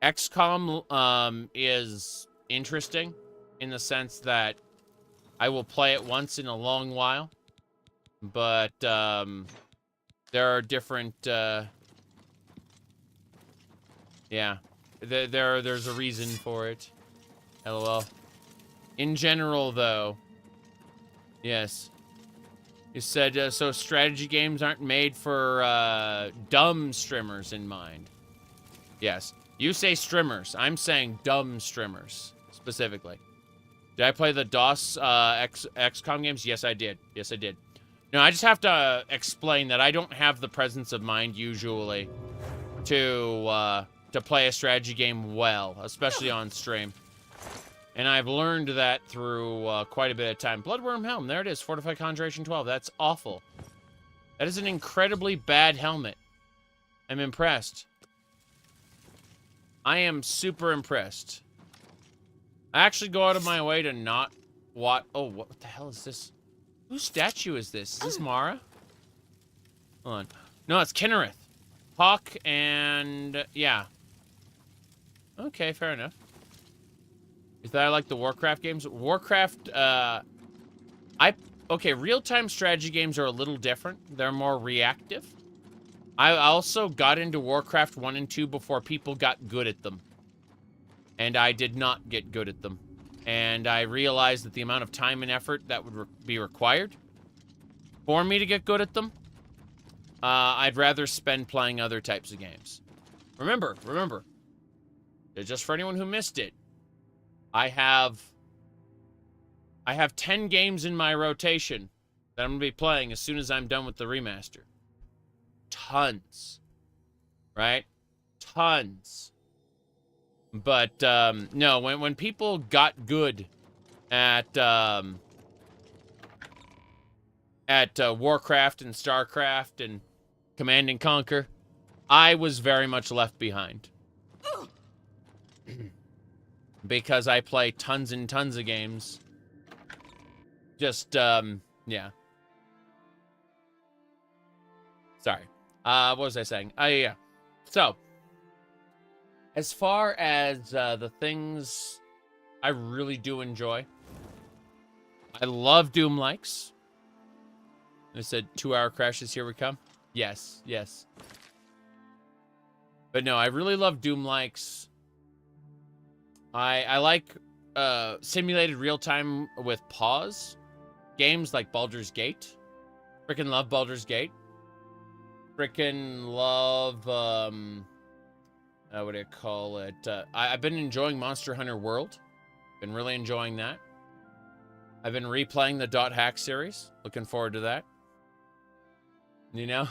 XCOM is interesting in the sense that I will play it once in a long while, but there are different yeah, there's a reason for it. LOL. In general, though, yes. You said, so strategy games aren't made for dumb streamers in mind. Yes. You say streamers. I'm saying dumb streamers, specifically. Did I play the DOS XCOM games? Yes, I did. Yes, I did. No, I just have to explain that I don't have the presence of mind, usually, to play a strategy game well, especially on stream. And I've learned that through quite a bit of time. Bloodworm Helm, there it is, Fortified Conjuration 12. That's awful. That is an incredibly bad helmet. I'm impressed. I am super impressed. I actually go out of my way to not what? Oh, what the hell is this? Whose statue is this? Is this Mara? Hold on. No, it's Kinnereth. Hawk and yeah. Okay, fair enough. Is that I like the Warcraft games? Warcraft, okay, real-time strategy games are a little different. They're more reactive. I also got into Warcraft 1 and 2 before people got good at them. And I did not get good at them. And I realized that the amount of time and effort that would be required for me to get good at them, I'd rather spend playing other types of games. Remember, just for anyone who missed it, I have 10 games in my rotation that I'm going to be playing as soon as I'm done with the remaster. Tons. Right? Tons. But, no, when people got good at Warcraft and Starcraft and Command and Conquer, I was very much left behind. Because I play tons and tons of games. Just, yeah. Sorry. What was I saying? Yeah. So, as far as the things I really do enjoy, I love Doom likes. I said 2-hour crashes, here we come. Yes, yes. But no, I really love Doom likes. I like simulated real-time with pause games like Baldur's Gate. Frickin' love Baldur's Gate. Frickin' love, what do you call it? I've been enjoying Monster Hunter World. Been really enjoying that. I've been replaying the Dot Hack series. Looking forward to that. You know?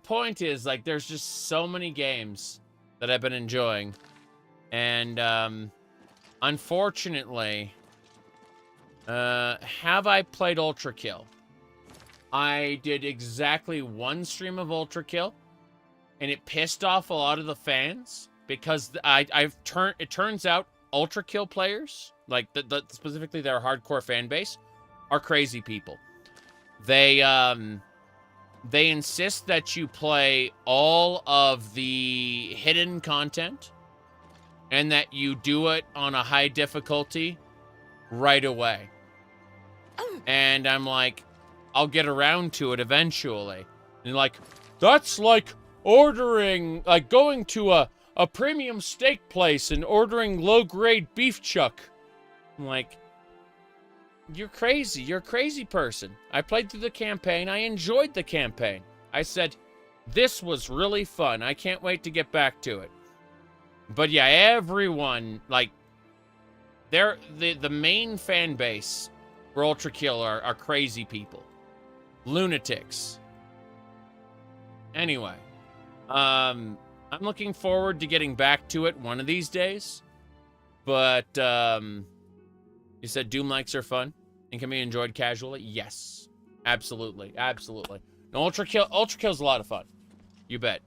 Point is, like, there's just so many games that I've been enjoying. And, unfortunately, have I played Ultra Kill? I did exactly one stream of Ultra Kill, and it pissed off a lot of the fans because it turns out Ultra Kill players, like specifically their hardcore fan base, are crazy people. They insist that you play all of the hidden content and that you do it on a high difficulty right away. And I'm like, I'll get around to it eventually. And like, that's like ordering, like going to a premium steak place and ordering low-grade beef chuck. I'm like, you're crazy. You're a crazy person. I played through the campaign. I enjoyed the campaign. I said, this was really fun. I can't wait to get back to it. But yeah, everyone, like, the main fan base for Ultra Kill are crazy people. Lunatics. Anyway, I'm looking forward to getting back to it one of these days. But, you said Doom likes are fun and can be enjoyed casually? Yes. Absolutely. Absolutely. No, Ultra Kill's a lot of fun. You bet.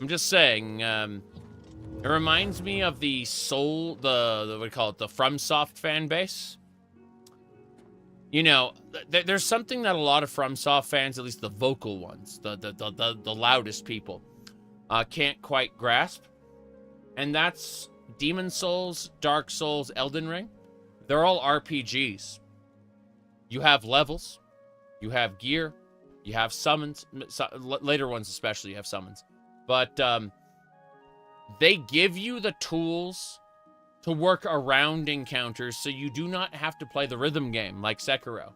I'm just saying, it reminds me of the what do you call it, the FromSoft fan base. You know, there's something that a lot of FromSoft fans, at least the vocal ones, the loudest people, can't quite grasp. And that's Demon Souls, Dark Souls, Elden Ring. They're all RPGs. You have levels, you have gear, you have summons. Later ones especially, you have summons. But they give you the tools to work around encounters so you do not have to play the rhythm game like Sekiro.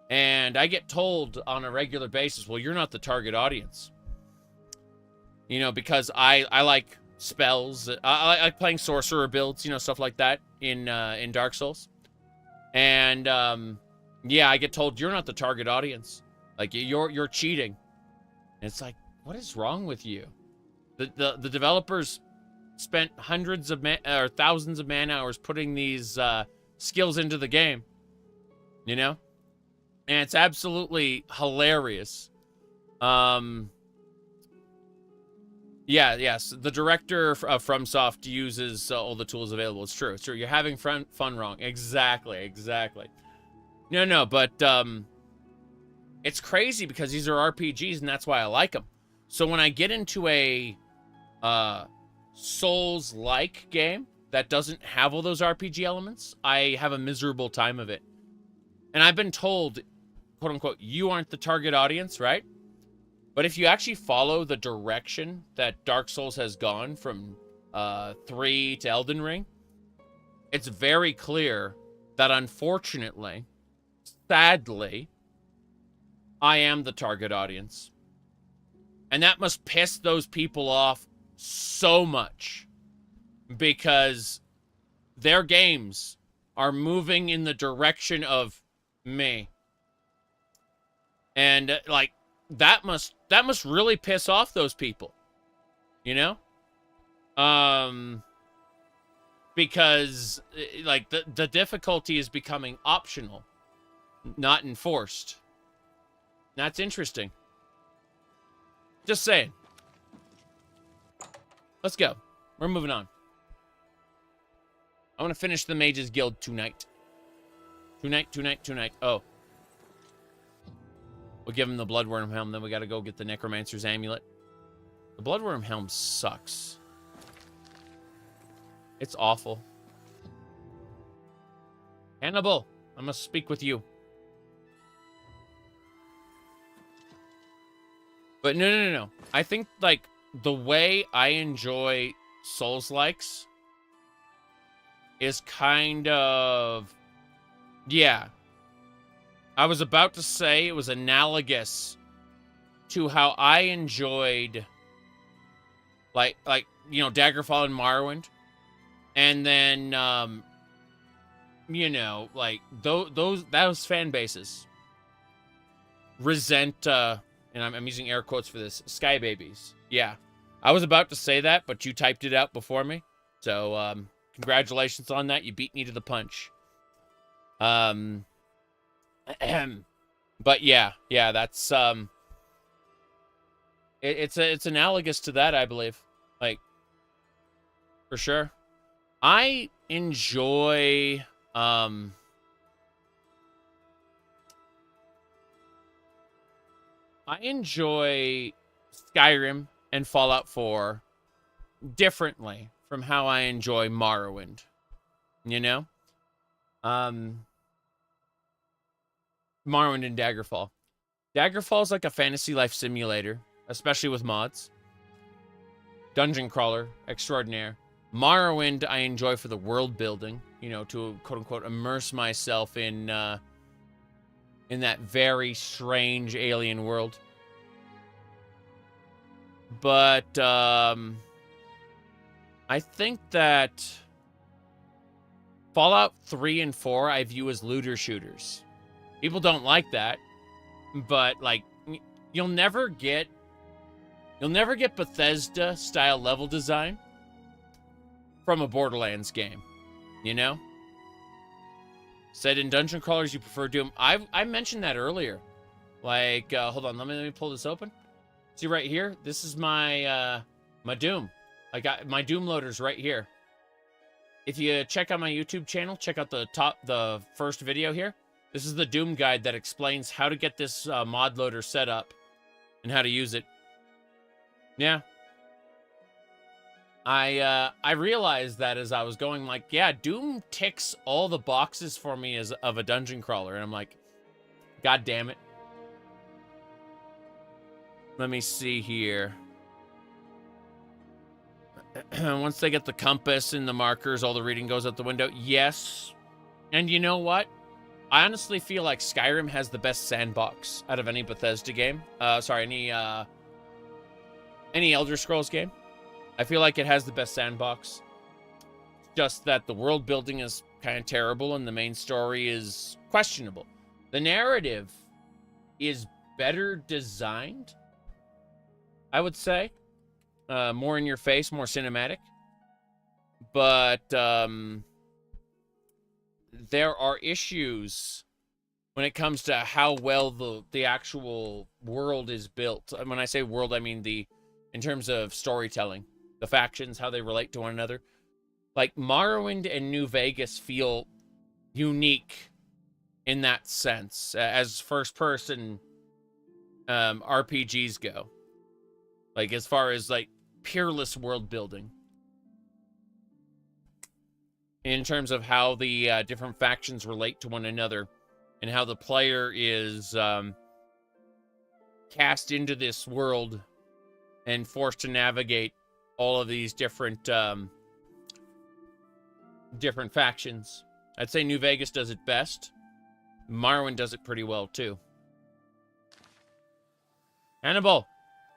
And I get told on a regular basis, well, you're not the target audience. You know, because I like spells. I like playing sorcerer builds, you know, stuff like that in Dark Souls. And yeah, I get told you're not the target audience. Like, you're cheating. And it's like, what is wrong with you? The developers spent hundreds of or thousands of man hours putting these skills into the game, you know, and it's absolutely hilarious. Yeah, yes, the director of FromSoft uses all the tools available. It's true. It's true. You're having fun wrong. Exactly. No, but it's crazy because these are RPGs, and that's why I like them. So when I get into a Souls-like game that doesn't have all those RPG elements, I have a miserable time of it. And I've been told, quote unquote, you aren't the target audience, right? But if you actually follow the direction that Dark Souls has gone from 3 to Elden Ring, it's very clear that unfortunately, sadly, I am the target audience. And that must piss those people off so much because their games are moving in the direction of me. And like that must really piss off those people, you know? Because like the difficulty is becoming optional, not enforced. That's interesting. Just saying. Let's go. We're moving on. I want to finish the Mages Guild tonight. Tonight. Oh. We'll give him the Bloodworm Helm, then we gotta go get the Necromancer's Amulet. The Bloodworm Helm sucks. It's awful. Hannibal, I must speak with you. But no. I think, like, the way I enjoy Souls-likes is kind of... Yeah. I was about to say it was analogous to how I enjoyed, like you know, Daggerfall and Morrowind. And then, you know, like, those fan bases resent, and I'm using air quotes for this, Sky Babies. Yeah. I was about to say that, but you typed it out before me. So, congratulations on that. You beat me to the punch. But yeah, that's, it's analogous to that, I believe. Like, for sure. I enjoy, Skyrim and Fallout 4 differently from how I enjoy Morrowind. You know? Morrowind and Daggerfall. Daggerfall's like a fantasy life simulator, especially with mods. Dungeon crawler extraordinaire. Morrowind I enjoy for the world building, you know, to quote-unquote immerse myself in that very strange alien world. But I think that Fallout 3 and 4 I view as looter shooters. People don't like that, but like you'll never get Bethesda style level design from a Borderlands game, you know? Said in dungeon crawlers you prefer Doom. I mentioned that earlier. Like, hold on, let me pull this open. See right here? This is my my Doom. I got my Doom loaders right here. If you check out my YouTube channel, check out the first video here. This is the Doom guide that explains how to get this mod loader set up and how to use it. Yeah. I realized that as I was going, like, yeah, Doom ticks all the boxes for me as of a dungeon crawler, and I'm like, God damn it. Let me see here. Once they get the compass and the markers, all the reading goes out the window. Yes. And you know what? I honestly feel like Skyrim has the best sandbox out of any Bethesda game. Any Elder Scrolls game. I feel like it has the best sandbox. Just that the world building is kind of terrible and the main story is questionable. The narrative is better designed, I would say. More in your face, more cinematic. But there are issues when it comes to how well the actual world is built. And when I say world, I mean in terms of storytelling. The factions, how they relate to one another. Like, Morrowind and New Vegas feel unique in that sense, as first-person RPGs go. Like, as far as, like, peerless world building. In terms of how the different factions relate to one another, and how the player is cast into this world and forced to navigate all of these different factions. I'd say New Vegas does it best. Morrowind does it pretty well, too. Hannibal,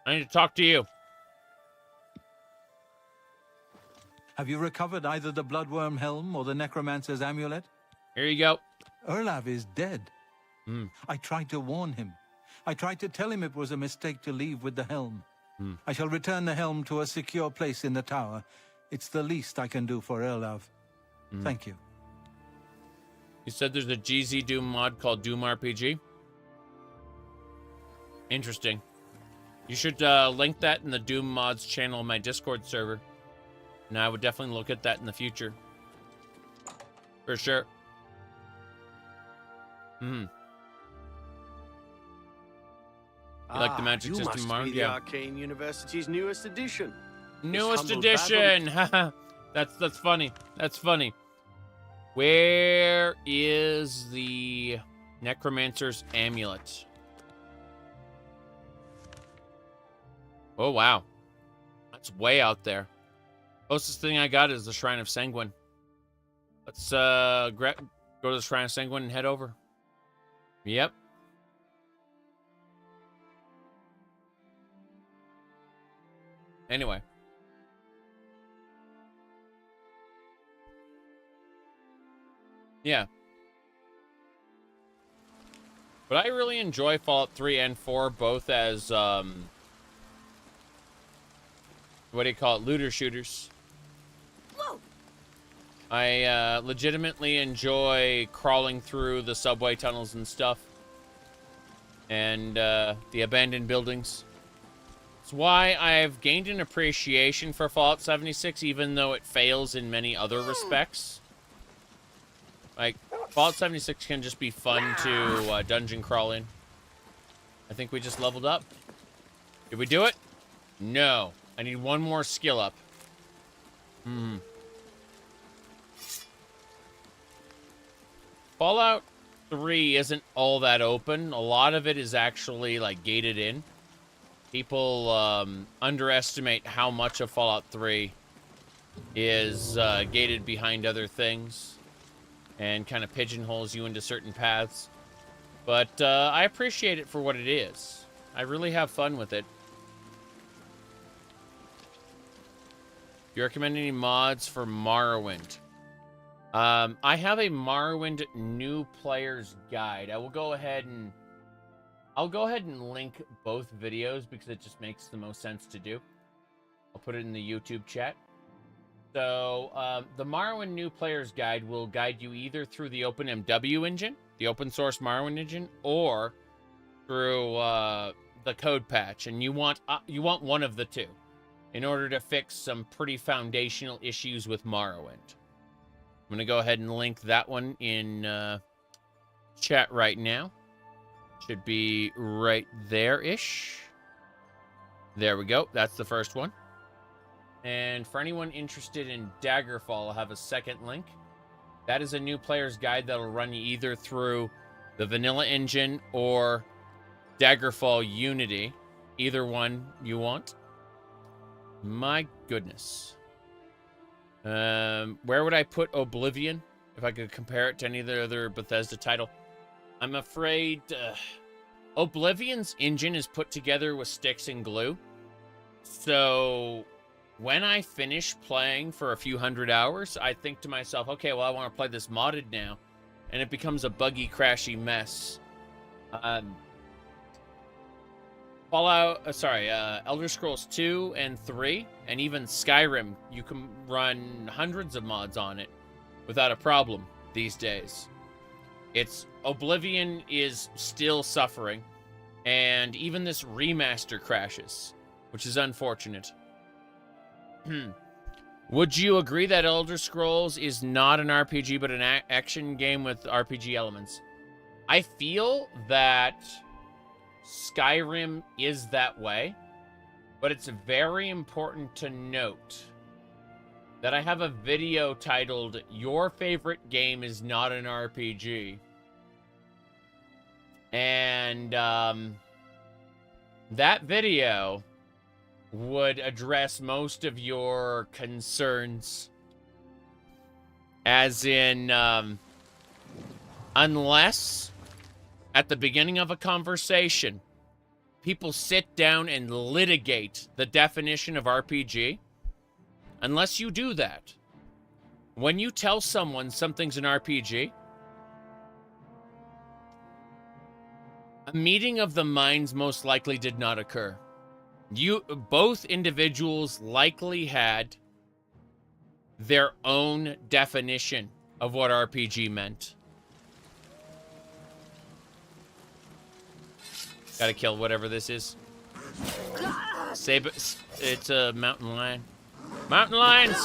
I need to talk to you. Have you recovered either the Bloodworm Helm or the Necromancer's Amulet? Here you go. Erlav is dead. I tried to warn him. I tried to tell him it was a mistake to leave with the helm. I shall return the helm to a secure place in the tower. It's the least I can do for Erlav. Thank you. You said there's a GZ Doom mod called Doom RPG? Interesting. You should link that in the Doom mods channel on my Discord server. And I would definitely look at that in the future. For sure. You like the magic you system, must Mark? be the Arcane University's newest edition. Newest This humble edition. That's funny. That's funny. Where is the Necromancer's Amulet? Oh wow, that's way out there. Closest thing I got is the Shrine of Sanguine. Let's go to the Shrine of Sanguine and head over. Yep. Anyway. Yeah. But I really enjoy Fallout 3 and 4 both as, what do you call it? Looter shooters. Whoa. I legitimately enjoy crawling through the subway tunnels and stuff. And the abandoned buildings. It's why I've gained an appreciation for Fallout 76, even though it fails in many other respects. Like, Fallout 76 can just be fun to dungeon crawl in. I think we just leveled up. Did we do it? No. I need one more skill up. Fallout 3 isn't all that open. A lot of it is actually, like, gated in. People underestimate how much of Fallout 3 is gated behind other things and kind of pigeonholes you into certain paths. But I appreciate it for what it is. I really have fun with it. Do you recommend any mods for Morrowind? I have a Morrowind new player's guide. I'll go ahead and link both videos because it just makes the most sense to do. I'll put it in the YouTube chat. So, the Morrowind New Player's Guide will guide you either through the OpenMW engine, the open source Morrowind engine, or through the code patch. And you want one of the two in order to fix some pretty foundational issues with Morrowind. I'm going to go ahead and link that one in chat right now. Should be right there-ish. There we go. That's the first one. And for anyone interested in Daggerfall, I'll have a second link. That is a new player's guide that'll run you either through the vanilla engine or Daggerfall Unity. Either one you want. My goodness. Where would I put Oblivion if I could compare it to any other Bethesda title? I'm afraid Oblivion's engine is put together with sticks and glue. So when I finish playing for a few hundred hours, I think to myself, okay, well, I want to play this modded now. And it becomes a buggy, crashy mess. Elder Scrolls 2 and 3, and even Skyrim, you can run hundreds of mods on it without a problem these days. Oblivion is still suffering, and even this remaster crashes, which is unfortunate. Would you agree that Elder Scrolls is not an RPG, but an action game with RPG elements? I feel that Skyrim is that way, but it's very important to note that I have a video titled, Your Favorite Game is Not an RPG. And that video would address most of your concerns. As in, unless at the beginning of a conversation, people sit down and litigate the definition of RPG, unless you do that, when you tell someone something's an RPG, A meeting of the minds most likely did not occur. Both individuals likely had their own definition of what RPG meant. Gotta kill whatever this is. It's a mountain lion. Mountain lions!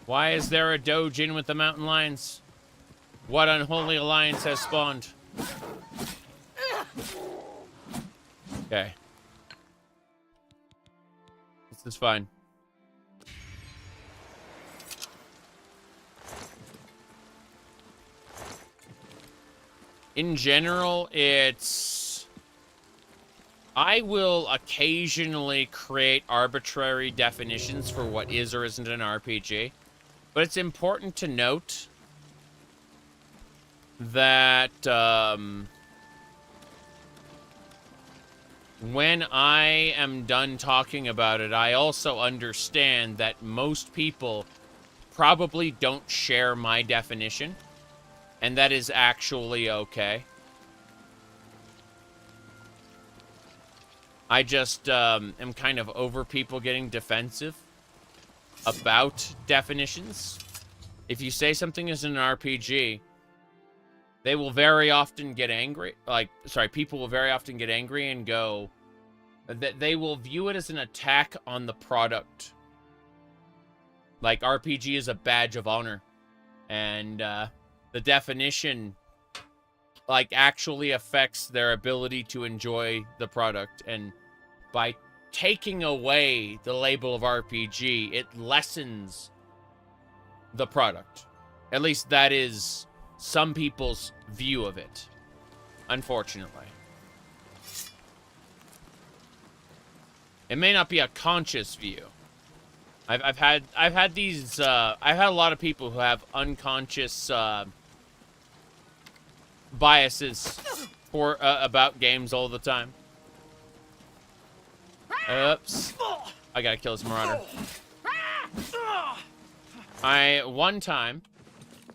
Why is there a doge in with the mountain lions? What unholy alliance has spawned? Okay. This is fine. In general, I will occasionally create arbitrary definitions for what is or isn't an RPG, but it's important to note that when I am done talking about it, I also understand that most people probably don't share my definition, and that is actually okay. I just am kind of over people getting defensive about definitions. If you say something is an RPG, they will very often get angry. People will very often get angry and go that they will view it as an attack on the product. Like RPG is a badge of honor, and the definition actually affects their ability to enjoy the product, and by taking away the label of RPG, it lessens the product. At least that is some people's view of it, unfortunately. It may not be a conscious view. I've had a lot of people who have unconscious biases for about games all the time. Oops. I gotta kill this marauder. One time,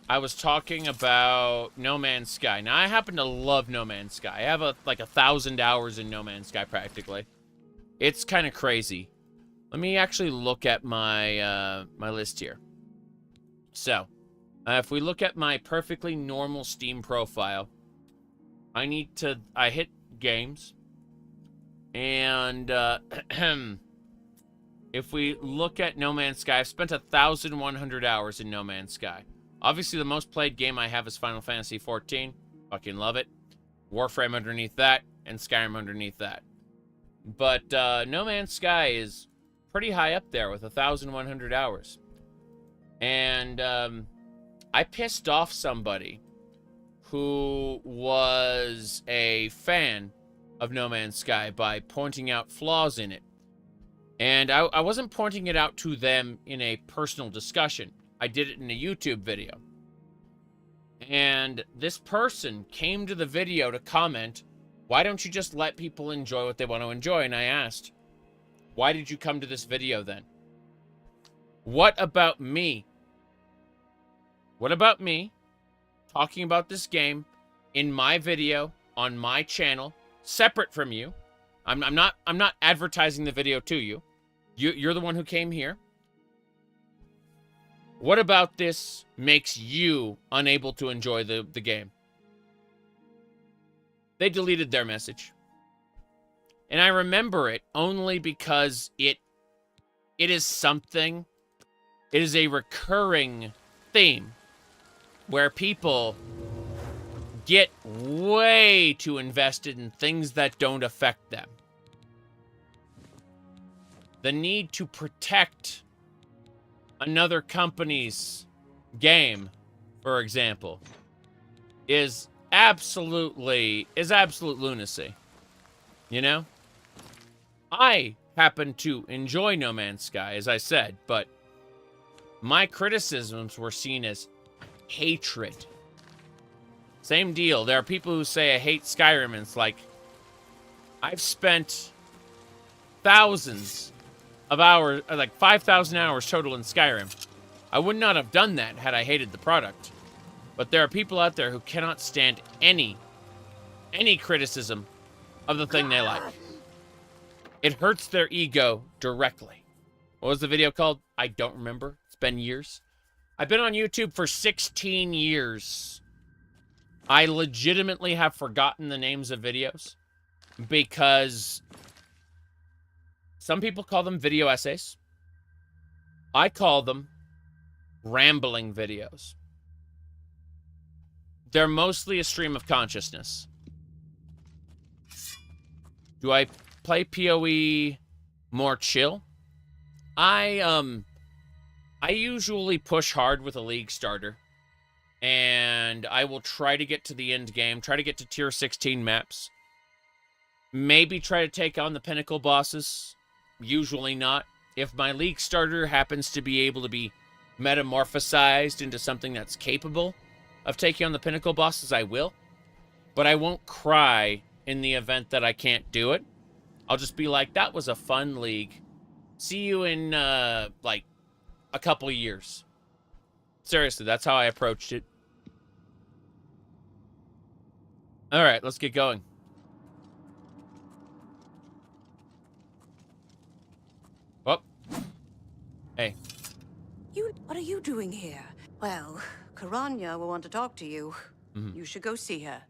I was talking about No Man's Sky. Now, I happen to love No Man's Sky. I have like 1,000 hours in No Man's Sky, practically. It's kind of crazy. Let me actually look at my my list here. So, if we look at my perfectly normal Steam profile, I hit games, and if we look at No Man's Sky, I've spent 1,100 hours in No Man's Sky. Obviously, the most played game I have is Final Fantasy XIV. Fucking love it. Warframe underneath that, and Skyrim underneath that. But No Man's Sky is pretty high up there with 1,100 hours. And I pissed off somebody who was a fan of No Man's Sky by pointing out flaws in it. And I wasn't pointing it out to them in a personal discussion. I did it in a YouTube video. And this person came to the video to comment, "Why don't you just let people enjoy what they want to enjoy?" And I asked, "Why did you come to this video then? What about me? What about me talking about this game in my video on my channel, separate from you? I'm not advertising the video to you. You're the one who came here. What about this makes you unable to enjoy the game?" They deleted their message. And I remember it only because it is something, it is a recurring theme where people get way too invested in things that don't affect them. The need to protect another company's game, for example, is absolute lunacy. You know? I happen to enjoy No Man's Sky, as I said, but my criticisms were seen as hatred. Same deal. There are people who say I hate Skyrim, and it's like, I've spent thousands of hours, like 5,000 hours total in Skyrim. I would not have done that had I hated the product. But there are people out there who cannot stand any criticism of the thing they like. It hurts their ego directly. What was the video called? I don't remember. It's been years. I've been on YouTube for 16 years. I legitimately have forgotten the names of videos because some people call them video essays. I call them rambling videos. They're mostly a stream of consciousness. Do I play PoE more chill? I usually push hard with a league starter. And I will try to get to the end game, try to get to tier 16 maps. Maybe try to take on the pinnacle bosses. Usually not. If my league starter happens to be able to be metamorphosized into something that's capable of taking on the pinnacle bosses, I will. But I won't cry in the event that I can't do it. I'll just be like, that was a fun league. See you in, like, a couple years. Seriously, that's how I approached it. All right, let's get going. Oh. Hey. What are you doing here? Well, Karanya will want to talk to you. Mm-hmm. You should go see her.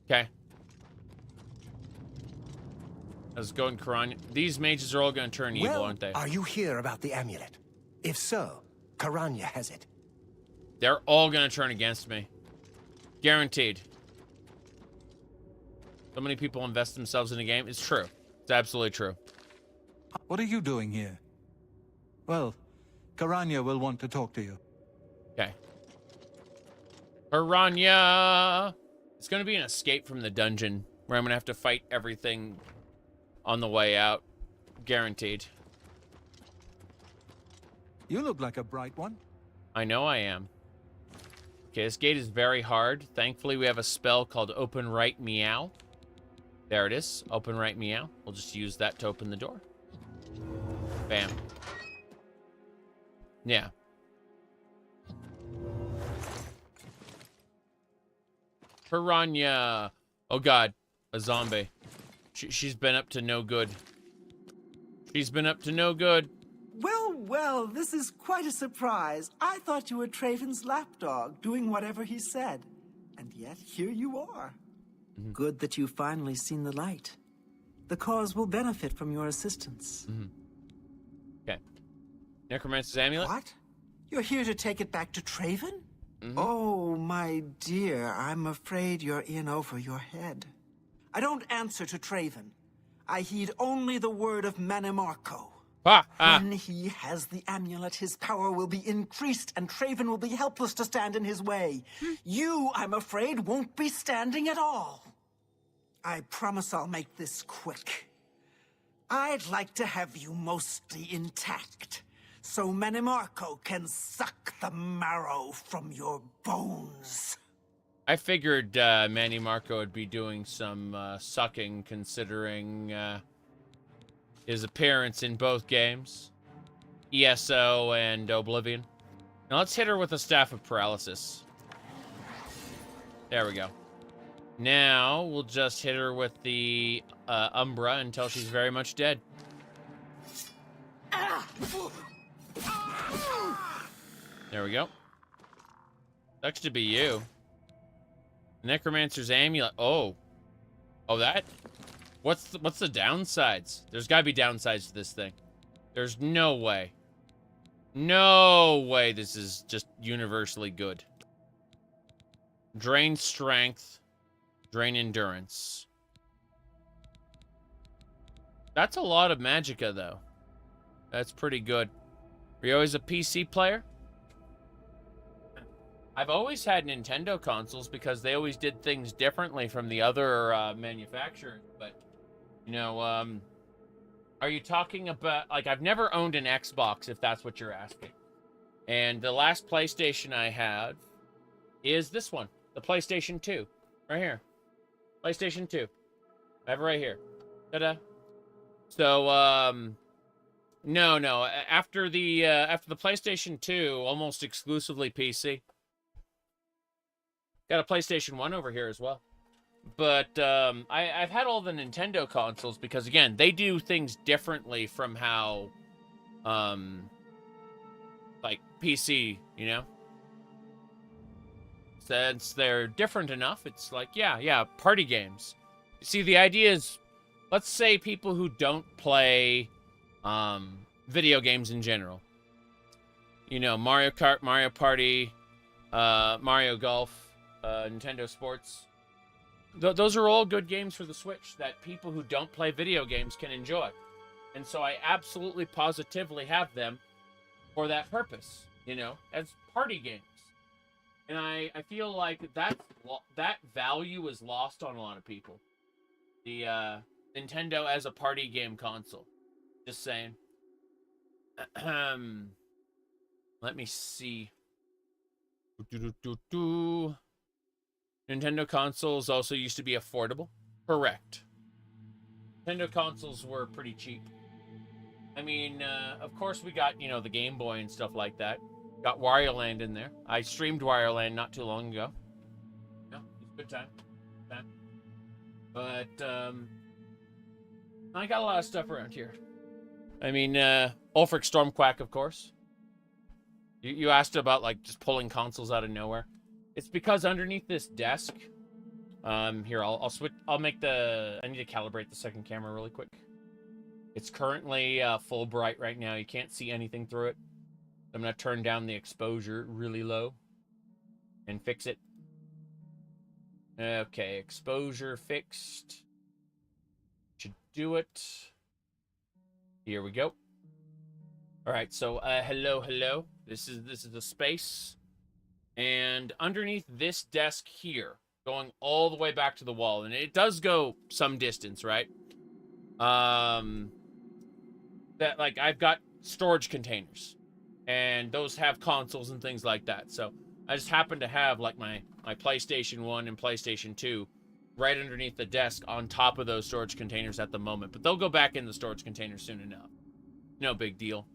Okay. How's it going, Karanya? These mages are all going to turn evil, aren't they? Are you here about the amulet? If so, Karanya has it. They're all going to turn against me. Guaranteed. So many people invest themselves in a game. It's true. It's absolutely true. What are you doing here? Well, Karanya will want to talk to you. Okay. Karanya! It's going to be an escape from the dungeon where I'm going to have to fight everything on the way out. Guaranteed. You look like a bright one. I know I am. Okay, this gate is very hard. Thankfully, we have a spell called Open Right Meow. There it is. Open Right Meow. We'll just use that to open the door. Bam. Yeah. Piranha. Oh, God. A zombie. She's been up to no good. She's been up to no good. Well, well, this is quite a surprise. I thought you were Traven's lapdog, doing whatever he said. And yet, here you are. Mm-hmm. Good that you've finally seen the light. The cause will benefit from your assistance. Mm-hmm. Okay. Necromancer's amulet? What? You're here to take it back to Traven? Mm-hmm. Oh, my dear, I'm afraid you're in over your head. I don't answer to Traven. I heed only the word of Mannimarco. When he has the amulet, his power will be increased, and Traven will be helpless to stand in his way. You, I'm afraid, won't be standing at all. I promise I'll make this quick. I'd like to have you mostly intact, so Mannimarco can suck the marrow from your bones. I figured Mannimarco would be doing some sucking, considering his appearance in both games, ESO and Oblivion. Now let's hit her with a Staff of Paralysis. There we go. Now we'll just hit her with the Umbra until she's very much dead. There we go. Sucks to be you. Necromancer's amulet. Oh, that. What's the downsides? There's got to be downsides to this thing. There's no way. No way this is just universally good. Drain strength. Drain endurance. That's a lot of magicka, though. That's pretty good. Are you always a PC player? I've always had Nintendo consoles because they always did things differently from the other manufacturers, but... You know, are you talking about, like, I've never owned an Xbox, if that's what you're asking. And the last PlayStation I had is this one, the PlayStation 2, right here. PlayStation 2. I have it right here. Ta-da. So, no. After the PlayStation 2, almost exclusively PC. Got a PlayStation 1 over here as well. But I've had all the Nintendo consoles because, again, they do things differently from how, like, PC, you know? Since they're different enough, it's like, yeah, party games. See, the idea is, let's say people who don't play video games in general. You know, Mario Kart, Mario Party, Mario Golf, Nintendo Sports. Those are all good games for the Switch that people who don't play video games can enjoy. And so I absolutely positively have them for that purpose, you know, as party games. And I feel like that value is lost on a lot of people. The Nintendo as a party game console. Just saying. Let me see. Nintendo consoles also used to be affordable. Correct. Nintendo consoles were pretty cheap. I mean, of course we got, you know, the Game Boy and stuff like that. Got Wario Land in there. I streamed Wario Land not too long ago. Yeah, it's a good time. But, I got a lot of stuff around here. I mean, Ulfric Stormquack, of course. You asked about, like, just pulling consoles out of nowhere. It's because underneath this desk, here, I'll switch, I need to calibrate the second camera really quick. It's currently full bright right now. You can't see anything through it. I'm going to turn down the exposure really low and fix it. Okay, exposure fixed. Should do it. Here we go. All right, so hello. This is the space. And underneath this desk here, going all the way back to the wall, and it does go some distance, right? That, like, I've got storage containers, and those have consoles and things like that. So I just happen to have, like, my PlayStation 1 and PlayStation 2 right underneath the desk on top of those storage containers at the moment. But they'll go back in the storage container soon enough. No big deal.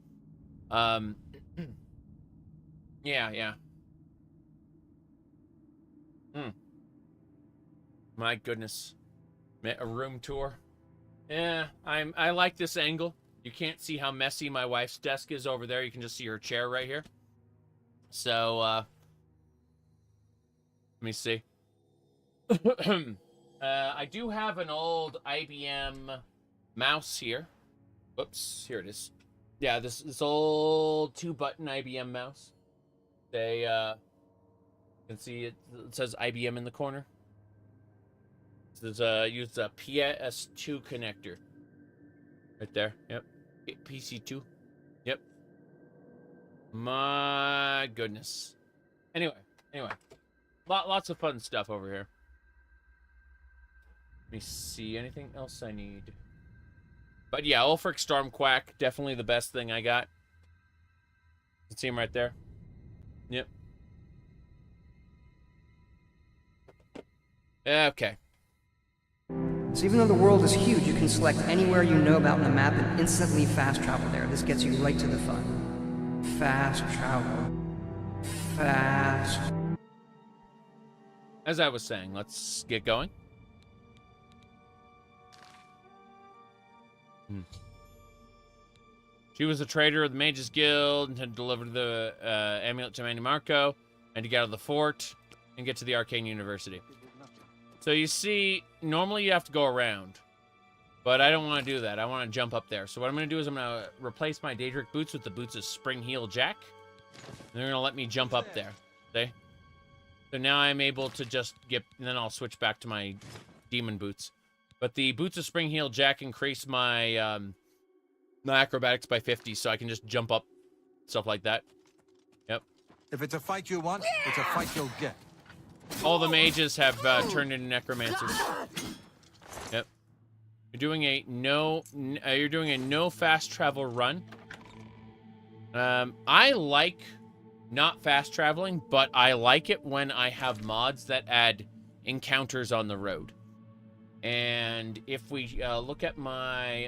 Yeah. My goodness. A room tour. Yeah, I like this angle. You can't see how messy my wife's desk is over there. You can just see her chair right here. So, let me see. I do have an old IBM mouse here. Whoops, here it is. Yeah, this old 2-button IBM mouse. They, you can see it says IBM in the corner. This is use a PS2 connector. Right there. Yep. PC2. Yep. My goodness. Anyway. Lots of fun stuff over here. Let me see. Anything else I need? But yeah, Ulfric Stormquack, definitely the best thing I got. You can see him right there. Yep. Okay. So even though the world is huge, you can select anywhere you know about in the map and instantly fast travel there. This gets you right to the fun. Fast travel. Fast. As I was saying, let's get going. She was a traitor of the Mages Guild and had delivered the amulet to Mannimarco and to get out of the fort and get to the Arcane University. So you see, normally you have to go around, but I don't want to do that. I want to jump up there. So what I'm going to do is I'm going to replace my Daedric boots with the boots of Spring Heel Jack. And they're going to let me jump up there. See? So now I'm able to just get, and then I'll switch back to my demon boots. But the boots of Spring Heel Jack increase my my acrobatics by 50, so I can just jump up, stuff like that. Yep. If it's a fight you want, it's a fight you'll get. All the mages have turned into necromancers. Yep. You're doing a no fast travel run. I like not fast traveling, but I like it when I have mods that add encounters on the road. And if we look at my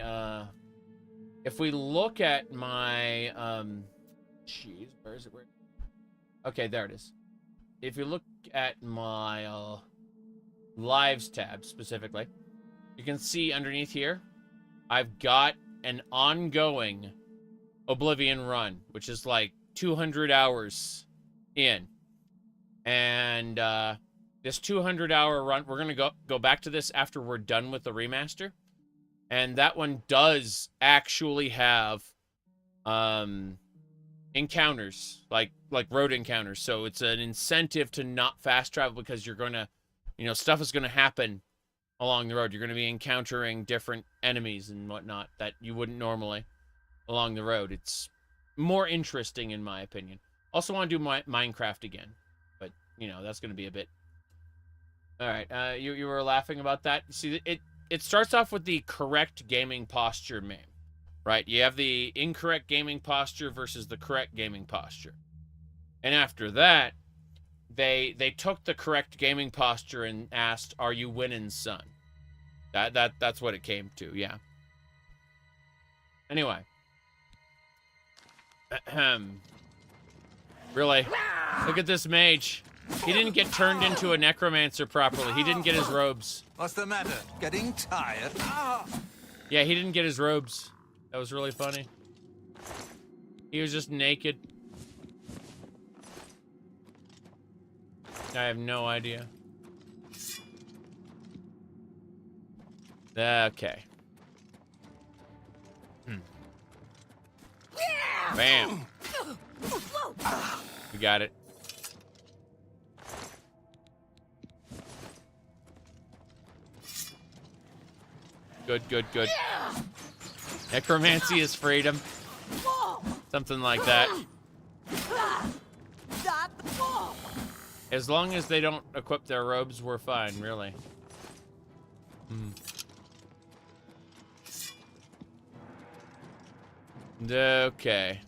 jeez, where is it? Okay, there it is. If you look at my lives tab specifically, you can see underneath here, I've got an ongoing Oblivion run, which is like 200 hours in. And this 200-hour run, we're going to go back to this after we're done with the remaster. And that one does actually have encounters, like road encounters. So it's an incentive to not fast travel because you're going to, you know, stuff is going to happen along the road. You're going to be encountering different enemies and whatnot that you wouldn't normally along the road. It's more interesting in my opinion. Also want to do Minecraft again, but you know, that's going to be a bit. All right, you were laughing about that. See, it starts off with the correct gaming posture meme, right? You have the incorrect gaming posture versus the correct gaming posture. And after that, they took the correct gaming posture and asked, "Are you winning, son?" That's what it came to, yeah. Anyway. Really? Look at this mage. He didn't get turned into a necromancer properly. He didn't get his robes. What's the matter? Getting tired? Yeah, he didn't get his robes. That was really funny. He was just naked. I have no idea. Okay. Bam. We got it. Good. Necromancy is freedom. Something like that. As long as they don't equip their robes, we're fine, really. Okay.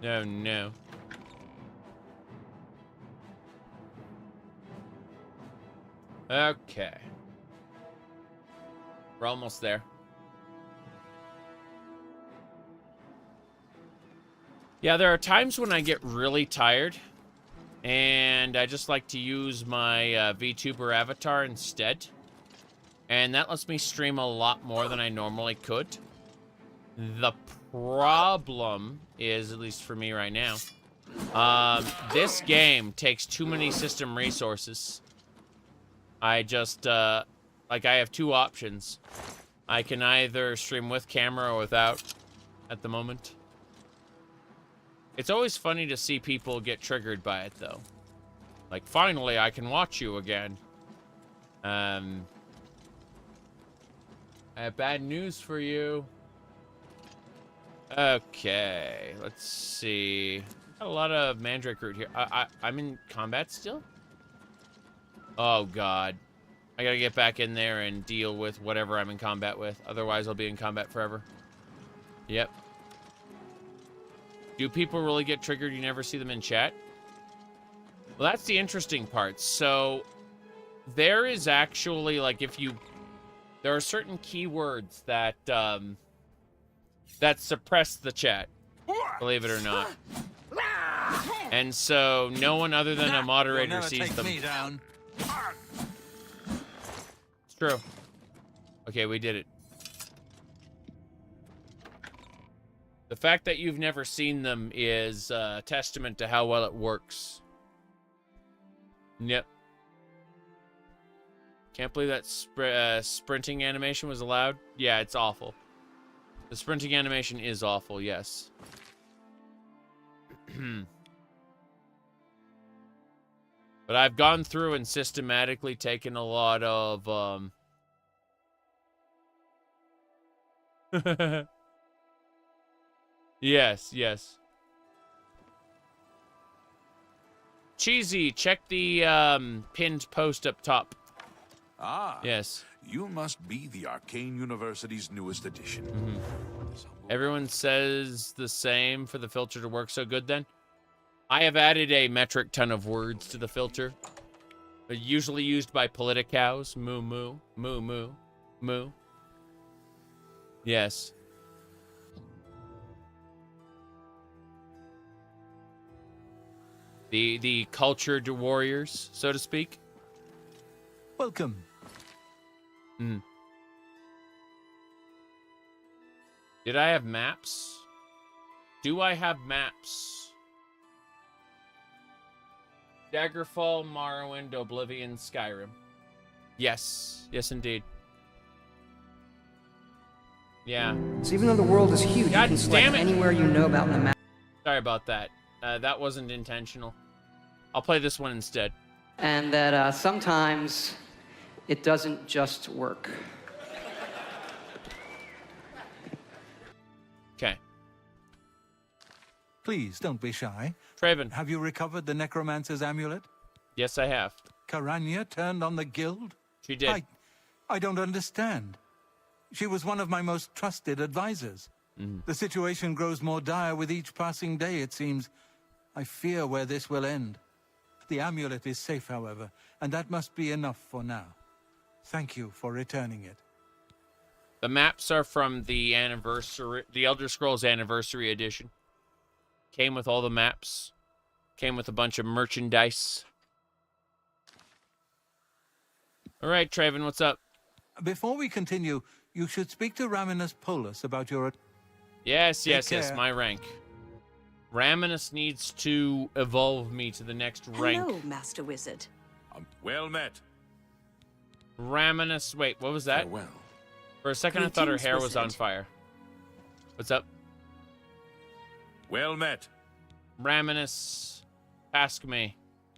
No. Okay. We're almost there. Yeah, there are times when I get really tired, and I just like to use my VTuber avatar instead. And that lets me stream a lot more than I normally could. The problem is, at least for me right now, this game takes too many system resources. I just, like, I have two options. I can either stream with camera or without at the moment. It's always funny to see people get triggered by it, though. Like, finally, I can watch you again. I have bad news for you. Okay, let's see. Got a lot of Mandrake root here. I'm in combat still? Oh, God. I gotta get back in there and deal with whatever I'm in combat with. Otherwise, I'll be in combat forever. Yep. Do people really get triggered? You never see them in chat? Well, that's the interesting part. So, there is actually, like, there are certain keywords that, that suppress the chat. Believe it or not. And so, no one other than a moderator sees them. Me down. It's true. Okay, we did it. The fact that you've never seen them is a testament to how well it works. Yep. Can't believe that sprinting animation was allowed. Yeah, it's awful. The sprinting animation is awful, yes. But I've gone through and systematically taken a lot of, Yes. Cheesy, check the pinned post up top. Ah. Yes. You must be the Arcane University's newest addition. Everyone says the same for the filter to work so good then? I have added a metric ton of words to the filter. They're usually used by politicows. Moo, moo, moo, moo, moo. Yes. The cultured warriors, so to speak. Welcome. Did I have maps? Do I have maps? Daggerfall, Morrowind, Oblivion, Skyrim. Yes. Yes, indeed. Yeah. So even though the world is huge, God you can select damn it. anywhere you know about in the map. Sorry about that. That wasn't intentional. I'll play this one instead. And that sometimes it doesn't just work. Okay. Please, don't be shy. Traven. Have you recovered the necromancer's amulet? Yes, I have. Karanya turned on the guild? She did. I don't understand. She was one of my most trusted advisors. The situation grows more dire with each passing day, it seems. I fear where this will end. The amulet is safe, however, and that must be enough for now. Thank you for returning it. The maps are from the Elder Scrolls Anniversary Edition. Came with all the maps. Came with a bunch of merchandise. All right, Traven, what's up? Before we continue, you should speak to Raminus Polus about your... Yes, Take care. my rank. Raminus needs to evolve me to the next rank. Hello, Master Wizard. Well met. Raminus, wait, what was that? Farewell. For a second, I thought her Greetings, hair was on wizard. fire. What's up? Well met. Raminus, ask me.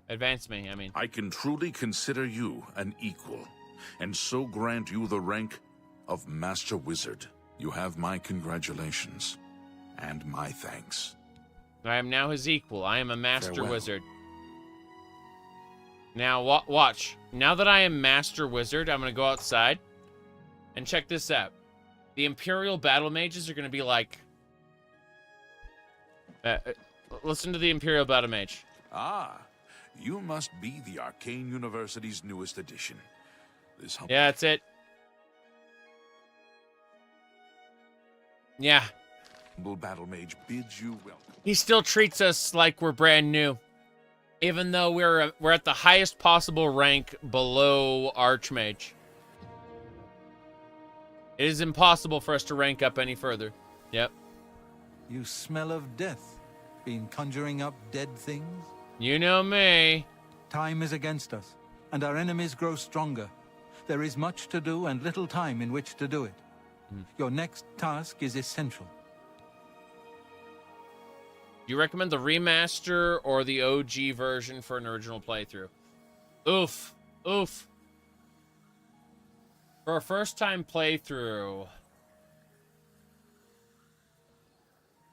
Advance me, I mean. I can truly consider you an equal, and so grant you the rank of Master Wizard. You have my congratulations, and my thanks. I am now his equal. I am a Master Farewell. Wizard. Now, watch. Now that I am Master Wizard, I'm going to go outside and check this out. The Imperial Battle Mages are going to be like... listen to the Imperial Battle Mage. Ah, you must be the Arcane University's newest addition. This Yeah, that's it. Yeah. humble battle mage bids you welcome. He still treats us like we're brand new. Even though we're at the highest possible rank below Archmage. It is impossible for us to rank up any further. Yep. You smell of death. Been conjuring up dead things? You know me. Time is against us, and our enemies grow stronger. There is much to do and little time in which to do it. Your next task is essential. You recommend the remaster or the OG version for an original playthrough? Oof. Oof. For a first-time playthrough,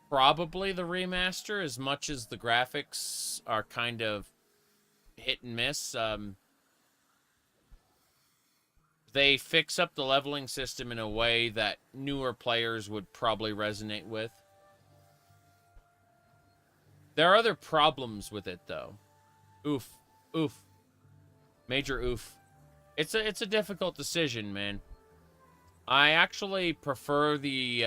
probably the remaster, as much as the graphics are kind of hit and miss. They fix up the leveling system in a way that newer players would probably resonate with. There are other problems with it, though. Oof. Oof. Major oof. It's a difficult decision, man. I actually prefer the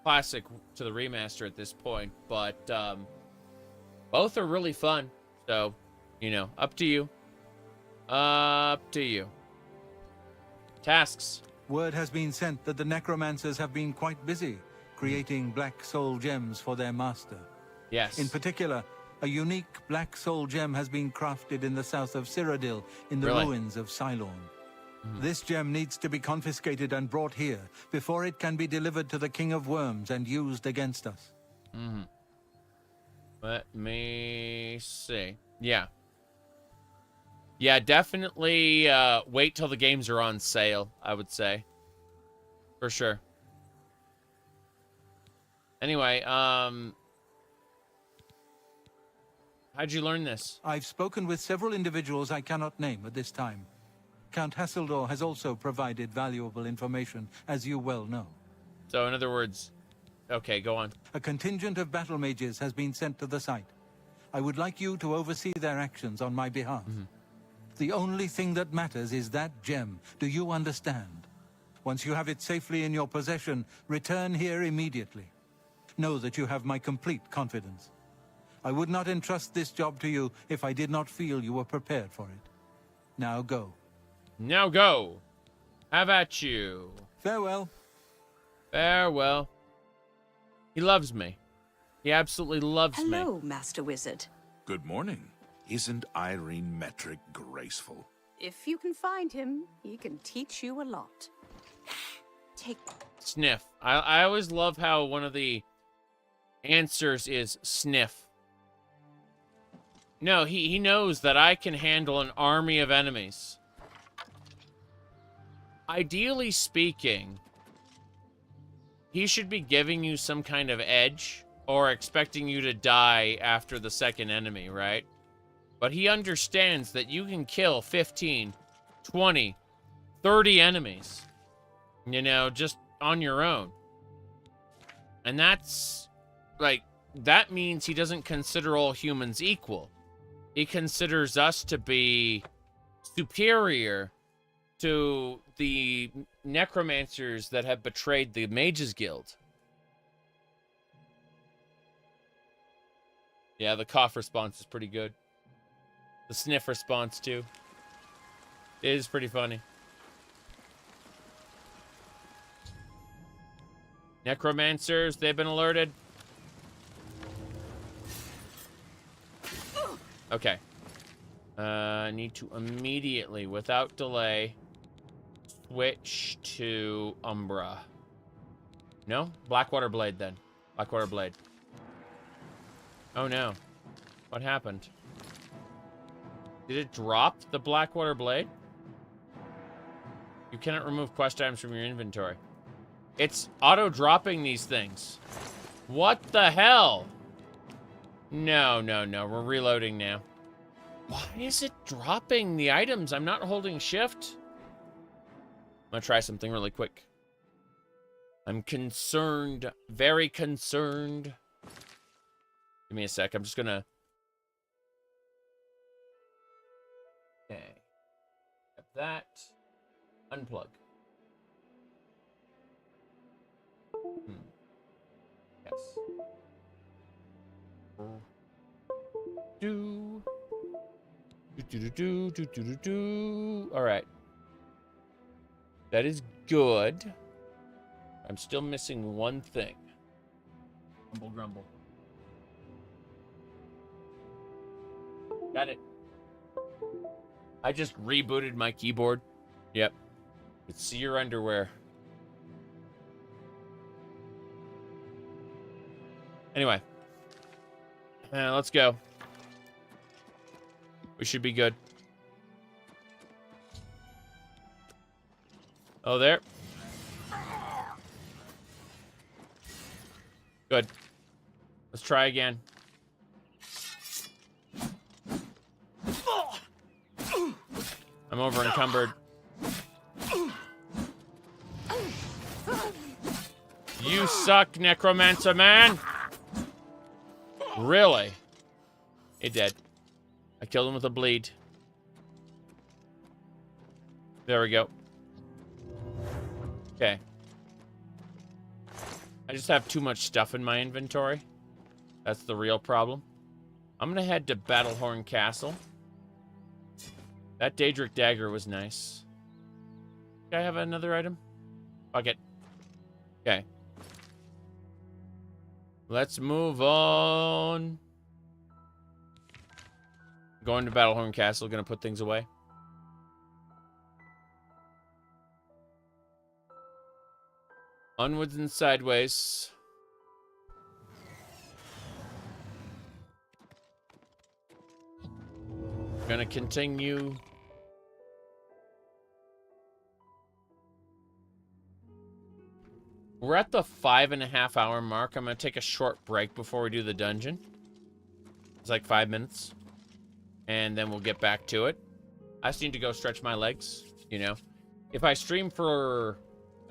classic to the remaster at this point, but both are really fun. So, you know, up to you. Up to you. Tasks. Word has been sent that the necromancers have been quite busy creating black soul gems for their master. Yes. In particular, a unique black soul gem has been crafted in the south of Cyrodiil in the ruins of Cylorn. This gem needs to be confiscated and brought here before it can be delivered to the King of Worms and used against us. Let me see. Yeah. Yeah, definitely wait till the games are on sale, I would say. For sure. Anyway, how'd you learn this? I've spoken with several individuals I cannot name at this time. Count Hasseldor has also provided valuable information, as you well know. So, in other words, okay, go on. A contingent of battle mages has been sent to the site. I would like you to oversee their actions on my behalf. The only thing that matters is that gem. Do you understand? Once you have it safely in your possession, return here immediately. Know that you have my complete confidence. I would not entrust this job to you if I did not feel you were prepared for it. Now go. Now go. Have at you. Farewell. Farewell. He loves me. He absolutely loves me. Hello, Master Wizard. Good morning. Isn't Irene Metric graceful? If you can find him, he can teach you a lot. Take... Sniff. I always love how one of the answers is sniff. No, he knows that I can handle an army of enemies. Ideally speaking, he should be giving you some kind of edge or expecting you to die after the second enemy, right? But he understands that you can kill 15, 20, 30 enemies, you know, just on your own. And that's, like, that means he doesn't consider all humans equal. He considers us to be superior to the necromancers that have betrayed the Mages Guild. Yeah, the cough response is pretty good. The sniff response, too. It is pretty funny. Necromancers, they've been alerted. Okay. I need to immediately, without delay, switch to Umbra. No? Blackwater Blade, then. Blackwater Blade. Oh, no. What happened? Did it drop the Blackwater Blade? You cannot remove quest items from your inventory. It's auto-dropping these things. What the hell? No, no, no. We're reloading now. Why is it dropping the items? I'm not holding shift. I'm gonna try something really quick. I'm concerned. Very concerned. Give me a sec. I'm just gonna... Okay. Have that. Unplug. Yes. Do. All right. That is good. I'm still missing one thing. Grumble, grumble. Got it. I just rebooted my keyboard. Yep. It's see your underwear. Anyway. Let's go. We should be good. Oh, there. Good. Let's try again. I'm over encumbered. You suck, Necromancer man. Really? He dead. I killed him with a bleed. There we go. Okay. I just have too much stuff in my inventory. That's the real problem. I'm gonna head to Battlehorn Castle. That Daedric Dagger was nice. Do I have another item? Fuck it. Okay. Let's move on. Going to Battlehorn Castle, gonna put things away. Onwards and sideways. Gonna continue. We're at the 5.5 hour mark. I'm gonna take a short break before we do the dungeon. It's like 5 minutes. And then we'll get back to it. I just need to go stretch my legs, you know. If I stream for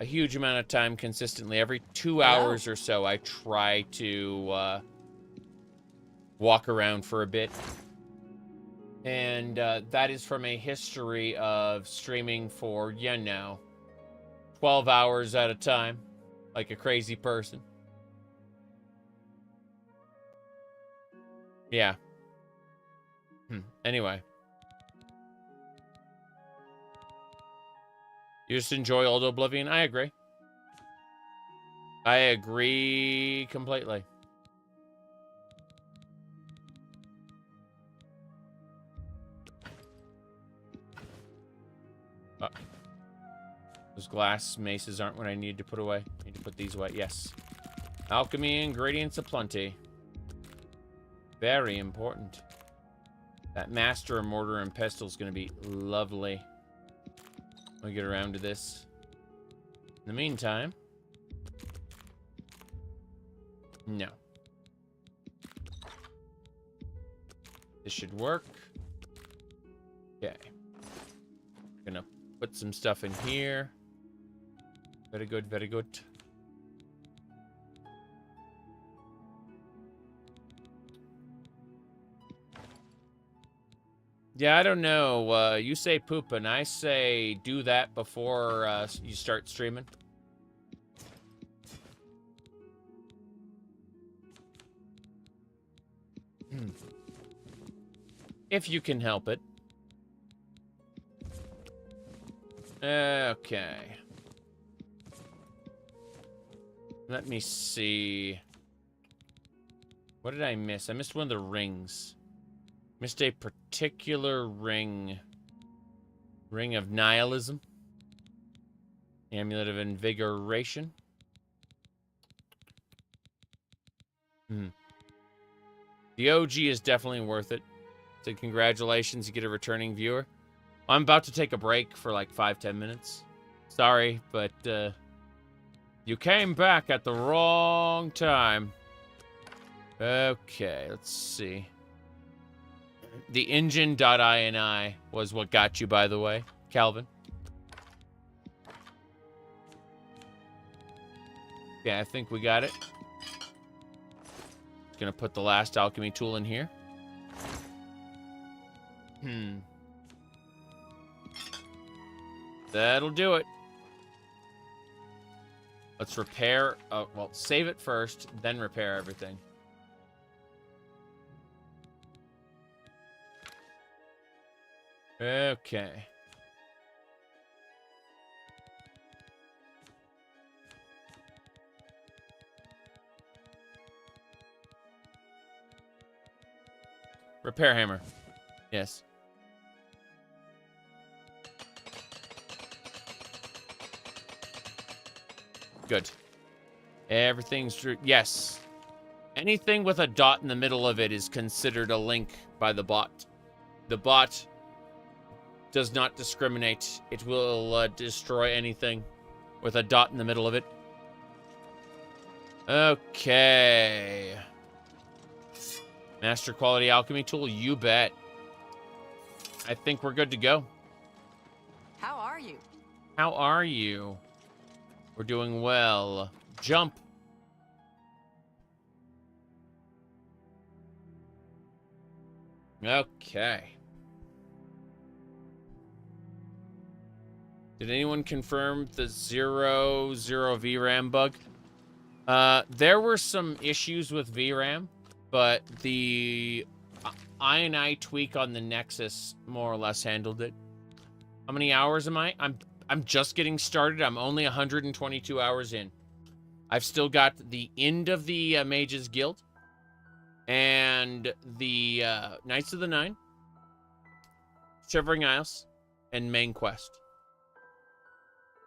a huge amount of time consistently, every 2 hours or so, I try to walk around for a bit. And that is from a history of streaming for, you know, 12 hours at a time, like a crazy person. Yeah. Anyway. You just enjoy old Oblivion? I agree. I agree completely. Those glass maces aren't what I need to put away. I need to put these away. Yes. Alchemy ingredients aplenty. Very important. That master of mortar and pestle is going to be lovely. I'll get around to this. In the meantime... No. This should work. Okay. Gonna put some stuff in here. Very good, very good. Yeah, I don't know. You say poop, and I say do that before you start streaming. If you can help it. Okay. Let me see. What did I miss? I missed one of the rings. Missed a particular ring. Ring of Nihilism. Amulet of Invigoration. The OG is definitely worth it. So congratulations, you get a returning viewer. I'm about to take a break for like 5-10 minutes. Sorry, but you came back at the wrong time. Okay, let's see. The engine.ini was what got you, by the way, Calvin. Okay, I think we got it. Just gonna put the last alchemy tool in here. That'll do it. Let's repair. Well, save it first, then repair everything. Okay. Repair hammer. Yes. Good. Everything's true. Yes. Anything with a dot in the middle of it is considered a link by the bot. The bot does not discriminate. It will destroy anything with a dot in the middle of it. Okay. Master quality alchemy tool, you bet. I think we're good to go. How are you? How are you? We're doing well. Jump. Okay. Did anyone confirm the 0 VRAM bug? There were some issues with VRAM, but the INI tweak on the Nexus more or less handled it. How many hours am I? I'm just getting started. I'm only 122 hours in. I've still got the end of the Mages Guild and the Knights of the Nine, Shivering Isles, and main quest.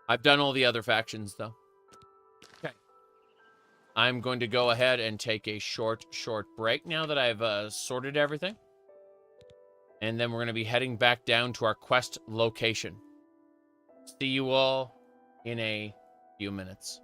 I've done all the other factions, though. Okay. I'm going to go ahead and take a short break now that I've sorted everything. And then we're going to be heading back down to our quest location. See you all in a few minutes.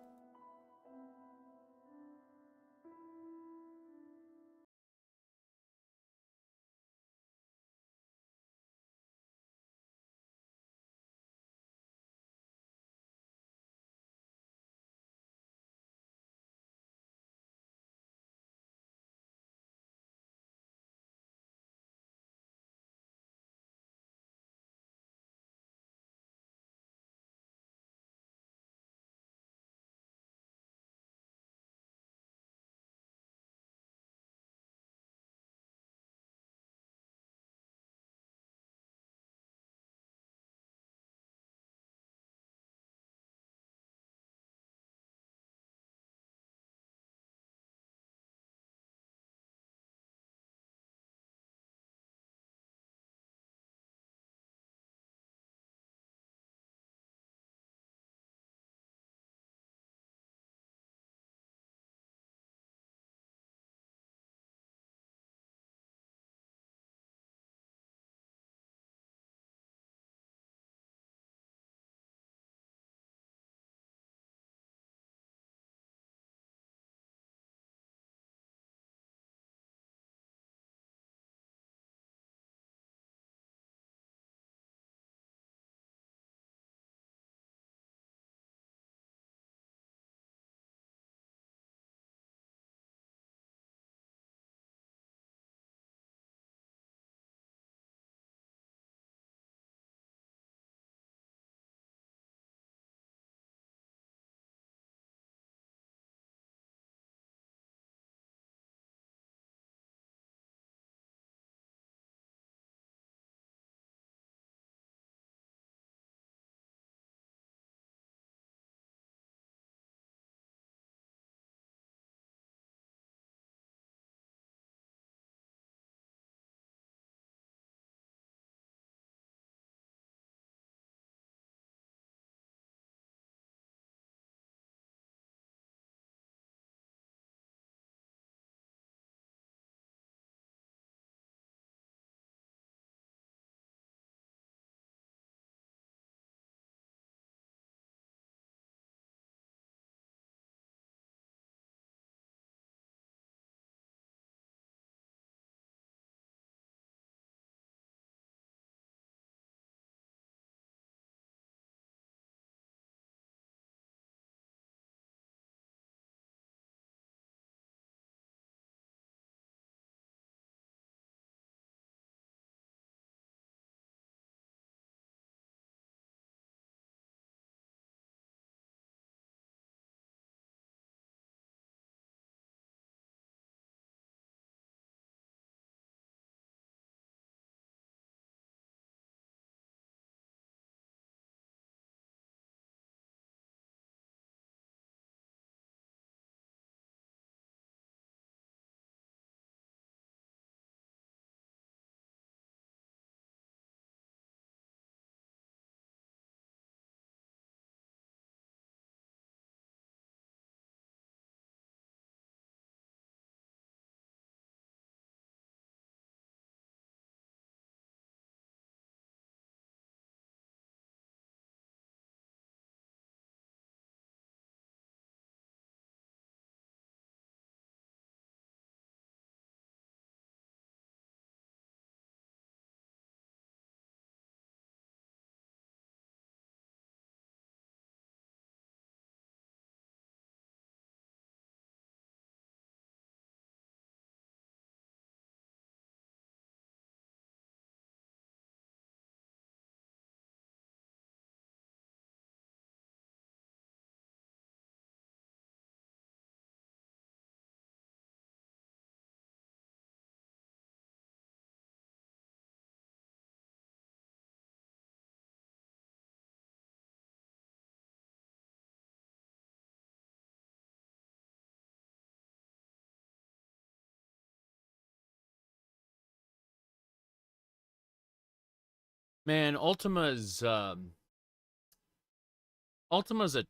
Man, Ultima's a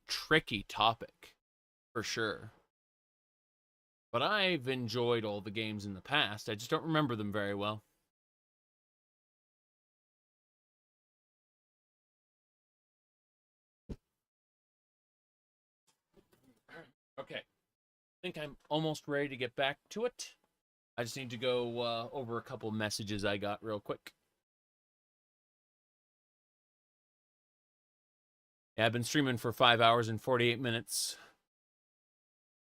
tricky topic, for sure. But I've enjoyed all the games in the past. I just don't remember them very well. Okay. I think I'm almost ready to get back to it. I just need to go over a couple messages I got real quick. Yeah, I've been streaming for 5 hours and 48 minutes.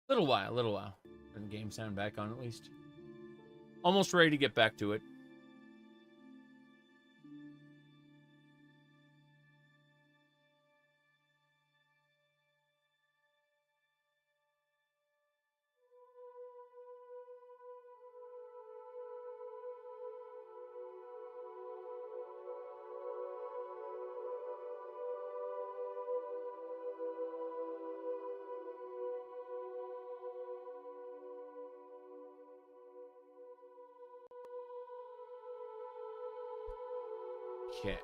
Little while. Turn the game sound back on at least. Almost ready to get back to it. Okay.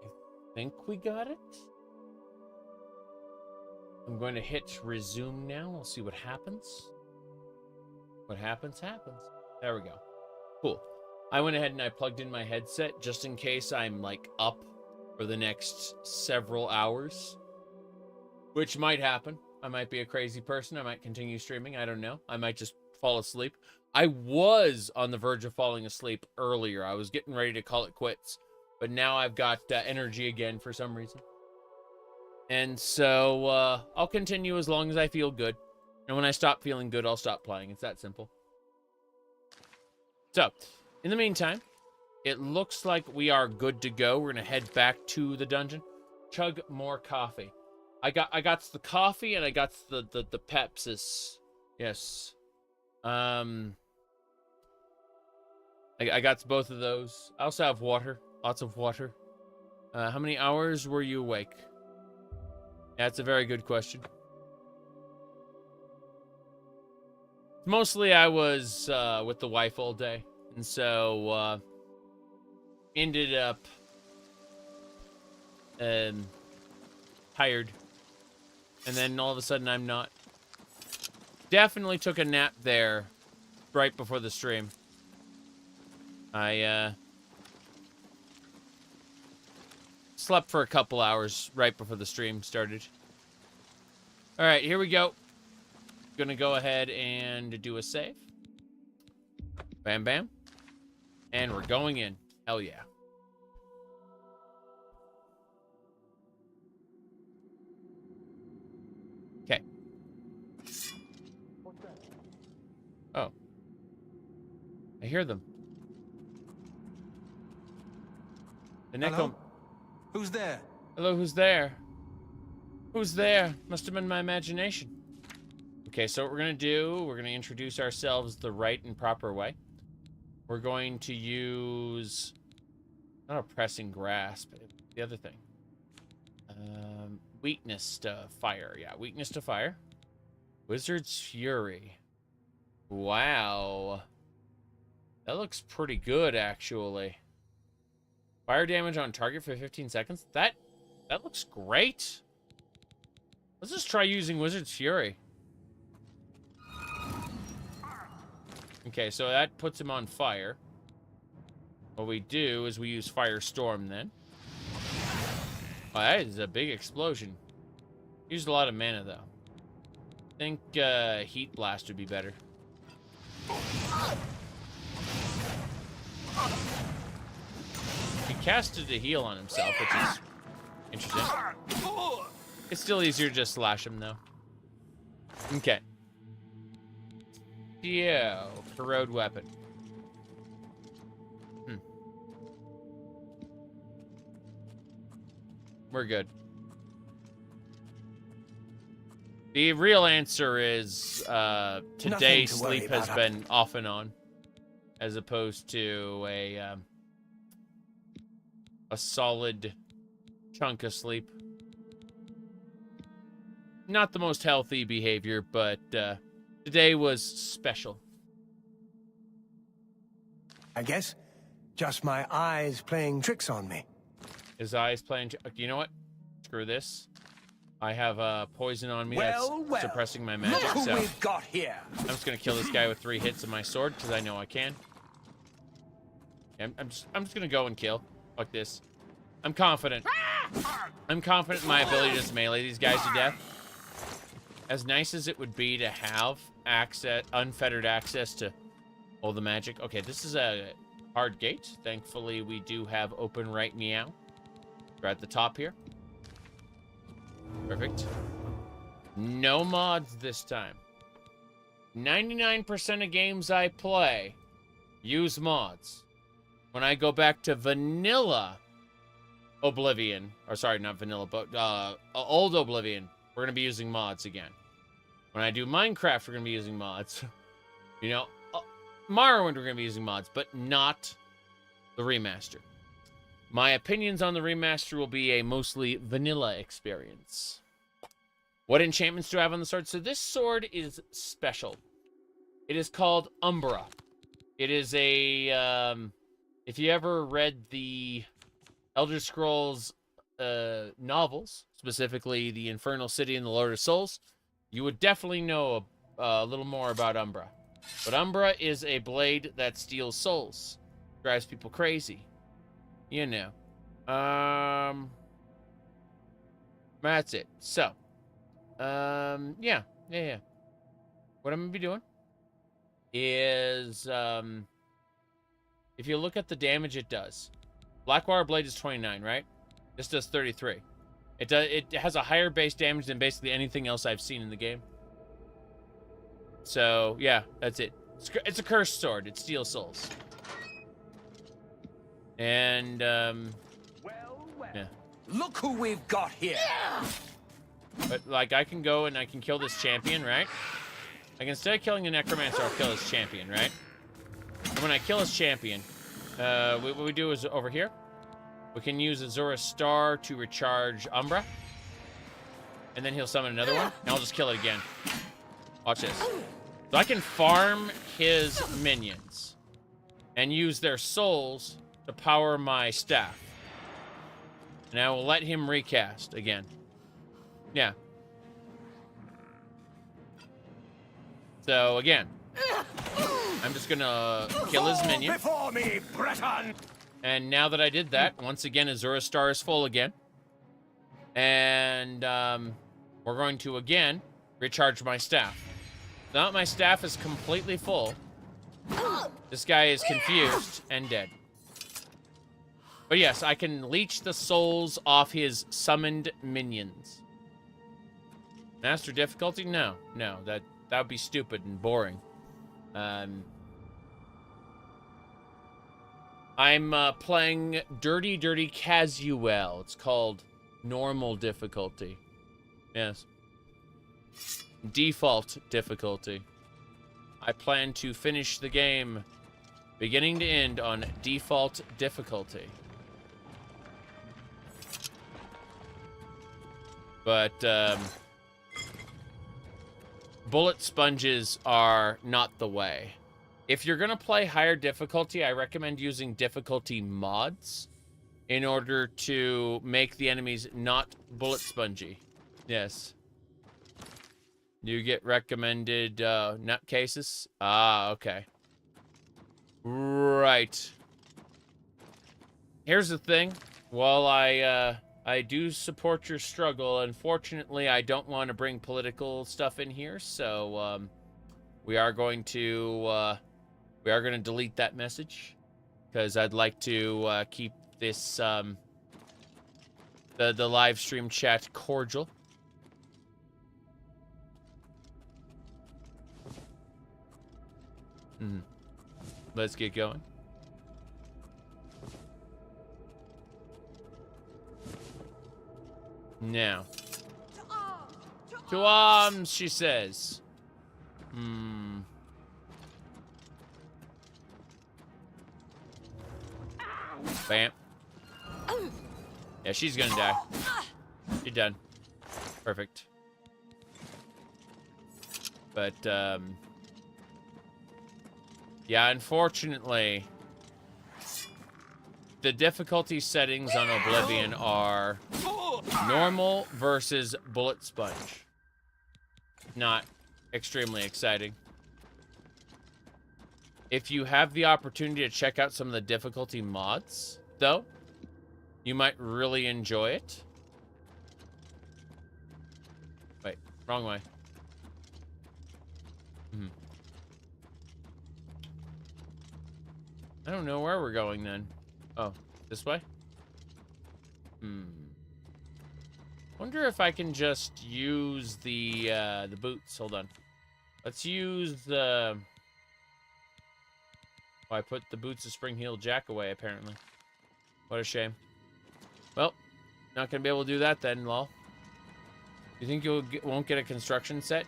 I think we got it. I'm going to hit resume now. We'll see what happens. What happens, happens. There we go. Cool. I went ahead and I plugged in my headset just in case I'm like up for the next several hours, which might happen. I might be a crazy person. I might continue streaming. I don't know. I might just fall asleep. I was on the verge of falling asleep earlier. I was getting ready to call it quits, but now I've got energy again for some reason. And so I'll continue as long as I feel good. And when I stop feeling good, I'll stop playing. It's that simple. So, in the meantime, it looks like we are good to go. We're going to head back to the dungeon. Chug more coffee. I got the coffee and I got the Pepsis. Yes. I got both of those. I also have water. Lots of water. How many hours were you awake? That's a very good question. Mostly I was with the wife all day. And so ended up tired. And then all of a sudden I'm not. Definitely took a nap there right before the stream. I slept for a couple hours right before the stream started. All right, here we go. Gonna go ahead and do a save. Bam, bam. And we're going in. Hell yeah. Okay. Oh. I hear them. The Hello? Who's there? Hello, who's there? Who's there? Must have been my imagination. Okay, so what we're going to do, we're going to introduce ourselves the right and proper way. We're going to use, not a pressing grasp, the other thing. Weakness to fire. Yeah, weakness to fire. Wizard's Fury. Wow. That looks pretty good, actually. Fire damage on target for 15 seconds. That looks great. Let's just try using Wizard's Fury. Okay, so that puts him on fire. What we do is we use Firestorm then. Oh, that is a big explosion. Used a lot of mana, though. I think Heat Blast would be better. He casted a heal on himself, which is interesting. It's still easier to just slash him, though. Okay. Yeah, corrode weapon. We're good. The real answer is today sleep has been off and on, as opposed to a a solid chunk of sleep. Not the most healthy behavior, but today was special. I guess just my eyes playing tricks on me. His eyes playing... You know what? Screw this. I have poison on me that's suppressing my magic, Look who so we've got here. I'm just going to kill this guy with 3 hits of my sword, because I know I can. I'm just going to go and kill. Fuck this. I'm confident. I'm confident in my ability to just melee these guys to death. As nice as it would be to have unfettered access to all the magic. Okay, this is a hard gate. Thankfully, we do have open right meow. We're at the top here. Perfect. No mods this time. 99% of games I play use mods. When I go back to vanilla Oblivion, or sorry, not vanilla, but old Oblivion, we're going to be using mods again. When I do Minecraft, we're going to be using mods. You know, Morrowind, we're going to be using mods, but not the remaster. My opinions on the remaster will be a mostly vanilla experience. What enchantments do I have on the sword? So this sword is special. It is called Umbra. It is a, if you ever read the Elder Scrolls novels, specifically the Infernal City and the Lord of Souls, you would definitely know a little more about Umbra. But Umbra is a blade that steals souls. Drives people crazy. You know. That's it. So, yeah. What I'm gonna be doing is, if you look at the damage it does, Blackwire Blade is 29, right? This does 33. It has a higher base damage than basically anything else I've seen in the game. So, yeah, that's it. It's a cursed sword. It steals souls. And, yeah. Look who we've got here. But, like, I can go and I can kill this champion, right? Like, instead of killing the necromancer, I'll kill his champion, right? And when I kill his champion, what we do is over here, we can use Azura's Star to recharge Umbra. And then he'll summon another one, and I'll just kill it again. Watch this. So I can farm his minions and use their souls to power my staff. And I will let him recast again. Yeah. So again, I'm just gonna kill his minion. Before me, Breton. And now that I did that, once again, Azura's Star is full again. And we're going to again recharge my staff. Now that my staff is completely full, this guy is confused and dead. But yes, I can leech the souls off his summoned minions. Master difficulty? No, that would be stupid and boring. I'm playing Dirty Casual. It's called normal difficulty. Yes. Default difficulty. I plan to finish the game beginning to end on default difficulty. But bullet sponges are not the way. If you're gonna play higher difficulty, I recommend using difficulty mods in order to make the enemies not bullet spongy. Yes. You get recommended nutcases? Ah, okay. Right. Here's the thing. While I do support your struggle, unfortunately, I don't want to bring political stuff in here, so we are going to delete that message because I'd like to keep this the live stream chat cordial. Let's get going. Now. To arms, she says. Bam. Yeah, she's gonna die. She's done. Perfect. But, yeah, unfortunately, the difficulty settings on Oblivion are normal versus bullet sponge. Not extremely exciting. If you have the opportunity to check out some of the difficulty mods, though, you might really enjoy it. Wait, wrong way. I don't know where we're going then. Oh, this way? Wonder if I can just use the boots. Hold on. Let's use the... Oh, I put the boots of Spring-Heeled Jack away, apparently. What a shame. Well, not gonna be able to do that then, lol. You think you won't get a construction set?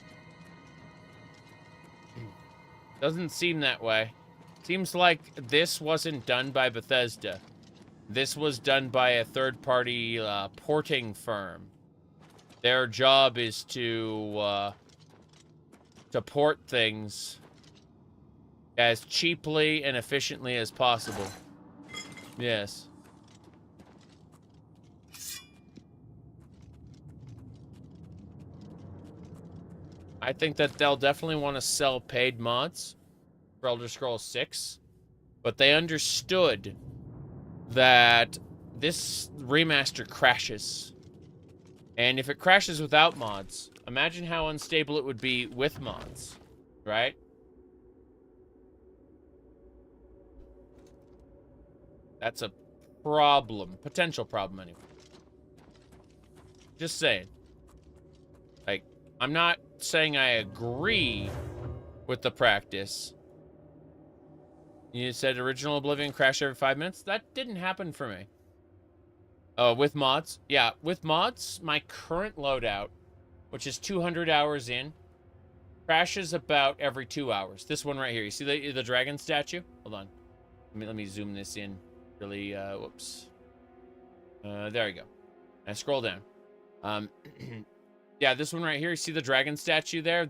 Doesn't seem that way. Seems like this wasn't done by Bethesda. This was done by a third-party porting firm. Their job is to port things as cheaply and efficiently as possible. Yes. I think that they'll definitely want to sell paid mods for Elder Scrolls 6, but they understood that this remaster crashes. And if it crashes without mods, imagine how unstable it would be with mods, right? That's a problem. Potential problem, anyway. Just saying. Like, I'm not saying I agree with the practice. You said original Oblivion crashed every 5 minutes? That didn't happen for me. Oh, with mods? Yeah, with mods, my current loadout, which is 200 hours in, crashes about every 2 hours. This one right here. You see the dragon statue? Hold on. Let me zoom this in. Really, whoops. There we go. I scroll down. Yeah, this one right here. You see the dragon statue there?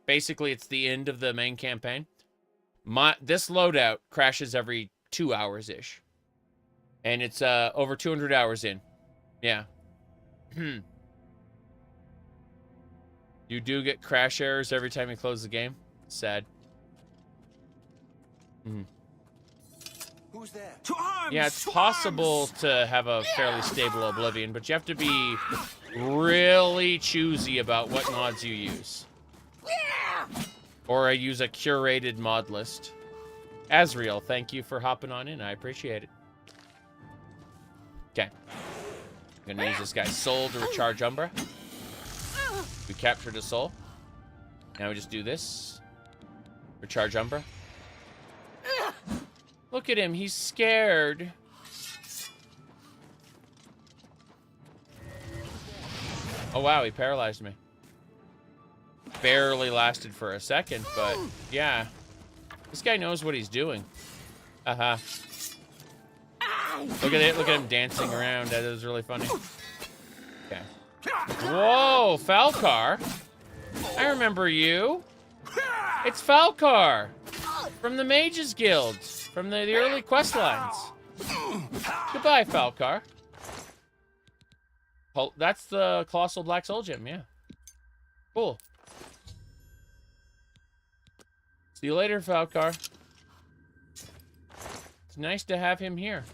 Basically, it's the end of the main campaign. This loadout crashes every 2 hours-ish. And it's over 200 hours in. Yeah. You do get crash errors every time you close the game. Sad. Who's there? To arms! Yeah, it's possible to have a fairly stable Oblivion, but you have to be really choosy about what mods you use. Or I use a curated mod list. Azriel, thank you for hopping on in. I appreciate it. Okay. I'm gonna use this guy's soul to recharge Umbra. We captured a soul. Now we just do this. Recharge Umbra. Look at him, he's scared. Oh wow, he paralyzed me. Barely lasted for a second, but yeah. This guy knows what he's doing. Uh-huh. Look at him dancing around. That is really funny. Okay. Whoa, Falcar. I remember you. It's Falcar from the Mages Guild, from the early quest lines. Goodbye, Falcar. Oh, that's the Colossal Black Soul Gem, yeah. Cool. See you later, Falcar. It's nice to have him here.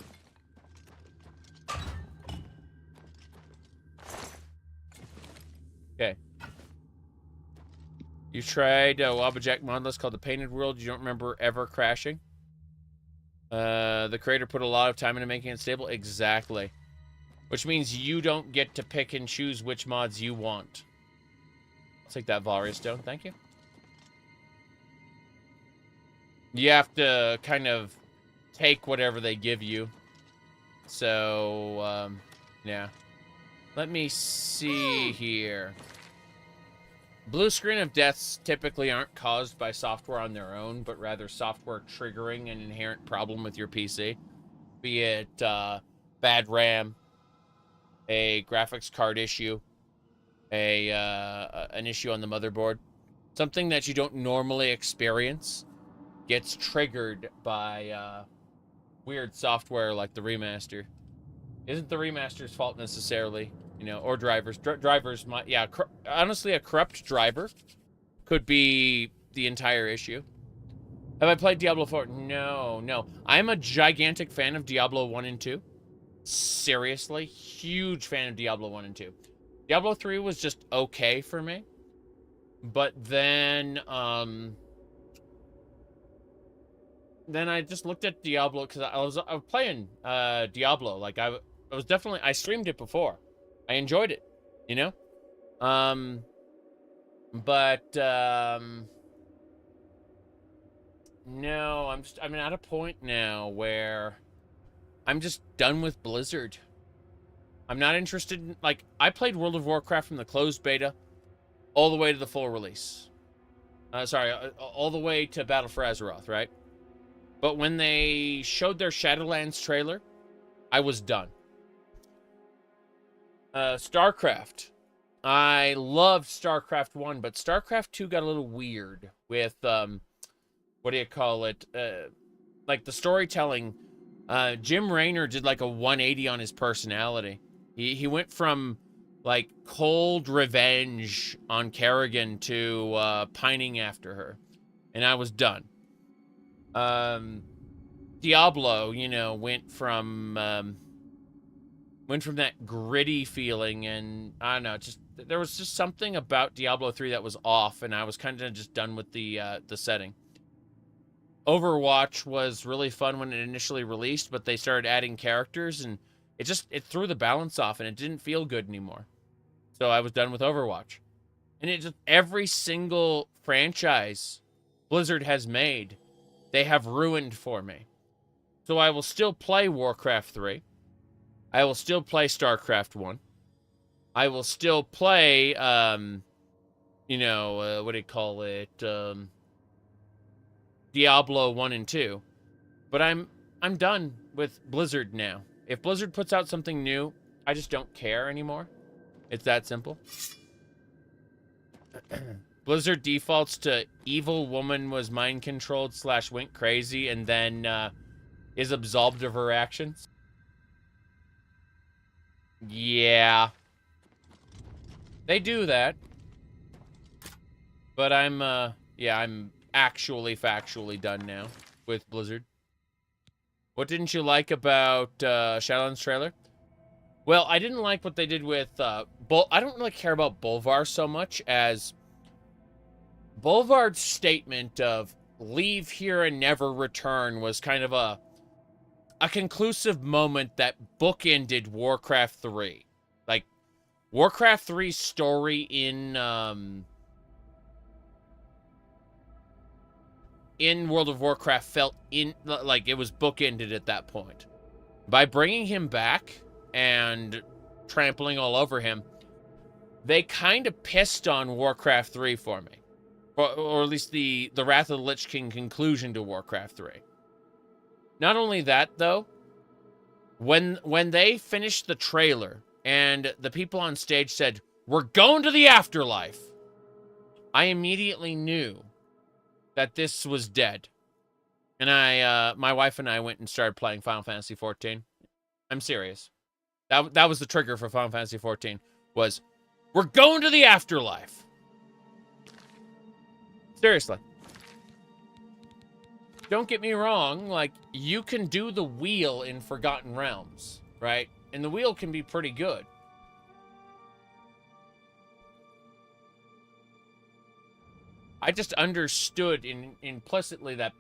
Okay. You tried a Wabbajack modless called the Painted World. You don't remember ever crashing? The creator put a lot of time into making it stable. Exactly. Which means you don't get to pick and choose which mods you want. I'll take that Varia Stone. Thank you. You have to kind of take whatever they give you. So, yeah. Let me see here. Blue screen of deaths typically aren't caused by software on their own, but rather software triggering an inherent problem with your PC. Be it bad RAM, a graphics card issue, an issue on the motherboard, something that you don't normally experience gets triggered by weird software like the remaster. Isn't the remaster's fault necessarily, you know, or drivers. Drivers might, yeah, honestly, a corrupt driver could be the entire issue. Have I played Diablo 4? No. I'm a gigantic fan of Diablo 1 and 2. Seriously, huge fan of Diablo 1 and 2. Diablo 3 was just okay for me. But then I just looked at Diablo because I was playing Diablo. Like I was definitely, I streamed it before. I enjoyed it, you know? No, I'm at a point now where I'm just done with Blizzard. I'm not interested in, like, I played World of Warcraft from the closed beta all the way to the full release. All the way to Battle for Azeroth, right? But when they showed their Shadowlands trailer, I was done. StarCraft. I loved StarCraft 1, but StarCraft 2 got a little weird with, what do you call it? Like the storytelling. Jim Raynor did like a 180 on his personality. He went from like cold revenge on Kerrigan to pining after her. And I was done. Diablo, you know, went from that gritty feeling, and I don't know, just there was just something about Diablo 3 that was off, and I was kind of just done with the setting. Overwatch was really fun when it initially released, but they started adding characters, and it threw the balance off, and it didn't feel good anymore. So I was done with Overwatch. And it just, every single franchise Blizzard has made, they have ruined for me. So I will still play Warcraft 3. I will still play StarCraft 1. I will still play, you know, what do you call it? Diablo 1 and 2. But I'm done with Blizzard now. If Blizzard puts out something new, I just don't care anymore. It's that simple. Blizzard defaults to evil woman was mind-controlled / went crazy and then is absolved of her actions. Yeah. They do that. But I'm actually factually done now with Blizzard. What didn't you like about Shadowlands trailer? Well, I didn't like what they did with I don't really care about Bolvar so much as Bolvar's statement of leave here and never return was kind of a conclusive moment that bookended Warcraft 3. Like, Warcraft 3's story in World of Warcraft felt like it was bookended at that point. By bringing him back and trampling all over him, they kind of pissed on Warcraft 3 for me. Or at least the Wrath of the Lich King conclusion to Warcraft 3. Not only that, though, when they finished the trailer and the people on stage said, "We're going to the afterlife," I immediately knew that this was dead. And my wife and I went and started playing Final Fantasy XIV. I'm serious. That was the trigger for Final Fantasy XIV, was, we're going to the afterlife. Seriously. Don't get me wrong, like, you can do the wheel in Forgotten Realms, right? And the wheel can be pretty good. I just understood implicitly that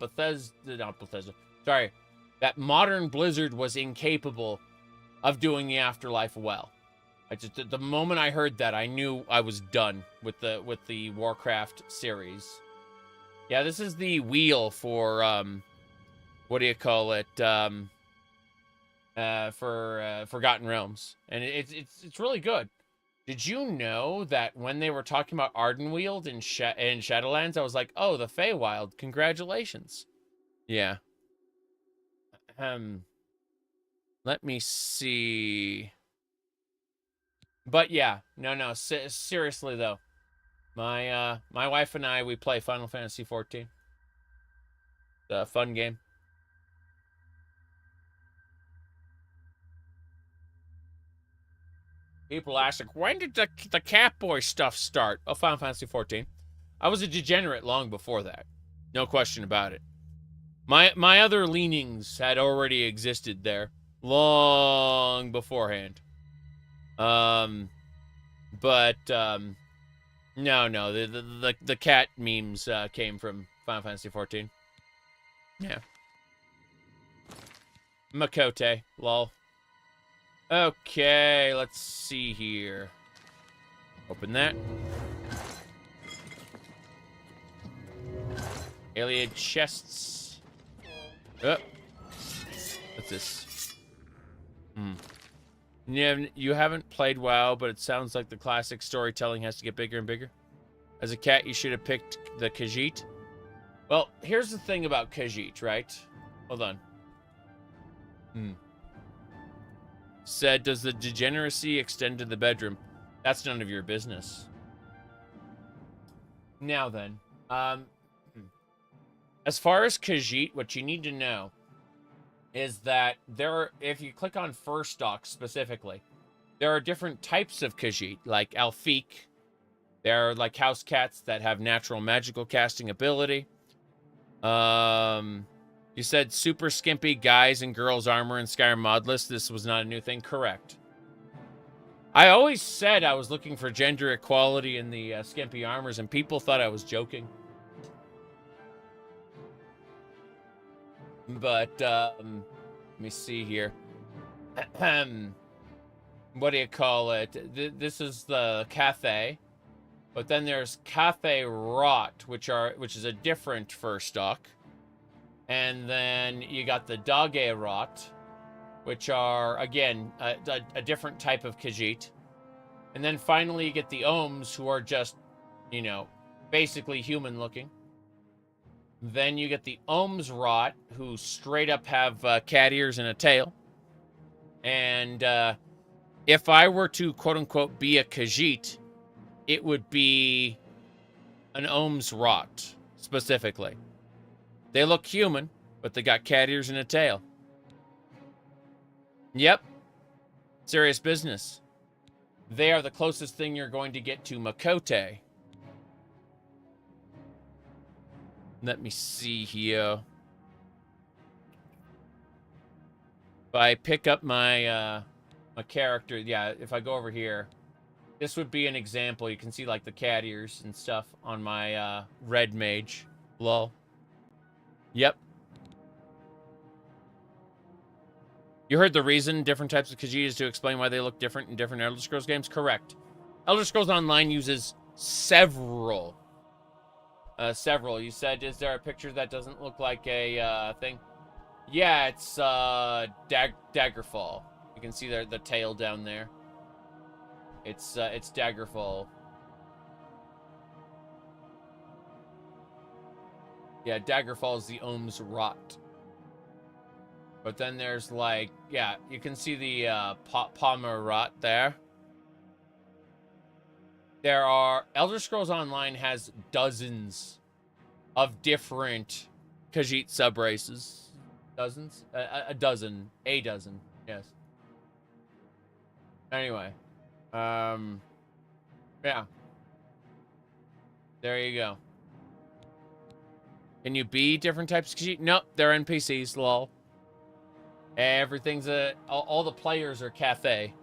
that modern Blizzard was incapable of doing the afterlife well. The moment I heard that, I knew I was done with the Warcraft series. Yeah, this is the wheel for what do you call it? For Forgotten Realms, and it's really good. Did you know that when they were talking about Ardenweald in Shadowlands, I was like, oh, the Feywild, congratulations. Yeah. Let me see. But yeah, no, seriously though. My wife and I, we play Final Fantasy 14. It's a fun game. People ask, like, when did the Catboy stuff start? Oh, Final Fantasy 14. I was a degenerate long before that. No question about it. My other leanings had already existed there long beforehand. No, the cat memes came from Final Fantasy 14. Yeah. Makote, lol. Okay, let's see here. Open that. Alien chests. Oh. What's this? You haven't played WoW, but it sounds like the classic storytelling has to get bigger and bigger. As a cat, you should have picked the Khajiit. Well, here's the thing about Khajiit, right? Hold on. Said, does the degeneracy extend to the bedroom? That's none of your business. Now then, as far as Khajiit, what you need to know is that if you click on First Stock specifically, there are different types of Khajiit, like Alfiq. They're like house cats that have natural magical casting ability. You said super skimpy guys and girls armor in Skyrim mod list. This was not a new thing. Correct. I always said I was looking for gender equality in the skimpy armors, and people thought I was joking. But, let me see here. What do you call it? This is the Cathay. But then there's Cathay Rot, which is a different first stock. And then you got the Dage Rot, which are, again, a different type of Khajiit. And then finally you get the Ohms, who are just, basically human-looking. Then you get the Ohms Rot, who straight up have cat ears and a tail. And if I were to, quote-unquote, be a Khajiit, it would be an Ohms Rot, specifically. They look human, but they got cat ears and a tail. Yep. Serious business. They are the closest thing you're going to get to Makote. Let me see here. If I pick up my my character, yeah, if I go over here, this would be an example. You can see like the cat ears and stuff on my red mage. Lol. Yep. You heard the reason different types of Khajiit is to explain why they look different in different Elder Scrolls games? Correct. Elder Scrolls Online uses several. You said, is there a picture that doesn't look like a thing? Yeah, it's Daggerfall. You can see the tail down there. It's Daggerfall. Yeah, Daggerfall is the Ohms Rot. But then there's like, yeah, you can see the Palmer Rot there. There are, Elder Scrolls Online has dozens of different Khajiit subraces. Dozens? A dozen, yes. Anyway, yeah. There you go. Can you be different types of Khajiit? Nope, they're NPCs, lol. Everything's all the players are Cathay.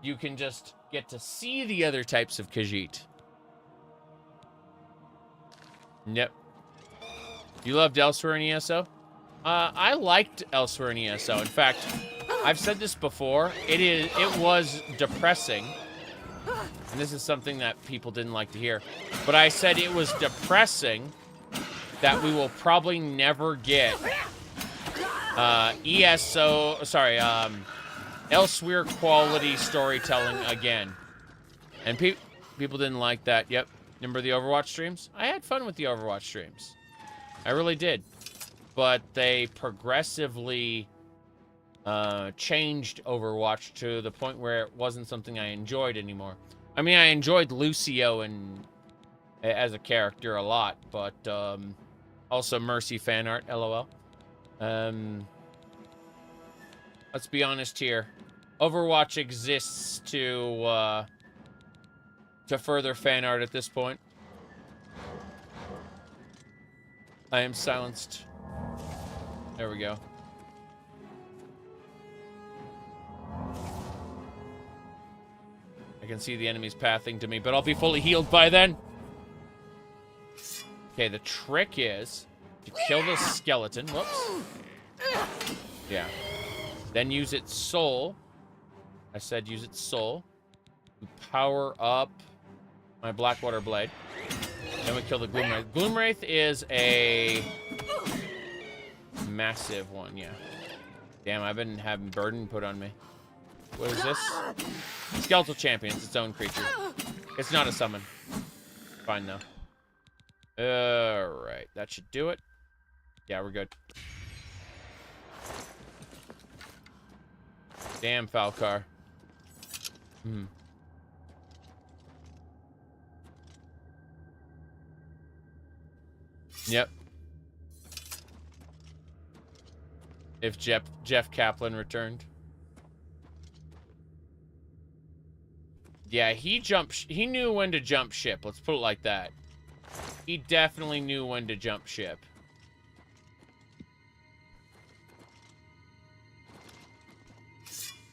You can just get to see the other types of Khajiit. Yep. You loved Elsewhere in ESO? I liked Elsewhere in ESO. In fact, I've said this before. It was depressing. And this is something that people didn't like to hear. But I said it was depressing that we will probably never get Elsewhere quality storytelling again. And people didn't like that. Yep. Remember the Overwatch streams? I had fun with the Overwatch streams. I really did. But they progressively changed Overwatch to the point where it wasn't something I enjoyed anymore. I mean, I enjoyed Lucio and as a character a lot, but also Mercy fan art, lol. Let's be honest here. Overwatch exists to further fan art at this point. I am silenced. There we go. I can see the enemies pathing to me, but I'll be fully healed by then. Okay, the trick is to kill the skeleton. Whoops. Yeah. Then use its soul. I said use its soul to power up my Blackwater Blade. Then we kill the Gloomwraith. Gloomwraith is a massive one, yeah. Damn, I've been having burden put on me. What is this? Skeletal Champion. It's its own creature. It's not a summon. Fine, though. Alright, that should do it. Yeah, we're good. Damn, Falcar. Yep. If Jeff Kaplan returned. Yeah, he knew when to jump ship. Let's put it like that. He definitely knew when to jump ship.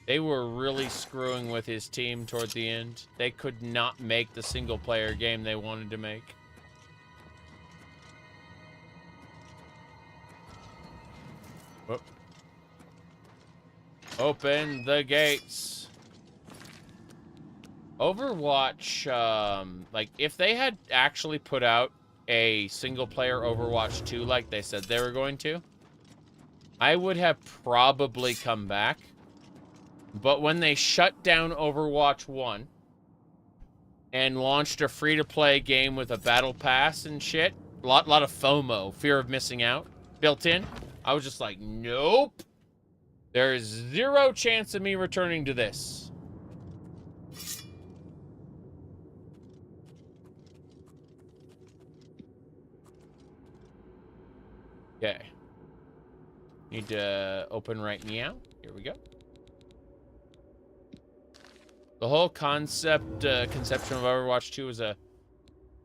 They were really screwing with his team toward the end. They could not make the single-player game they wanted to make. Whoop. Open the gates. Overwatch, like, if they had actually put out a single-player Overwatch 2 like they said they were going to, I would have probably come back. But when they shut down Overwatch 1 and launched a free-to-play game with a battle pass and shit, a lot of FOMO, fear of missing out, built in, I was just like, nope. There is zero chance of me returning to this. Okay. Need to open right meow. Here we go. The whole conception of Overwatch 2 is a...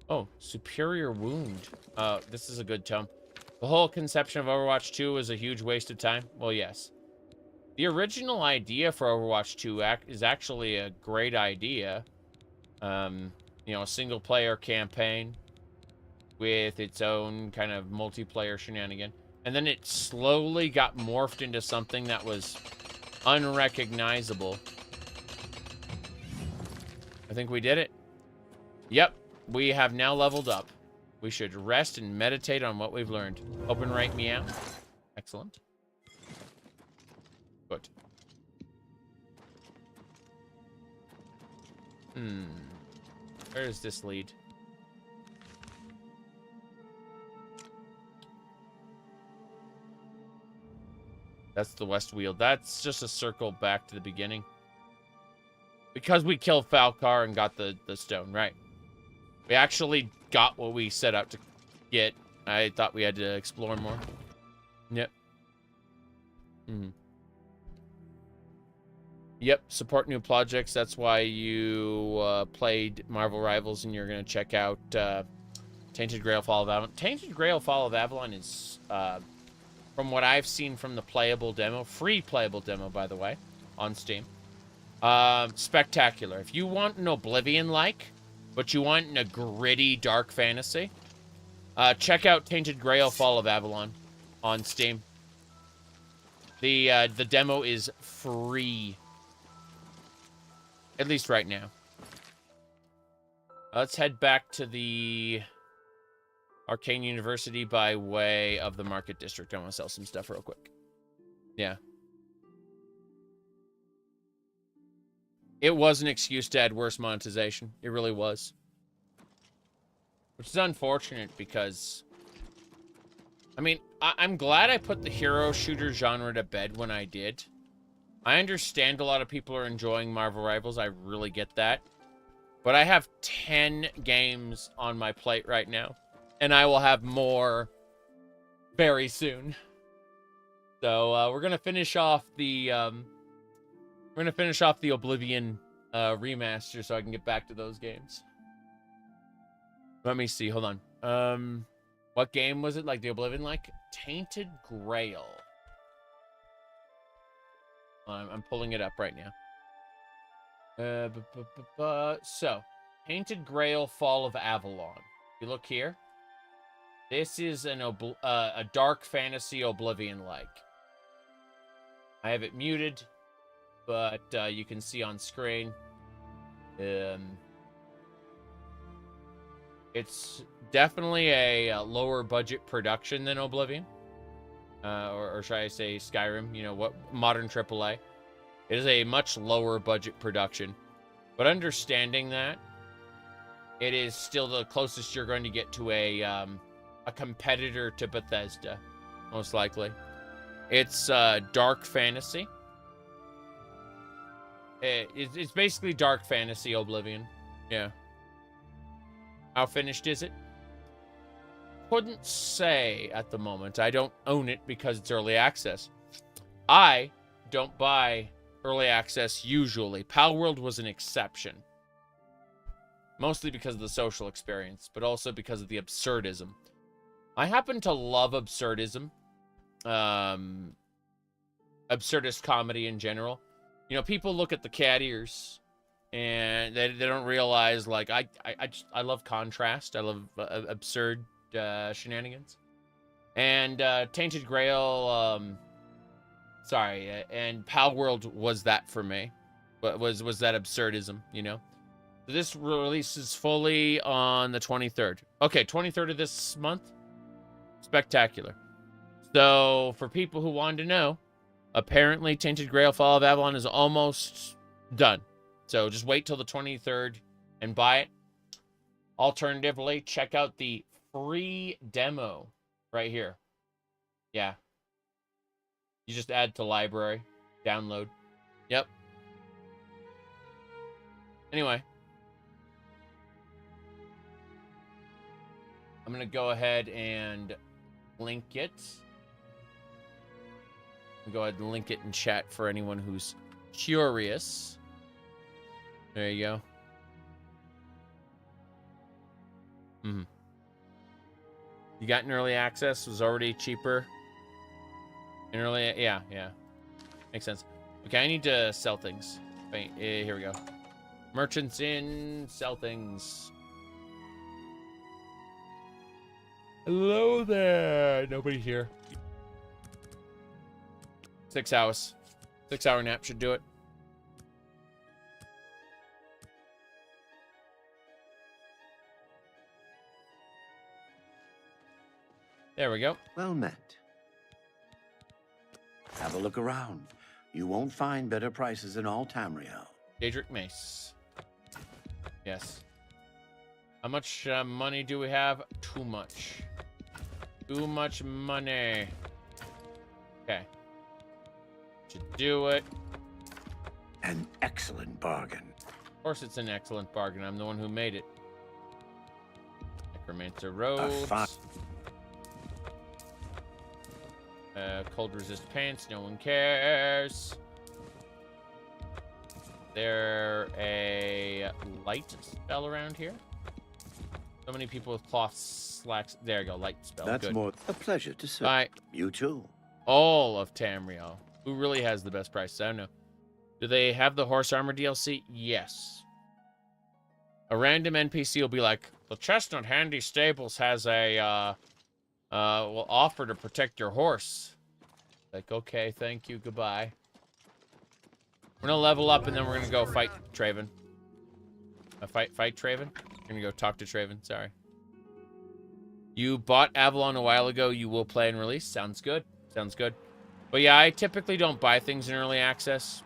Oh, superior wound. This is a good tome. The whole conception of Overwatch 2 is a huge waste of time. Well, yes. The original idea for Overwatch 2 is actually a great idea. You know, a single-player campaign with its own kind of multiplayer shenanigan. And then it slowly got morphed into something that was unrecognizable. I think we did it. Yep, we have now leveled up. We should rest and meditate on what we've learned. Open right meow. Excellent. Good. Where does this lead? That's the west wheel. That's just a circle back to the beginning. Because we killed Falcar and got the stone, right? We actually got what we set out to get. I thought we had to explore more. Yep. Yep, support new projects. That's why you played Marvel Rivals and you're going to check out Tainted Grail Fall of Avalon. Tainted Grail Fall of Avalon is, from what I've seen from the playable demo, free playable demo, by the way, on Steam. Spectacular. If you want an Oblivion-like, but you want in a gritty, dark fantasy, check out Tainted Grail Fall of Avalon on Steam. The demo is free. At least right now. Let's head back to the Arcane University by way of the Market District. I want to sell some stuff real quick. Yeah. It was an excuse to add worse monetization. It really was. Which is unfortunate because... I mean, I'm glad I put the hero shooter genre to bed when I did. I understand a lot of people are enjoying Marvel Rivals. I really get that. But I have 10 games on my plate right now. And I will have more very soon. So we're gonna finish off the Oblivion remaster so I can get back to those games. Let me see. Hold on. What game was it? Like the Oblivion, like Tainted Grail. I'm pulling it up right now. So, Tainted Grail: Fall of Avalon. If you look here, this is a dark fantasy Oblivion-like. I have it muted, but you can see on screen. It's definitely a lower budget production than Oblivion. Or should I say Skyrim, you know, what modern AAA. It is a much lower budget production. But understanding that, it is still the closest you're going to get to a competitor to Bethesda, most likely. It's dark fantasy. It's basically dark fantasy Oblivion. Yeah. How finished is it? Couldn't say at the moment. I don't own it because it's early access. I don't buy early access usually. Palworld was an exception. Mostly because of the social experience, but also because of the absurdism. I happen to love absurdism. Absurdist comedy in general. You know, people look at the cat ears and they don't realize, like, I love contrast. I love absurd shenanigans. And Tainted Grail, and Palworld was that for me. Was that absurdism, you know? So this releases fully on the 23rd. Okay, 23rd of this month. Spectacular. So, for people who wanted to know, apparently Tainted Grail: Fall of Avalon is almost done. So just wait till the 23rd and buy it. Alternatively, check out the free demo right here. Yeah. You just add to library, download. Yep. Anyway. I'm going to go ahead and link it. Go ahead and link it in chat for anyone who's curious. There you go. You got an early access. It was already cheaper. In early, yeah. Makes sense. Okay, I need to sell things. Wait, here we go. Merchants in, sell things. Hello there. Nobody here. 6 hours. 6 hour nap should do it. There we go. Well met. Have a look around. You won't find better prices in all Tamriel. Daedric Mace. Yes. How much money do we have? Too much. Too much money. Okay. Should do it. An excellent bargain. Of course it's an excellent bargain. I'm the one who made it. Necromancer robes. Cold resist pants. No one cares. There a light spell around here? So many people with cloth slacks. There you go. Light spell. That's good. More a pleasure to serve. Bye. You too. All of Tamriel. Who really has the best prices? I don't know. Do they have the horse armor DLC? Yes. A random NPC will be like, the Chestnut Handy Stables has a will offer to protect your horse. Like, okay, thank you, goodbye. We're gonna level up and then we're gonna go fight Traven. Fight Traven? We're gonna go talk to Traven, sorry. You bought Avalon a while ago, you will play and release. Sounds good. Sounds good. But yeah, I typically don't buy things in early access.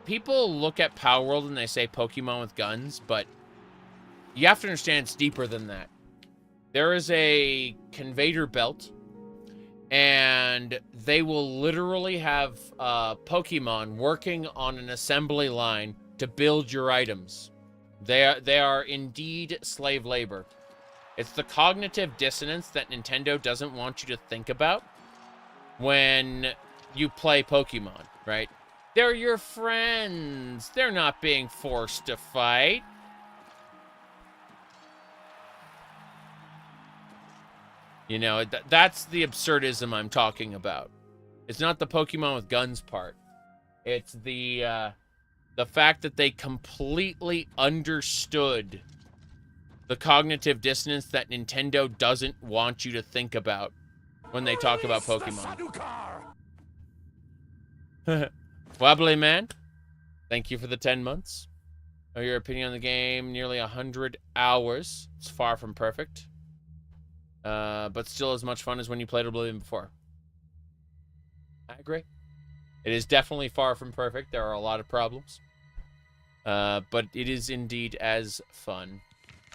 People look at Palworld and they say Pokemon with guns, but you have to understand it's deeper than that. There is a conveyor belt, and they will literally have Pokemon working on an assembly line to build your items. They are indeed slave labor. It's the cognitive dissonance that Nintendo doesn't want you to think about when you play Pokemon, right? They're your friends. They're not being forced to fight. You know, that's the absurdism I'm talking about. It's not the Pokemon with guns part. It's the fact that they completely understood the cognitive dissonance that Nintendo doesn't want you to think about when they talk about Pokemon. Wobbly Man, thank you for the 10 months. Oh, your opinion on the game, nearly 100 hours. It's far from perfect. But still as much fun as when you played Oblivion before. I agree. It is definitely far from perfect. There are a lot of problems. But it is indeed as fun.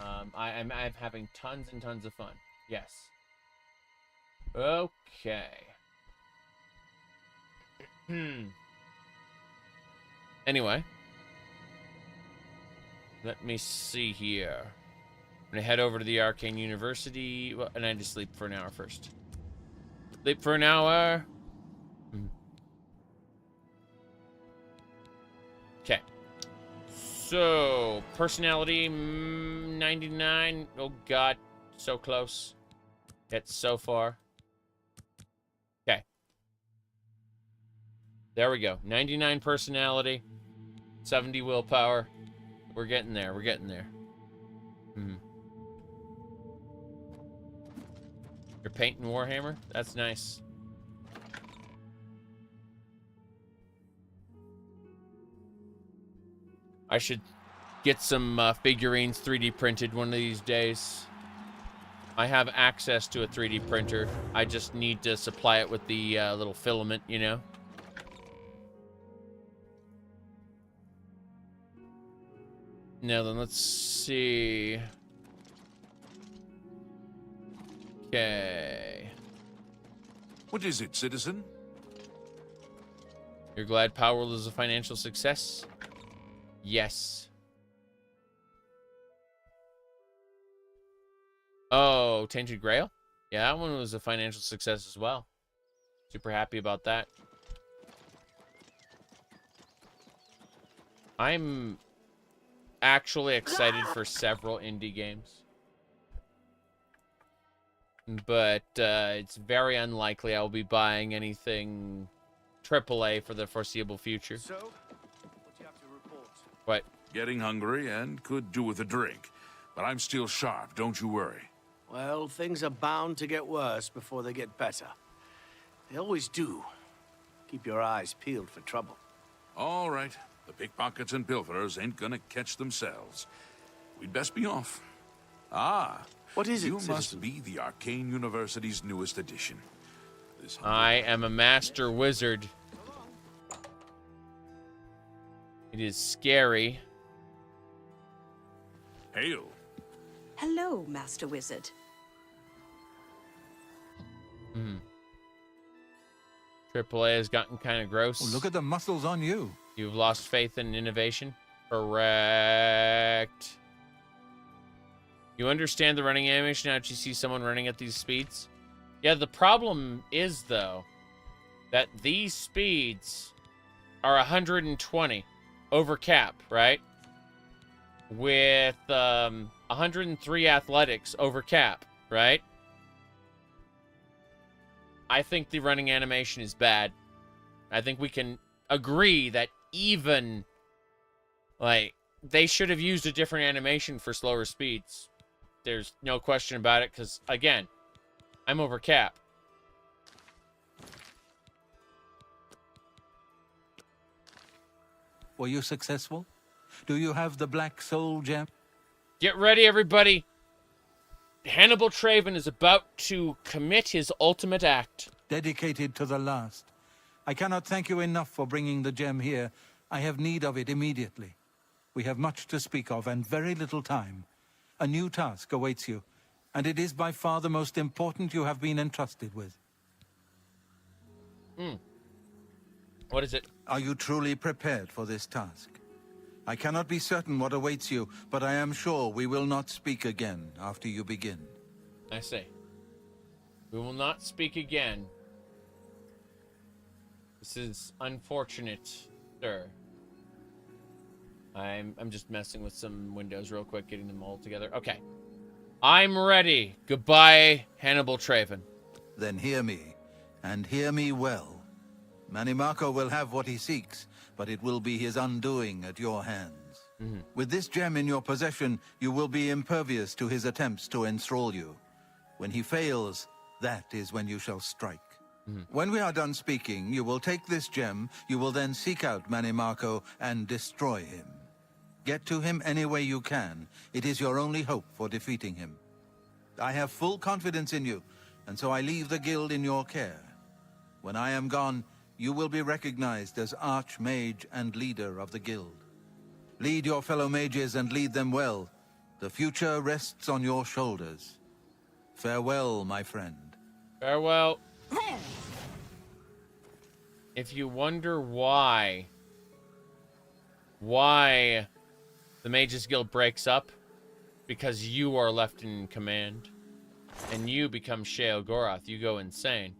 I'm having tons and tons of fun. Yes. Okay. Anyway. Let me see here. I'm gonna head over to the Arcane University. Well, and I just sleep for an hour first. Sleep for an hour. Okay. So, personality 99. Oh god, so close. It's so far. Okay. There we go. 99 personality, 70 willpower. We're getting there. We're getting there. You're painting Warhammer? That's nice. I should get some figurines 3D printed one of these days. I have access to a 3D printer. I just need to supply it with the little filament, you know? Now then, let's see. Okay. What is it, citizen? You're glad Powerworld is a financial success? Yes. Oh, Tainted Grail? Yeah, that one was a financial success as well. Super happy about that. I'm actually excited for several indie games. But it's very unlikely I'll be buying anything AAA for the foreseeable future. So, what do you have to report? What? Getting hungry and could do with a drink. But I'm still sharp, don't you worry. Well, things are bound to get worse before they get better. They always do. Keep your eyes peeled for trouble. All right. The pickpockets and pilferers ain't gonna catch themselves. We'd best be off. Ah. What is it, You citizen? must be the Arcane University's newest addition. I am a master wizard. It is scary. Hail. Hello, Master Wizard. AAA has gotten kind of gross. Oh, look at the muscles on you. You've lost faith in innovation? Correct. You understand the running animation now that you see someone running at these speeds? Yeah, the problem is, though, that these speeds are 120 over cap, right? With 103 athletics over cap, right? I think the running animation is bad. I think we can agree that even, like, they should have used a different animation for slower speeds. There's no question about it, because, again, I'm over cap. Were you successful? Do you have the Black Soul Gem? Get ready, everybody. Hannibal Traven is about to commit his ultimate act. Dedicated to the last. I cannot thank you enough for bringing the gem here. I have need of it immediately. We have much to speak of and very little time. A new task awaits you, and it is by far the most important you have been entrusted with. What is it? Are you truly prepared for this task? I cannot be certain what awaits you, but I am sure we will not speak again after you begin. I say. We will not speak again. This is unfortunate, sir. I'm just messing with some windows real quick, getting them all together. Okay. I'm ready. Goodbye, Hannibal Traven. Then hear me, and hear me well. Mannimarco will have what he seeks, but it will be his undoing at your hands. With this gem in your possession, you will be impervious to his attempts to enthrall you. When he fails, that is when you shall strike. When we are done speaking, you will take this gem, you will then seek out Mannimarco and destroy him. Get to him any way you can. It is your only hope for defeating him. I have full confidence in you, and so I leave the guild in your care. When I am gone, you will be recognized as Archmage and leader of the guild. Lead your fellow mages and lead them well. The future rests on your shoulders. Farewell, my friend. Farewell. If you wonder why the Mages Guild breaks up, because you are left in command, and you become Sheol Goroth, you go insane.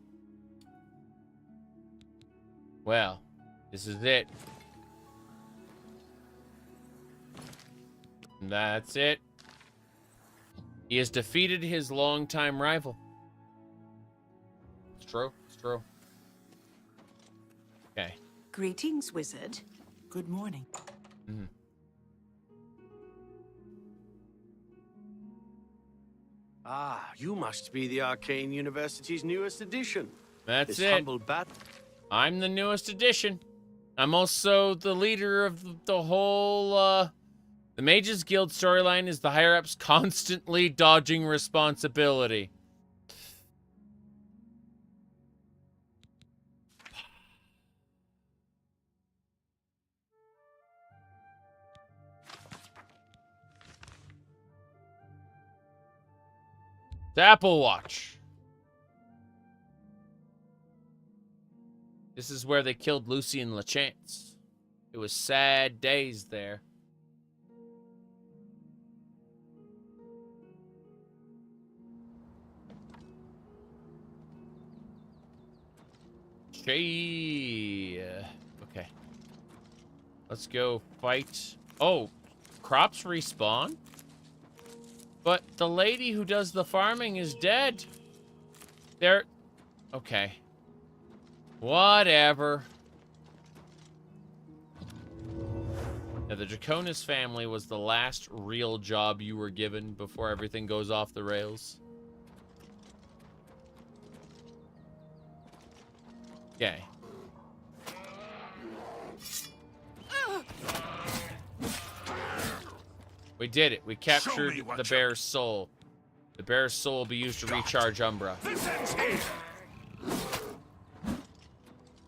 Well, this is it. And that's it. He has defeated his longtime rival. It's true. It's true. Okay. Greetings, wizard. Good morning. Ah, you must be the Arcane University's newest edition. That's this it. Humble bat. I'm the newest edition. I'm also the leader of the whole, the Mages Guild storyline is the higher-ups constantly dodging responsibility. The Apple Watch. This is where they killed Lucien Lachance. It was sad days there. Okay. Let's go fight. Oh, crops respawn? But the lady who does the farming is dead. Okay. Whatever. Now, the Draconis family was the last real job you were given before everything goes off the rails. Okay. We did it. We captured the bear's soul. The bear's soul will be used to recharge Umbra.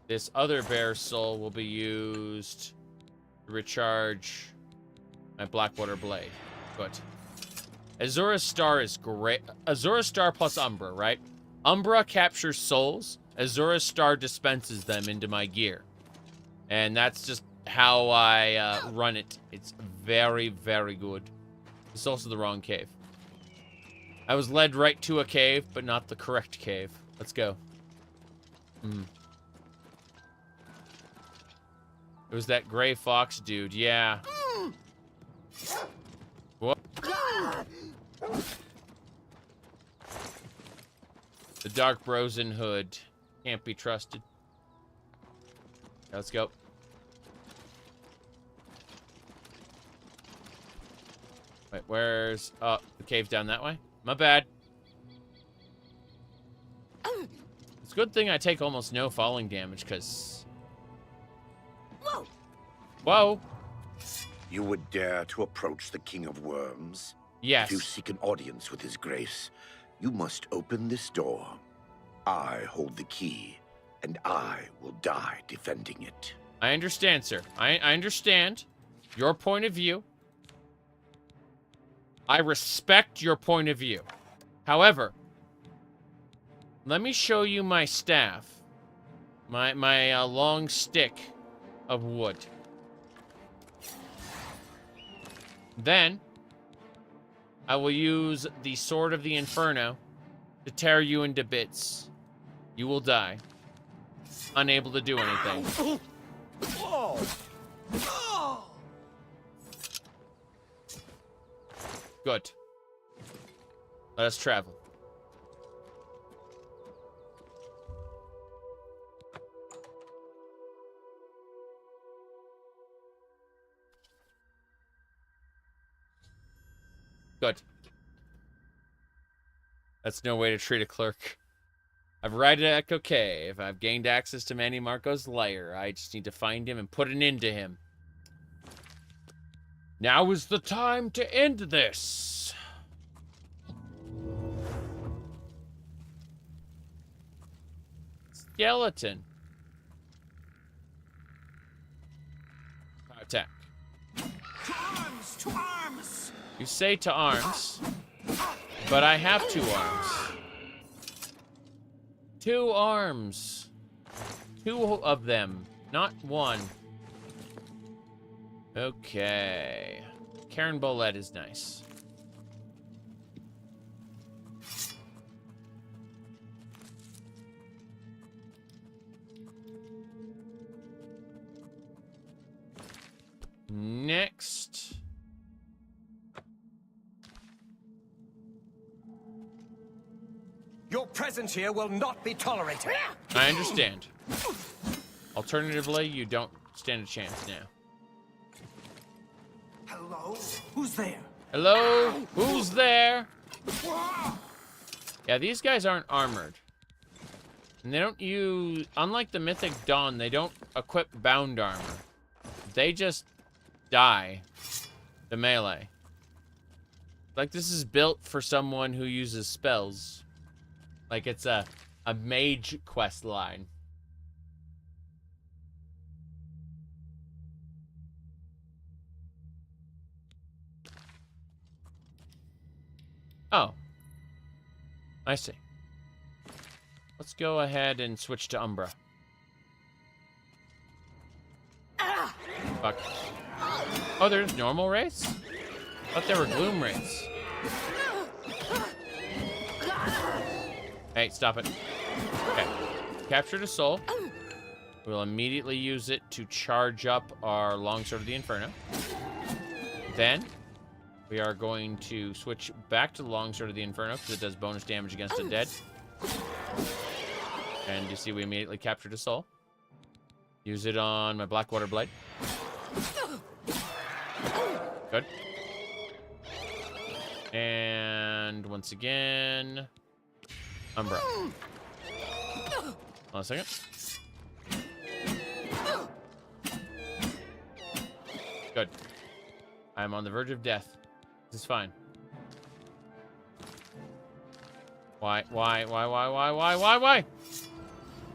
This other bear's soul will be used to recharge my Blackwater blade. Good. Azura's Star is great. Azura's Star plus Umbra, right? Umbra captures souls. Azura's Star dispenses them into my gear. And that's just how I run it. It's very, very good. It's also the wrong cave. I was led right to a cave, but not the correct cave. Let's go. It was that gray fox dude, yeah. What? The Dark Brosen Hood. Can't be trusted. Let's go. Wait, where's... Oh, the cave's down that way? My bad. It's a good thing I take almost no falling damage, because... Whoa! Whoa! You would dare to approach the King of Worms? Yes. If you seek an audience with his grace, you must open this door. I hold the key, and I will die defending it. I understand, sir. I understand your point of view. I respect your point of view. However, let me show you my staff. My long stick of wood. Then, I will use the Sword of the Inferno to tear you into bits. You will die. Unable to do anything. Good. Let us travel. Good. That's no way to treat a clerk. I've arrived at Echo Cave. I've gained access to Mannimarco's lair. I just need to find him and put an end to him. Now is the time to end this. Skeleton. Attack. To arms! To arms! You say to arms, but I have 2 arms. 2 arms. 2 of them, not 1. Okay. Karen Bolette is nice. Next. Your presence here will not be tolerated. I understand. Alternatively, you don't stand a chance now. Hello? Who's there? Hello? Who's there? Yeah, these guys aren't armored. And they don't use... Unlike the Mythic Dawn, they don't equip bound armor. They just die to melee. Like, this is built for someone who uses spells. Like, it's a mage quest line. Oh. I see. Let's go ahead and switch to Umbra. Fuck. Oh, there's normal wraiths? I thought there were gloom wraiths. Hey, stop it. Okay. Captured a soul. We'll immediately use it to charge up our Longsword of the Inferno. Then, we are going to switch back to the Longsword of the Inferno because it does bonus damage against undead. And you see we immediately captured a soul. Use it on my Blackwater Blade. Good. And once again... Umbra. Hold on a second. Good. I'm on the verge of death. This is fine. Why?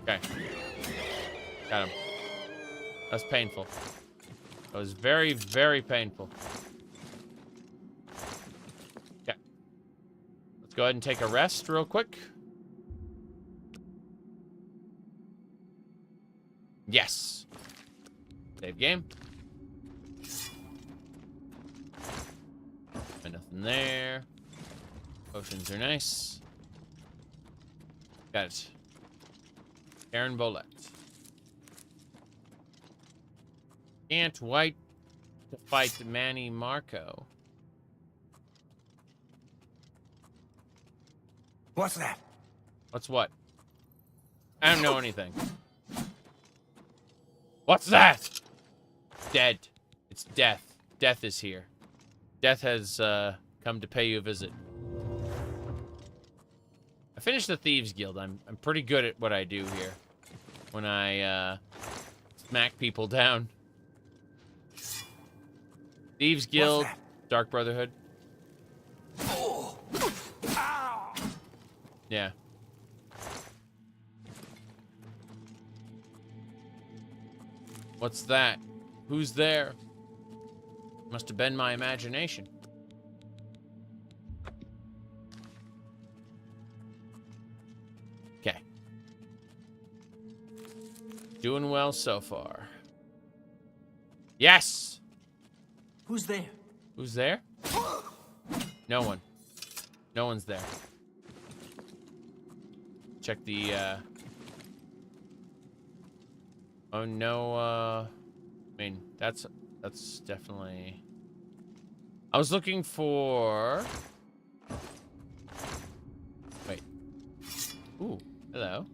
Okay. Got him. That was painful. That was very, very painful. Okay. Let's go ahead and take a rest real quick. Yes. Save game. And nothing there. Potions are nice. Got it. Karen Bolette. Can't wait to fight Mannimarco. What's that? What's what? I don't know anything. What's that? Dead. It's death. Death is here. Death has come to pay you a visit. I finished the Thieves Guild. I'm pretty good at what I do here. When I smack people down. Thieves Guild, Dark Brotherhood. Yeah. What's that? Who's there? Must have been my imagination. Okay. Doing well so far. Yes! Who's there? Who's there? No one. No one's there. Check the, Oh, no, I mean, that's definitely... I was looking for... Wait. Ooh, hello.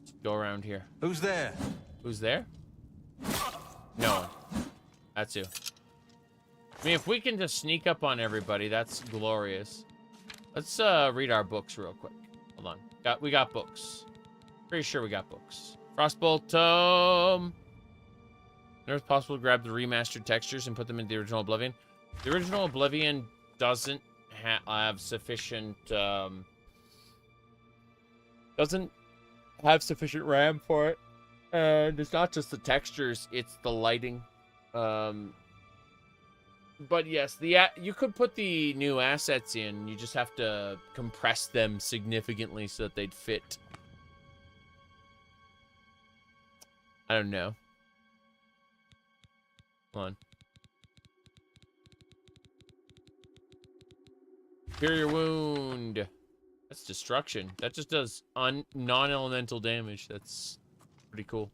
Let's go around here. Who's there? Who's there? No one. That's you. I mean, if we can just sneak up on everybody, that's glorious. Let's read our books real quick. Hold on. We got books. Pretty sure we got books. Frostbolt Tome. Whenever it's possible to grab the remastered textures and put them in the original Oblivion. The original Oblivion doesn't have sufficient doesn't have sufficient RAM for it. And it's not just the textures, it's the lighting. But yes, you could put the new assets in. You just have to compress them significantly so that they'd fit. I don't know. Hold on. Superior wound. That's destruction. That just does non-elemental damage. That's pretty cool.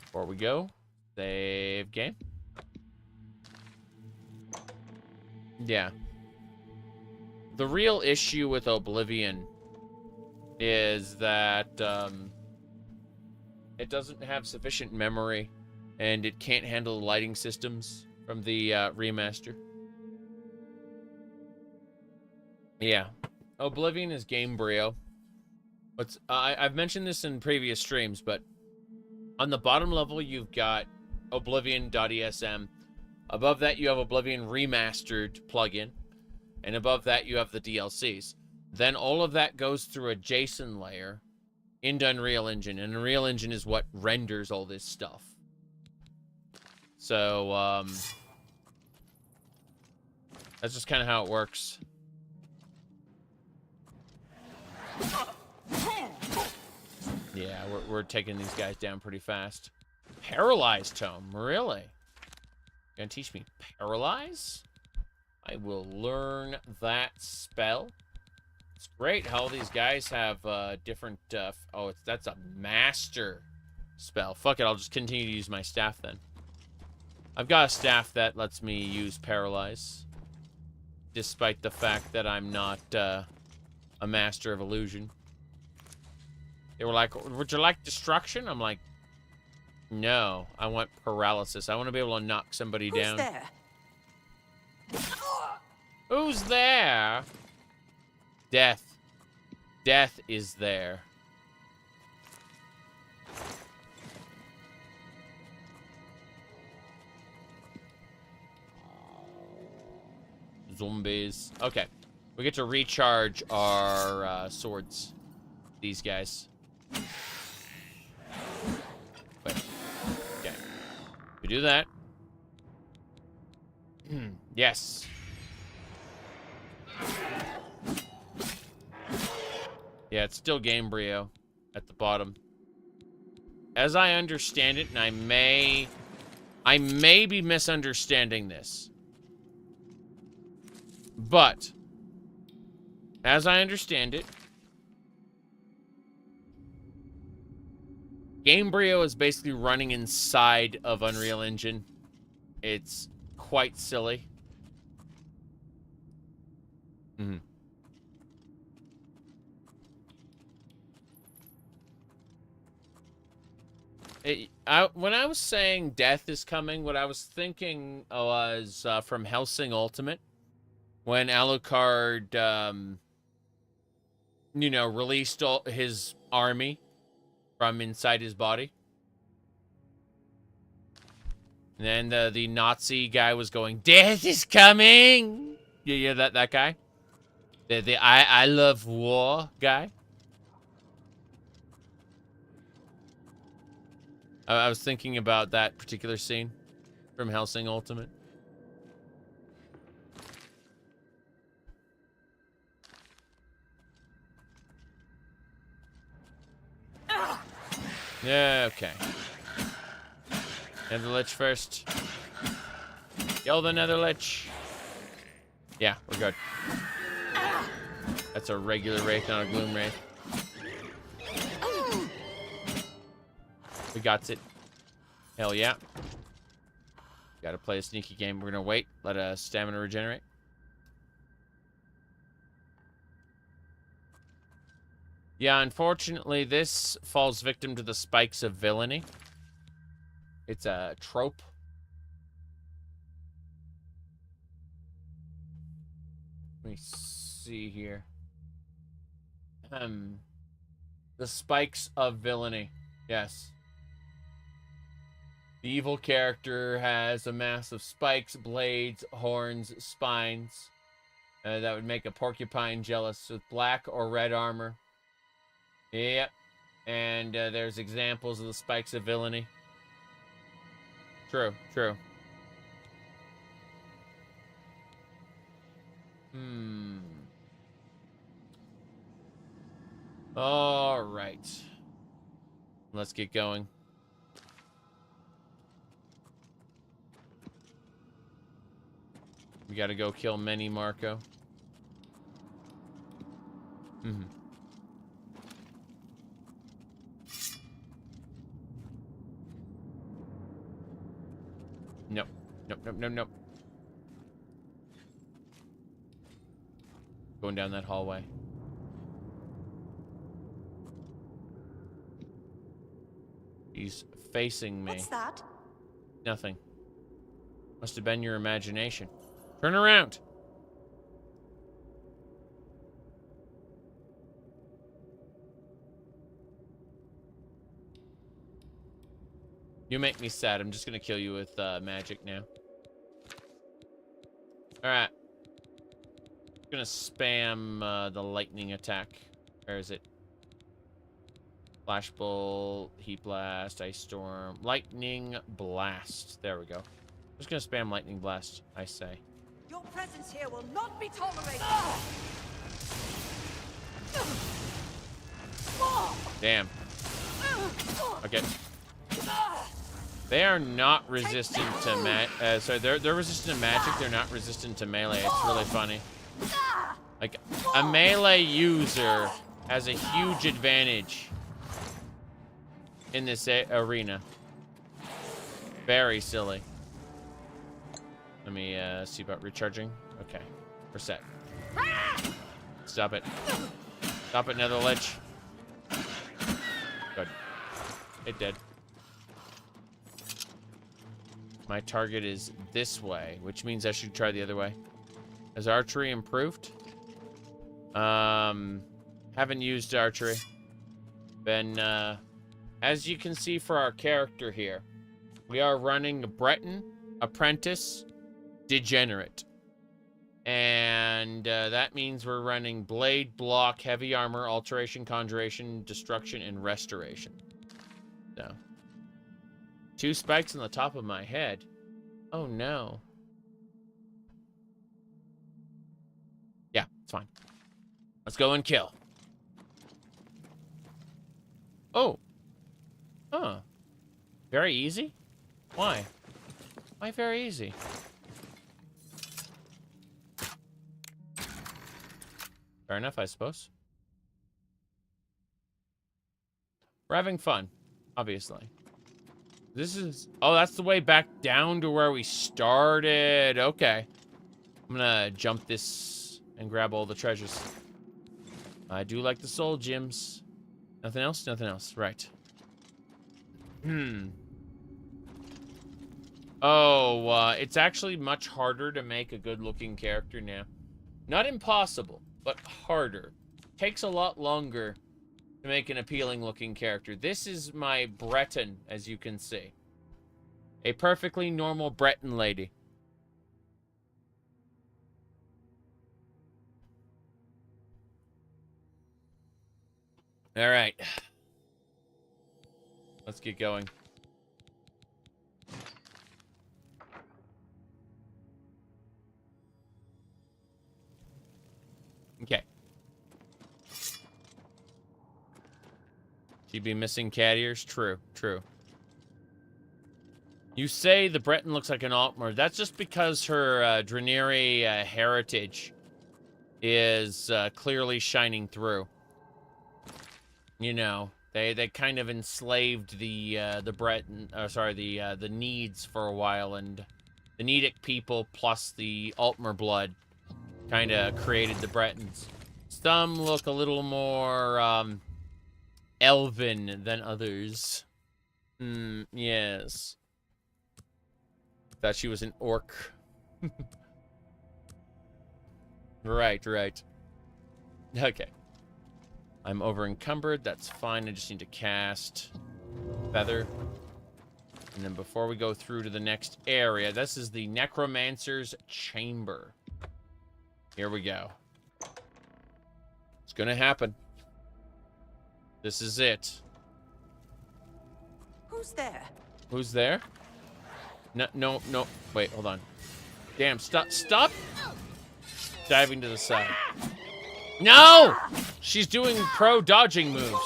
Before we go, save game. Yeah. The real issue with Oblivion is that it doesn't have sufficient memory and it can't handle the lighting systems from the remaster. Yeah. Oblivion is Gamebryo. I've mentioned this in previous streams, but on the bottom level, you've got Oblivion.esm. Above that, you have Oblivion Remastered plugin. And above that, you have the DLCs. Then all of that goes through a JSON layer into Unreal Engine. And Unreal Engine is what renders all this stuff. So, that's just kind of how it works. Yeah, we're taking these guys down pretty fast. Paralyzed Tome, really? Gonna teach me Paralyze? I will learn that spell. It's great how all these guys have different... that's a master spell. Fuck it, I'll just continue to use my staff then. I've got a staff that lets me use Paralyze. Despite the fact that I'm not a master of illusion. They were like, would you like destruction? I'm like, no, I want paralysis. I want to be able to knock somebody down. Who's there? Who's there? Death. Death is there. Zombies. Okay. We get to recharge our swords. These guys. Wait. Okay. We do that. Yes. Yeah, it's still Gamebryo at the bottom. As I understand it, and I may be misunderstanding this. But as I understand it, Gamebryo is basically running inside of Unreal Engine. It's quite silly. When I was saying death is coming, what I was thinking was from Hellsing Ultimate. When Alucard, released his army from inside his body. And then the Nazi guy was going, death is coming! Yeah, that guy? The I love war guy? I was thinking about that particular scene from Hellsing Ultimate. Yeah, okay. Nether Lich first. Kill the Nether Lich. Yeah, we're good. That's a regular Wraith, not a Gloom Wraith. We got it. Hell yeah. Gotta play a sneaky game. We're gonna wait. Let stamina regenerate. Yeah, unfortunately, this falls victim to the spikes of villainy. It's a trope. Let me see here. The spikes of villainy. Yes. The evil character has a mass of spikes, blades, horns, spines. That would make a porcupine jealous with black or red armor. Yep. And there's examples of the spikes of villainy. True, true. All right. Let's get going. We gotta go kill Mannimarco. Nope. Nope, nope, nope, nope. Going down that hallway. He's facing me. What's that? Nothing. Must have been your imagination. Turn around. You make me sad. I'm just gonna kill you with magic now. Alright. I'm gonna spam the lightning attack. Where is it? Flash Bolt, Heat Blast, Ice Storm, Lightning Blast. There we go. I'm just gonna spam Lightning Blast, I say. Your presence here will not be tolerated. Damn. Okay. They are not resistant to sorry, they're resistant to magic. They're not resistant to melee. It's really funny. Like, a melee user has a huge advantage in this arena. Very silly. Let me see about recharging. Okay, we're set. Stop it. Stop it, Nether Lich. Good. It did. My target is this way, which means I should try the other way. Has archery improved? Haven't used archery. Then, as you can see for our character here, we are running Breton, Apprentice, Degenerate. And that means we're running Blade, Block, Heavy Armor, Alteration, Conjuration, Destruction, and Restoration. So, 2 spikes on the top of my head. Oh no. Yeah, it's fine. Let's go and kill. Oh. Huh. Very easy? Why? Why very easy? Fair enough, I suppose. We're having fun, obviously. This is... Oh, that's the way back down to where we started. Okay. I'm gonna jump this and grab all the treasures. I do like the soul gems. Nothing else? Nothing else. Right. Oh, it's actually much harder to make a good-looking character now. Not impossible, but harder. Takes a lot longer to make an appealing-looking character. This is my Breton, as you can see. A perfectly normal Breton lady. All right. Let's get going. Okay. She'd be missing cat ears? True, true. You say the Breton looks like an Altmer. That's just because her Draneri heritage is clearly shining through. You know, they kind of enslaved the Breton, the Needs for a while, and the Nedic people plus the Altmer blood kind of created the Bretons. Some look a little more elven than others. Yes. Thought she was an orc. Right. Okay. I'm over encumbered. That's fine. I just need to cast Feather. And then before we go through to the next area, this is the Necromancer's Chamber. Here we go. It's gonna happen. This is it. Who's there? Who's there? No. Wait, hold on. Damn, stop diving to the side. No! She's doing pro dodging moves.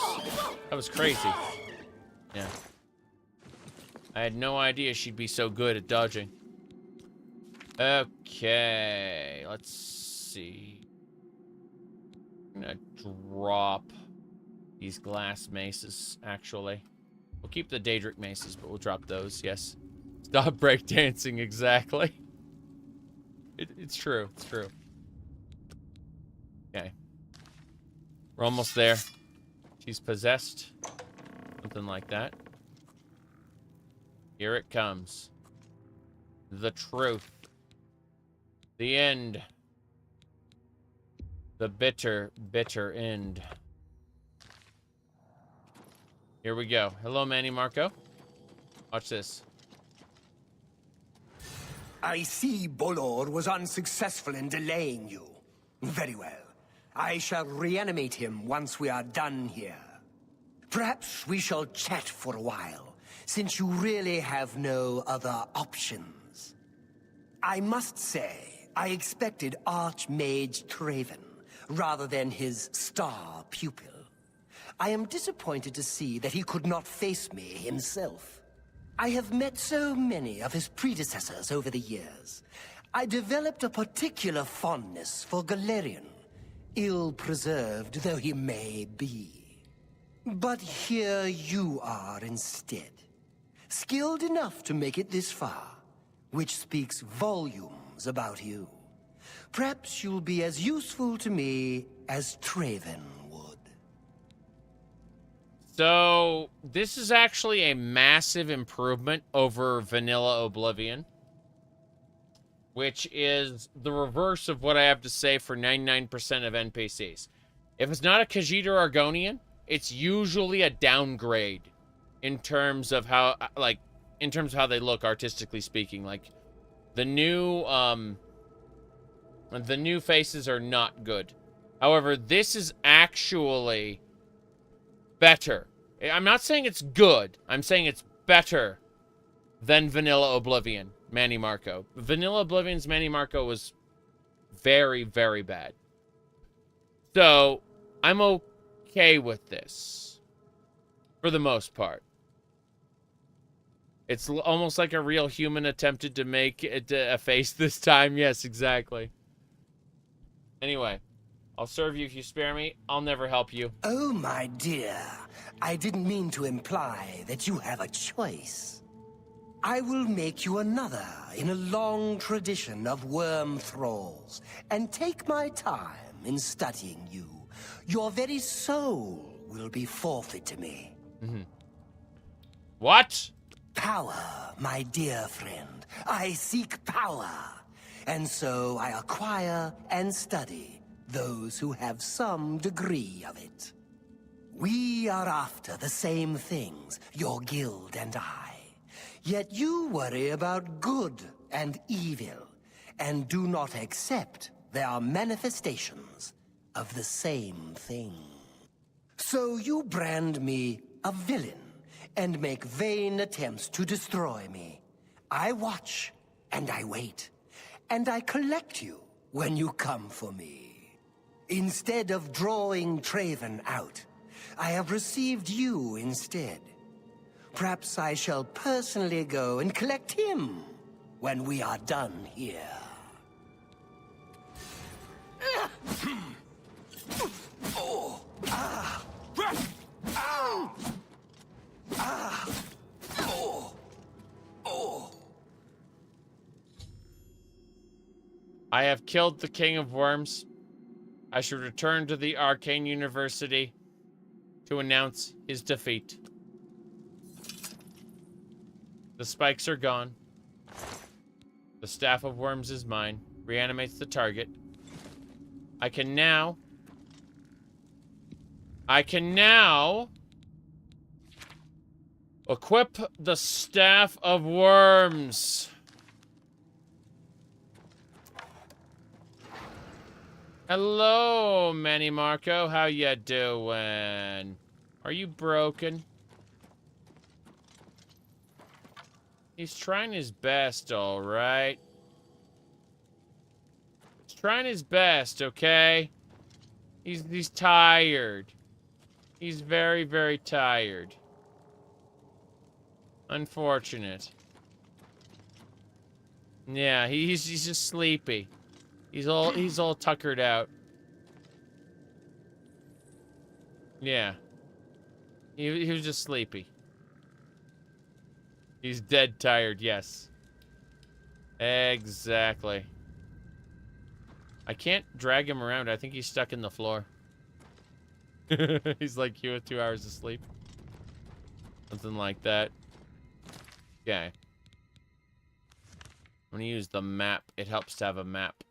That was crazy. Yeah. I had no idea she'd be so good at dodging. Okay, let's see. I'm gonna drop these glass maces, actually. We'll keep the Daedric maces, but we'll drop those, yes. Stop breakdancing, exactly. It's true, it's true. Okay. We're almost there. She's possessed. Something like that. Here it comes. The truth. The end. The bitter, bitter end. Here we go. Hello, Mannimarco. Watch this. I see Bolor was unsuccessful in delaying you. Very well. I shall reanimate him once we are done here. Perhaps we shall chat for a while, since you really have no other options. I must say, I expected Archmage Traven, rather than his star pupil. I am disappointed to see that he could not face me himself. I have met so many of his predecessors over the years. I developed a particular fondness for Galerion, ill-preserved though he may be. But here you are instead, skilled enough to make it this far, which speaks volumes about you. Perhaps you'll be as useful to me as Traven would. So, this is actually a massive improvement over vanilla Oblivion, which is the reverse of what I have to say for 99% of NPCs. If it's not a Khajiit or Argonian, it's usually a downgrade in terms of how, they look, artistically speaking. Like, the new faces are not good. However, this is actually better. I'm not saying it's good. I'm saying it's better than vanilla Oblivion, Mannimarco. Vanilla Oblivion's Mannimarco was very, very bad. So, I'm okay with this. For the most part. It's almost like a real human attempted to make it a face this time. Yes, exactly. Anyway, I'll serve you if you spare me. I'll never help you. Oh, my dear. I didn't mean to imply that you have a choice. I will make you another in a long tradition of worm thralls, and take my time in studying you. Your very soul will be forfeit to me. What? Power, my dear friend. I seek power. And so I acquire and study those who have some degree of it. We are after the same things, your guild and I. Yet you worry about good and evil, and do not accept their manifestations of the same thing. So you brand me a villain, and make vain attempts to destroy me. I watch, and I wait, and I collect you when you come for me. Instead of drawing Traven out, I have received you instead. Perhaps I shall personally go and collect him when we are done here. Oh, ah, ow, ah, oh, oh. I have killed the King of Worms. I should return to the Arcane University to announce his defeat. The spikes are gone. The Staff of Worms is mine. Reanimates the target. I can now equip the Staff of Worms. Hello, Mannimarco. How ya doing? Are you broken? He's trying his best, all right. He's trying his best, okay? He's tired. He's very, very tired. Unfortunate. Yeah, he's just sleepy. He's all tuckered out. Yeah. He was just sleepy. He's dead tired, yes. Exactly. I can't drag him around. I think he's stuck in the floor. He's like you with 2 hours of sleep. Something like that. Okay. I'm gonna use the map. It helps to have a map.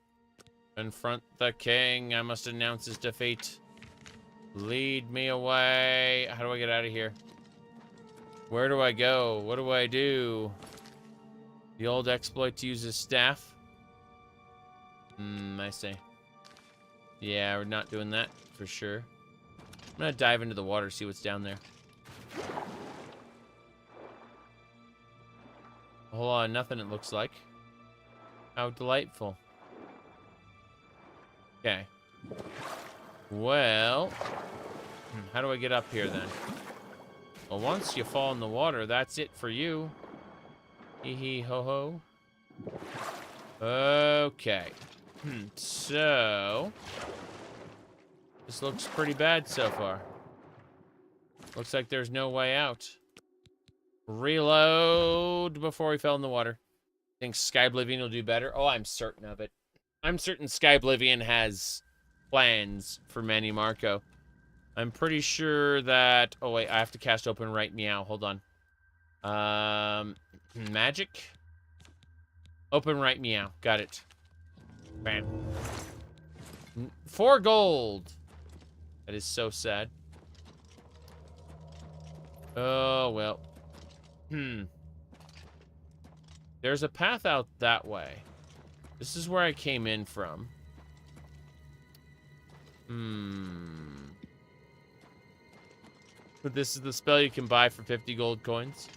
Confront the king. I must announce his defeat. Lead me away. How do I get out of here? Where do I go? What do I do? The old exploit to use his staff? I see. Yeah, we're not doing that for sure. I'm gonna dive into the water, see what's down there. A whole lot of nothing, it looks like. How delightful. Okay. Well, how do I get up here then? Well, once you fall in the water, that's it for you. Hee hee ho ho. Okay. So, this looks pretty bad so far. Looks like there's no way out. Reload before we fell in the water. Think Skyblivion will do better? Oh, I'm certain of it. I'm certain Skyblivion has plans for Mannimarco. I'm pretty sure that... Oh, wait. I have to cast Open Right Meow. Hold on. Magic? Open Right Meow. Got it. Bam. 4 gold. That is so sad. Oh, well. There's a path out that way. This is where I came in from. But this is the spell you can buy for 50 gold coins.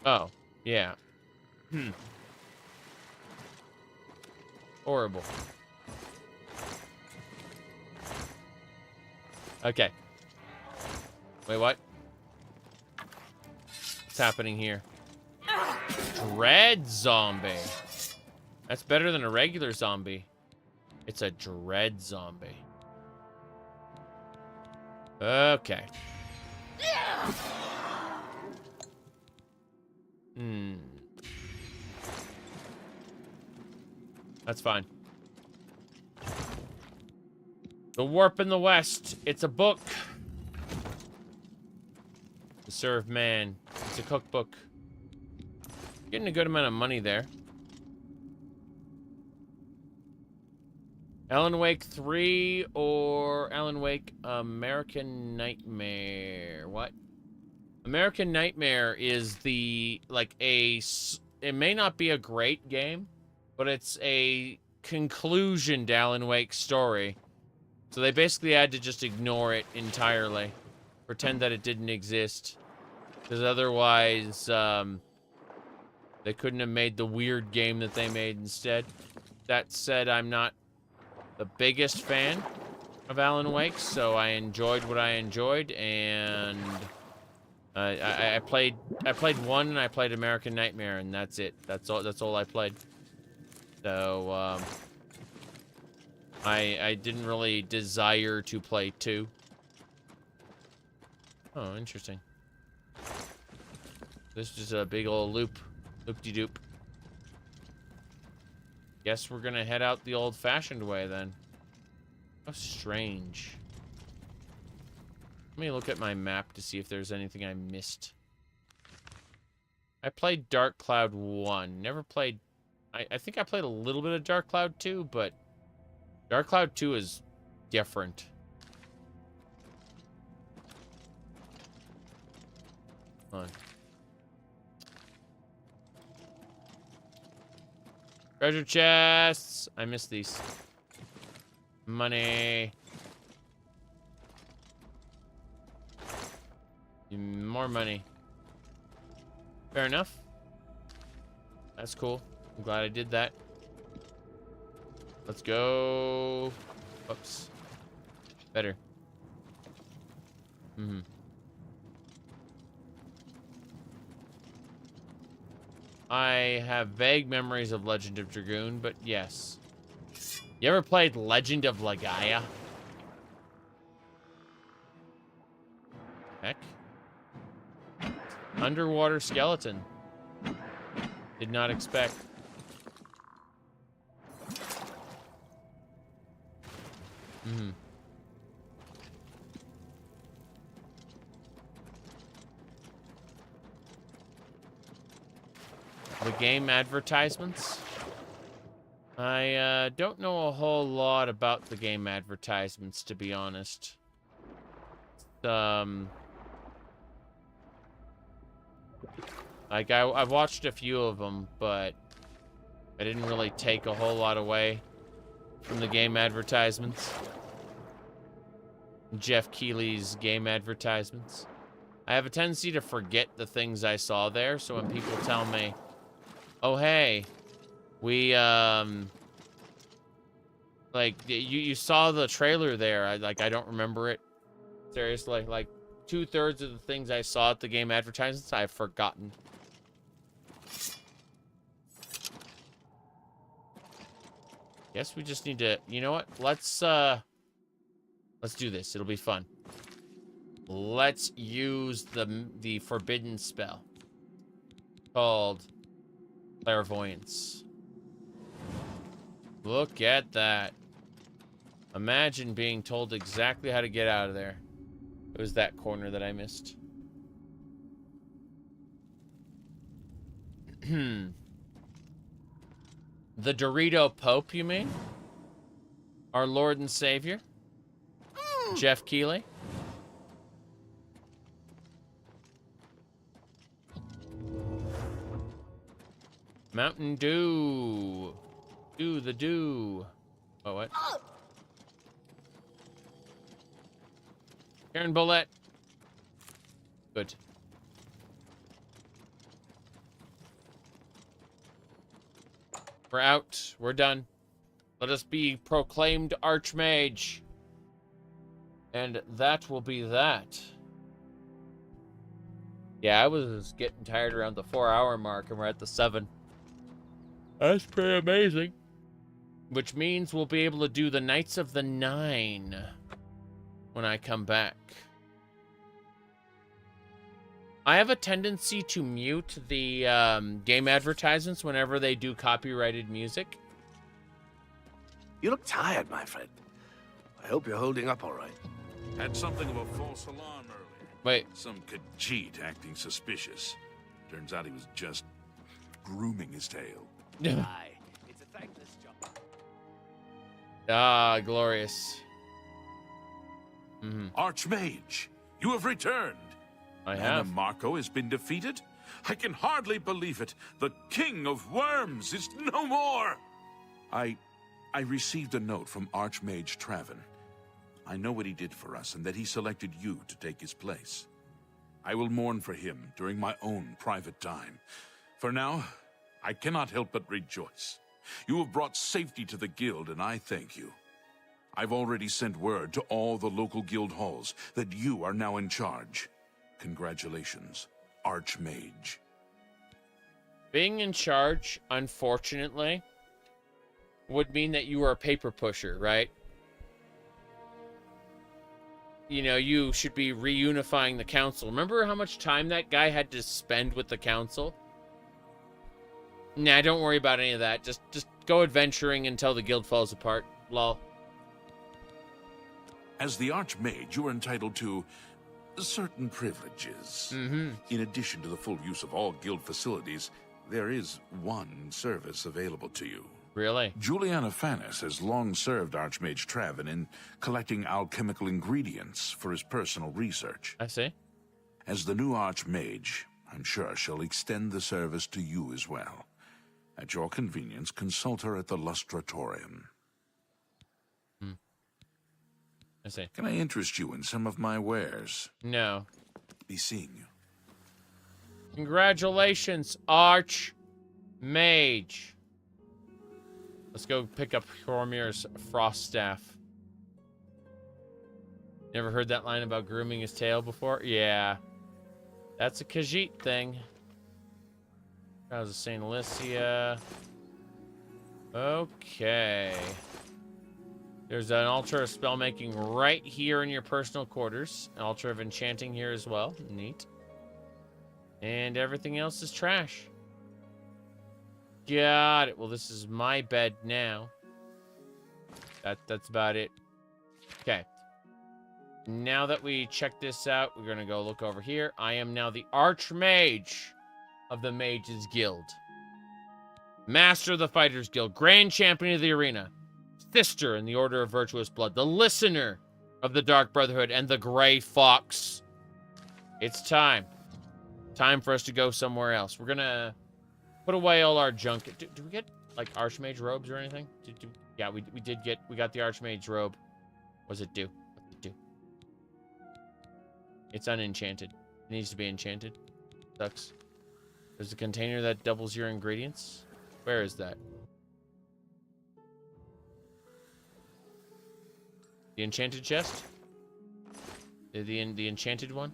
Oh, yeah. Horrible. Okay. Wait, what? What's happening here? Dread zombie. That's better than a regular zombie. It's a dread zombie. Okay. That's fine. The Warp in the West. It's a book. To serve man. It's a cookbook. Getting a good amount of money there. Alan Wake 3 or Alan Wake American Nightmare. What? American Nightmare is the, like, it may not be a great game, but it's a conclusion to Alan Wake's story. So they basically had to just ignore it entirely. Pretend that it didn't exist. Because otherwise, they couldn't have made the weird game that they made instead. That said, I'm not the biggest fan of Alan Wake, so I enjoyed what I enjoyed, and I played 1 and I played American Nightmare, and that's it. That's all I played. So I didn't really desire to play 2. Oh, interesting. This is a big old loop-de-doop. Guess we're gonna head out the old-fashioned way then. How strange. Let me look at my map to see if there's anything I missed. I played Dark Cloud 1. Never played... I think I played a little bit of Dark Cloud 2, but Dark Cloud 2 is different. Hold on. Treasure chests! I missed these. Money. More money. Fair enough. That's cool. I'm glad I did that. Let's go. Whoops. Better. I have vague memories of Legend of Dragoon, but yes. You ever played Legend of Legaia? Heck. Underwater skeleton. Did not expect. The game advertisements. I don't know a whole lot about the game advertisements, to be honest. Like, I've watched a few of them, but I didn't really take a whole lot away from the game advertisements. Jeff Keighley's game advertisements. I have a tendency to forget the things I saw there, so when people tell me, oh, hey, we, like, you saw the trailer there, I don't remember it. Seriously, like, 2/3 of the things I saw at the game advertisements, I've forgotten. Guess we just need to, you know what? Let's do this. It'll be fun. Let's use the forbidden spell called Clairvoyance. Look at that. Imagine being told exactly how to get out of there. It was that corner that I missed. The Dorito Pope, you mean? Our Lord and Savior? Jeff Keighley? Mountain Dew. Do the dew. Oh, what? Karen Bullet. Good. We're out. We're done. Let us be proclaimed Archmage. And that will be that. Yeah, I was getting tired around the 4-hour mark, and we're at the 7. That's pretty amazing. Which means we'll be able to do the Knights of the 9 when I come back. I have a tendency to mute the game advertisements whenever they do copyrighted music. You look tired, my friend. I hope you're holding up all right. Had something of a false alarm earlier. Wait. Some Khajiit acting suspicious. Turns out he was just grooming his tail. Aye, it's a thankless job. Ah, glorious. Archmage, you have returned. I have. Mannimarco has been defeated? I can hardly believe it. The King of Worms is no more. I received a note from Archmage Traven. I know what he did for us and that he selected you to take his place. I will mourn for him during my own private time. For now, I cannot help but rejoice. You have brought safety to the guild, and I thank you. I've already sent word to all the local guild halls that you are now in charge. Congratulations, Archmage. Being in charge, unfortunately, would mean that you are a paper pusher, right? You know, you should be reunifying the council. Remember how much time that guy had to spend with the council? Nah, don't worry about any of that. Just go adventuring until the guild falls apart. Lol. As the Archmage, you are entitled to certain privileges. Mm-hmm. In addition to the full use of all guild facilities, there is one service available to you. Really? Juliana Fanis has long served Archmage Travin in collecting alchemical ingredients for his personal research. I see. As the new Archmage, I'm sure she'll extend the service to you as well. At your convenience, consult her at the Lustratorium. I see. Can I interest you in some of my wares? No. Be seeing you. Congratulations, Archmage. Let's go pick up Horomir's frost staff. Never heard that line about grooming his tail before? Yeah. That's a Khajiit thing. That was a St. Alicia. Okay. There's an altar of spellmaking right here in your personal quarters. An altar of enchanting here as well. Neat. And everything else is trash. Got it. Well, this is my bed now. That's about it. Okay. Now that we check this out, we're going to go look over here. I am now the Archmage of the Mages Guild. Master of the Fighters Guild. Grand Champion of the Arena. Sister in the Order of Virtuous Blood. The Listener of the Dark Brotherhood and the Grey Fox. It's time. Time for us to go somewhere else. We're going to put away all our junk. Do we get, like, Archmage robes or anything? Yeah, we got the Archmage robe. What does it do? What's it do? It's unenchanted. It needs to be enchanted. Sucks. There's a container that doubles your ingredients. Where is that? The enchanted chest? The enchanted one?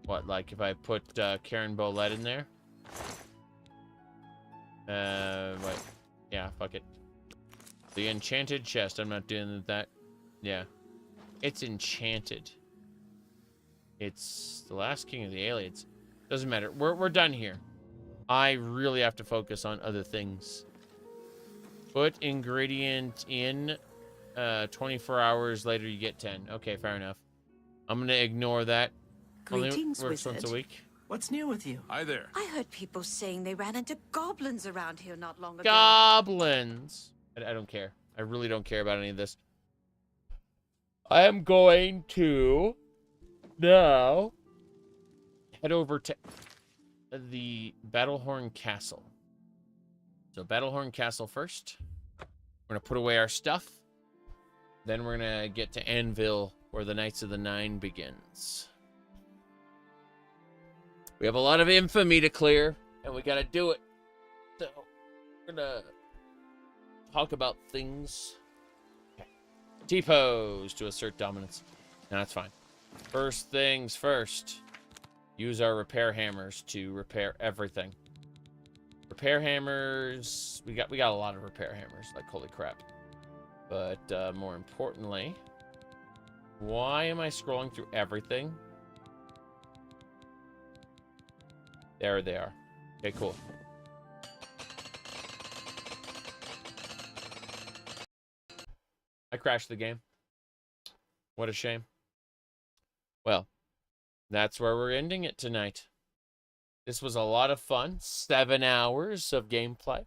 What, like if I put Karen Bolette in there? Wait. Yeah, fuck it. The enchanted chest. I'm not doing that. Yeah. It's enchanted. It's the last king of the aliens. Doesn't matter. We're done here. I really have to focus on other things. Put ingredient in. 24 hours later, you get 10. Okay, fair enough. I'm gonna ignore that. Greetings, Only works wizard. once a week. What's new with you? Hi there. I heard people saying they ran into goblins around here not long ago. Goblins. I don't care. I really don't care about any of this. I am going to now head over to the Battlehorn Castle. So Battlehorn Castle first. We're going to put away our stuff. Then we're going to get to Anvil, where the Knights of the Nine begins. We have a lot of infamy to clear, and we got to do it. So we're going to talk about things. Okay. T-pose to assert dominance. No, that's fine. First things first. Use our repair hammers to repair everything. Repair hammers. We got a lot of repair hammers. Like, holy crap. But more importantly, why am I scrolling through everything? There they are. Okay, cool. I crashed the game. What a shame. Well, that's where we're ending it tonight. This was a lot of fun. 7 hours of gameplay.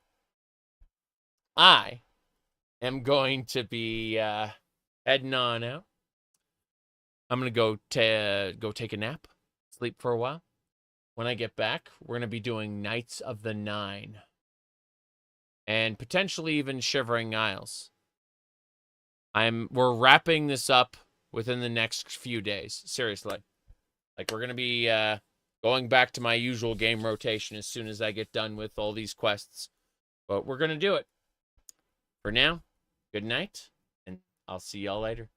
I am going to be heading on out. I'm going to go take a nap, sleep for a while. When I get back, we're going to be doing Knights of the Nine. And potentially even Shivering Isles. We're wrapping this up within the next few days. Seriously. Like, we're going to be going back to my usual game rotation as soon as I get done with all these quests. But we're going to do it. For now, good night, and I'll see y'all later.